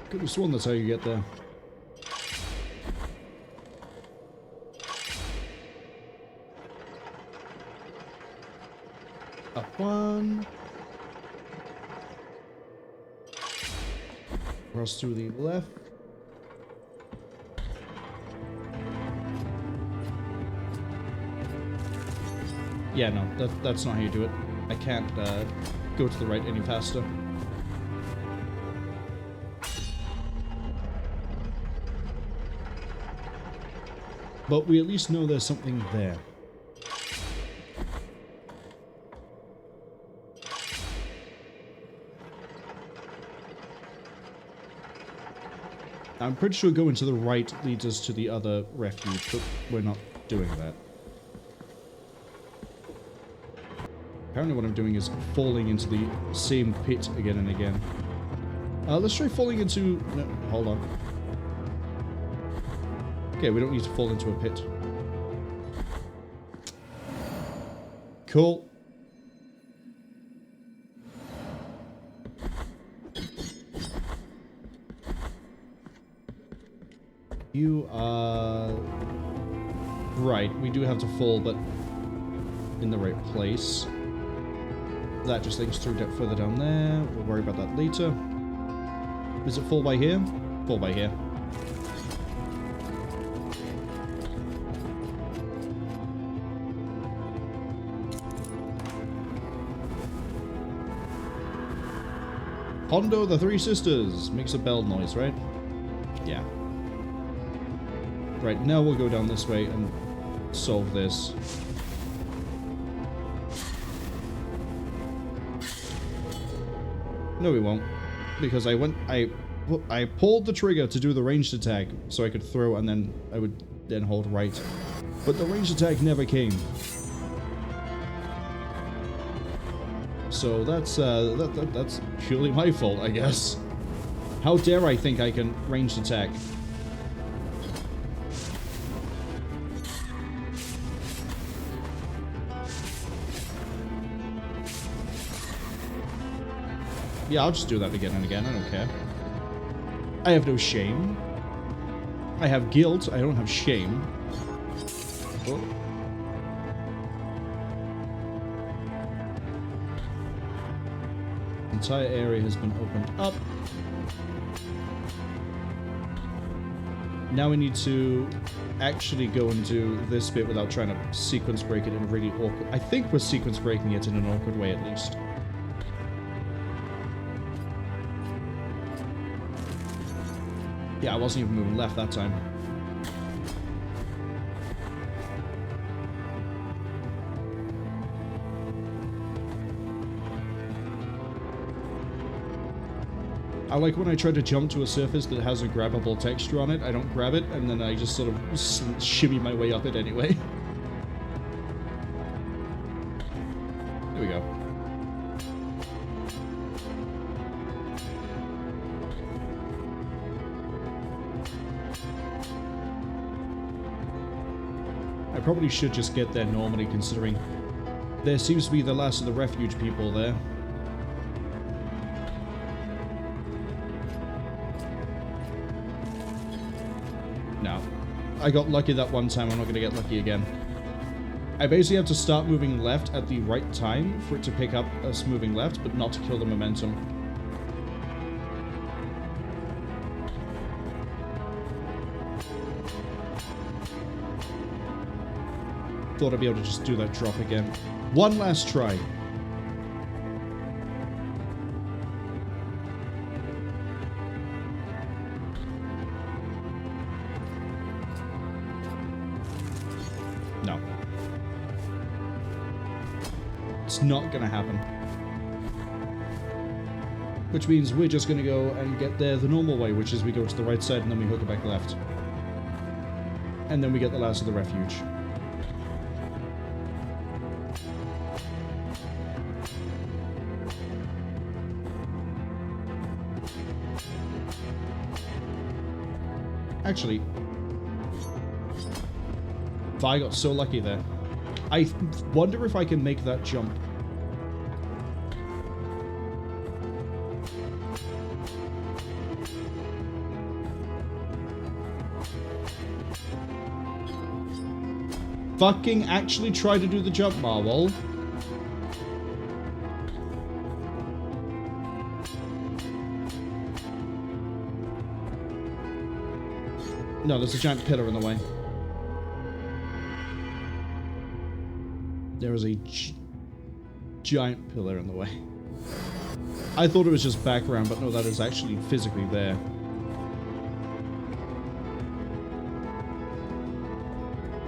Could have sworn that's how you get there. Up one. Cross to the left. Yeah, no, that's not how you do it. I can't go to the right any faster. But we at least know there's something there. I'm pretty sure going to the right leads us to the other refuge, but we're not doing that. Apparently what I'm doing is falling into the same pit again and again. Let's try falling into... No, hold on. Okay, we don't need to fall into a pit. Cool. You are... Right, we do have to fall, but in the right place. That just links through further down there. We'll worry about that later. Is it fall by here? Fall by here. Hondo the Three Sisters makes a bell noise, right? Yeah. Right, now we'll go down this way and solve this. No, we won't, because I pulled the trigger to do the ranged attack so I could throw and then I would then hold right, but the ranged attack never came. So that's purely my fault, I guess. How dare I think I can ranged attack? Yeah, I'll just do that again and again, I don't care. I have no shame. I have guilt, I don't have shame. Oh. The entire area has been opened up. Now we need to actually go and do this bit without trying to sequence break it in a really awkward... I think we're sequence breaking it in an awkward way at least. Yeah, I wasn't even moving left that time. I like when I try to jump to a surface that has a grabbable texture on it, I don't grab it, and then I just sort of shimmy my way up it anyway. There we go. I probably should just get there normally, considering there seems to be the last of the refuge people there. I got lucky that one time, I'm not going to get lucky again. I basically have to start moving left at the right time for it to pick up us moving left, but not to kill the momentum. Thought I'd be able to just do that drop again. One last try. Not gonna happen. Which means we're just gonna go and get there the normal way, which is we go to the right side and then we hook it back left. And then we get the last of the refuge. Actually, I got so lucky there. I wonder if I can make that jump. Fucking actually try to do the jump, Marwol. No, there's a giant pillar in the way. There is a giant pillar in the way. I thought it was just background, but no, that is actually physically there.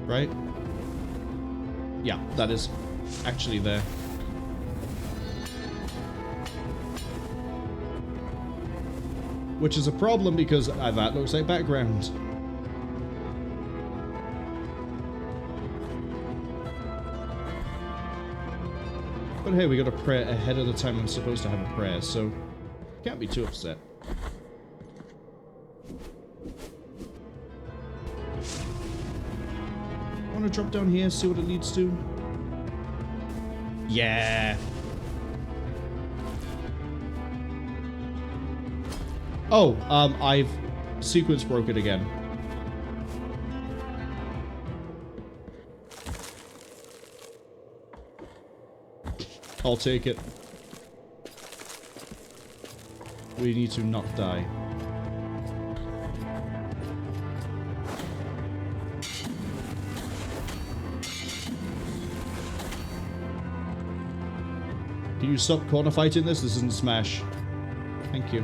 Right? Yeah, that is actually there. Which is a problem because that looks like background. But hey, we got a prayer ahead of the time I'm supposed to have a prayer, so can't be too upset. Want to drop down here, see what it leads to? Yeah. Oh, I've sequence broke it again. I'll take it. We need to not die. Can you stop corner fighting this? This isn't Smash. Thank you.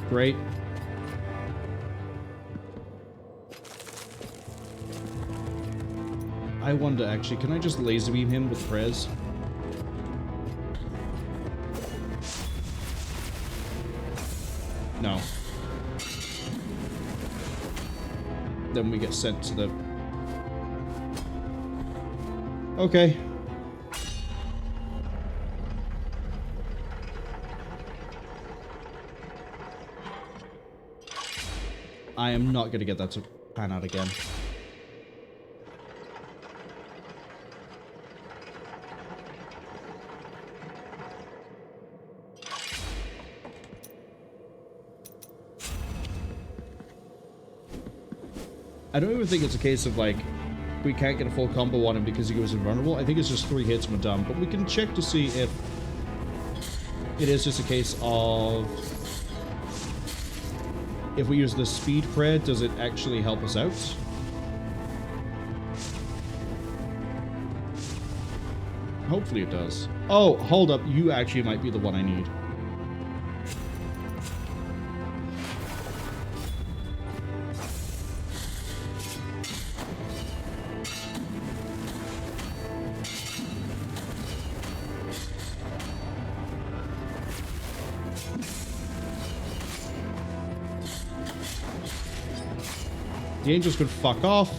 Great. I wonder, actually, can I just laser beam him with prayers? No. Then we get sent to the... Okay. I am not going to get that to pan out again. I don't even think it's a case of, like, we can't get a full combo on him because he goes invulnerable. I think it's just 3 hits and we're done. But we can check to see if it is just a case of... if we use the speed prayer, does it actually help us out? Hopefully it does. Oh, hold up. You actually might be the one I need. The angels could fuck off.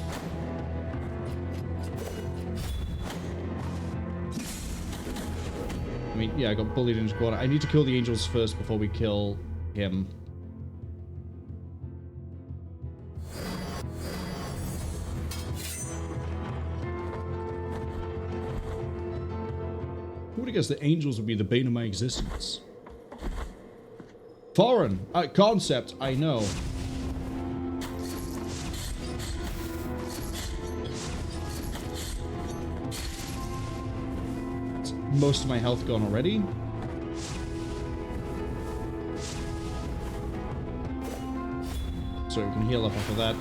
I mean, yeah, I got bullied into corner. I need to kill the angels first before we kill him. Who would have guessed the angels would be the bane of my existence? Foreign concept, I know. Most of my health gone already. So we can heal up off of that.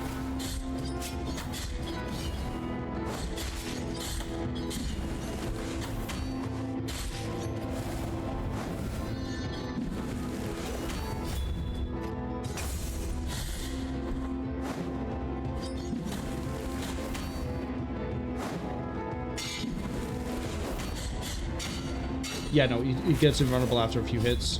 Yeah, no, he gets invulnerable after a few hits.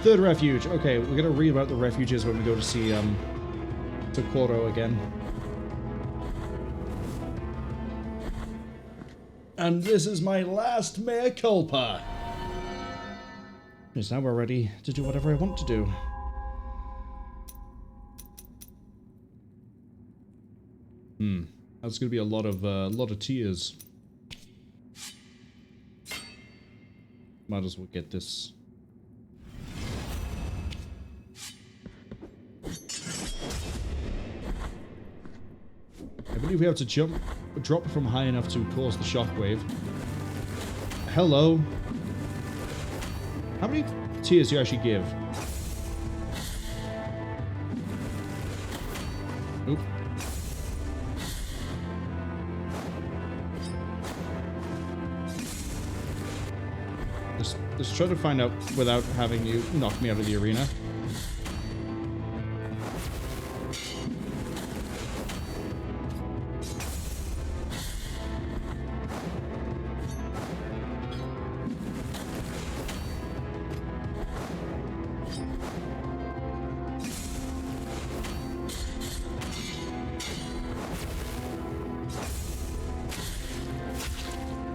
Third refuge. Okay, we're gonna read about the refuges when we go to see to Quoro again. And this is my last mea culpa. Because now we're ready to do whatever I want to do. That's gonna be a lot of tears. Might as well get this. I believe we have to drop from high enough to cause the shockwave. Hello. How many tears do you actually give? Oop. Let's try to find out without having you knock me out of the arena.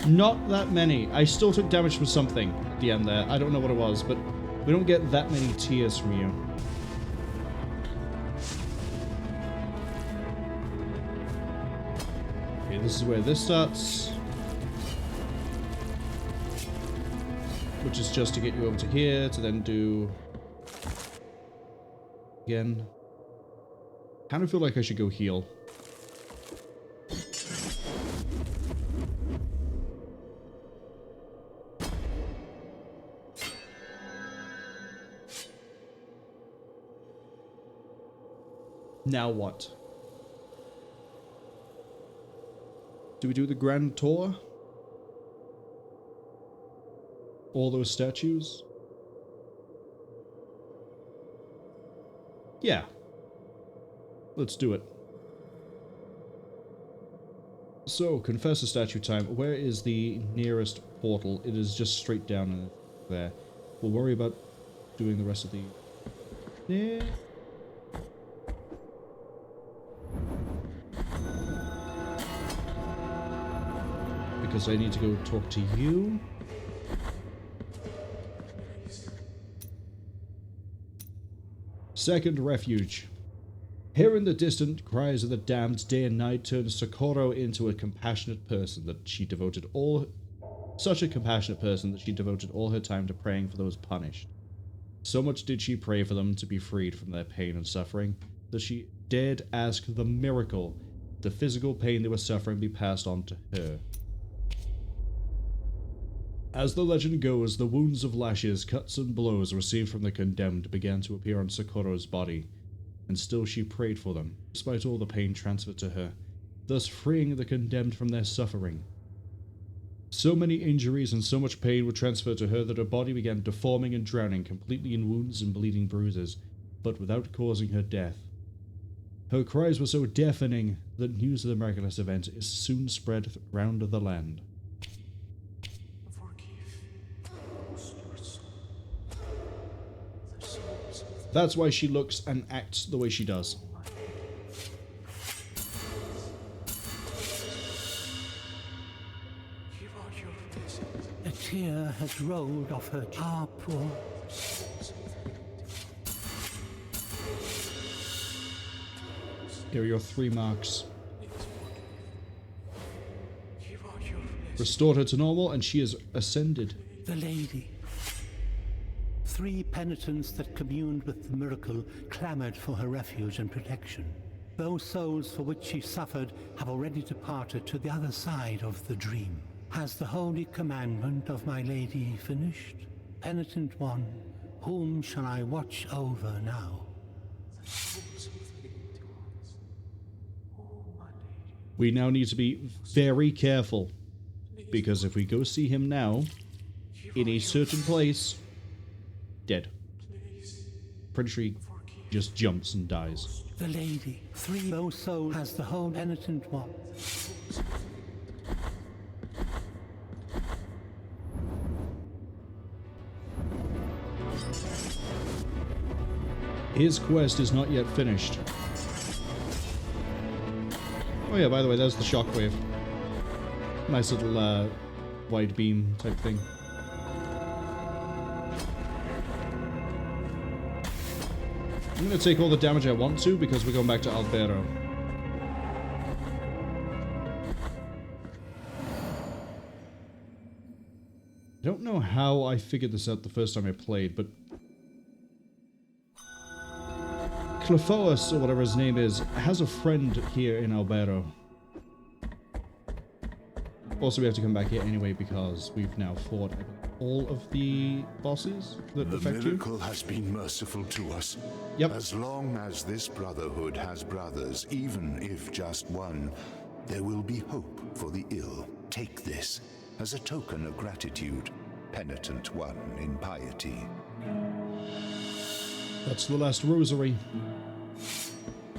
Not that many. I still took damage from something at the end there. I don't know what it was, but we don't get that many tears from you. Okay, this is where this starts. Which is just to get you over to here, to then do... again. Kind of feel like I should go heal. Now what? Do we do the Grand Tour? All those statues? Yeah. Let's do it. So, Confessor statue time. Where is the nearest portal? It is just straight down there. We'll worry about doing the rest of the... Yeah. Because I need to go talk to you. Second refuge. Hearing the distant cries of the damned day and night turned Socorro into a compassionate person that she devoted all her time to praying for those punished. So much did she pray for them to be freed from their pain and suffering, that she dared ask the miracle the physical pain they were suffering be passed on to her. As the legend goes, the wounds of lashes, cuts and blows received from the condemned began to appear on Socorro's body, and still she prayed for them, despite all the pain transferred to her, thus freeing the condemned from their suffering. So many injuries and so much pain were transferred to her that her body began deforming and drowning completely in wounds and bleeding bruises, but without causing her death. Her cries were so deafening that news of the miraculous event is soon spread round the land. That's why she looks and acts the way she does. A tear has rolled off her cheek. Ah, poor. Here are your 3 marks. Restored her to normal, and she has ascended. The lady. 3 penitents that communed with the miracle clamored for her refuge and protection. Those souls for which she suffered have already departed to the other side of the dream. Has the holy commandment of my lady finished? Penitent One, whom shall I watch over now? We now need to be very careful, because if we go see him now, in a certain place, dead. Pretty sure he just jumps and dies. The lady, 3 those souls has the whole Penitent One. His quest is not yet finished. Oh yeah, by the way, there's the shockwave. Nice little wide beam type thing. I'm going to take all the damage I want to because we're going back to Albero. I don't know how I figured this out the first time I played, but Clephoas, or whatever his name is, has a friend here in Albero. Also, we have to come back here anyway because we've now fought all of the bosses that affect you. The miracle has been merciful to us. Yep. As long as this brotherhood has brothers, even if just one, there will be hope for the ill. Take this as a token of gratitude. Penitent One in piety. That's the last rosary.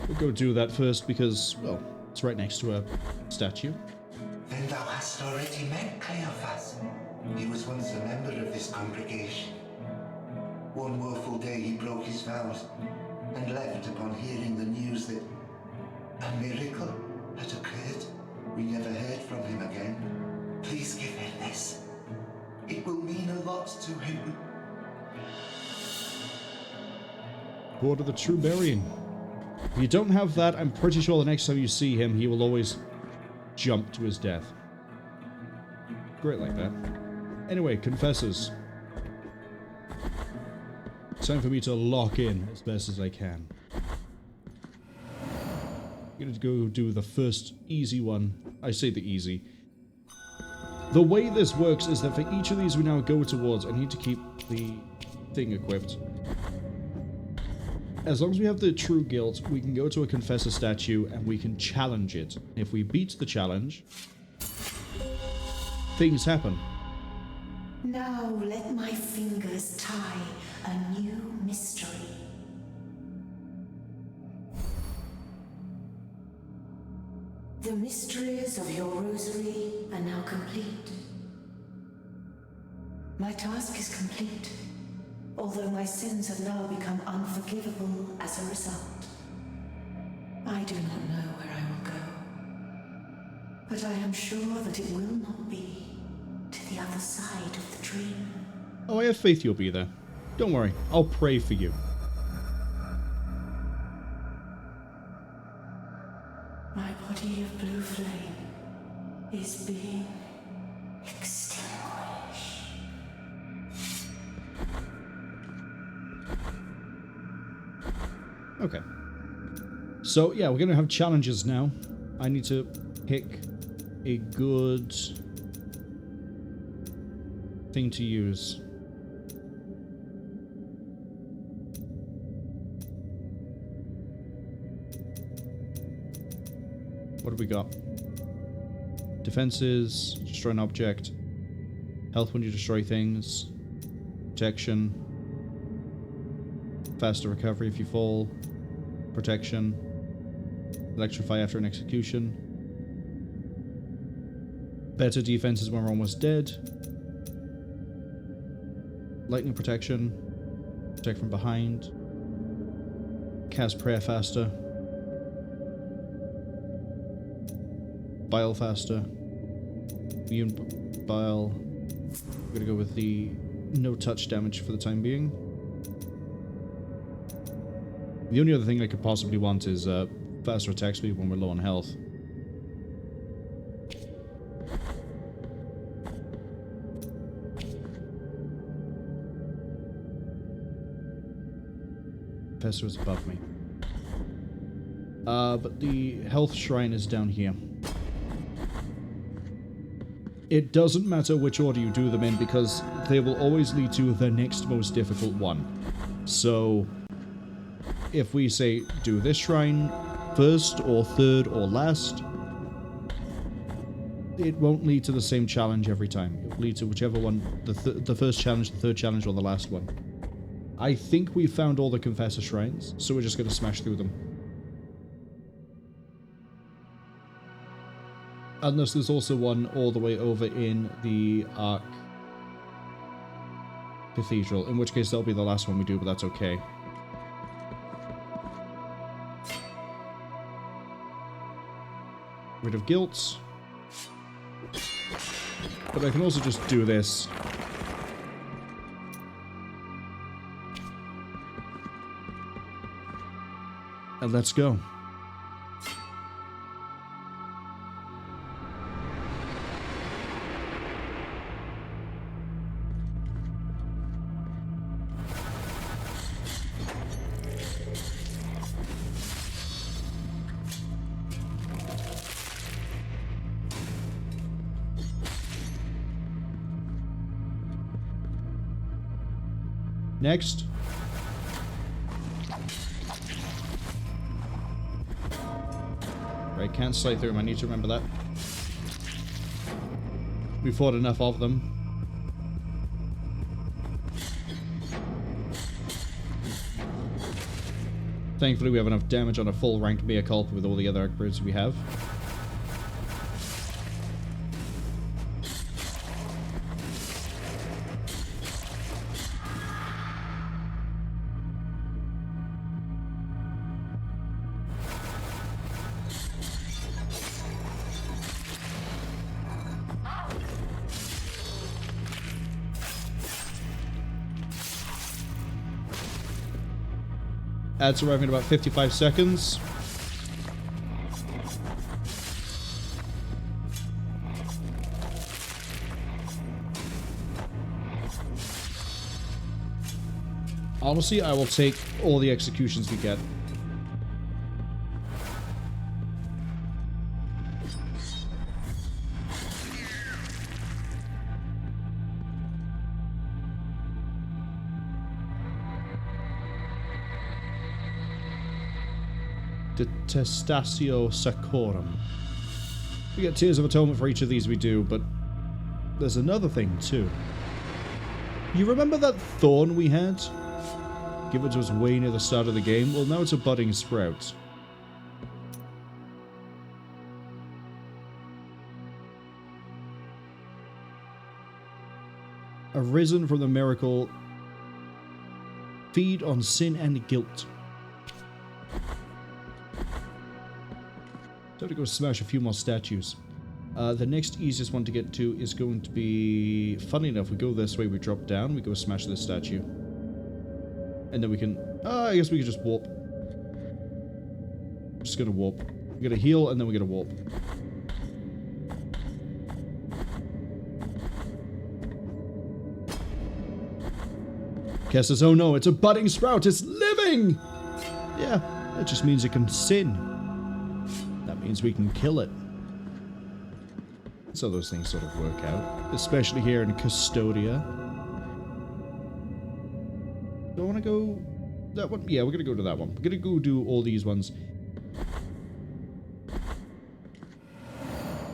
We'll go do that first because, well, it's right next to a statue. Then thou hast already met Cleophas. He was once a member of this congregation. One woeful day he broke his vows and left upon hearing the news that a miracle had occurred. We never heard from him again. Please give him this. It will mean a lot to him. Board of the True Burying. If you don't have that, I'm pretty sure the next time you see him, he will always jump to his death. Great like that. Anyway, confessors. It's time for me to lock in as best as I can. I'm gonna go do the first easy one. I say the easy. The way this works is that for each of these we now go towards, I need to keep the thing equipped. As long as we have the true guilt, we can go to a confessor statue and we can challenge it. If we beat the challenge, things happen. Now let my fingers tie a new mystery. The mysteries of your rosary are now complete. My task is complete, although my sins have now become unforgivable as a result. I do not know where I will go, but I am sure that it will not be to the other side of the dream. Oh, I have faith you'll be there. Don't worry, I'll pray for you. blue flame is being extinguished. Okay. So, yeah, we're going to have challenges now. I need to pick a good thing to use. What have we got? Defenses, destroy an object. Health when you destroy things. Protection. Faster recovery if you fall. Protection. Electrify after an execution. Better defenses when we're almost dead. Lightning protection. Protect from behind. Cast prayer faster. Bile faster. Immune bile. I'm gonna go with the no touch damage for the time being. The only other thing I could possibly want is faster attack speed when we're low on health. Professor is above me. But the health shrine is down here. It doesn't matter which order you do them in because they will always lead to the next most difficult one. So, if we say do this shrine first or third or last, it won't lead to the same challenge every time. It will lead to whichever one, the first challenge, the third challenge, or the last one. I think we found all the Confessor shrines, so we're just going to smash through them. Unless there's also one all the way over in the Archcathedral, in which case that'll be the last one we do, but that's okay. Rid of guilt. But I can also just do this. And let's go. Next. Right, can't slide through them. I need to remember that. We fought enough of them. Thankfully, we have enough damage on a full ranked Mea Culpa with all the other upgrades we have. Ads arriving in about 55 seconds. Honestly, I will take all the executions we get. Detestatio Sacrorum. We get Tears of Atonement for each of these we do, but there's another thing too. You remember that thorn we had? Given to us way near the start of the game? Well, now it's a budding sprout. Arisen from the miracle. Feed on sin and guilt. So to go smash a few more statues. The next easiest one to get to is going to be... Funny enough, we go this way, we drop down, we go smash this statue. And then we can... I guess we can just warp. I'm just gonna warp. We're gonna heal, and then we're gonna warp. Kess says, oh no, it's a budding sprout, it's living! Yeah, that just means it can sin. That means we can kill it. So those things sort of work out. Especially here in Cvstodia. Do I want to go that one? Yeah, we're going to go to that one. We're going to go do all these ones.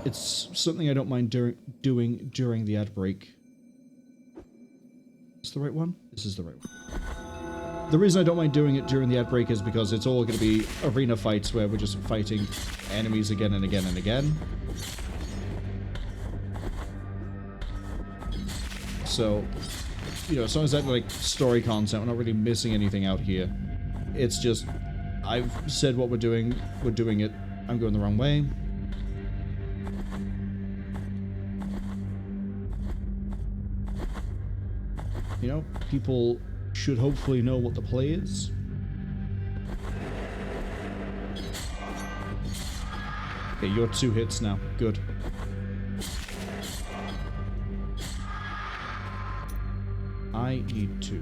It's something I don't mind doing during the ad break. Is this the right one? This is the right one. The reason I don't mind doing it during the ad break is because it's all going to be arena fights where we're just fighting enemies again and again and again. So, you know, as long as that, like, story content, we're not really missing anything out here. It's just, I've said what we're doing it. I'm going the wrong way. You know, people should hopefully know what the play is. Okay, you're 2 hits now. Good. I need to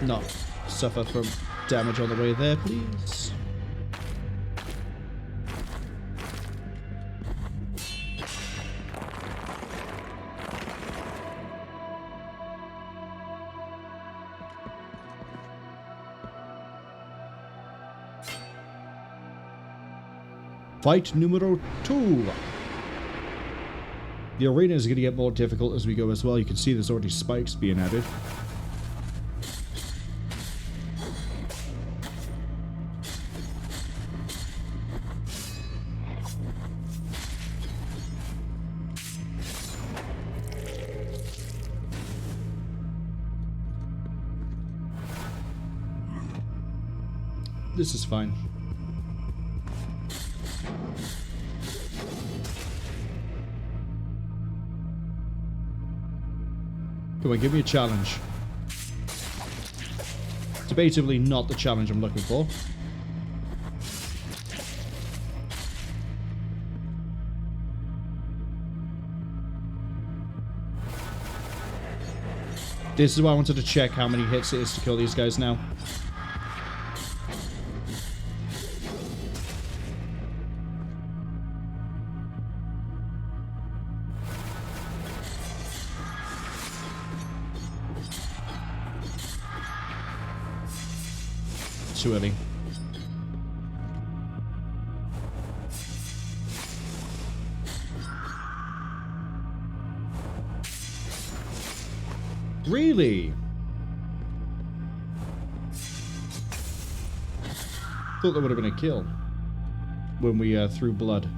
not suffer from damage on the way there, please. Fight numero 2. The arena is going to get more difficult as we go as well. You can see there's already spikes being added. This is fine. Come on, give me a challenge. Debatably not the challenge I'm looking for. This is why I wanted to check how many hits it is to kill these guys now. Too early. Really? Thought that would have been a kill when we threw blood.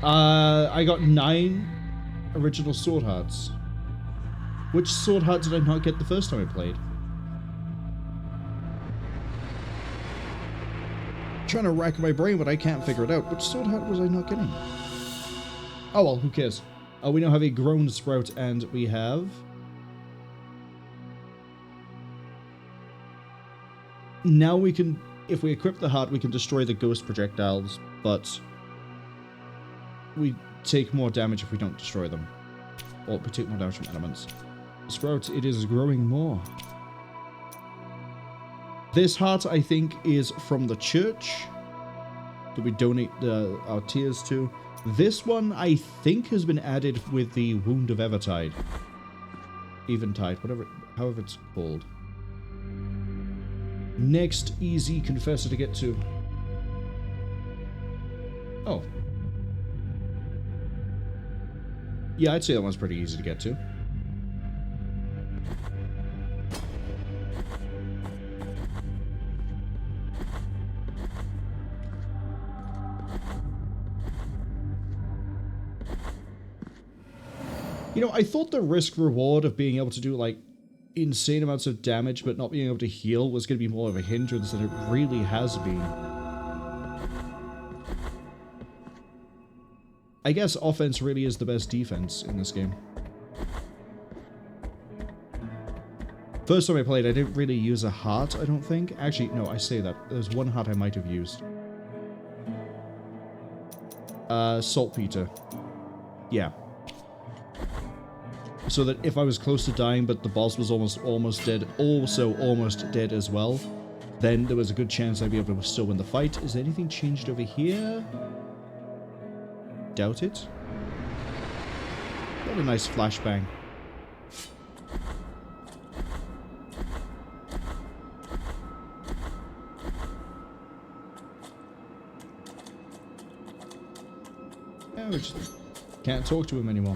I got 9 original sword hearts. Which sword heart did I not get the first time I played? I'm trying to rack my brain, but I can't figure it out. Which sword heart was I not getting? Oh well, who cares? We now have a grown sprout, and we have... Now we can... If we equip the heart, we can destroy the ghost projectiles, but... we take more damage if we don't destroy them. Or we take more damage from elements. Sprout, it is growing more. This heart, I think, is from the church that we donate our tears to. This one, I think, has been added with the Wound of Eventide. Eventide, whatever, however it's called. Next easy confessor to get to. Oh. Yeah, I'd say that one's pretty easy to get to. You know, I thought the risk-reward of being able to do, like, insane amounts of damage but not being able to heal was going to be more of a hindrance than it really has been. I guess offense really is the best defense in this game. First time I played, I didn't really use a heart, I don't think. Actually, no, I say that. There's one heart I might have used. Saltpeter. Yeah. So that if I was close to dying, but the boss was almost dead, also almost dead as well, then there was a good chance I'd be able to still win the fight. Is anything changed over here? Doubt it. What a nice flashbang. We just can't talk to him anymore.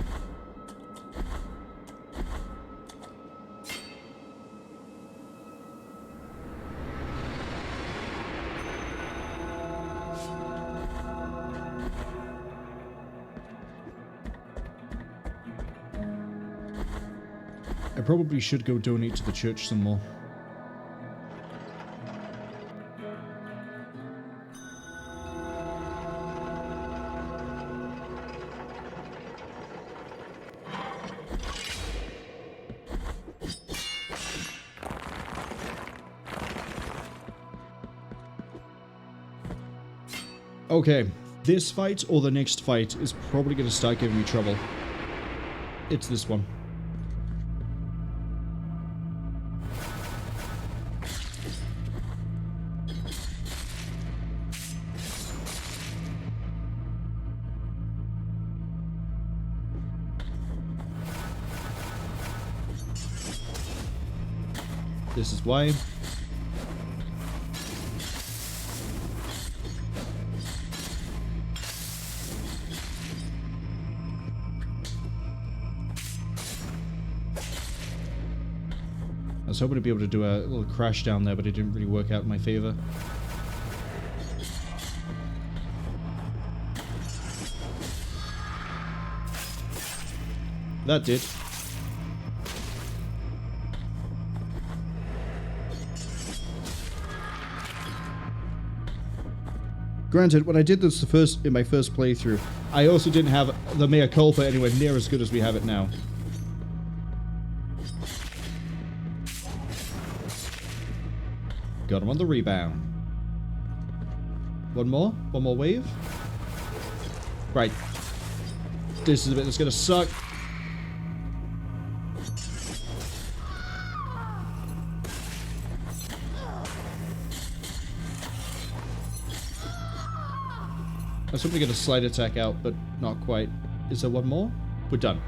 I probably should go donate to the church some more. Okay, this fight or the next fight is probably going to start giving me trouble. It's this one. This is why. I was hoping to be able to do a little crash down there, but it didn't really work out in my favor. That did. Granted, when I did this in my first playthrough, I also didn't have the mea culpa anywhere near as good as we have it now. Got him on the rebound. One more wave. Right. This is a bit that's gonna suck. I was hoping to get a slide attack out, but not quite. Is there one more? We're done.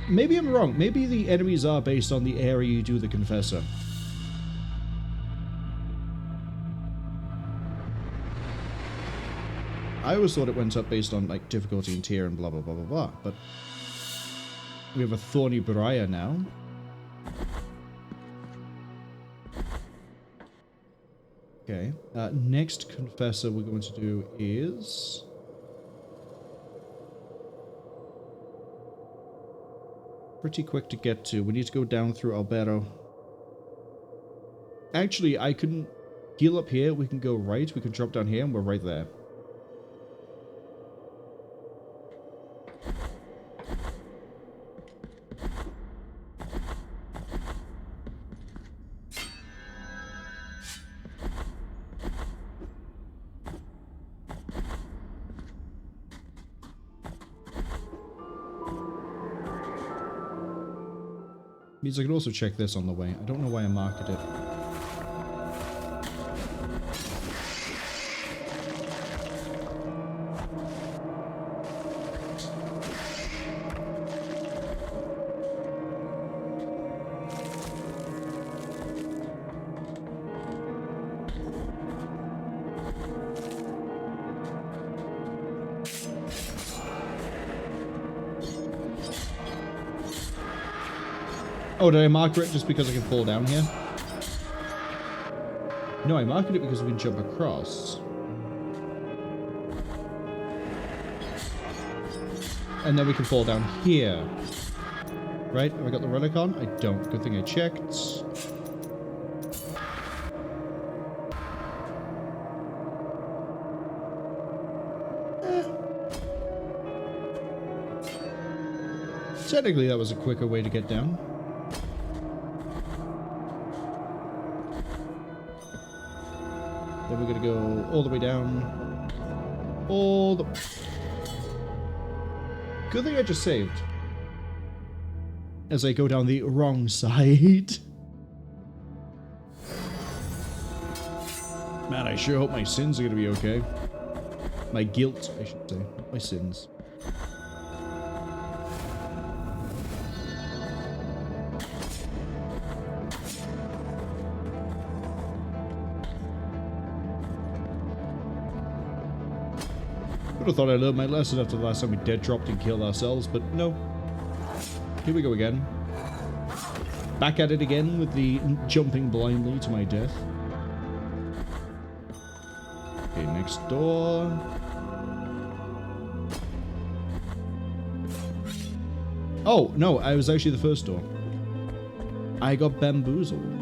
Maybe I'm wrong. Maybe the enemies are based on the area you do the Confessor. I always thought it went up based on like difficulty and tier and blah blah blah blah blah, but we have a Thorny Briar now. Okay, next Confessor we're going to do is... pretty quick to get to. We need to go down through Albedo. Actually, I can heal up here. We can go right. We can drop down here and we're right there. Means I can also check this on the way. I don't know why I marked it. Oh, did I mark it just because I can fall down here? No, I marked it because we can jump across. And then we can fall down here. Right? Have I got the relic on? I don't. Good thing I checked. Technically, that was a quicker way to get down. Then we're gonna go all the way down. All the... Good thing I just saved. As I go down the wrong side. Man, I sure hope my sins are gonna be okay. My guilt, I should say. My sins. Would have thought I learned my lesson after the last time we dead dropped and killed ourselves, but no. Here we go again. Back at it again with the jumping blindly to my death. Okay, next door. Oh, no, I was actually the first door. I got bamboozled.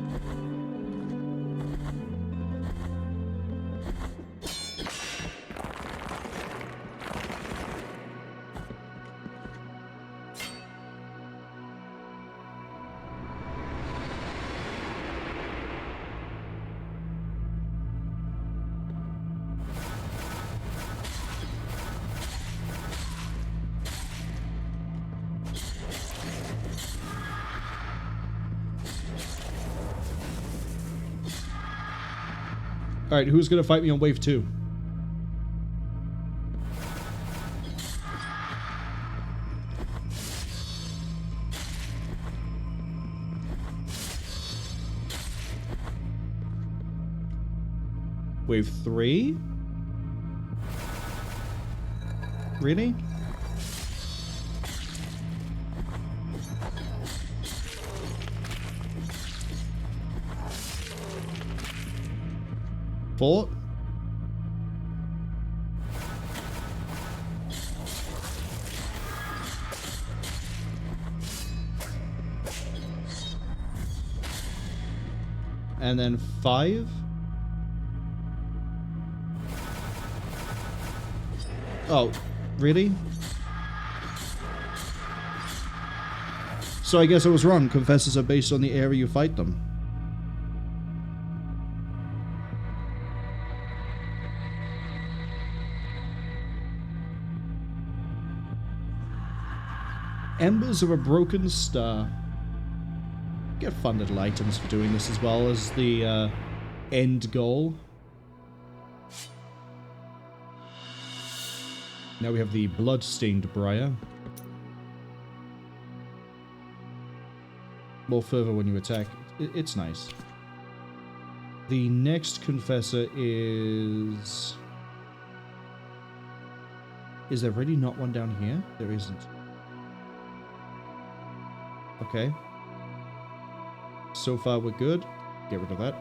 Alright, who's gonna fight me on wave 2? Wave 3? Really? Four? And then 5? Oh, really? So I guess I was wrong. Confessors are based on the area you fight them. Embers of a Broken Star. Get fun little items for doing this as well as the end goal. Now we have the Bloodstained Briar. More fervor when you attack. It's nice. The next Confessor is... Is there really not one down here? There isn't. Okay. So far we're good. Get rid of that.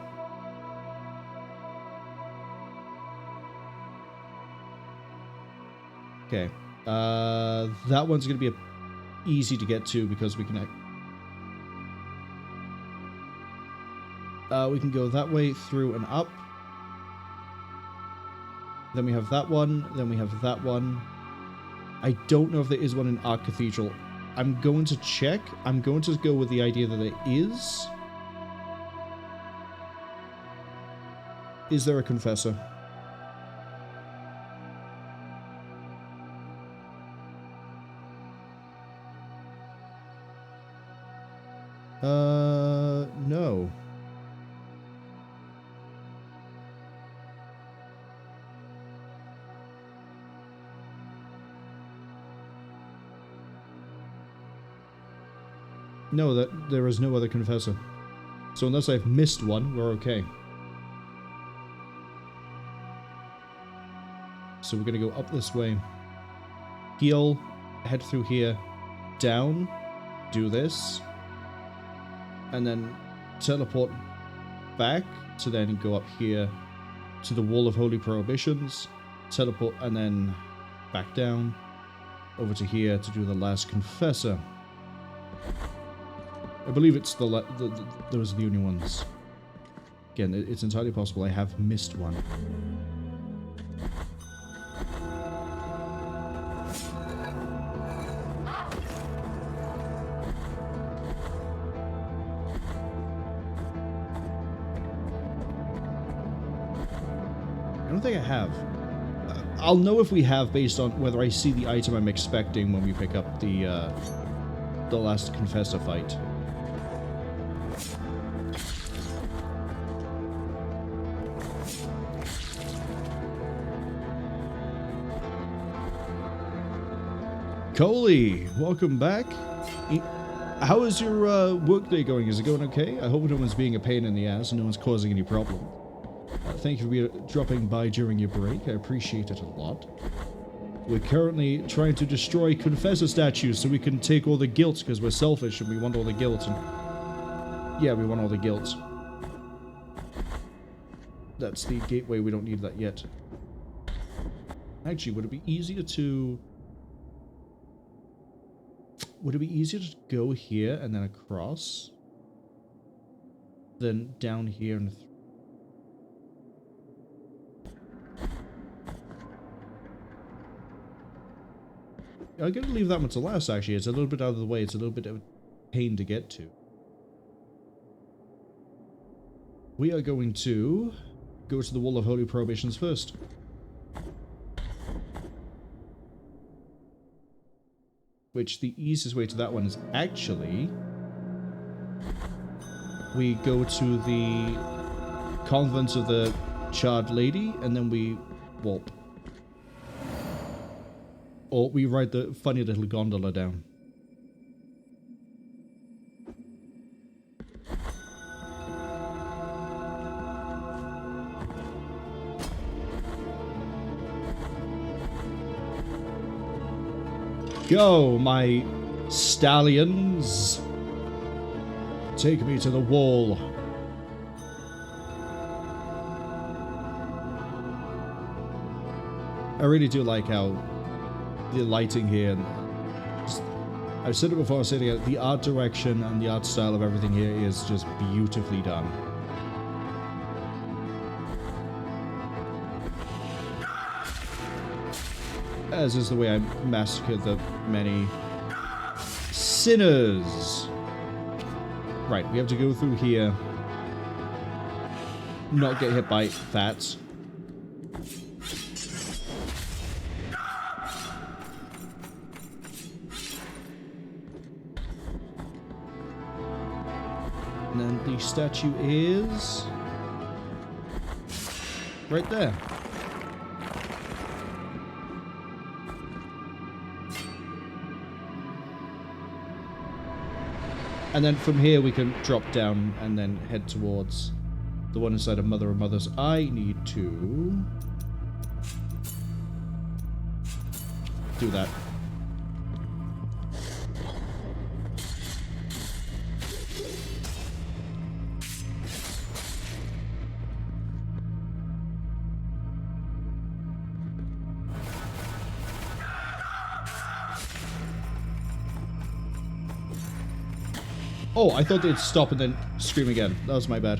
Okay. That one's going to be easy to get to because we can go that way through and up. Then we have that one. Then we have that one. I don't know if there is one in Archcathedral. I'm going to check. I'm going to go with the idea that there is. Is there a Confessor? No. No, there is no other Confessor. So unless I've missed one, we're okay. So we're going to go up this way. Heal, head through here, down, do this, and then teleport back to then go up here to the Wall of Holy Prohibitions, teleport, and then back down over to here to do the last Confessor. I believe it's those are the only ones. Again, it's entirely possible I have missed one. don't think I have. I'll know if we have based on whether I see the item I'm expecting when we pick up the last Confessor fight. Coley, welcome back. How is your workday going? Is it going okay? I hope no one's being a pain in the ass and no one's causing any problem. Thank you for dropping by during your break. I appreciate it a lot. We're currently trying to destroy Confessor statues so we can take all the guilt because we're selfish and we want all the guilt. And yeah, we want all the guilt. That's the gateway. We don't need that yet. Actually, would it be easier to... Would it be easier to go here and then across than down here and I'm going to leave that one to last, actually. It's a little bit out of the way. It's a little bit of a pain to get to. We are going to go to the Wall of Holy Prohibitions first. Which the easiest way to that one is actually... we go to the Convent of the Charred Lady, and then we warp. Or we ride the funny little gondola down. Go, my stallions. Take me to the wall. I really do like how the lighting here, and I've said it before, I'll say it again, the art direction and the art style of everything here is just beautifully done. As is the way I massacre the many sinners. Right, we have to go through here. Not get hit by fats. And then the statue is right there. And then from here we can drop down and then head towards the one inside of Mother of Mothers. I need to do that. Oh, I thought they'd stop and then scream again. That was my bad.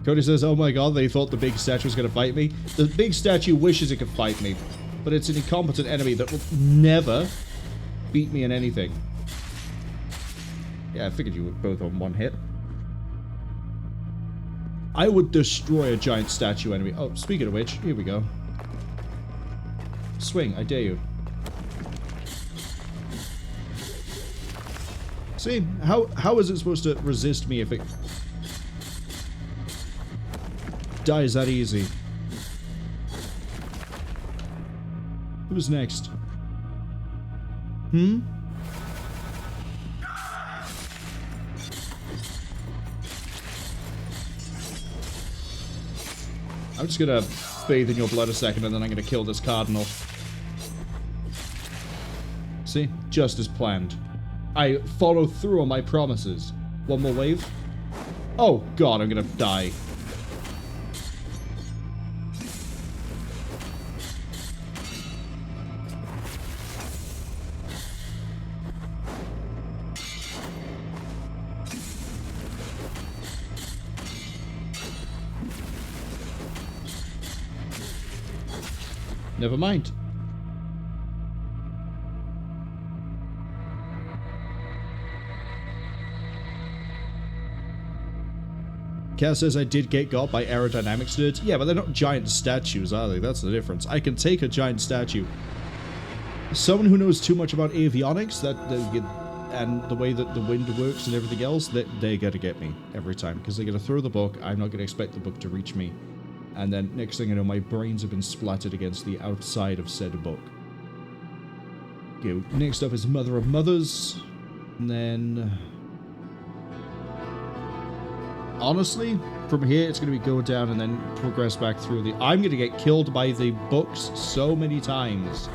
Cody says, oh my god, they thought the big statue was going to fight me. The big statue wishes it could fight me, but it's an incompetent enemy that will never beat me in anything. Yeah, I figured you were both on one hit. I would destroy a giant statue enemy. Oh, speaking of which, here we go. Swing, I dare you. See, how is it supposed to resist me if it dies that easy? Who's next? I'm just gonna bathe in your blood a second and then I'm gonna kill this cardinal. See? Just as planned. I follow through on my promises. One more wave. Oh god, I'm gonna die. Never mind. Kaz says I did get got by aerodynamics nerds. Yeah, but they're not giant statues, are they? That's the difference. I can take a giant statue. Someone who knows too much about avionics and the way that the wind works and everything else, they're going to get me every time. Because they're going to throw the book. I'm not going to expect the book to reach me. And then next thing I know, my brains have been splattered against the outside of said book. Okay, next up is Mother of Mothers. And then... honestly, from here, it's going to be go down and then progress back through the... I'm going to get killed by the books so many times.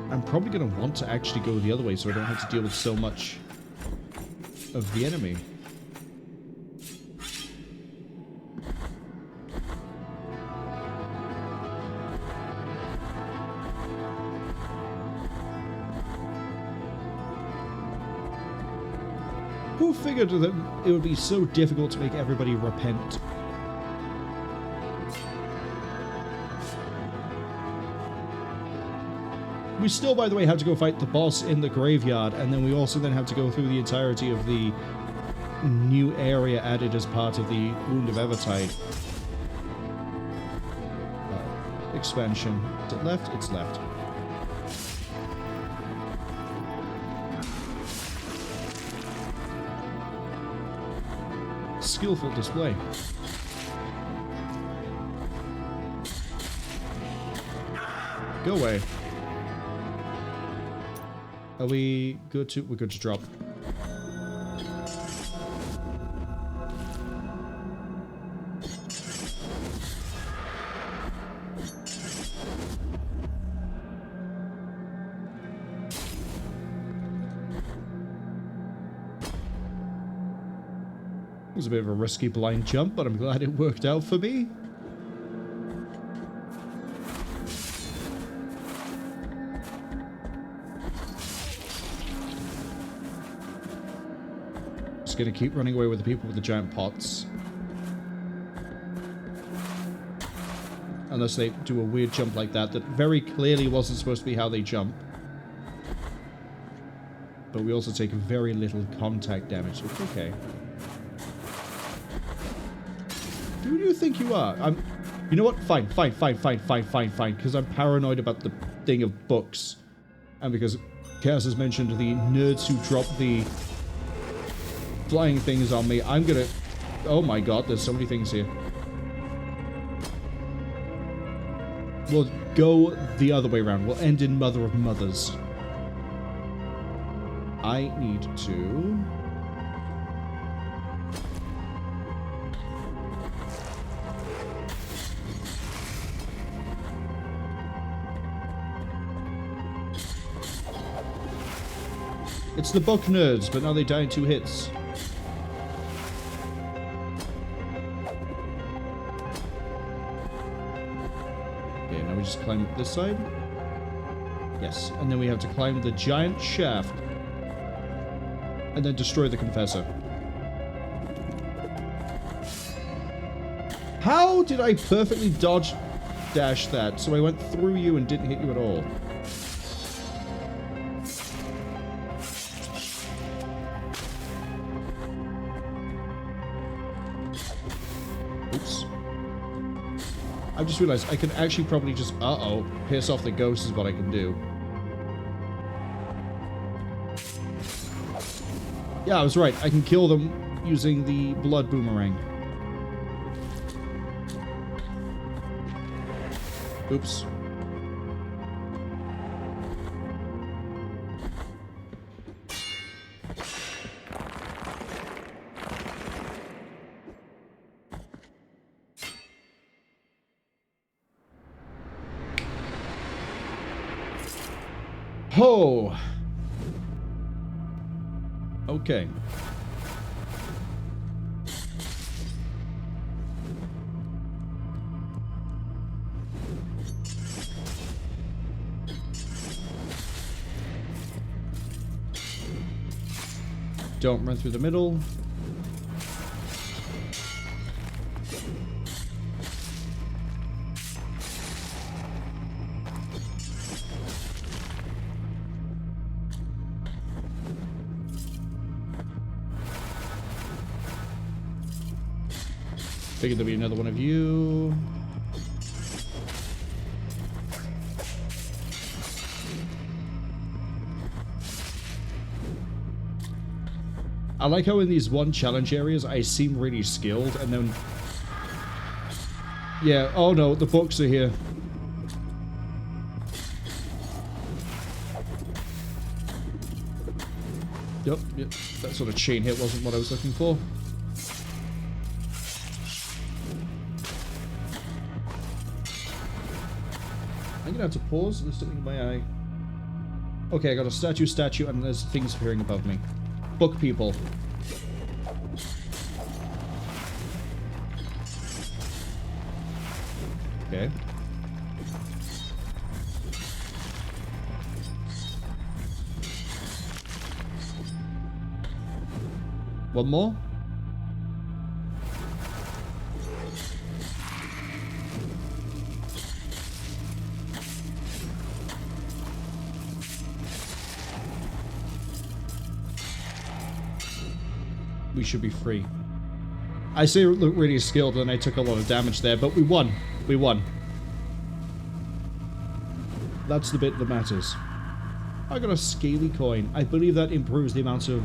I'm probably going to want to actually go the other way so I don't have to deal with so much of the enemy. Who figured that it would be so difficult to make everybody repent? We still, by the way, have to go fight the boss in the graveyard, and then we also then have to go through the entirety of the new area added as part of the Wound of Evertide expansion. Is it left? It's left. Skillful display. Go away. Are we good to... we're good to drop. It was a bit of a risky blind jump, but I'm glad it worked out for me. Just gonna keep running away with the people with the giant pots. Unless they do a weird jump like that very clearly wasn't supposed to be how they jump. But we also take very little contact damage, so it's okay. Who do you think you are? You know what? Fine, because I'm paranoid about the thing of books. And because Chaos has mentioned the nerds who drop the flying things on me, I'm gonna... oh my god, there's so many things here. We'll go the other way around. We'll end in Mother of Mothers. I need to... it's the book nerds, but now they die in 2 hits. Okay, now we just climb up this side. Yes, and then we have to climb the giant shaft. And then destroy the Confessor. How did I perfectly dodge dash that? So I went through you and didn't hit you at all. I just realized I can actually probably just, piss off the ghost is what I can do. Yeah, I was right. I can kill them using the blood boomerang. Oops. Oh! Okay. Don't run through the middle. Figured there'd be another one of you. I like how in these one challenge areas I seem really skilled and then... Yeah, oh no, the books are here. Yep, that sort of chain hit wasn't what I was looking for. I'm gonna have to pause, there's something in my eye. Okay, I got a statue, and there's things appearing above me. Book people. Okay. One more. We should be free. I say look really skilled and I took a lot of damage there, but we won. We won. That's the bit that matters. I got a scaly coin. I believe that improves the amount of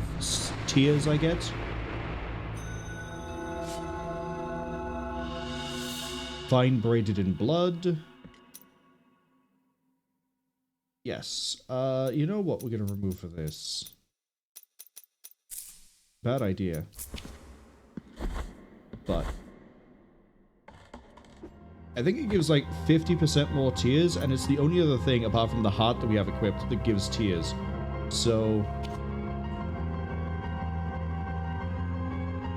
tears I get. Fine braided in blood. Yes. You know what we're going to remove for this? Bad idea. But I think it gives like 50% more tears, and it's the only other thing apart from the heart that we have equipped that gives tears. So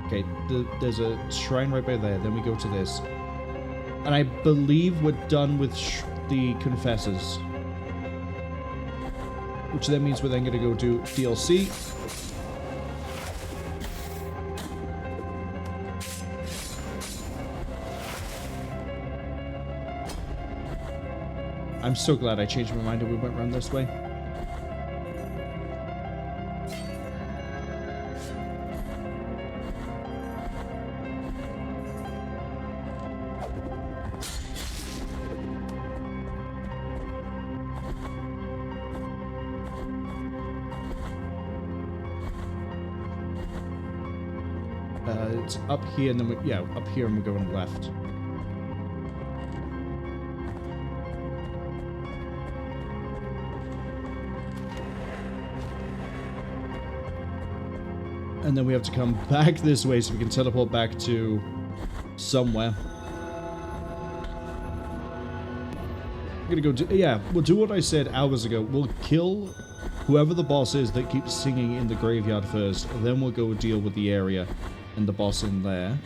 okay, there's a shrine right by there. Then we go to this, and I believe we're done with the confessors, which then means we're then going to go do DLC. I'm so glad I changed my mind and we went around this way. It's up here and then yeah, up here and we're going left. And then we have to come back this way so we can teleport back to somewhere. I'm gonna go do, yeah, we'll do what I said hours ago. We'll kill whoever the boss is that keeps singing in the graveyard first. And then we'll go deal with the area and the boss in there.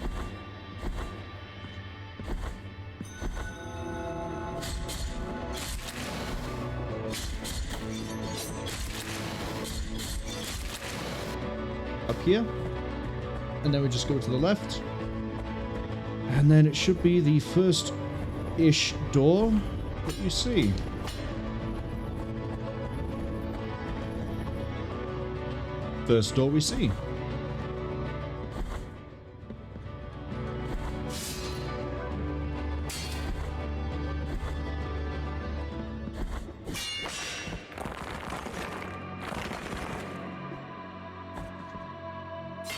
Here, and then we just go to the left, and then it should be the first-ish door that you see. First door we see.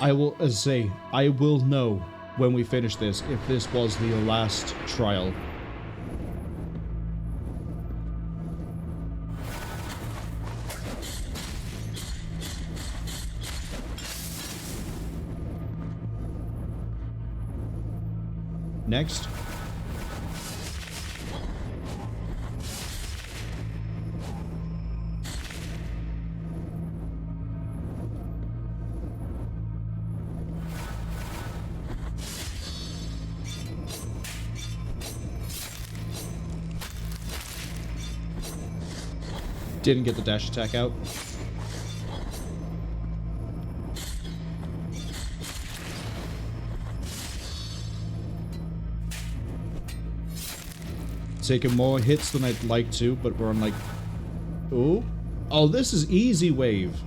I will, as I say, I will know when we finish this if this was the last trial. Next. Didn't get the dash attack out. Taking more hits than I'd like to, but we're on like... Ooh. Oh, this is easy wave.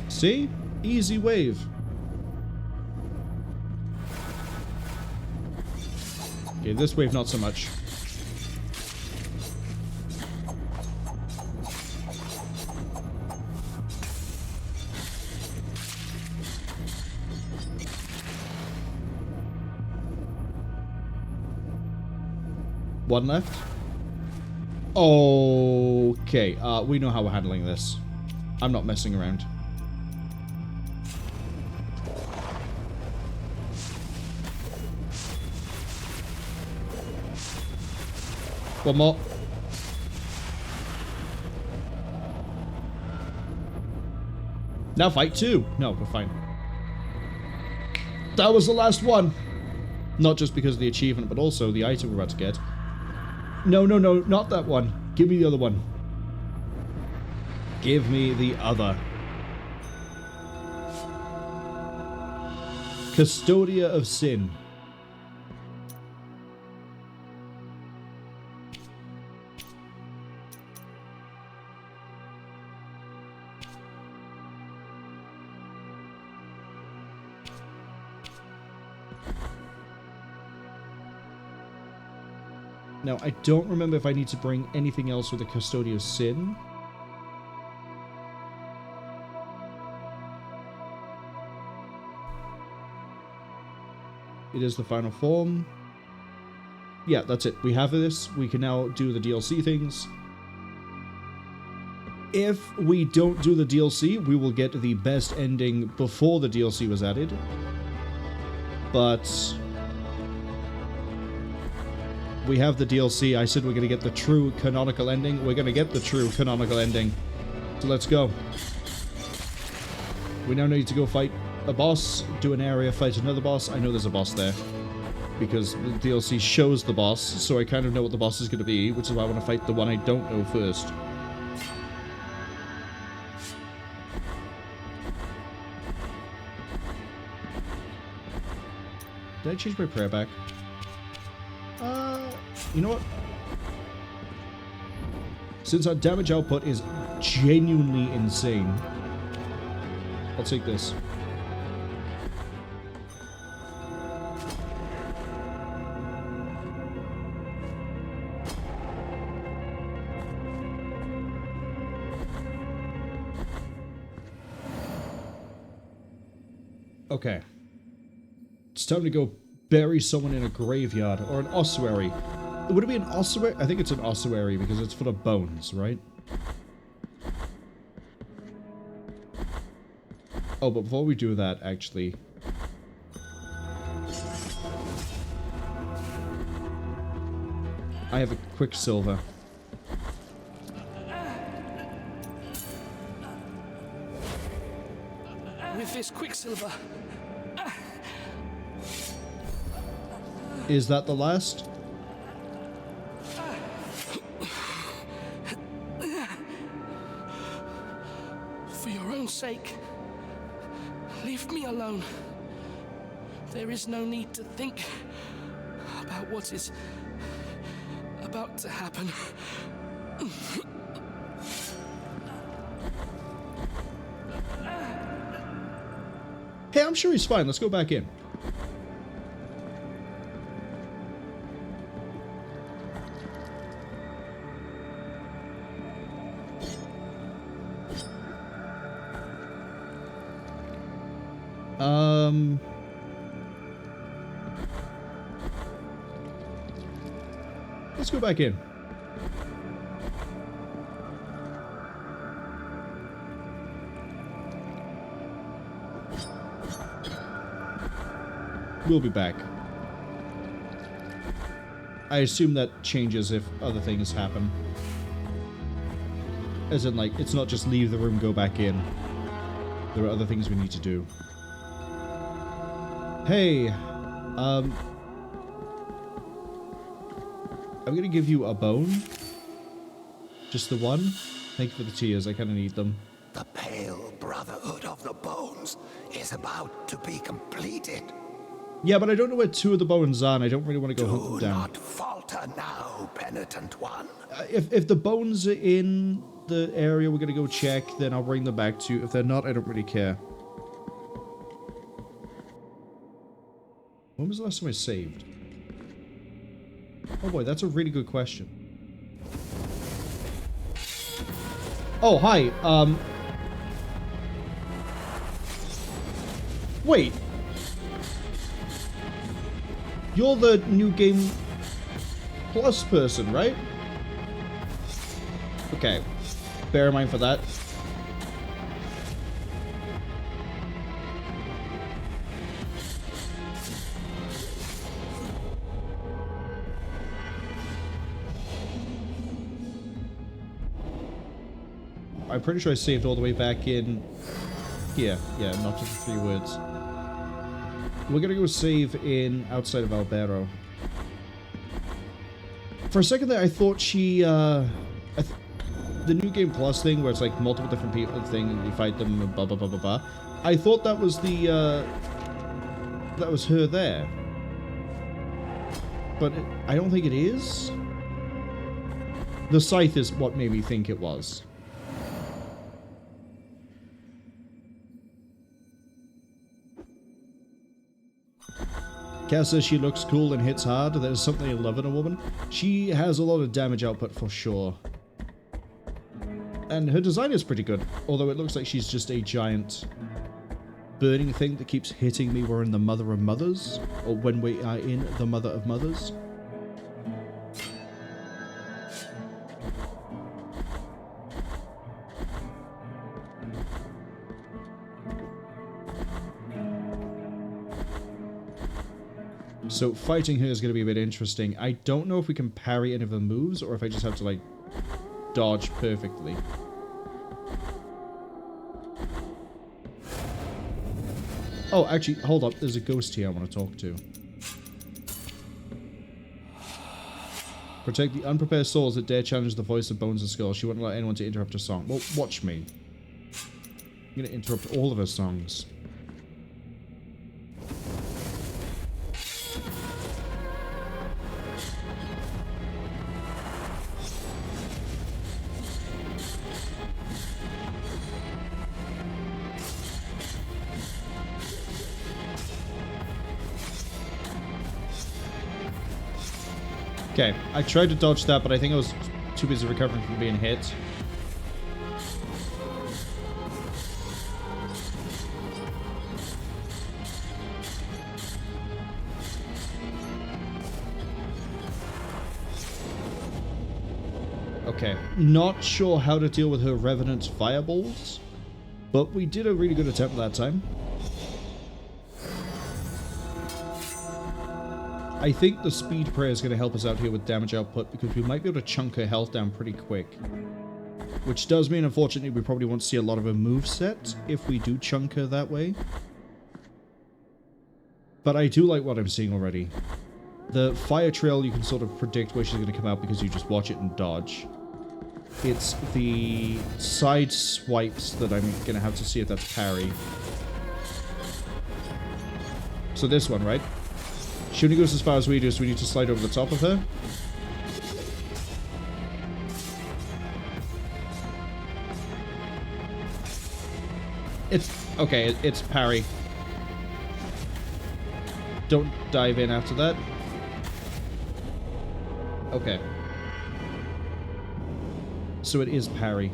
See? Easy wave. Okay, this wave not so much. One left. Okay, we know how we're handling this. I'm not messing around. One more. Now fight two. No, we're fine. That was the last one. Not just because of the achievement, but also the item we're about to get. No, no, no, not that one. Give me the other one. Give me the other. Custodia of Sin. Now, I don't remember if I need to bring anything else with the Custodia of Sin. It is the final form. Yeah, that's it. We have this. We can now do the DLC things. If we don't do the DLC, we will get the best ending before the DLC was added. But we have the DLC. I said we're going to get the true canonical ending. We're going to get the true canonical ending. So let's go. We now need to go fight a boss, do an area, fight another boss. I know there's a boss there because the DLC shows the boss, so I kind of know what the boss is going to be, which is why I want to fight the one I don't know first. Did I change my prayer back? You know what? Since our damage output is genuinely insane, I'll take this. Okay. It's time to go bury someone in a graveyard or an ossuary. Would it be an ossuary? I think it's an ossuary because it's full of bones, right? Oh, but before we do that, actually... I have a Quicksilver. With this Quicksilver... Is that the last? For your own sake, leave me alone. There is no need to think about what is about to happen. Hey, I'm sure he's fine. Let's go back in. Let's go back in. We'll be back. I assume that changes if other things happen. As in, like, it's not just leave the room, go back in. There are other things we need to do. Hey, I'm gonna give you a bone. Just the one. Thank you for the tears, I kinda need them. The pale brotherhood of the bones is about to be completed. Yeah, but I don't know where two of the bones are, and I don't really want to go hunt them down. Do not falter now, Penitent One. If the bones are in the area we're gonna go check, then I'll bring them back to you. If they're not, I don't really care. When was the last time I saved? Oh boy, that's a really good question. Oh, hi. Wait. You're the New Game Plus person, right? Okay. Bear in mind for that. I'm pretty sure I saved all the way back in here. Yeah, not just the 3 words. We're gonna go save in outside of Albero. For a second there, I thought she, the New Game Plus thing, where it's like multiple different people thing, and you fight them, blah blah blah blah blah. I thought that was the, that was her there. But I don't think it is. The Scythe is what made me think it was. Cass says she looks cool and hits hard. There's something I love in a woman. She has a lot of damage output for sure. And her design is pretty good. Although it looks like she's just a giant burning thing that keeps hitting me. We're in the Mother of Mothers. Or when we are in the Mother of Mothers. So fighting her is going to be a bit interesting. I don't know if we can parry any of her moves or if I just have to, like, dodge perfectly. Oh, actually, hold up. There's a ghost here I want to talk to. Protect the unprepared souls that dare challenge the voice of Bones and Skulls. She won't allow anyone to interrupt her song. Well, watch me. I'm going to interrupt all of her songs. Okay, I tried to dodge that, but I think I was too busy recovering from being hit. Okay, not sure how to deal with her Revenant's fireballs, but we did a really good attempt that time. I think the speed prayer is going to help us out here with damage output because we might be able to chunk her health down pretty quick. Which does mean, unfortunately, we probably won't see a lot of her moveset if we do chunk her that way. But I do like what I'm seeing already. The fire trail, you can sort of predict where she's going to come out because you just watch it and dodge. It's the side swipes that I'm going to have to see if that's parry. So this one, right? She only goes as far as we do, so we need to slide over the top of her. It's... okay, it's parry. Don't dive in after that. Okay. So it is parry.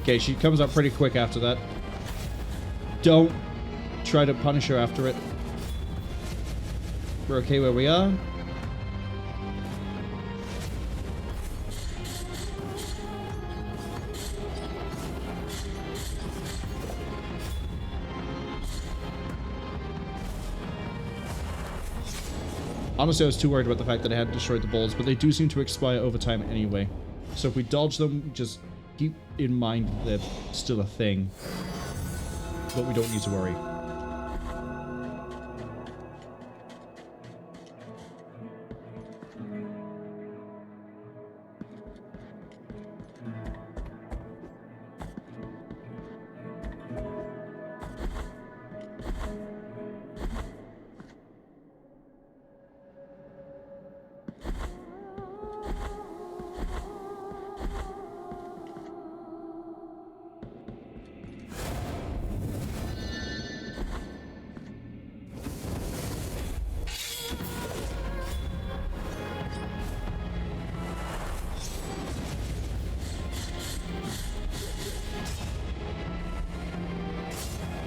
Okay, she comes up pretty quick after that. Don't try to punish her after it. We're okay where we are. Honestly, I was too worried about the fact that I hadn't destroyed the balls, but they do seem to expire over time anyway. So if we dodge them, just keep in mind that they're still a thing. But we don't need to worry.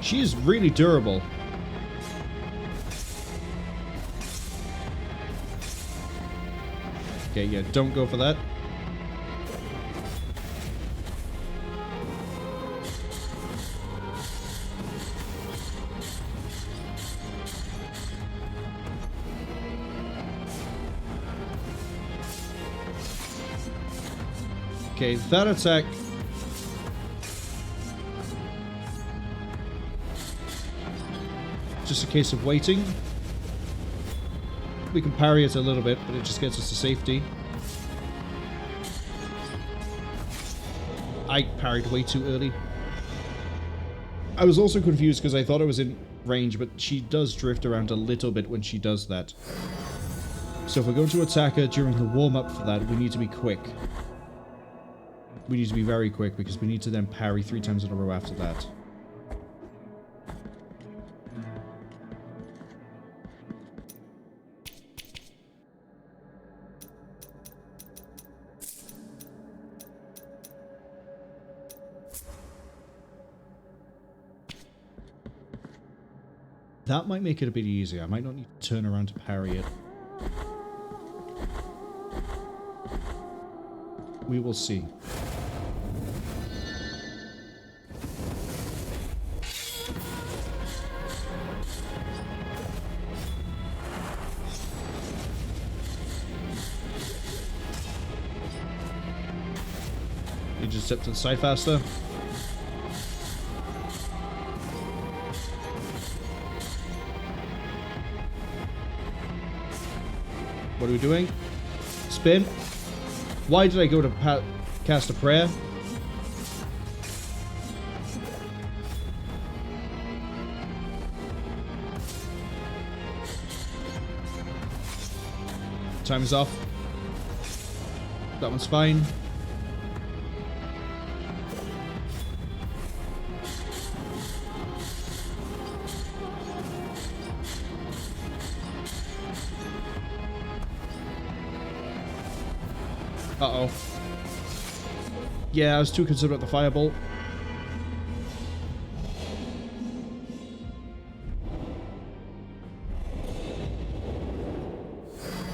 She is really durable. Okay, yeah, don't go for that. Okay, that attack. Just a case of waiting. We can parry it a little bit, but it just gets us to safety. I parried way too early. I was also confused because I thought I was in range, but she does drift around a little bit when she does that. So if we're going to attack her during the warm-up for that, we need to be quick. We need to be very quick because we need to then parry 3 times in a row after that. That might make it a bit easier. I might not need to turn around to parry it. We will see. You just step to the side faster. What are we doing? Spin. Why did I go to cast a prayer? Time is off. That one's fine. Uh-oh. Yeah, I was too concerned about the fireball.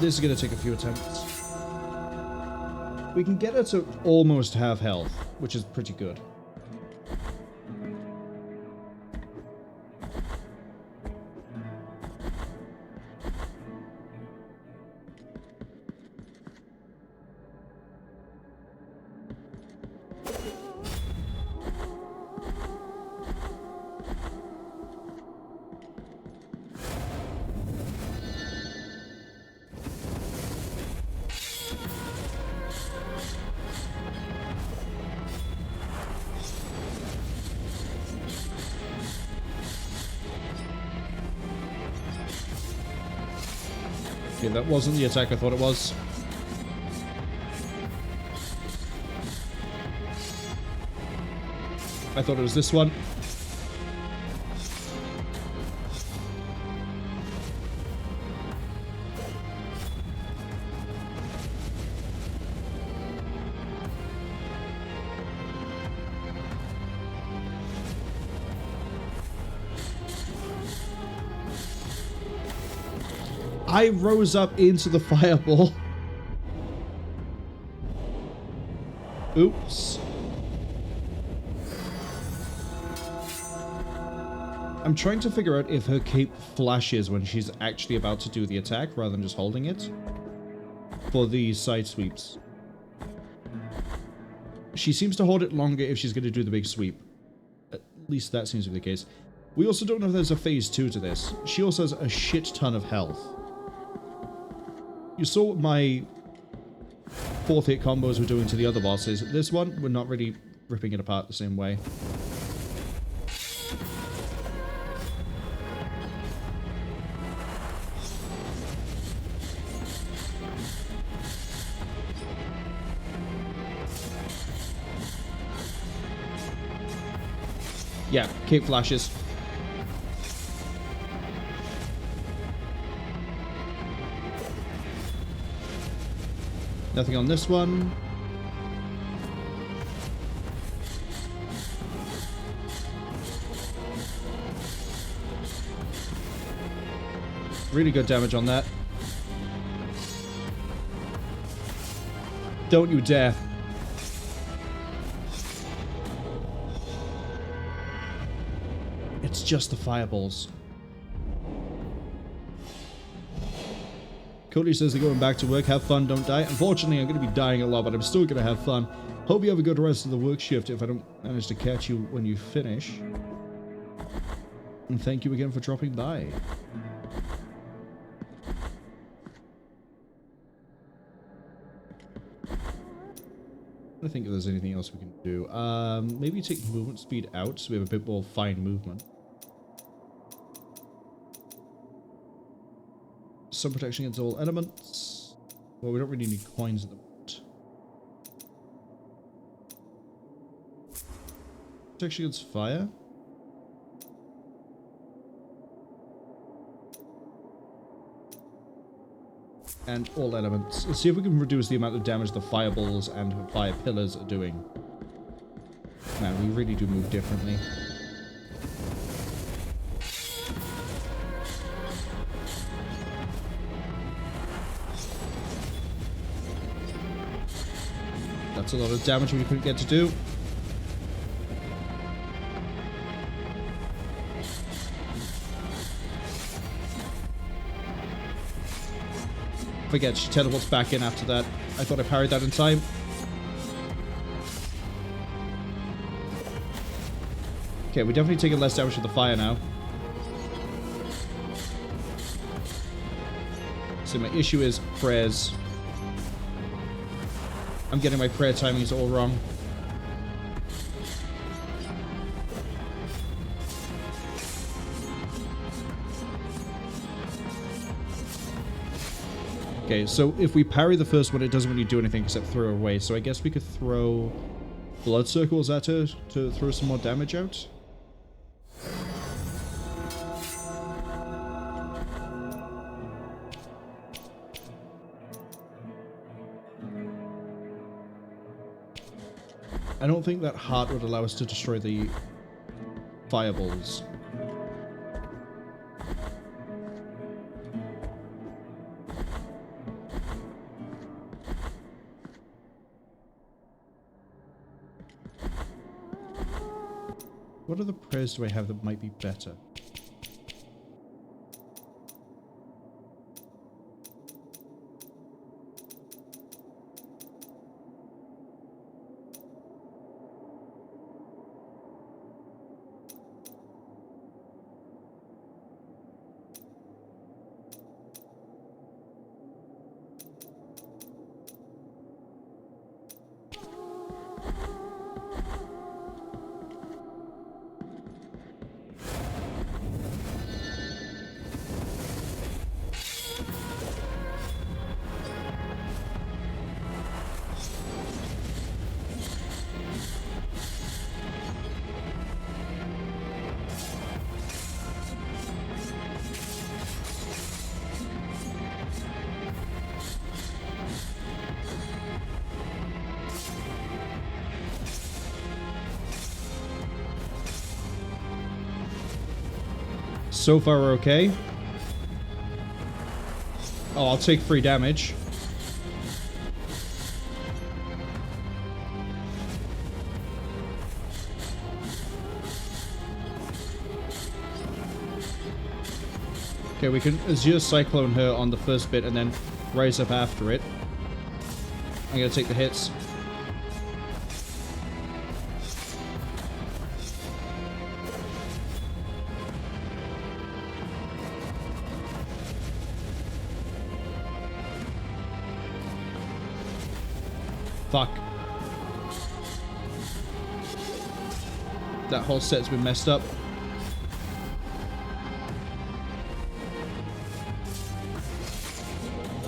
This is going to take a few attempts. We can get her to almost half health, which is pretty good. Okay, that wasn't the attack I thought it was. I thought it was this one. I rose up into the fireball. Oops. I'm trying to figure out if her cape flashes when she's actually about to do the attack rather than just holding it for the side sweeps. She seems to hold it longer if she's going to do the big sweep. At least that seems to be the case. We also don't know if there's a phase 2 to this. She also has a shit ton of health. You saw what my 4th hit combos were doing to the other bosses. This one, we're not really ripping it apart the same way. Yeah, cape flashes. Nothing on this one. Really good damage on that. Don't you dare. It's just the fireballs. Cody says they're going back to work. Have fun, don't die. Unfortunately, I'm going to be dying a lot, but I'm still going to have fun. Hope you have a good rest of the work shift if I don't manage to catch you when you finish. And thank you again for dropping by. I don't think if there's anything else we can do. Maybe take movement speed out so we have a bit more fine movement. Some protection against all elements. Well, we don't really need coins at the moment. Protection against fire. And all elements. Let's see if we can reduce the amount of damage the fireballs and fire pillars are doing. Man, we really do move differently. That's a lot of damage we couldn't get to do. Forget, she teleports back in after that. I thought I parried that in time. Okay, we're definitely taking less damage with the fire now. So my issue is prayers. I'm getting my prayer timings all wrong. Okay, so if we parry the first one, it doesn't really do anything except throw away. So I guess we could throw blood circles at her to throw some more damage out. I don't think that heart would allow us to destroy the fireballs. What other prayers do I have that might be better? So far we're okay. Oh, I'll take 3 damage. Okay, we can Azure Cyclone her on the first bit and then rise up after it. I'm gonna take the hits. Fuck. That whole set's been messed up.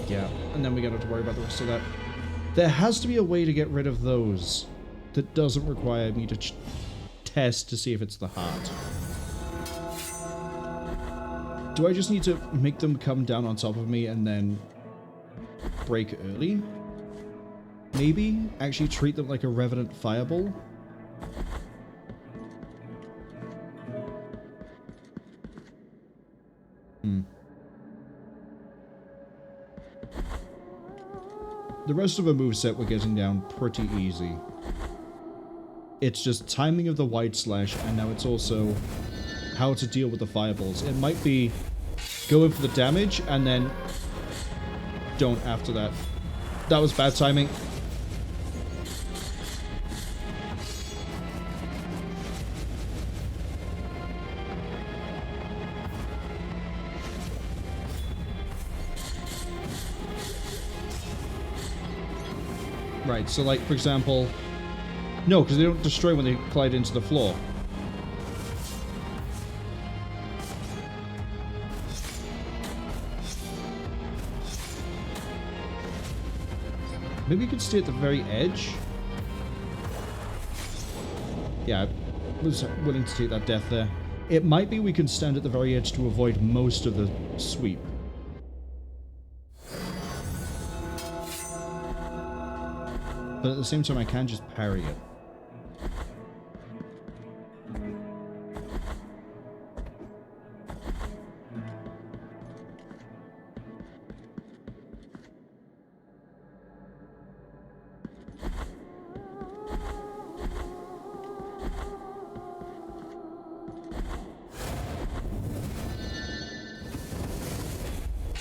Yeah, and then we gotta have to worry about the rest of that. There has to be a way to get rid of those that doesn't require me to test to see if it's the heart. Do I just need to make them come down on top of me and then break early? Maybe? Actually treat them like a Revenant Fireball? The rest of the moveset we're getting down pretty easy. It's just timing of the White Slash, and now it's also how to deal with the fireballs. It might be going for the damage, and then don't after that. That was bad timing. Right, so like, for example... No, because they don't destroy when they collide into the floor. Maybe you could stay at the very edge? Yeah, I was willing to take that death there. It might be we can stand at the very edge to avoid most of the sweep. But at the same time, I can just parry it.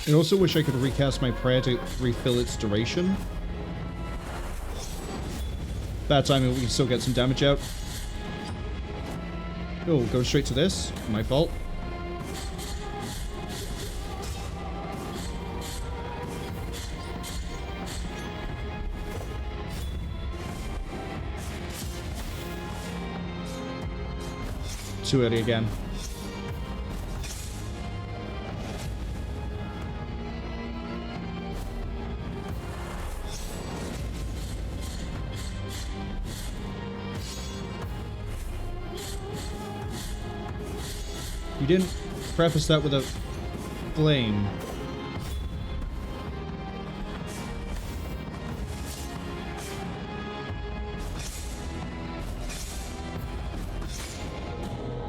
I also wish I could recast my prayer to refill its duration. Bad timing, we can still get some damage out. Oh, go straight to this. My fault. Too early again. You didn't preface that with a flame.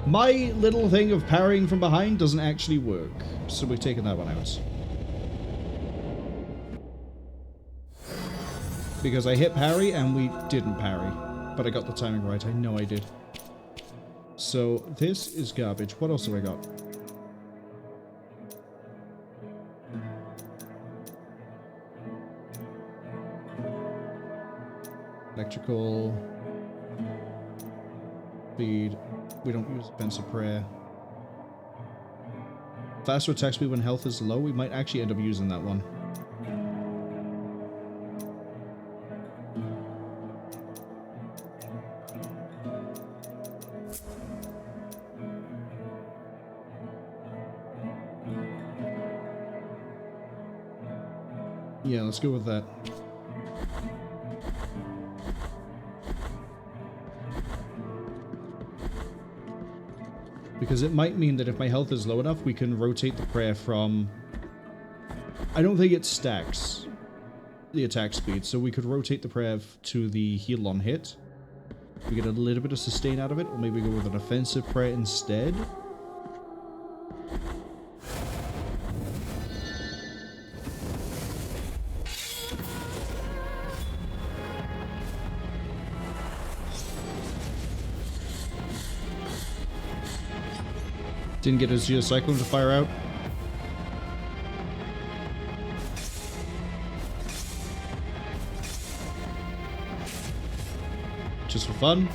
My little thing of parrying from behind doesn't actually work, so we've taken that one out. Because I hit parry and we didn't parry, but I got the timing right. I know I did. So, this is garbage. What else have I got? Electrical. Speed. We don't use Offensive Prayer. Faster attack speed when health is low. We might actually end up using that one. Yeah, let's go with that. Because it might mean that if my health is low enough, we can rotate the prayer from... I don't think it stacks the attack speed, so we could rotate the prayer to the heal on hit. We get a little bit of sustain out of it, or maybe go with an offensive prayer instead. Didn't get his Geocyclone to fire out. fun.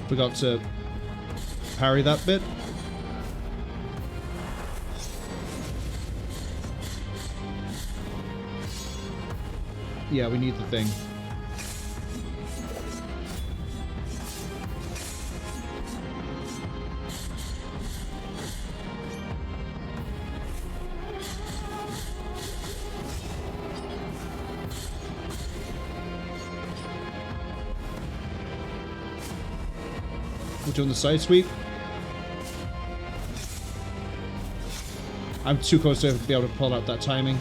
Forgot to parry that bit. Yeah, we need the thing. We're doing the side sweep. I'm too close to be able to pull out that timing.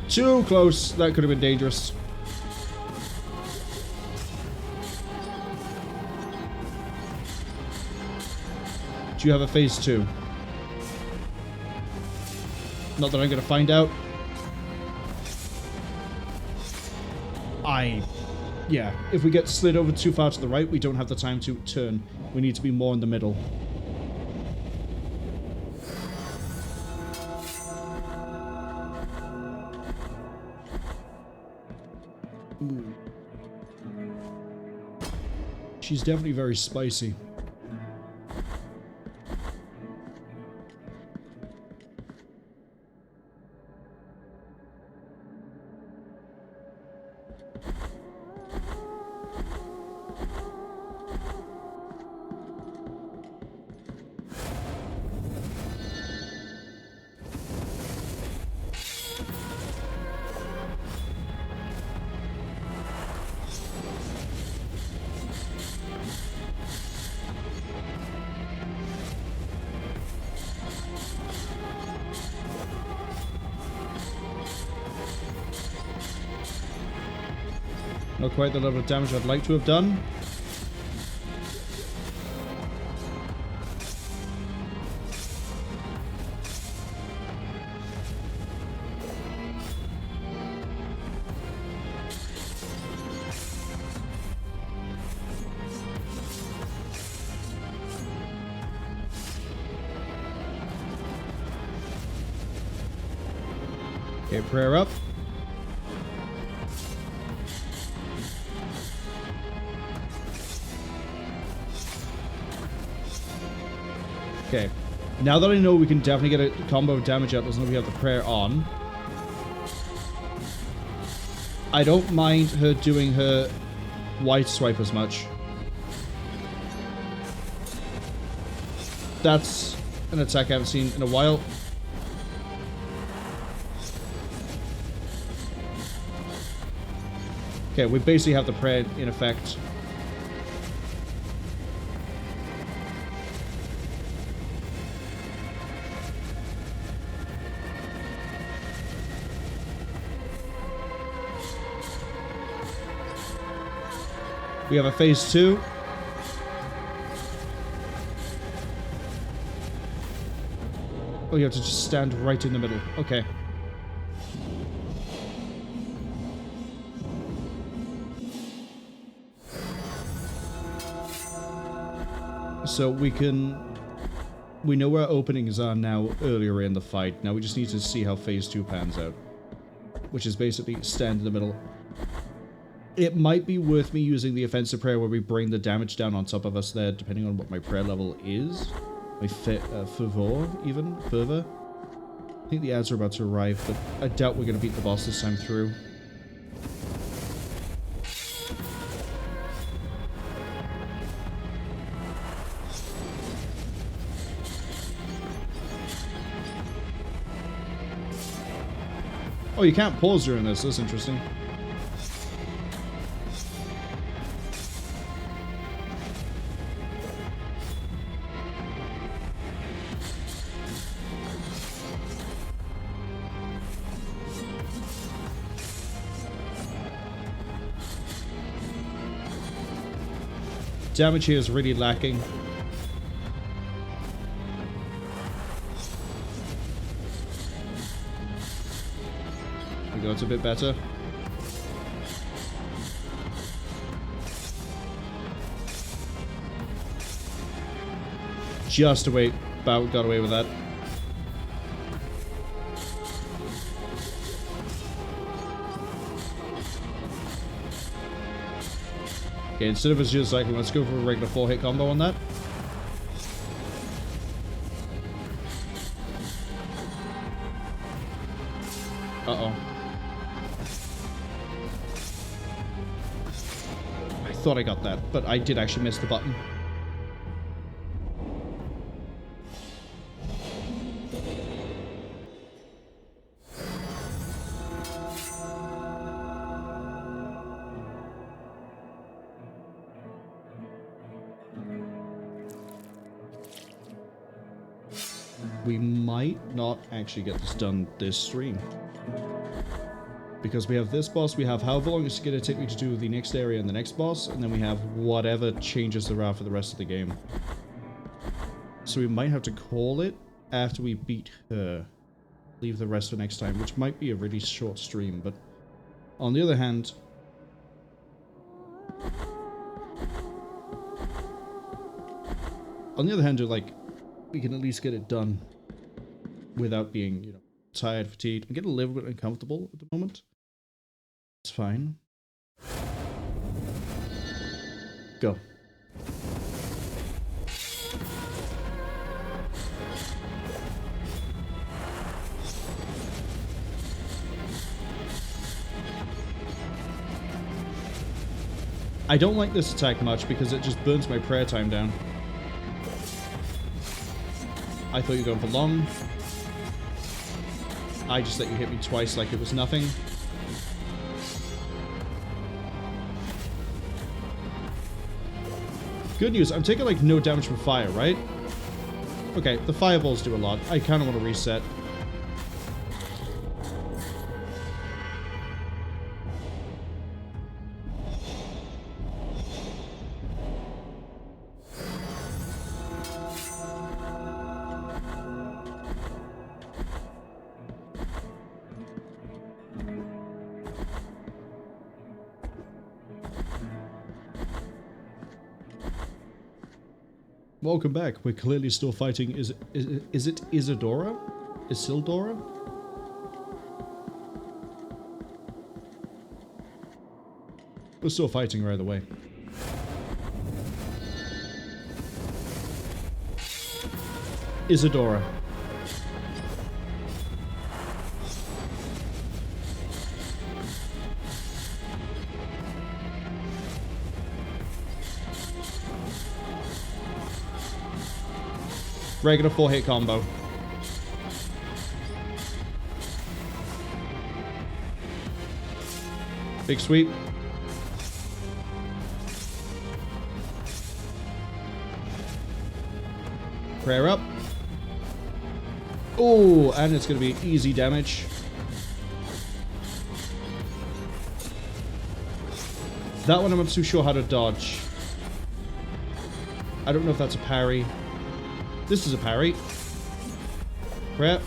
Too close. That could have been dangerous. Do you have a phase 2? Not that I'm going to find out. Yeah, if we get slid over too far to the right, we don't have the time to turn. We need to be more in the middle. Ooh. She's definitely very spicy. Not quite the level of damage I'd like to have done. Okay, prayer up. Okay, now that I know we can definitely get a combo of damage out as long as we have the prayer on. I don't mind her doing her white swipe as much. That's an attack I haven't seen in a while. Okay, we basically have the prayer in effect. We have a phase 2. Oh, you have to just stand right in the middle. Okay. So we know where our openings are now earlier in the fight. Now we just need to see how phase 2 pans out. Which is basically stand in the middle. It might be worth me using the offensive prayer where we bring the damage down on top of us there, depending on what my prayer level is. My fervor. I think the ads are about to arrive, but I doubt we're going to beat the boss this time through. Oh, you can't pause during this. That's interesting. Damage here is really lacking. We go, it's a bit better. Just about got away with that. Okay, instead of a Shield Cyclone, let's go for a regular 4-hit combo on that. Uh-oh. I thought I got that, but I did actually miss the button. We might not actually get this done this stream. Because we have this boss, we have however long it's going to take me to do the next area and the next boss, and then we have whatever changes there are for the rest of the game. So we might have to call it after we beat her. Leave the rest for next time, which might be a really short stream, but on the other hand... like, we can at least get it done without being, you know, tired, fatigued. I'm getting a little bit uncomfortable at the moment. It's fine. Go. I don't like this attack much because it just burns my prayer time down. I thought you were going for long. I just let you hit me twice like it was nothing. Good news, I'm taking like no damage from fire, right? Okay, the fireballs do a lot. I kind of want to reset. Welcome back. We're clearly still fighting. Is it Isidora? Isidora? We're still fighting her either way. Isidora. Regular 4-hit combo. Big sweep. Prayer up. Oh, and it's going to be easy damage. That one I'm not too sure how to dodge. I don't know if that's a parry. This is a parry. Crap.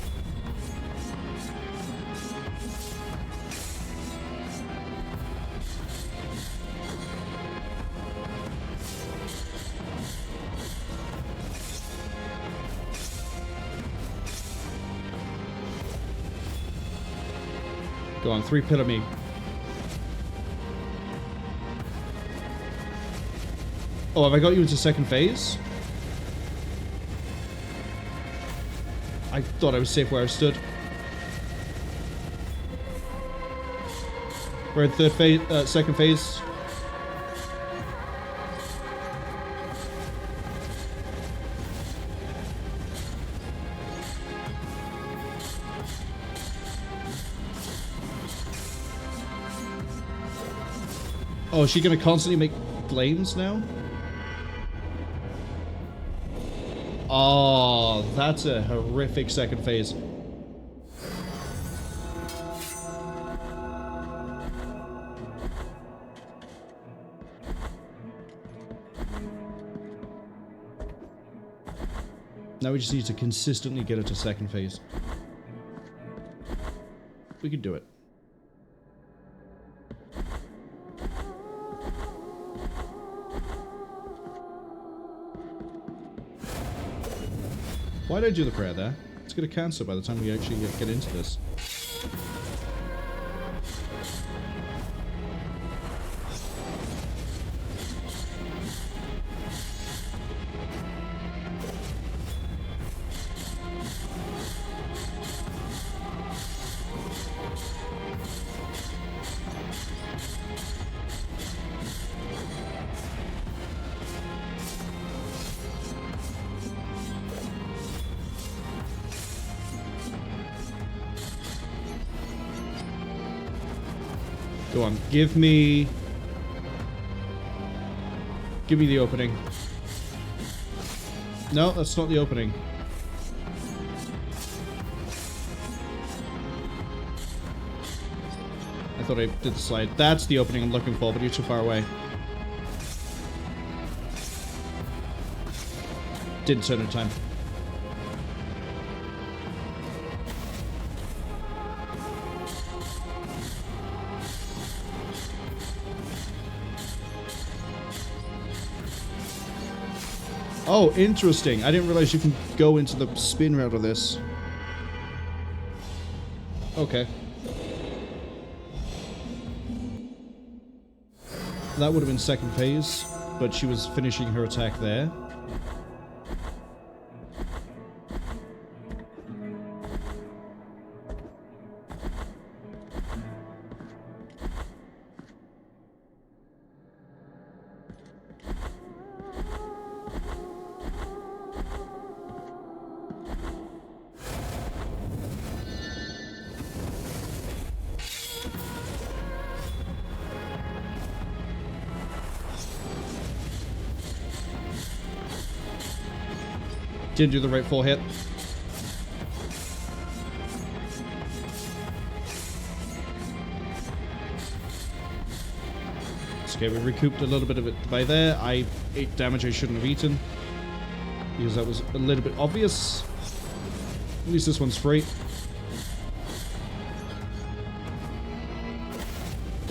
Go on, 3-pillar me. Oh, have I got you into second phase? I thought I was safe where I stood. We're in third phase, second phase. Oh, is she gonna constantly make flames now? Oh, that's a horrific second phase. Now we just need to consistently get it to second phase. We can do it. Why did I do the prayer there? It's going to cancel by the time we actually get into this. Go on, give me the opening. No, that's not the opening. I thought I did the slide. That's the opening I'm looking for, but you're too far away. Didn't turn in time. Oh, interesting. I didn't realize you can go into the spin route of this. Okay. That would have been second phase, but she was finishing her attack there. Didn't do the right full hit. It's okay, we recouped a little bit of it by there. I ate damage I shouldn't have eaten, because that was a little bit obvious. At least this one's free.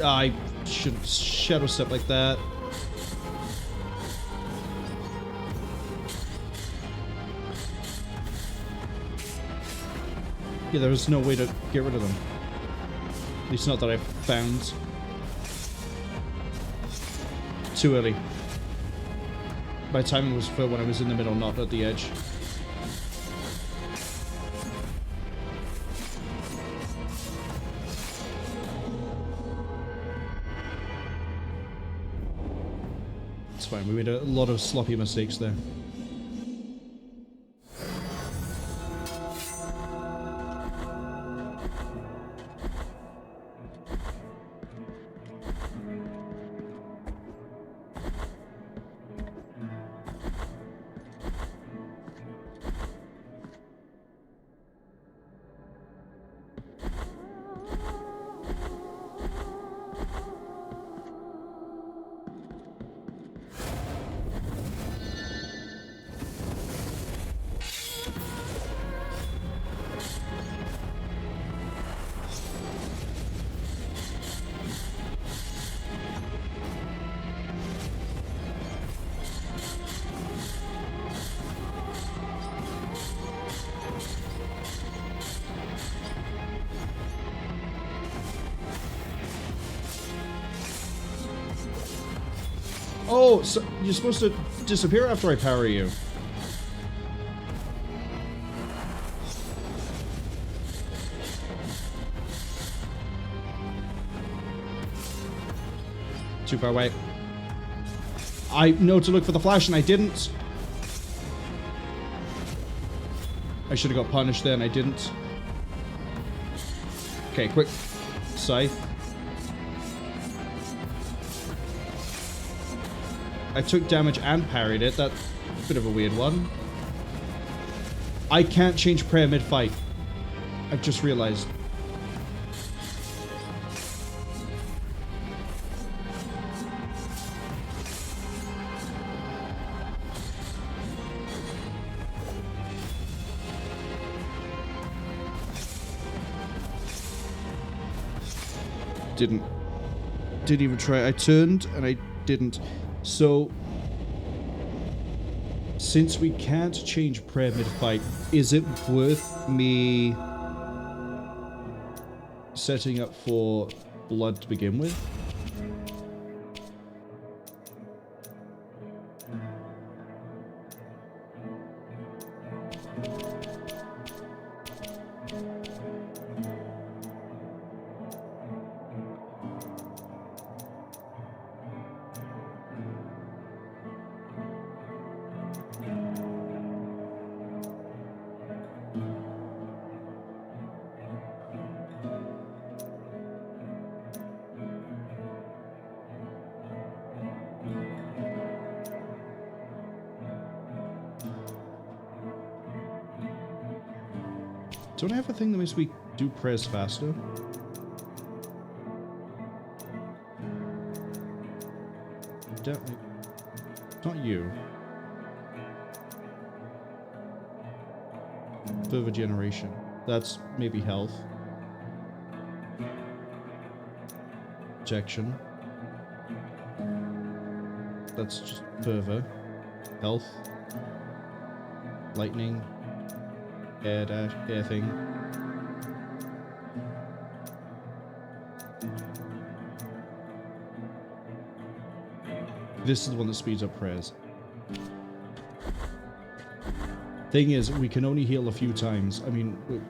I shouldn't shadow step like that. Yeah, there was no way to get rid of them. At least not that I've found. Too early. My timing was for when I was in the middle, not at the edge. It's fine, we made a lot of sloppy mistakes there. Oh, so you're supposed to disappear after I power you. Too far away. I know to look for the flash and I didn't. I should have got punished there and I didn't. Okay, quick. Scythe. I took damage and parried it. That's a bit of a weird one. I can't change prayer mid-fight. I've just realized. Didn't even try. I turned and I didn't. So Since we can't change prayer mid-fight, is it worth me setting up for blood to begin with? Don't I have a thing that makes me do prayers faster? Definitely. Not you. Further generation. That's maybe health. Protection. That's just further. Health. Lightning. Air dash, air thing. This is the one that speeds up prayers. Thing is, we can only heal a few times. I mean, we're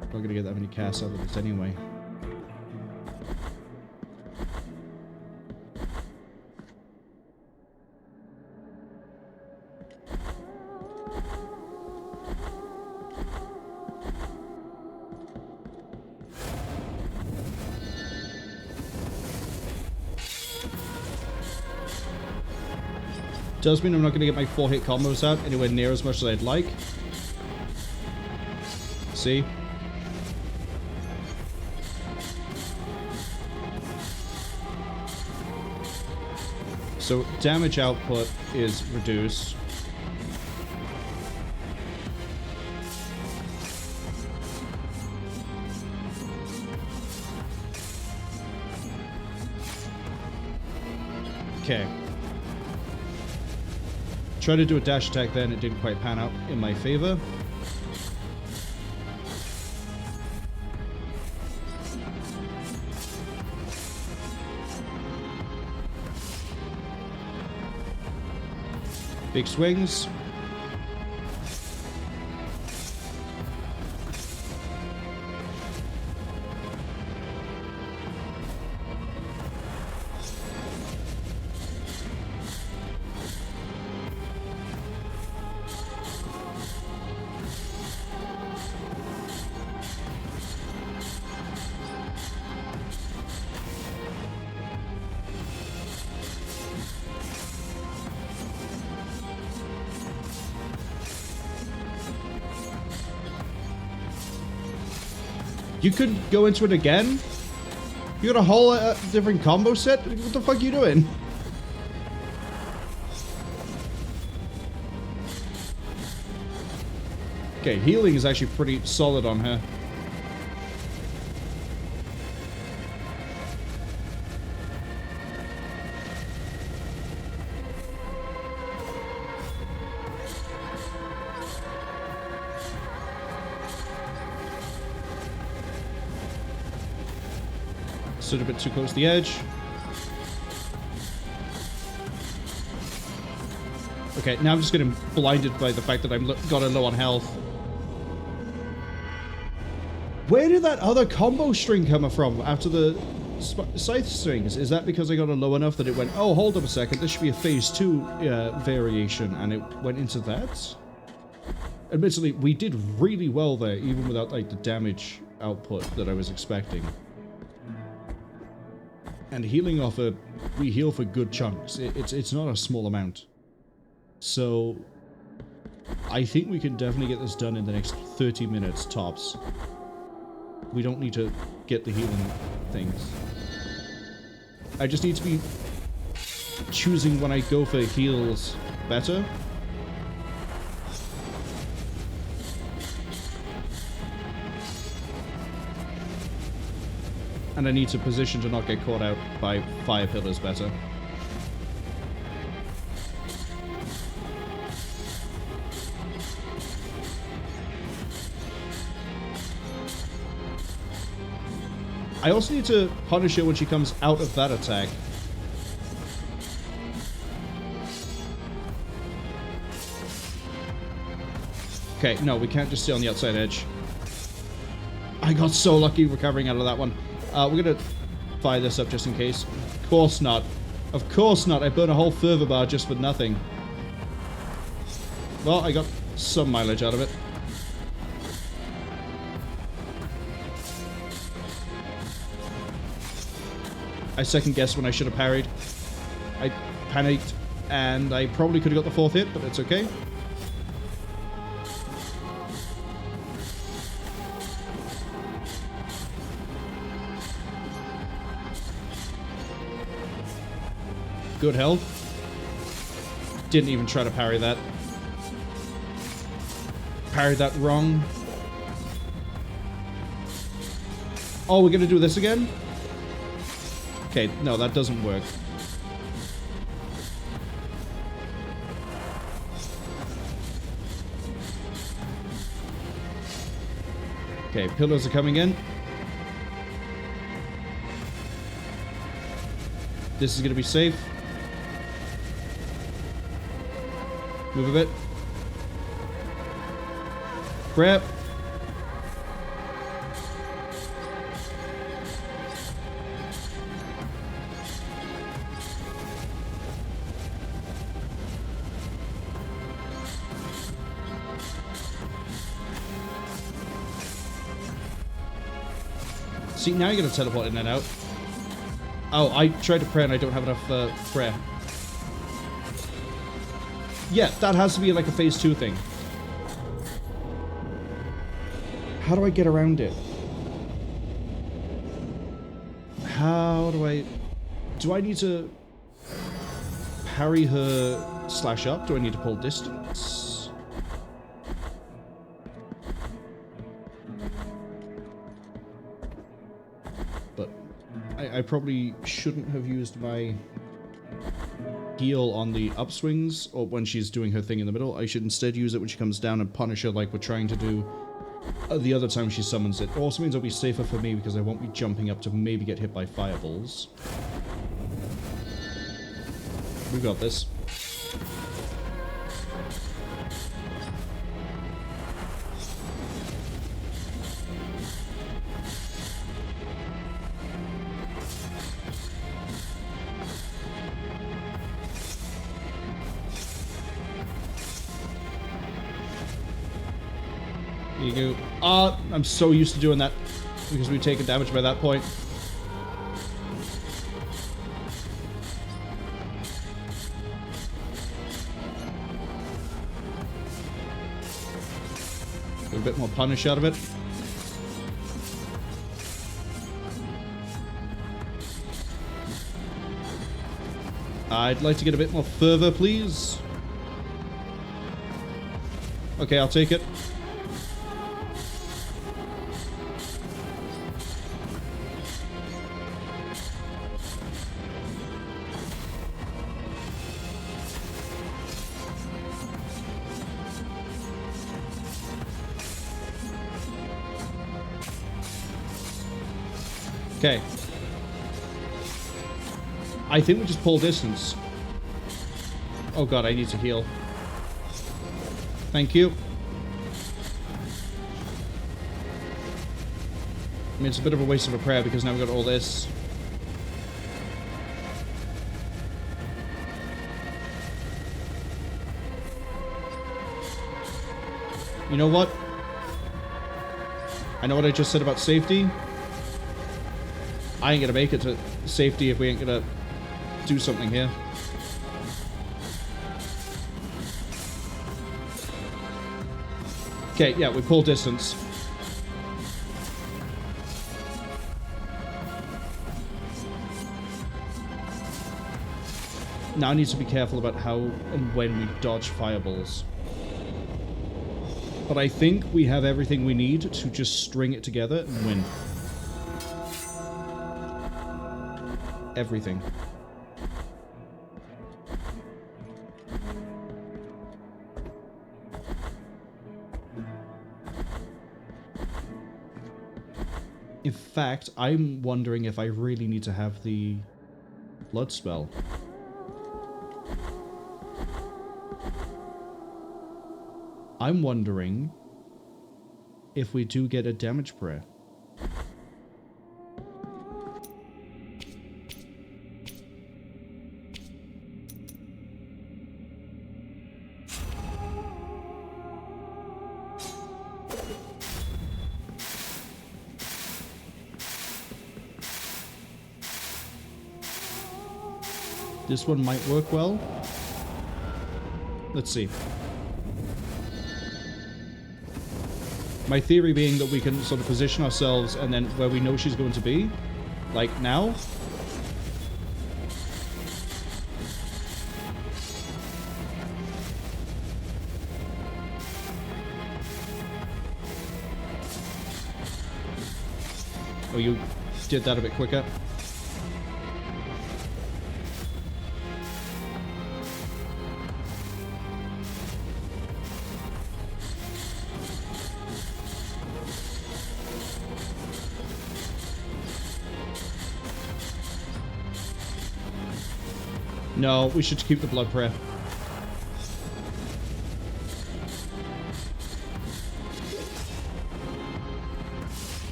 not gonna get that many casts out of this anyway. Does mean I'm not going to get my 4-hit combos out anywhere near as much as I'd like. See? So damage output is reduced. Okay. Tried to do a dash attack then, it didn't quite pan out in my favor. Big swings. You could go into it again? You got a whole different combo set? What the fuck are you doing? Okay, healing is actually pretty solid on her. Stood a bit too close to the edge. Okay, now I'm just getting blinded by the fact that I'm got a low on health. Where did that other combo string come from after the scythe strings? Is that because I got a low enough that it went, oh, hold up a second, this should be a phase 2 variation, and it went into that? Admittedly, we did really well there, even without like the damage output that I was expecting. And healing off we heal for good chunks. It's not a small amount. So, I think we can definitely get this done in the next 30 minutes, tops. We don't need to get the healing things. I just need to be choosing when I go for heals better. And I need to position to not get caught out by fire pillars better. I also need to punish her when she comes out of that attack. Okay, no, we can't just stay on the outside edge. I got so lucky recovering out of that one. We're gonna fire this up just in case. Of course not. Of course not. I burned a whole fervor bar just for nothing. Well, I got some mileage out of it. I second guessed when I should have parried. I panicked and I probably could have got the 4th hit, but it's okay. Good health. Didn't even try to parry that. Parried that wrong. Oh, we're gonna do this again? Okay, no, that doesn't work. Okay, pillars are coming in. This is gonna be safe. Move a bit. Prep. See, now you're gonna teleport in and out. Oh, I tried to pray and I don't have enough prayer. Yeah, that has to be like a phase 2 thing. How do I get around it? How do I... Do I need to parry her slash up? Do I need to pull distance? But I probably shouldn't have used my heal on the upswings or when she's doing her thing in the middle. I should instead use it when she comes down and punish her like we're trying to do the other time she summons it. It also means it'll be safer for me because I won't be jumping up to maybe get hit by fireballs. We got this. Here you go. Ah, I'm so used to doing that because we've taken damage by that point. Get a bit more punish out of it. I'd like to get a bit more fervor, please. Okay, I'll take it. Okay. I think we just pull distance. Oh god, I need to heal. Thank you. I mean, it's a bit of a waste of a prayer because now we've got all this. You know what? I know what I just said about safety. I ain't gonna make it to safety if we ain't gonna do something here. Okay, yeah, we pull distance. Now I need to be careful about how and when we dodge fireballs. But I think we have everything we need to just string it together and win. Everything. If fact, I'm wondering if I really need to have the blood spell. I'm wondering if we do get a damage prayer. This one might work well. Let's see. My theory being that we can sort of position ourselves and then where we know she's going to be. Like now. Oh, you did that a bit quicker. No, we should keep the blood prayer.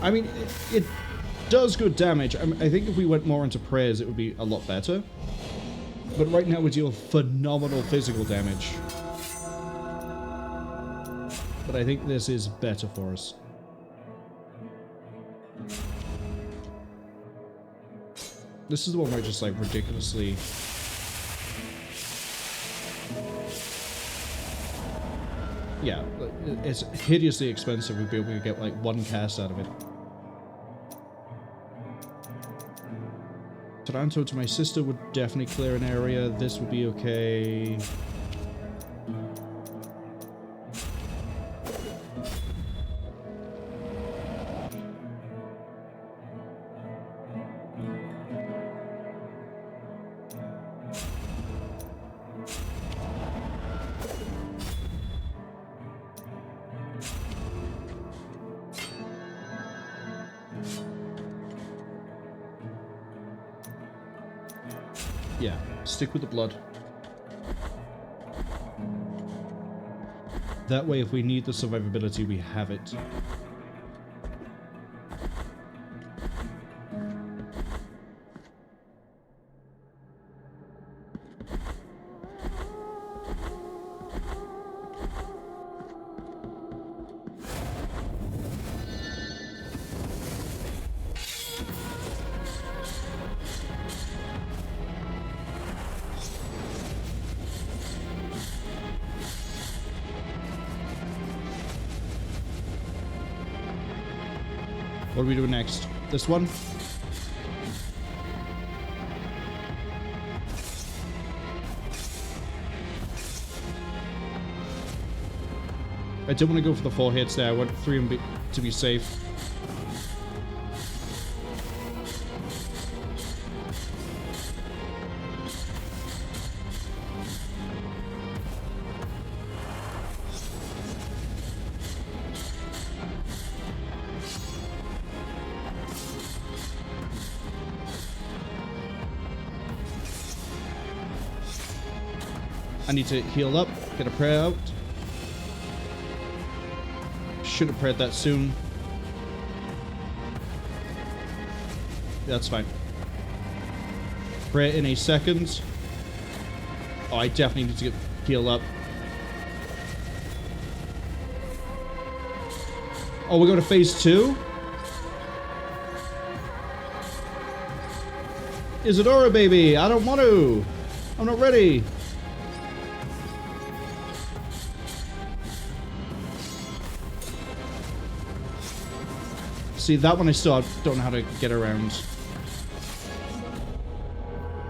I mean, it does good damage. I think if we went more into prayers, it would be a lot better. But right now we deal phenomenal physical damage. But I think this is better for us. This is the one where I just like ridiculously... Yeah, it's hideously expensive. We'd be able to get like one cast out of it. Taranto to my sister would definitely clear an area. This would be okay. Yeah, stick with the blood. That way, if we need the survivability, we have it. What are we doing next? This one? I did want to go for the 4 hits there. I went 3 and to be safe. I need to heal up, get a prayer out. Should have prayed that soon. That's fine. Pray in a second. Oh, I definitely need to get healed up. Oh, we're going to phase 2? Isidora, baby! I don't want to! I'm not ready! See, that one I still don't know how to get around.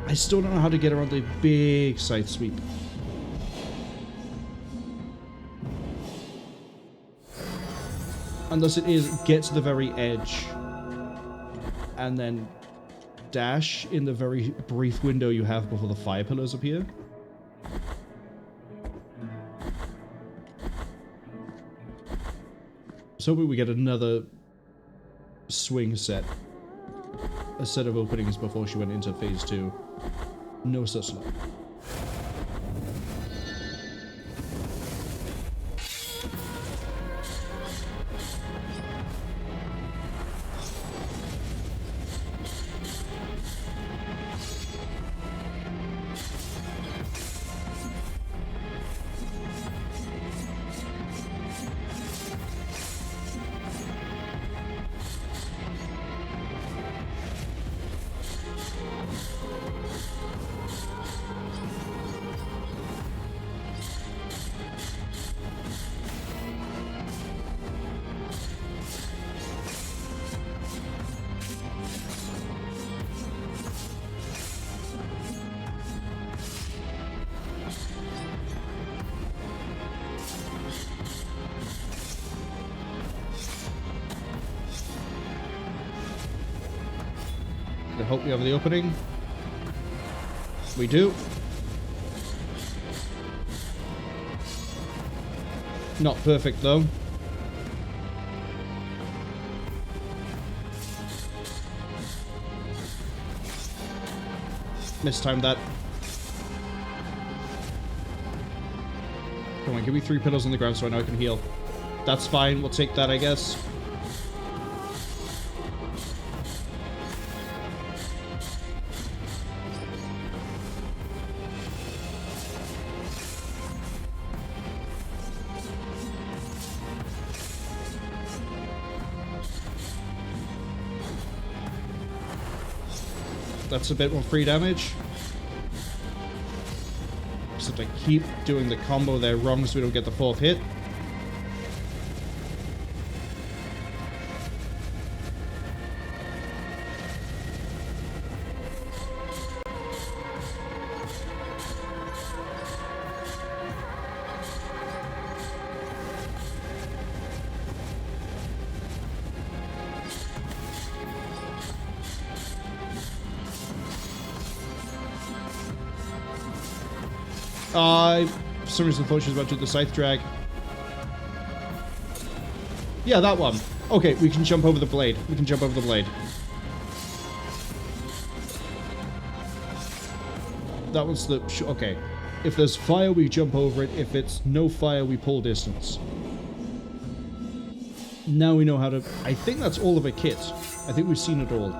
I still don't know how to get around the big side sweep. Unless it is get to the very edge and then dash in the very brief window you have before the fire pillars appear. So hoping we get another swing set. A set of openings before she went into phase 2. No such luck. I hope we have the opening. We do. Not perfect though. Mistimed that. Come on, give me 3 pillars on the ground so I know I can heal. That's fine, we'll take that, I guess. That's a bit more free damage. Except I keep doing the combo there wrong so we don't get the 4th hit. For some reason I thought she was about to do the scythe drag. Yeah, that one. Okay, we can jump over the blade. We can jump over the blade. That one's the... Okay. If there's fire, we jump over it. If it's no fire, we pull distance. Now we know how to... I think that's all of a kit. I think we've seen it all.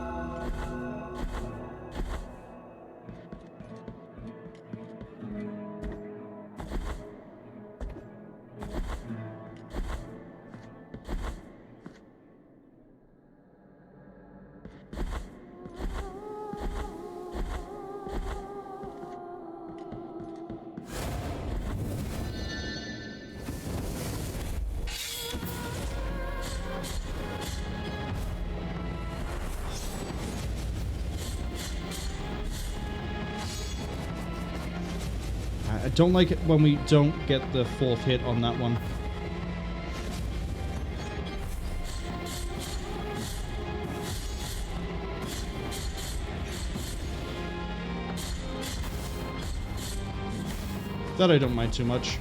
I don't like it when we don't get the 4th hit on that one. That I don't mind too much.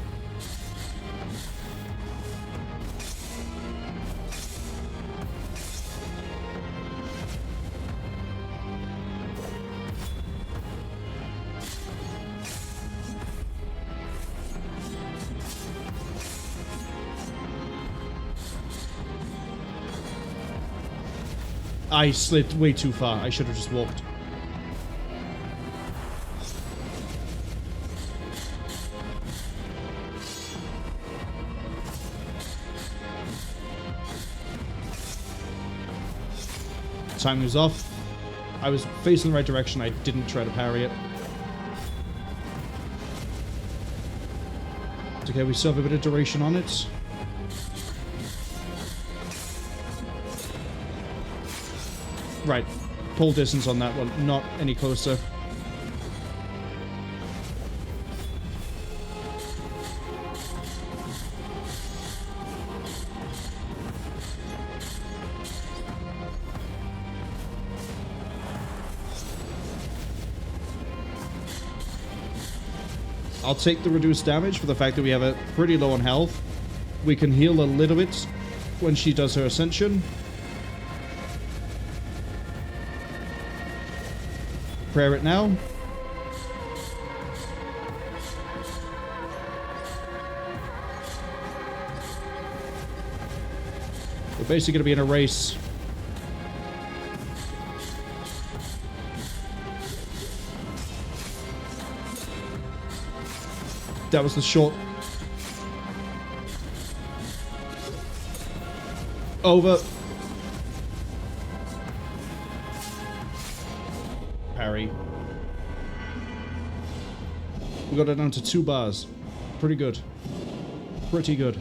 I slid way too far. I should have just walked. Time was off. I was facing the right direction. I didn't try to parry it. It's okay, we still have a bit of duration on it. Right. Pull distance on that one. Not any closer. I'll take the reduced damage for the fact that we have a pretty low on health. We can heal a little bit when she does her ascension. Prayer it now. We're basically going to be in a race. That was the short. Over. Parry. We got it down to 2 bars. Pretty good. Pretty good.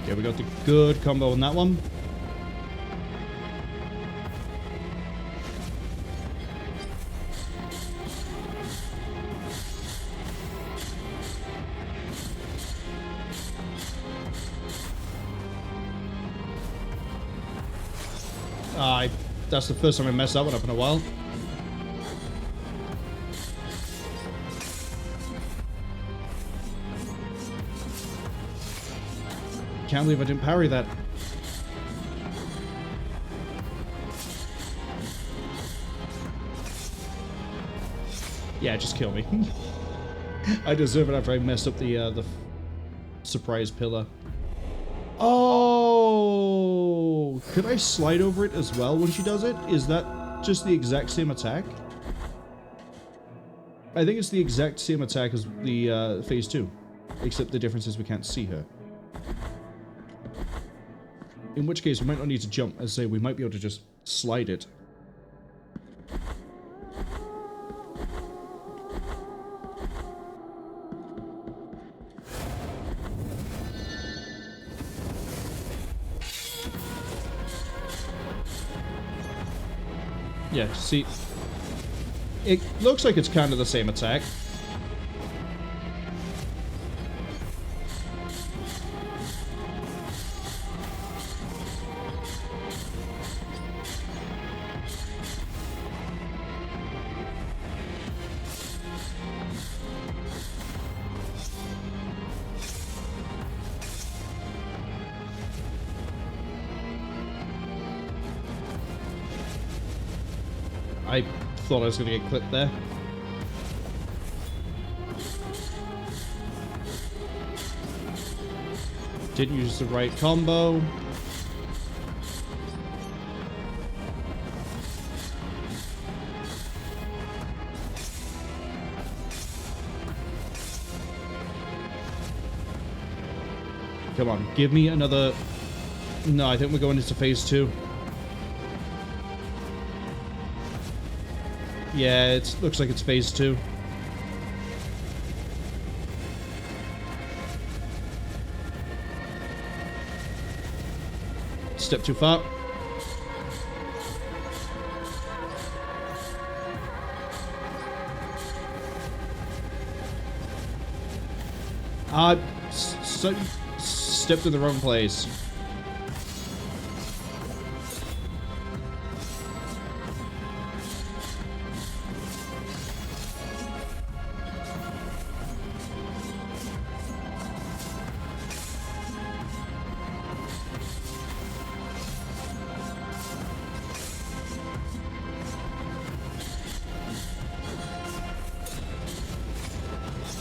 Okay, we got the good combo on that one. That's the first time I messed that one up in a while. Can't believe I didn't parry that. Yeah, just kill me. I deserve it after I messed up the surprise pillar. Oh, could I slide over it as well when she does it? Is that just the exact same attack? I think it's the exact same attack as the phase 2, except the difference is we can't see her. In which case, we might not need to jump. As I say, we might be able to just slide it. Yeah, see, it looks like it's kind of the same attack. I thought I was going to get clipped there. Didn't use the right combo. Come on, give me another... No, I think we're going into phase 2. Yeah, it looks like it's phase 2. Step too far. Stepped in the wrong place.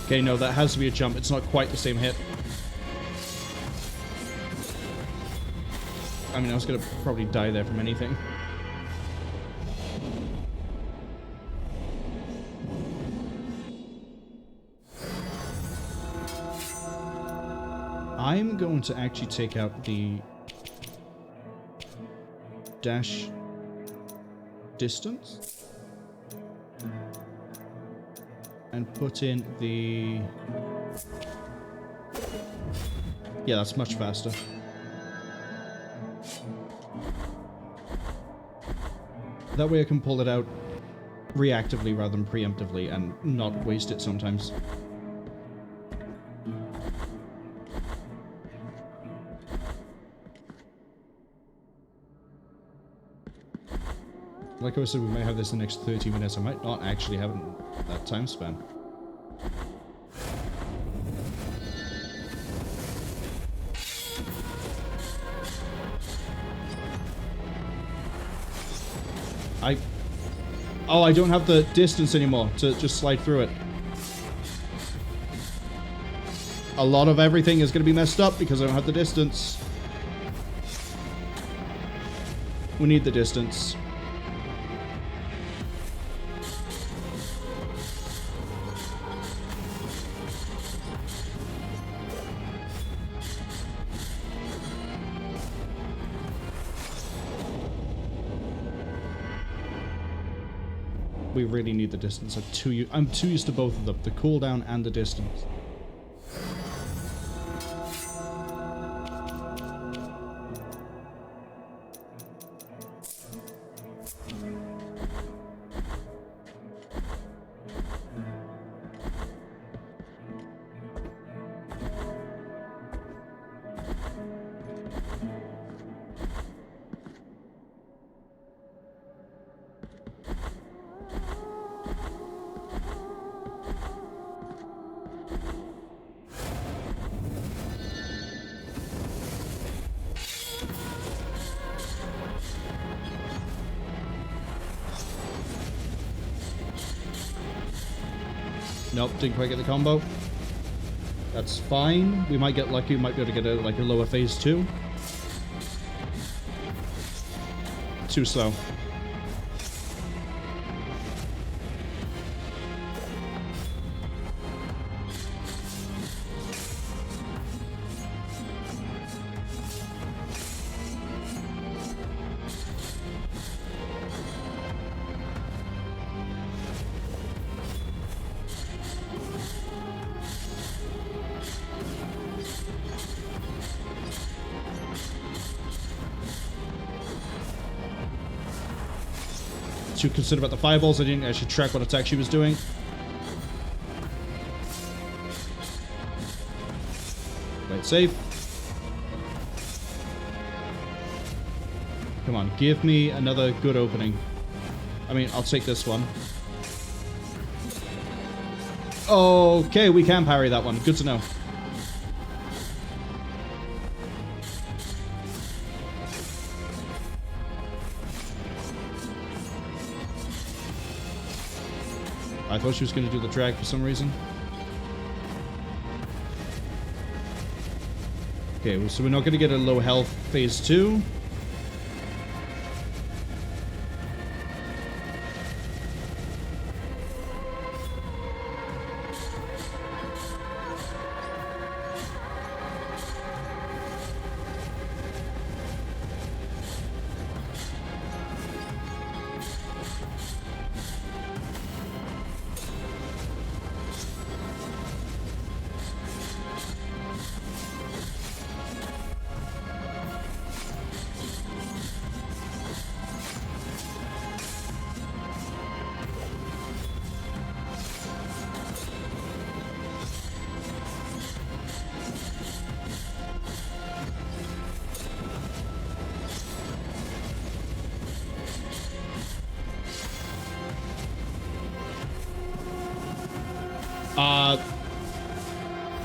Okay, no, that has to be a jump. It's not quite the same hit. I mean, I was going to probably die there from anything. I'm going to actually take out the dash distance. And put in the... Yeah, that's much faster. That way I can pull it out reactively rather than preemptively and not waste it sometimes. Like I said, we might have this in the next 30 minutes. I might not actually have that time span. Oh, I don't have the distance anymore to just slide through it. A lot of everything is going to be messed up because I don't have the distance. We need the distance. We really need the distance. I'm too used to both of them, the cooldown and the distance. Nope, didn't quite get the combo. That's fine. We might get lucky. We might be able to get a lower phase 2. Too slow. Too concerned about the fireballs. I didn't actually track what attack she was doing. Right, safe. Come on, give me another good opening. I mean, I'll take this one. Okay, we can parry that one. Good to know. I thought she was going to do the drag for some reason. Okay, so we're not going to get a low health phase 2.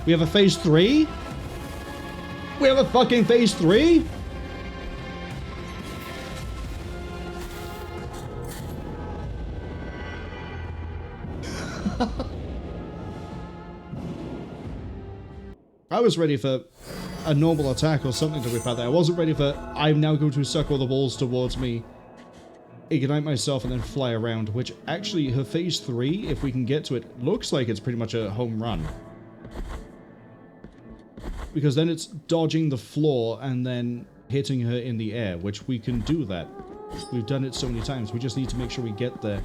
We have a phase 3? We have a fucking phase 3? I was ready for a normal attack or something to whip out there. I wasn't ready for, I'm now going to suck all the balls towards me, ignite myself, and then fly around, which actually, her phase 3, if we can get to it, looks like it's pretty much a home run. Because then it's dodging the floor and then hitting her in the air, which we can do that. We've done it so many times. We just need to make sure we get there.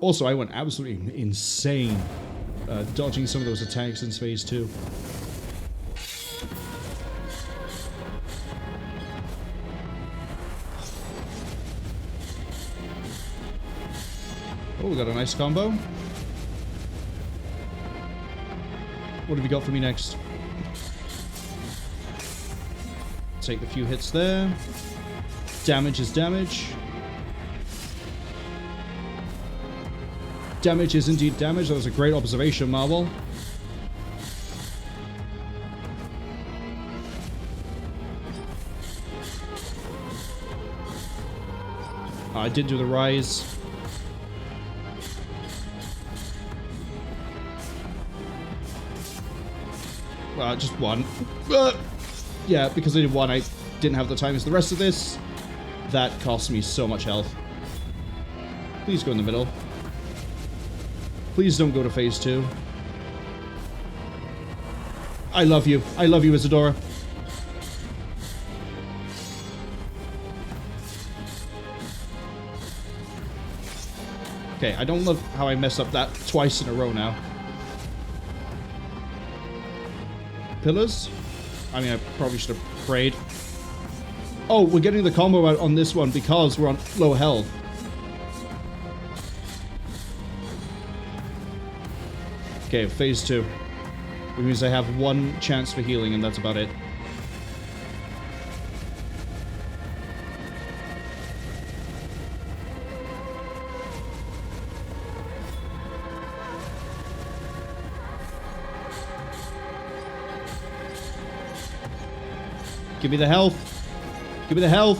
Also, I went absolutely insane dodging some of those attacks in Phase 2. Oh, we got a nice combo. What have you got for me next? Take a few hits there. Damage is damage. Damage is indeed damage. That was a great observation, Marwol. I did do the rise. Just one. Yeah, because I did one, I didn't have the time as the rest of this. That cost me so much health. Please go in the middle. Please don't go to Phase 2. I love you. I love you, Isidora. Okay, I don't love how I messed up that twice in a row now. Pillars? I mean, I probably should have prayed. Oh, we're getting the combo out on this one because we're on low health. Okay, Phase 2. Which means I have one chance for healing, and that's about it. Give me the health. Give me the health.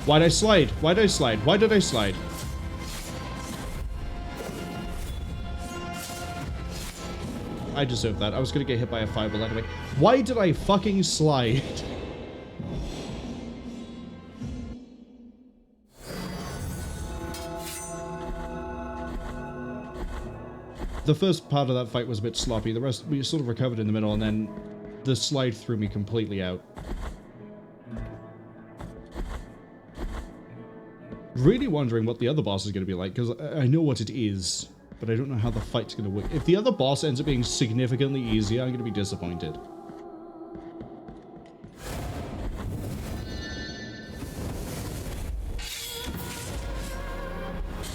Why'd I slide? Why'd I slide? Why did I slide? I deserve that. I was gonna get hit by a fireball anyway. Why did I fucking slide? The first part of that fight was a bit sloppy. The rest, we sort of recovered in the middle, and then the slide threw me completely out. Really wondering what the other boss is going to be like, because I know what it is, but I don't know how the fight's going to work. If the other boss ends up being significantly easier, I'm going to be disappointed.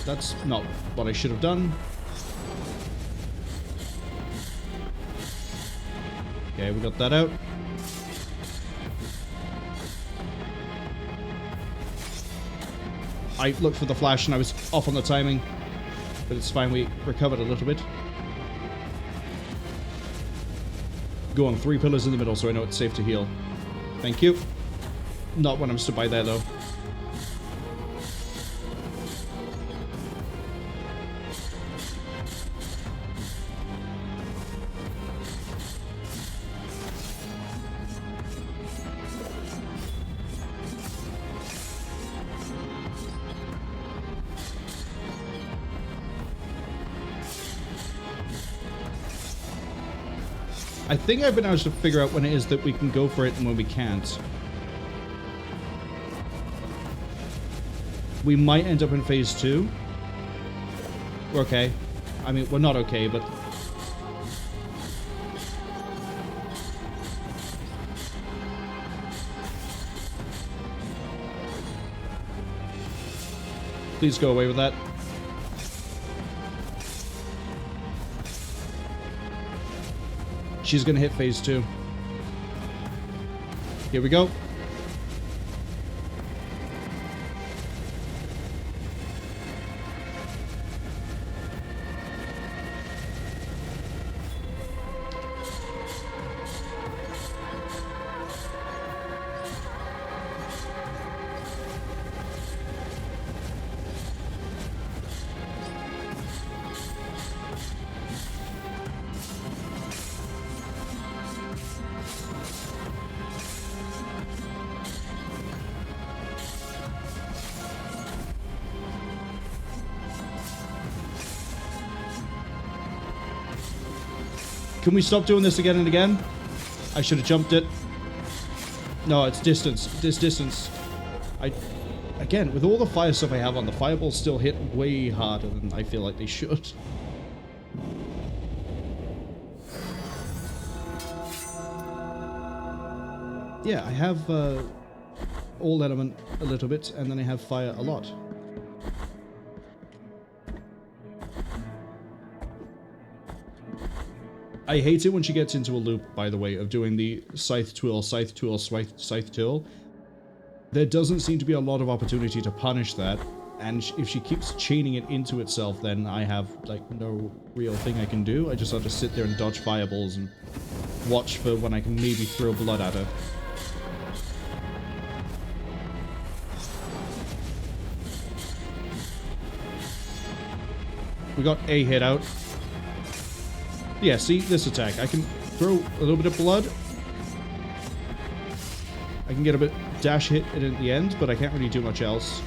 That's not what I should have done. Okay, we got that out. I looked for the flash and I was off on the timing, but it's fine, we recovered a little bit. Go on 3 pillars in the middle so I know it's safe to heal. Thank you. Not when I'm stood by there though. I think I've been able to figure out when it is that we can go for it and when we can't. We might end up in phase 2. We're okay. I mean, we're not okay, but... Please go away with that. She's gonna hit phase 2. Here we go. Can we stop doing this again and again? I should have jumped it. No, it's distance. This distance. Again, with all the fire stuff I have on, the fireballs still hit way harder than I feel like they should. Yeah, I have all element a little bit, and then I have fire a lot. I hate it when she gets into a loop, by the way, of doing the scythe twirl, scythe twirl, scythe twirl. There doesn't seem to be a lot of opportunity to punish that, and if she keeps chaining it into itself, then I have, like, no real thing I can do. I just have to sit there and dodge fireballs and watch for when I can maybe throw blood at her. We got a hit out. Yeah, see, this attack. I can throw a little bit of blood. I can get a bit dash hit at the end, but I can't really do much else.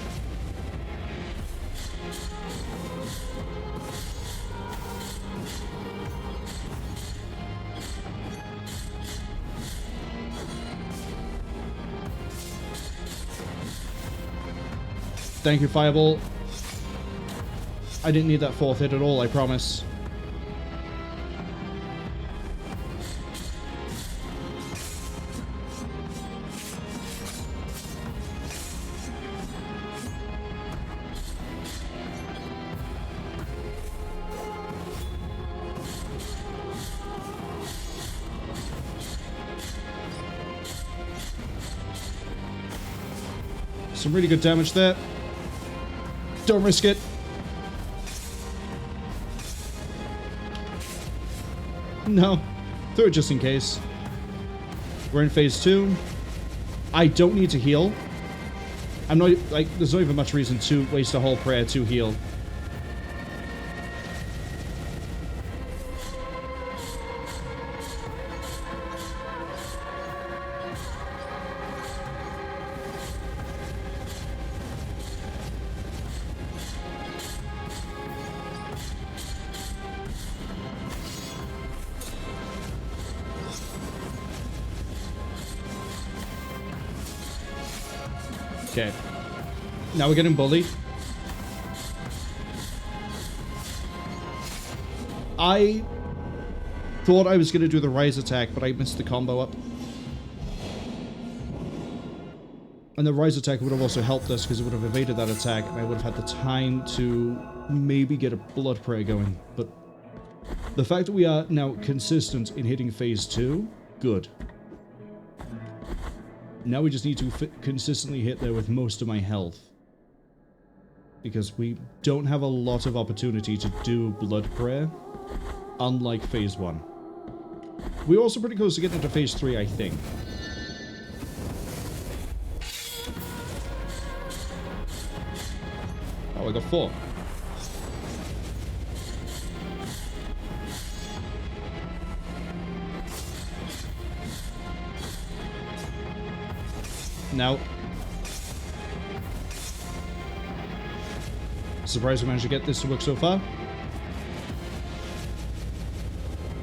Thank you, Fireball. I didn't need that fourth hit at all, I promise. Some really good damage there. Don't risk it. No. Throw it just in case. We're in phase 2. I don't need to heal. I'm not, like, there's not even much reason to waste a whole prayer to heal. Okay. Now we're getting bullied. I thought I was going to do the rise attack, but I missed the combo up. And the rise attack would have also helped us because it would have evaded that attack, and I would have had the time to maybe get a blood prayer going. But the fact that we are now consistent in hitting phase 2, good. Now we just need to consistently hit there with most of my health. Because we don't have a lot of opportunity to do blood prayer, unlike phase 1. We're also pretty close to getting into phase 3, I think. Oh, I got 4. Now, surprised we managed to get this to work so far.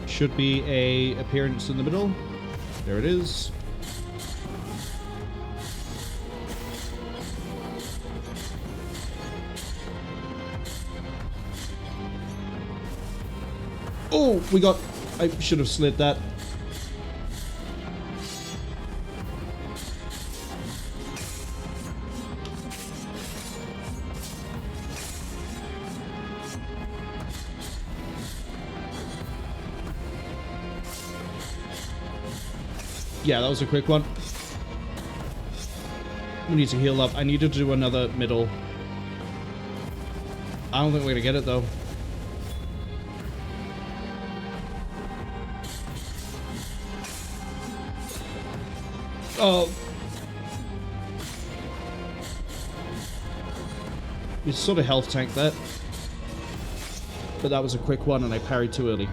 Should be a appearance in the middle. There it is. Oh, we got... I should have slid that. Yeah, that was a quick one. We need to heal up. I need to do another middle. I don't think we're gonna get it, though. Oh. We sort of health tanked that. But that was a quick one, and I parried too early.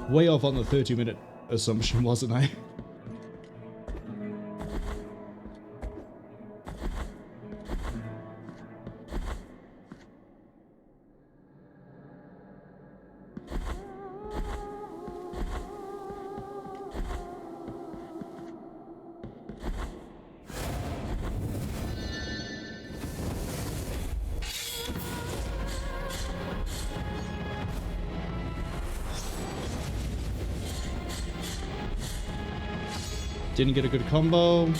Way off on the 30-minute assumption, wasn't I? Didn't get a good combo.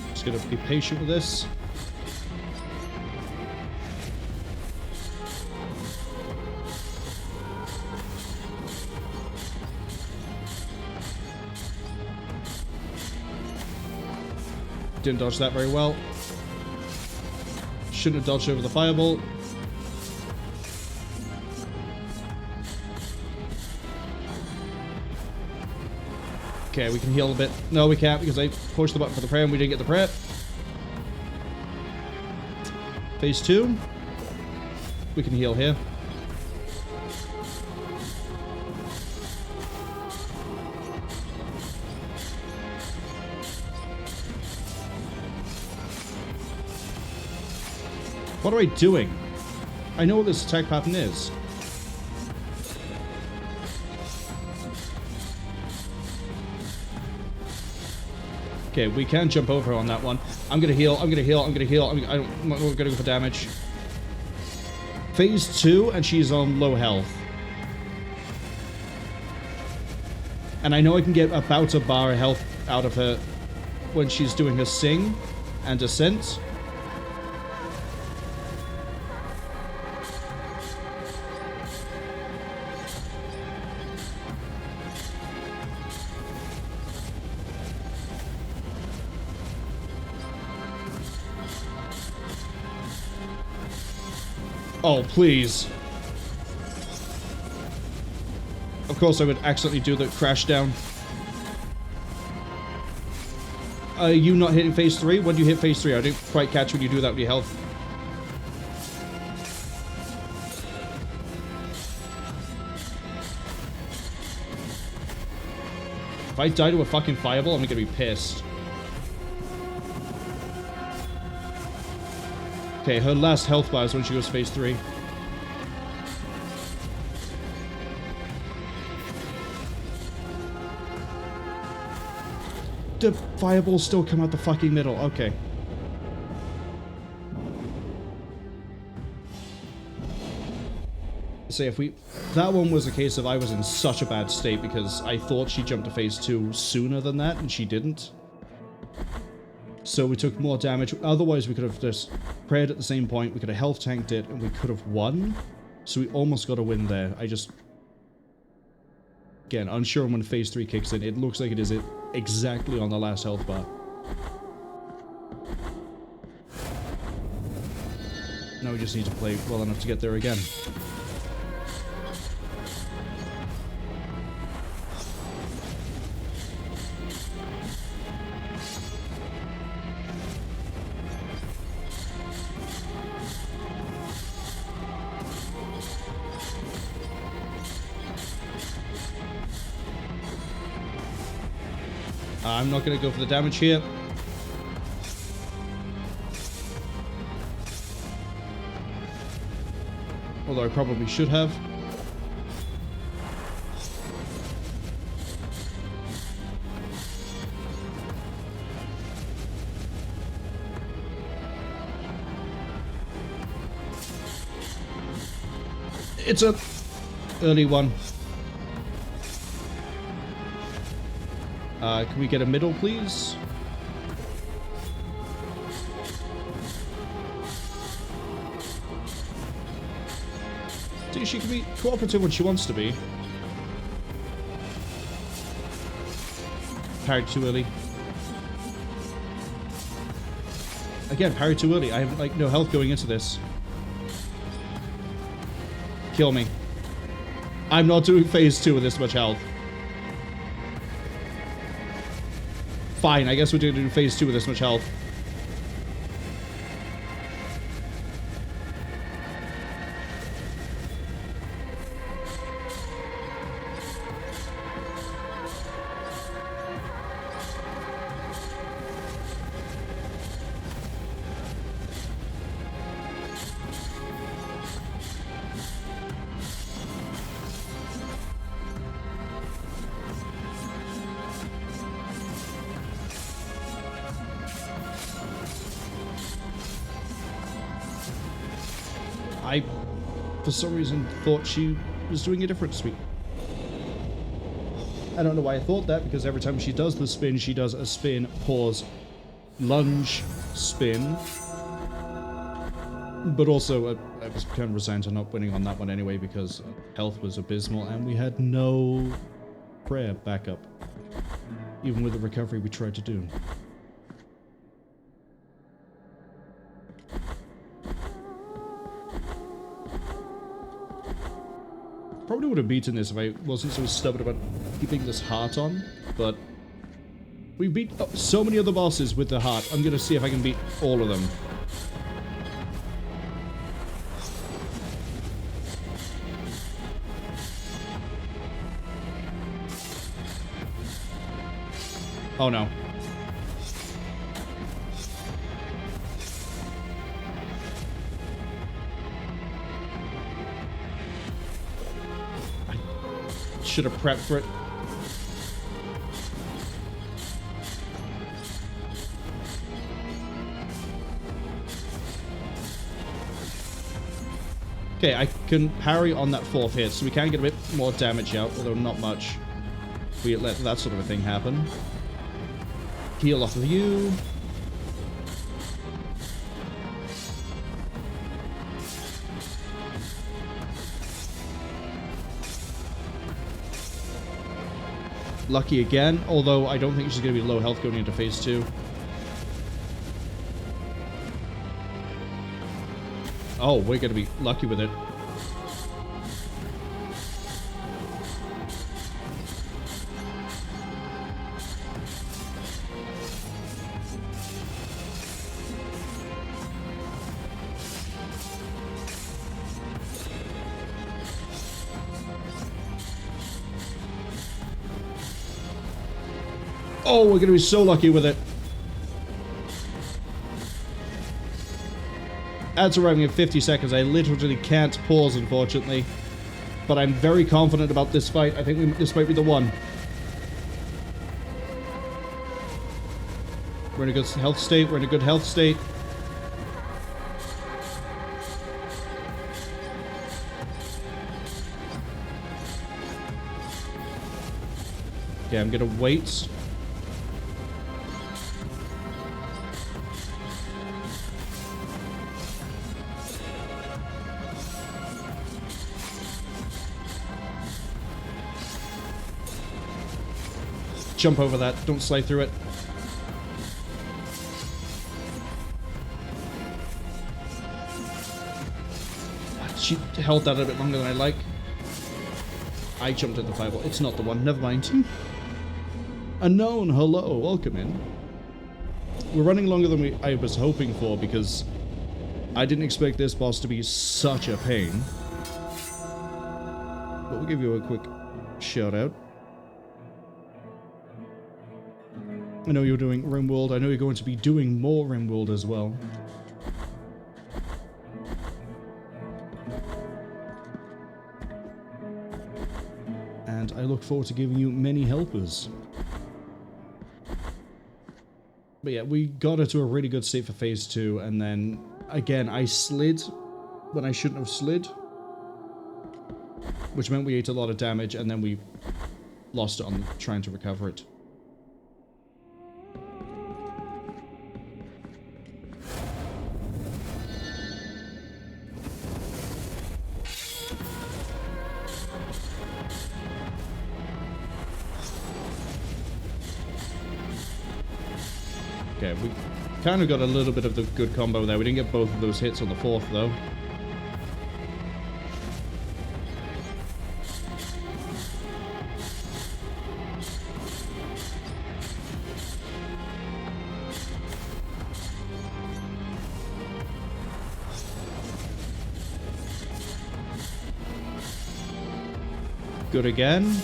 Just gonna be patient with this. Didn't dodge that very well. Shouldn't have dodged over the fireball. Okay, we can heal a bit. No, we can't because I pushed the button for the prayer and we didn't get the prayer. Phase 2. We can heal here. What am I doing? I know what this attack pattern is. Okay, we can jump over on that one. I'm gonna heal, I'm gonna heal, I'm gonna heal. I'm not gonna go for damage. Phase 2, and she's on low health. And I know I can get about a bar of health out of her when she's doing her sing and ascent. Oh, please. Of course I would accidentally do the crash down. Are you not hitting phase 3? When do you hit phase 3? I didn't quite catch when you do that with your health. If I die to a fucking fireball, I'm gonna be pissed. Okay, her last health bar is when she goes phase 3. The fireballs still come out the fucking middle. Okay. So if we... That one was a case of I was in such a bad state because I thought she jumped to phase 2 sooner than that, and she didn't. So we took more damage. Otherwise, we could have just prayed at the same point. We could have health tanked it, and we could have won. So we almost got a win there. I just... Again, unsure when phase 3 kicks in. It looks like it is exactly on the last health bar. Now we just need to play well enough to get there again. I'm not going to go for the damage here. Although I probably should have. It's a early one. Can we get a middle, please? See, she can be cooperative when she wants to be. Parried too early. Again, parried too early. I have, like, no health going into this. Kill me. I'm not doing phase 2 with this much health. Fine, I guess we're doing phase 2 with this much health. for some reason thought she was doing a different sweep. I don't know why I thought that, because every time she does the spin, she does a spin, pause, lunge, spin. But also, I was kind of resigned to not winning on that one anyway, because health was abysmal, and we had no prayer backup. Even with the recovery we tried to do. Probably would have beaten this if I wasn't so stubborn about keeping this heart on, but we beat so many other bosses with the heart. I'm gonna see if I can beat all of them. Oh no. I should have prepped for it. Okay, I can parry on that fourth hit, so we can get a bit more damage out, although not much. We let that sort of a thing happen. Heal off of you. Lucky again, although I don't think she's going to be low health going into phase 2. Oh, we're going to be lucky with it. Oh, we're going to be so lucky with it. Ads arriving in 50 seconds. I literally can't pause, unfortunately. But I'm very confident about this fight. I think this might be the one. We're in a good health state. We're in a good health state. Okay, I'm going to wait. Jump over that. Don't slide through it. She held that a bit longer than I like. I jumped at the fireball. It's not the one. Never mind. Unknown, hello. Welcome in. We're running longer than I was hoping for because I didn't expect this boss to be such a pain. But we'll give you a quick shout out. I know you're doing RimWorld. I know you're going to be doing more RimWorld as well. And I look forward to giving you many helpers. But yeah, we got her to a really good state for phase 2, and then, again, I slid when I shouldn't have slid. Which meant we ate a lot of damage, and then we lost it on trying to recover it. Okay, we kind of got a little bit of the good combo there. We didn't get both of those hits on the fourth, though. Good again.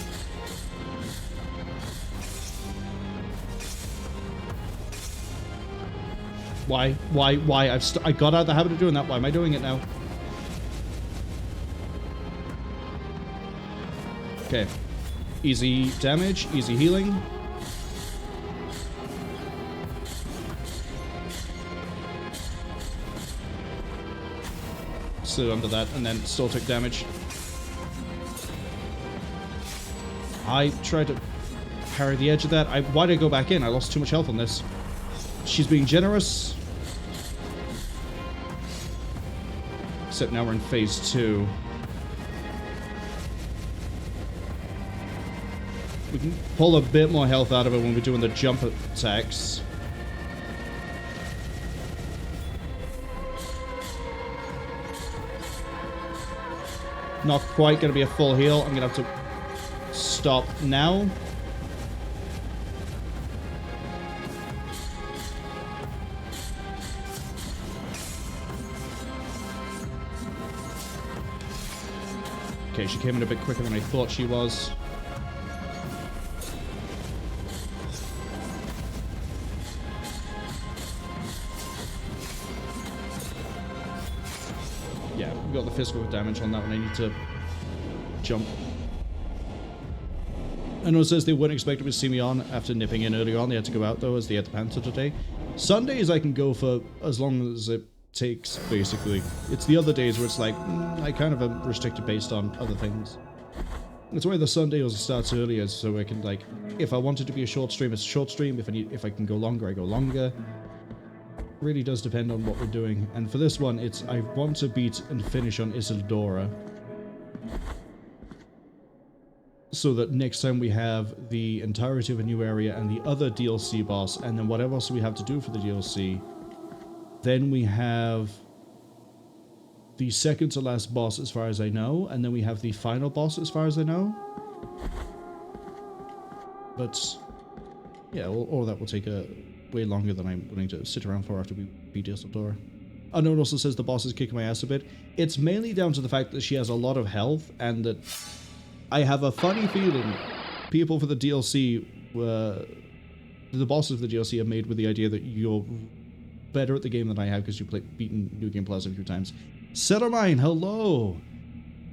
Why? I got out of the habit of doing that. Why am I doing it now? Okay. Easy damage, easy healing. slid under that and then still took damage. I tried to parry the edge of that. Why did I go back in? I lost too much health on this. She's being generous. Except now we're in phase 2. We can pull a bit more health out of it when we're doing the jump attacks. Not quite going to be a full heal. I'm going to have to stop now. Okay, she came in a bit quicker than I thought she was. Yeah, we got the physical damage on that one. I need to jump. I know it says they weren't expecting to see me on after nipping in earlier on. They had to go out, though, as they had the Panther today. Sundays I can go for as long as it takes, basically. It's the other days where it's like, I kind of am restricted based on other things. That's why the Sunday also starts earlier, so I can, like, if I want it to be a short stream, it's a short stream. If I can go longer, I go longer. Really does depend on what we're doing. And for this one, it's I want to beat and finish on Isidora, so that next time we have the entirety of a new area and the other DLC boss, and then whatever else we have to do for the DLC, then we have the second to last boss as far as I know, and then we have the final boss as far as I know. But yeah, all that will take way longer than I'm willing to sit around for after we beat Isidora. I know it also says the boss is kicking my ass a bit. It's mainly down to the fact that she has a lot of health, and that I have a funny feeling people for the DLC were... the bosses of the DLC are made with the idea that you're better at the game than I have because you've beaten New Game Plus a few times. Settermine, hello!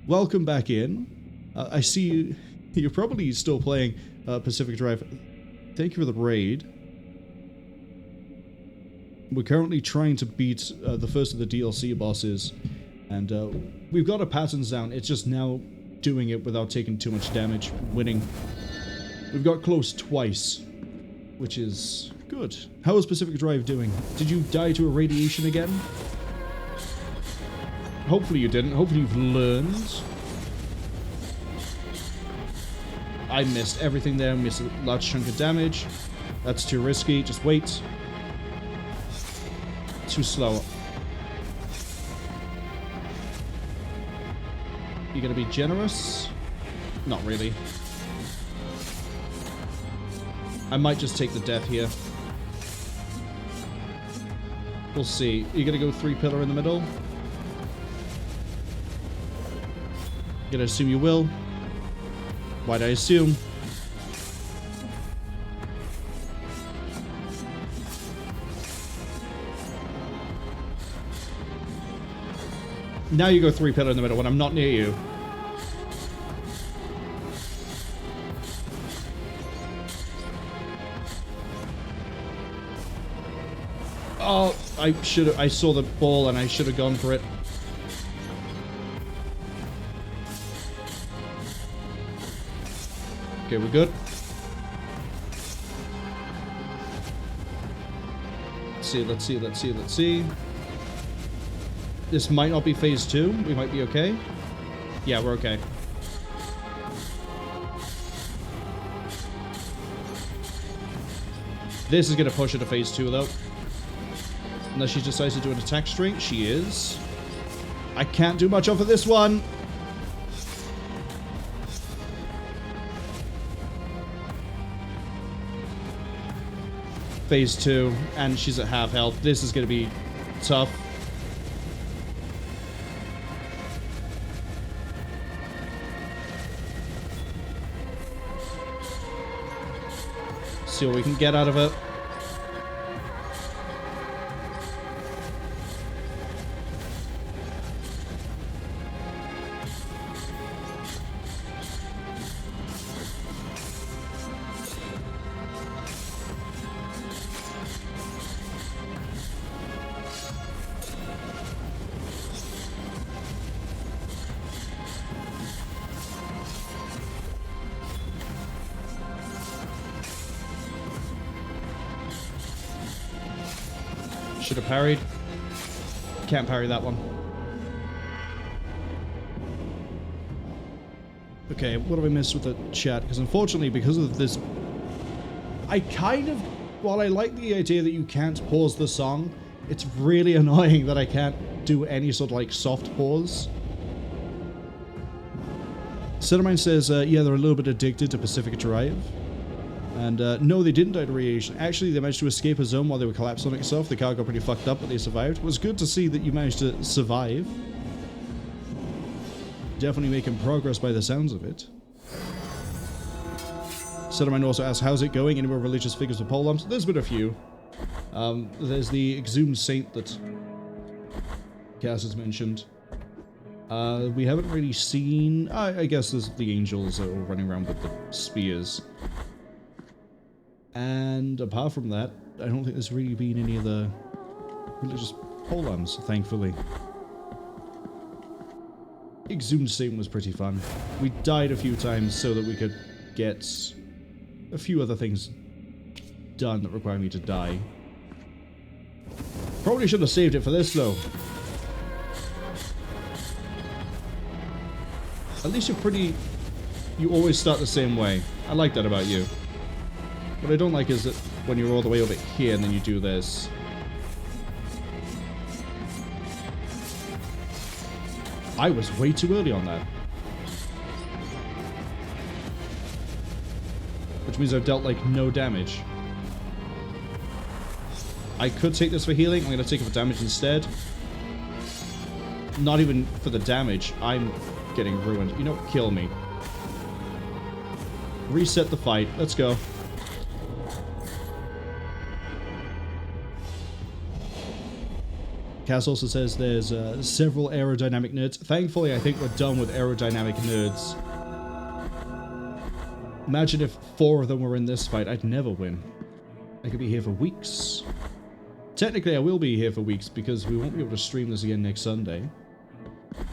Welcome back in. I see you're probably still playing Pacific Drive. Thank you for the raid. We're currently trying to beat the first of the DLC bosses, and we've got our patterns down. It's just now doing it without taking too much damage, winning. We've got close twice, which is good. How is Pacific Drive doing? Did you die to irradiation again? Hopefully you didn't. Hopefully you've learned. I missed everything there. Missed a large chunk of damage. That's too risky. Just wait. Too slow. You gonna be generous? Not really. I might just take the death here. We'll see. You're gonna go 3-pillar in the middle? Gonna assume you will. Why'd I assume? Now you go 3-pillar in the middle when I'm not near you. Oh, I saw the ball and I should have gone for it. Okay, we're good. Let's see. This might not be phase 2. We might be okay. Yeah, we're okay. This is going to push her to phase 2, though. Unless she decides to do an attack string. She is. I can't do much off of this one. Phase 2, and she's at half health. This is going to be tough. See what we can get out of it. Should have parried. Can't parry that one. Okay, what have I missed with the chat? Because unfortunately, because of this... I kind of... While I like the idea that you can't pause the song, it's really annoying that I can't do any sort of like soft pause. Cinnamine says, yeah, they're a little bit addicted to Pacific Drive. And no, they didn't die to radiation. Actually, they managed to escape a zone while they were collapsed on itself. The car got pretty fucked up, but they survived. It was good to see that you managed to survive. Definitely making progress by the sounds of it. Cinnamine also asks, how's it going? Any more religious figures with pole lamps? There's been a few. There's the Exhumed Saint that Cass has mentioned. We haven't really seen... I guess there's the angels that are running around with the spears. And apart from that, I don't think there's really been any of the religious pole lamps, thankfully. Exhumed Saint was pretty fun. We died a few times so that we could get a few other things done that require me to die. Probably should have saved it for this, though. At least you're pretty... You always start the same way. I like that about you. What I don't like is that when you're all the way over here and then you do this. I was way too early on that. Which means I've dealt, like, no damage. I could take this for healing. I'm going to take it for damage instead. Not even for the damage. I'm getting ruined. You know what? Kill me. Reset the fight. Let's go. Cass also says there's several aerodynamic nerds. Thankfully, I think we're done with aerodynamic nerds. Imagine if 4 of them were in this fight. I'd never win. I could be here for weeks. Technically, I will be here for weeks because we won't be able to stream this again next Sunday.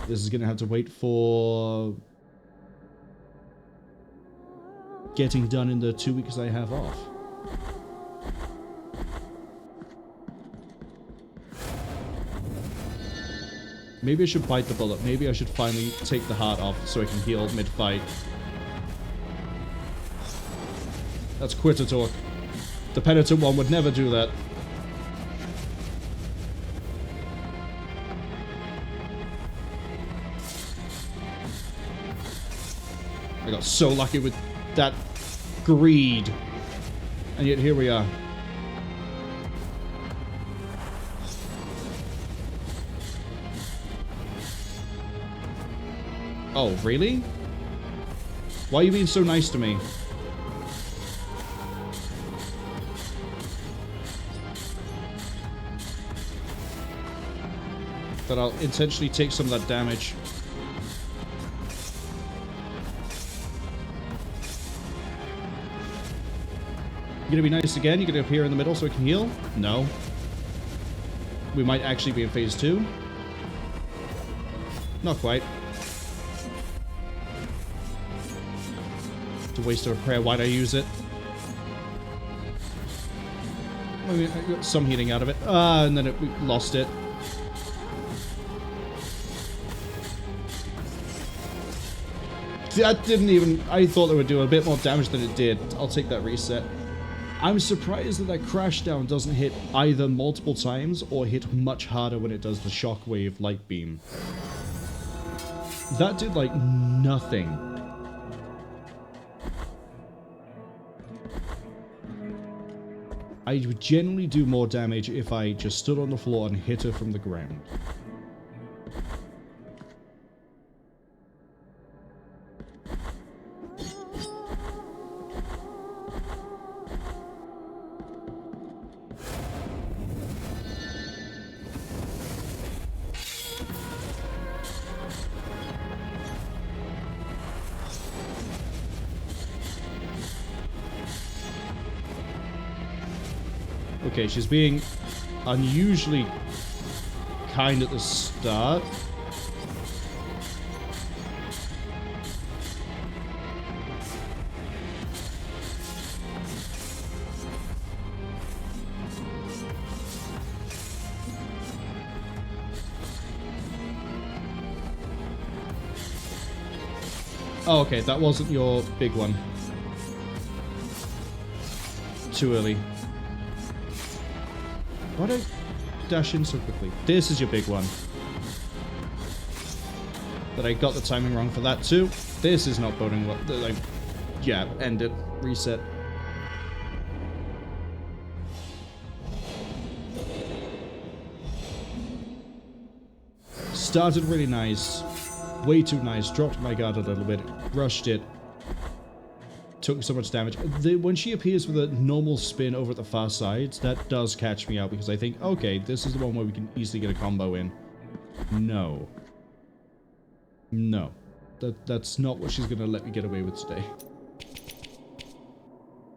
This is going to have to wait for getting done in the 2 weeks I have off. Maybe I should bite the bullet. Maybe I should finally take the heart off so I can heal mid-fight. That's quitter talk. The Penitent One would never do that. I got so lucky with that greed. And yet here we are. Oh, really? Why are you being so nice to me? That I'll intentionally take some of that damage. You gonna be nice again? You gonna appear in the middle so I can heal? No. We might actually be in phase 2. Not quite. It's a waste of a prayer. Why'd I use it? I mean, I got some healing out of it. And then we lost it. That didn't even... I thought it would do a bit more damage than it did. I'll take that reset. I'm surprised that that crash down doesn't hit either multiple times or hit much harder when it does the shockwave light beam. That did, like, nothing. I would generally do more damage if I just stood on the floor and hit her from the ground. Okay, she's being unusually kind at the start. Oh, okay, that wasn't your big one. Too early. Why did I dash in so quickly? This is your big one. But I got the timing wrong for that too. This is not boding well. Like, yeah, end it. Reset. Started really nice. Way too nice. Dropped my guard a little bit. Rushed it. Took so much damage. When she appears with a normal spin over at the far side, that does catch me out because I think, okay, this is the one where we can easily get a combo in. No. No. That's not what she's going to let me get away with today.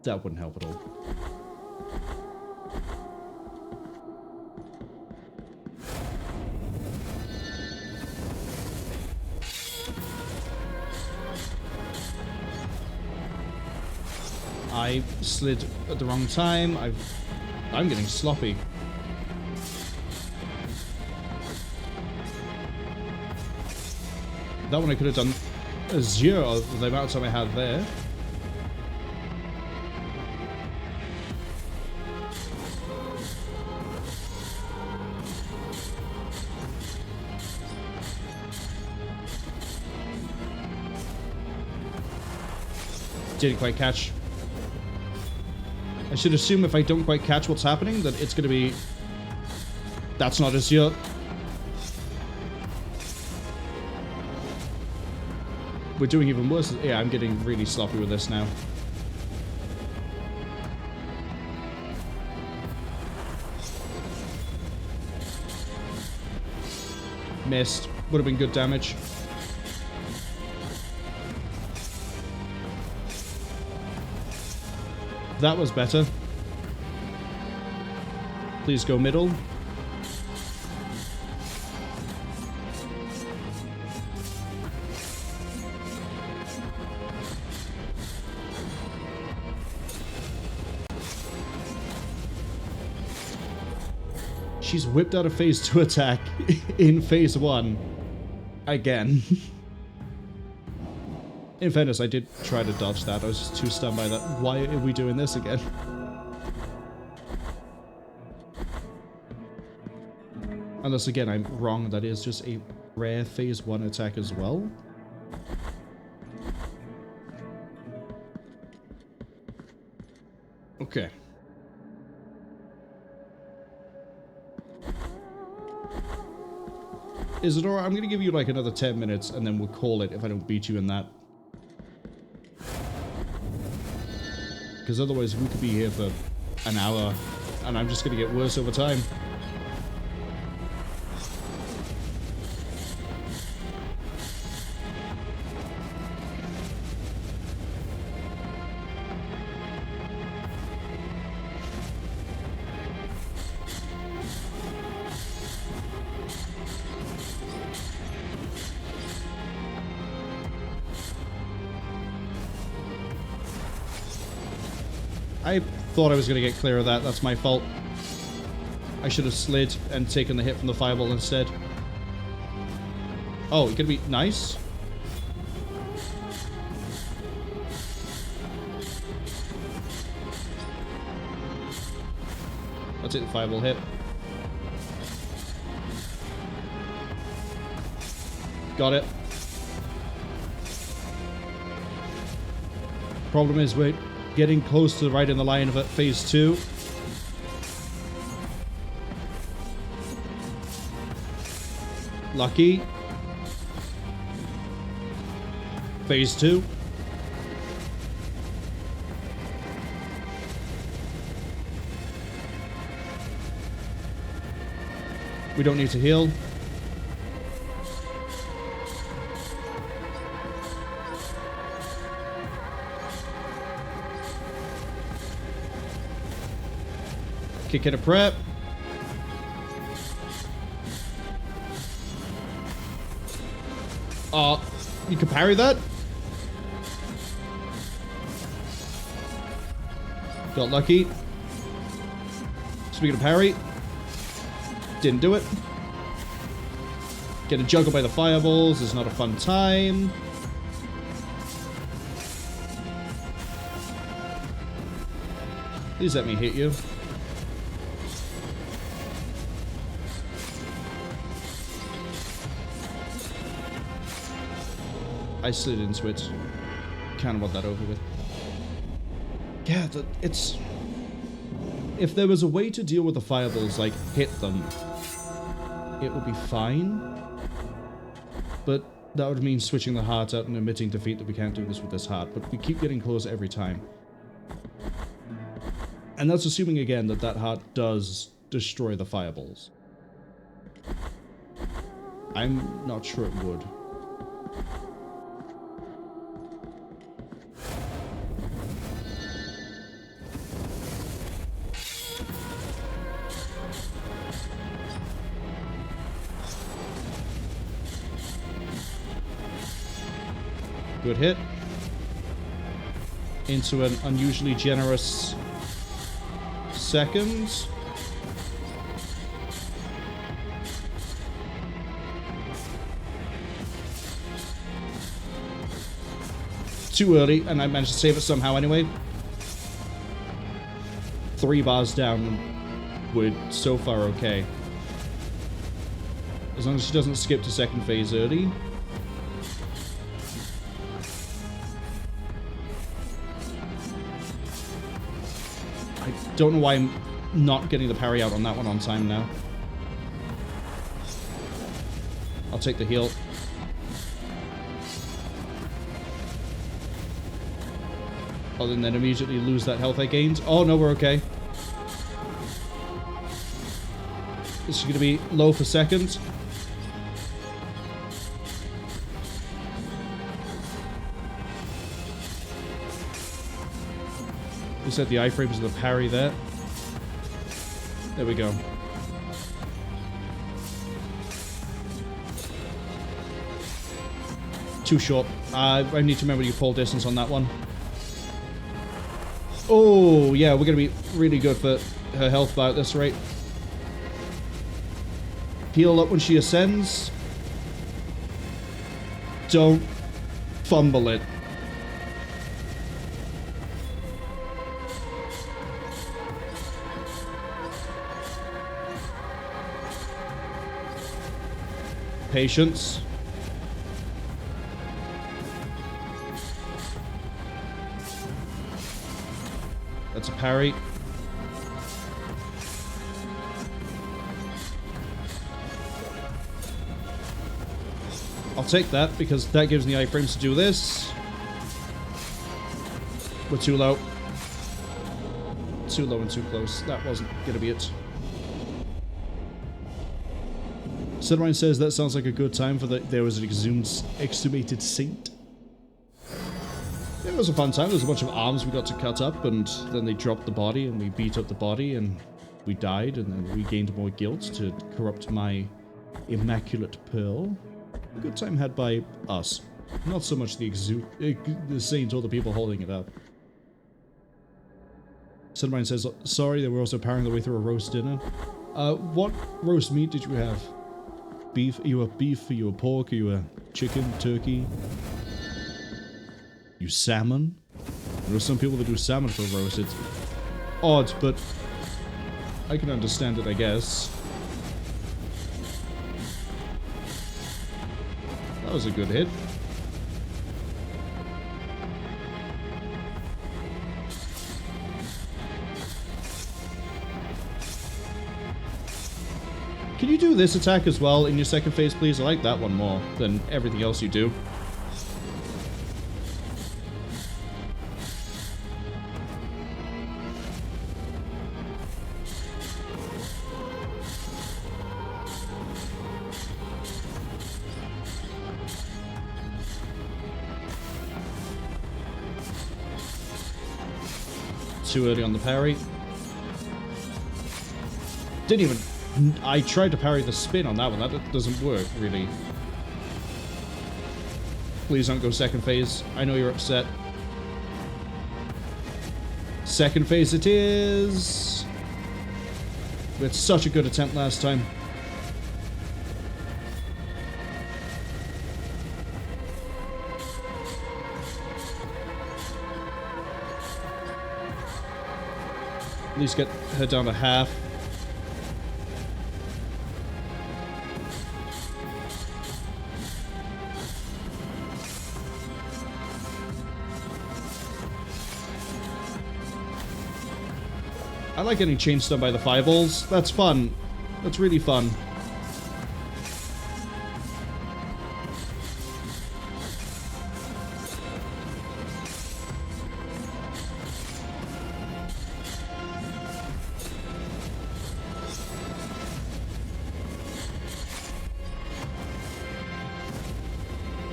That wouldn't help at all. I slid at the wrong time. I'm getting sloppy. That one I could have done a 0 of the amount of time I had there. Didn't quite catch. I should assume if I don't quite catch what's happening, that it's going to be... That's not Azure. We're doing even worse. Yeah, I'm getting really sloppy with this now. Missed. Would have been good damage. That was better. Please go middle. She's whipped out a phase 2 attack in phase 1. Again. In fairness, I did try to dodge that. I was just too stunned by that. Why are we doing this again? Unless, again, I'm wrong. That is just a rare phase 1 attack as well. Okay. Isidora, I'm going to give you like another 10 minutes and then we'll call it if I don't beat you in that. Because otherwise we could be here for an hour and I'm just going to get worse over time. I thought I was going to get clear of that. That's my fault. I should have slid and taken the hit from the fireball instead. Oh, you're going to be nice. I'll take the fireball hit. Got it. Problem is, we're getting close to right in the line of it. Phase 2. Lucky. Phase 2. We don't need to heal. Kick it a prep. You can parry that? Got lucky. Speaking of parry, didn't do it. Getting juggled by the fireballs is not a fun time. Please let me hit you. I slid into it. Kind of want that over with. Yeah, it's... If there was a way to deal with the fireballs, like, hit them, it would be fine. But that would mean switching the heart out and admitting defeat that we can't do this with this heart. But we keep getting close every time. And that's assuming, again, that that heart does destroy the fireballs. I'm not sure it would. Good hit. Into an unusually generous second. Too early, and I managed to save it somehow anyway. 3 bars down, we're so far okay. As long as she doesn't skip to second phase early. I don't know why I'm not getting the parry out on that one on time now. I'll take the heal. Oh, and then immediately lose that health I gained. Oh, no, we're okay. This is going to be low for second. We set the iframes of the parry there. There we go. Too short. I need to remember your full distance on that one. Oh, yeah, we're going to be really good for her health bar at this rate. Heal up when she ascends. Don't fumble it. Patience. That's a parry. I'll take that because that gives me the iframes to do this. We're too low. Too low and too close. That wasn't gonna be it. Sidwine says that sounds like a good time for there was an exhumated saint. It was a fun time. There was a bunch of arms we got to cut up, and then they dropped the body, and we beat up the body, and we died, and then we gained more guilt to corrupt my immaculate pearl. A good time had by us. Not so much the saint or the people holding it up. Sidwine says, sorry, they were also powering their way through a roast dinner. What roast meat did you have? Beef? Are you a beef? Are you a pork? Are you a chicken? Turkey? You salmon? There are some people that do salmon for roast. It's odd, but I can understand it, I guess. That was a good hit. Can you do this attack as well in your second phase, please? I like that one more than everything else you do. Too early on the parry. Didn't even... I tried to parry the spin on that one. That doesn't work, really. Please don't go second phase. I know you're upset. Second phase it is. We had such a good attempt last time. At least get her down to half. I like getting chain stunned by the fireballs. That's fun. That's really fun.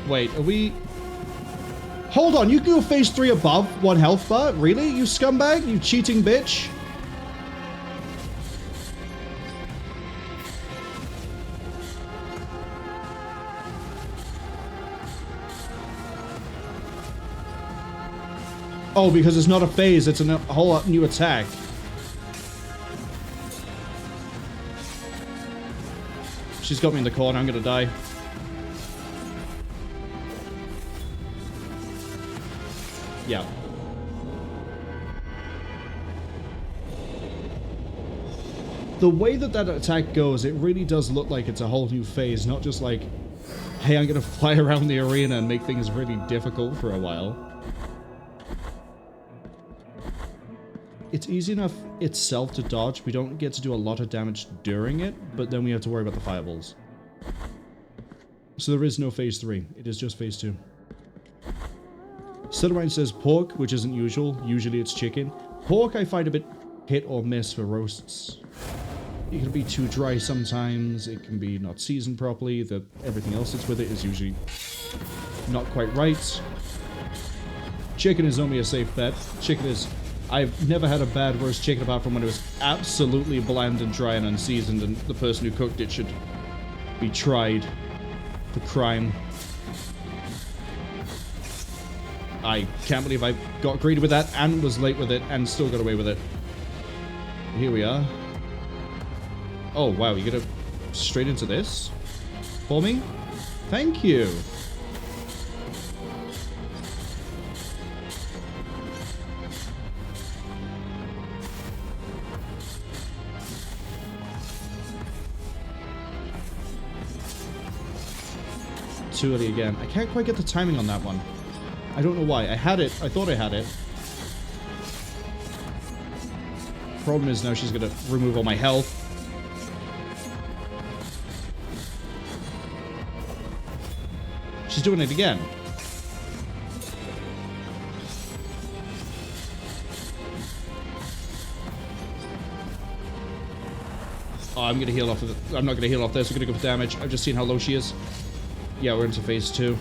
Wait, are we... Hold on, you can go phase 3 above 1 health bar? Really? You scumbag? You cheating bitch? Oh, because it's not a phase, it's a whole new attack. She's got me in the corner, I'm gonna die. Yeah. The way that that attack goes, it really does look like it's a whole new phase, not just like, hey, I'm gonna fly around the arena and make things really difficult for a while. It's easy enough itself to dodge. We don't get to do a lot of damage during it, but then we have to worry about the fireballs. So there is no phase 3. It is just phase 2. Silverine says pork, which isn't usual. Usually it's chicken. Pork I find a bit hit or miss for roasts. It can be too dry sometimes. It can be not seasoned properly. Everything else that's with it is usually not quite right. Chicken is only a safe bet. Chicken is... I've never had a bad roast chicken apart from when it was absolutely bland and dry and unseasoned, and the person who cooked it should be tried for crime. I can't believe I got greedy with that and was late with it and still got away with it. Here we are. Oh, wow, you gonna straight into this for me? Thank you. Too early again. I can't quite get the timing on that one. I don't know why. I had it. I thought I had it. Problem is now she's going to remove all my health. She's doing it again. Oh, I'm going to heal off of it. I'm not going to heal off this. I'm going to go for damage. I've just seen how low she is. Yeah, we're into phase 2.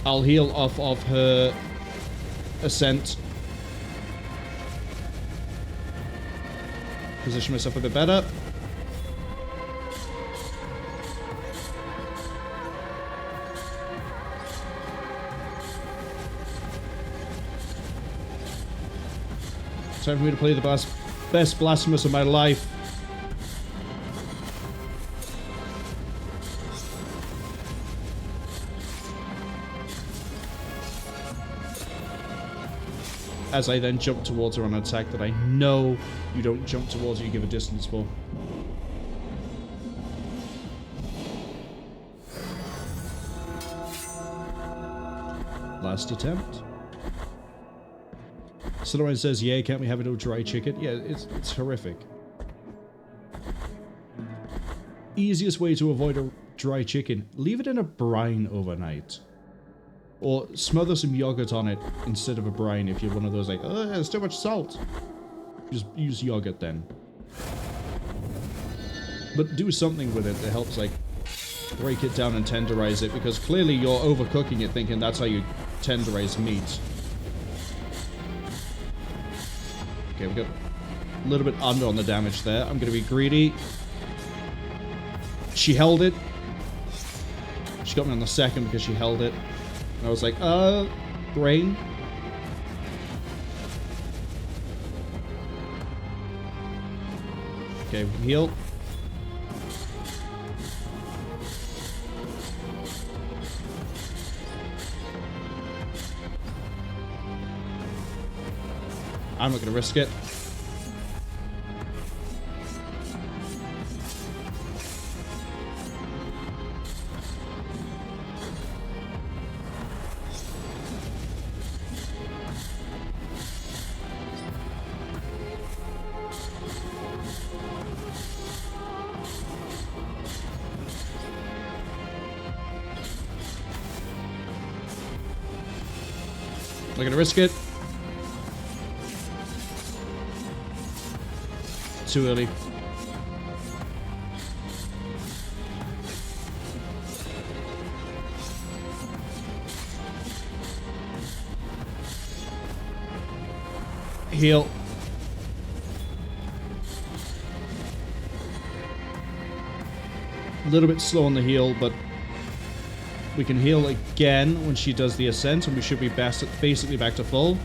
I'll heal off of her ascent. Position myself a bit better. Time for me to play the best Blasphemous of my life. As I then jump towards her on an attack that I know you don't jump towards her, you give a distance for. Last attempt. Silverine says, yeah, can't we have it all dry chicken? Yeah, it's horrific. Easiest way to avoid a dry chicken, leave it in a brine overnight. Or smother some yogurt on it instead of a brine if you're one of those like, oh, there's too much salt. Just use yogurt then. But do something with it that helps, like, break it down and tenderize it, because clearly you're overcooking it thinking that's how you tenderize meat. Okay, we got a little bit under on the damage there. I'm going to be greedy. She held it. She got me on the second because she held it. I was like, brain. Okay, heal. I'm not going to risk it. Not gonna risk it. Too early. Heal. A little bit slow on the heal, but we can heal again when she does the ascent, and we should be basically back to full.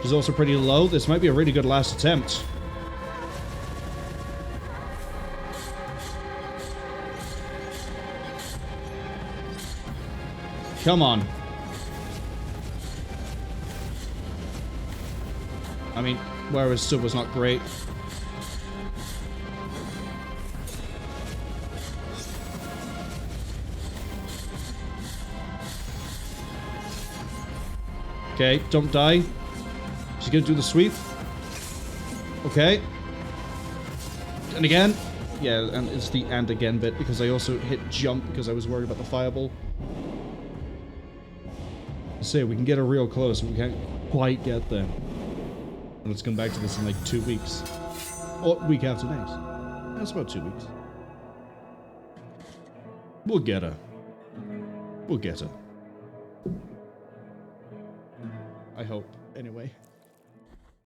She's also pretty low. This might be a really good last attempt. Come on. I mean, where his stood was not great. Okay, don't die. She's gonna do the sweep. Okay. And again. Yeah, and it's the and again bit because I also hit jump because I was worried about the fireball. So we can get her real close, but we can't quite get there. And let's come back to this in like 2 weeks. Or week after next. That's about 2 weeks. We'll get her. We'll get her. I hope, anyway.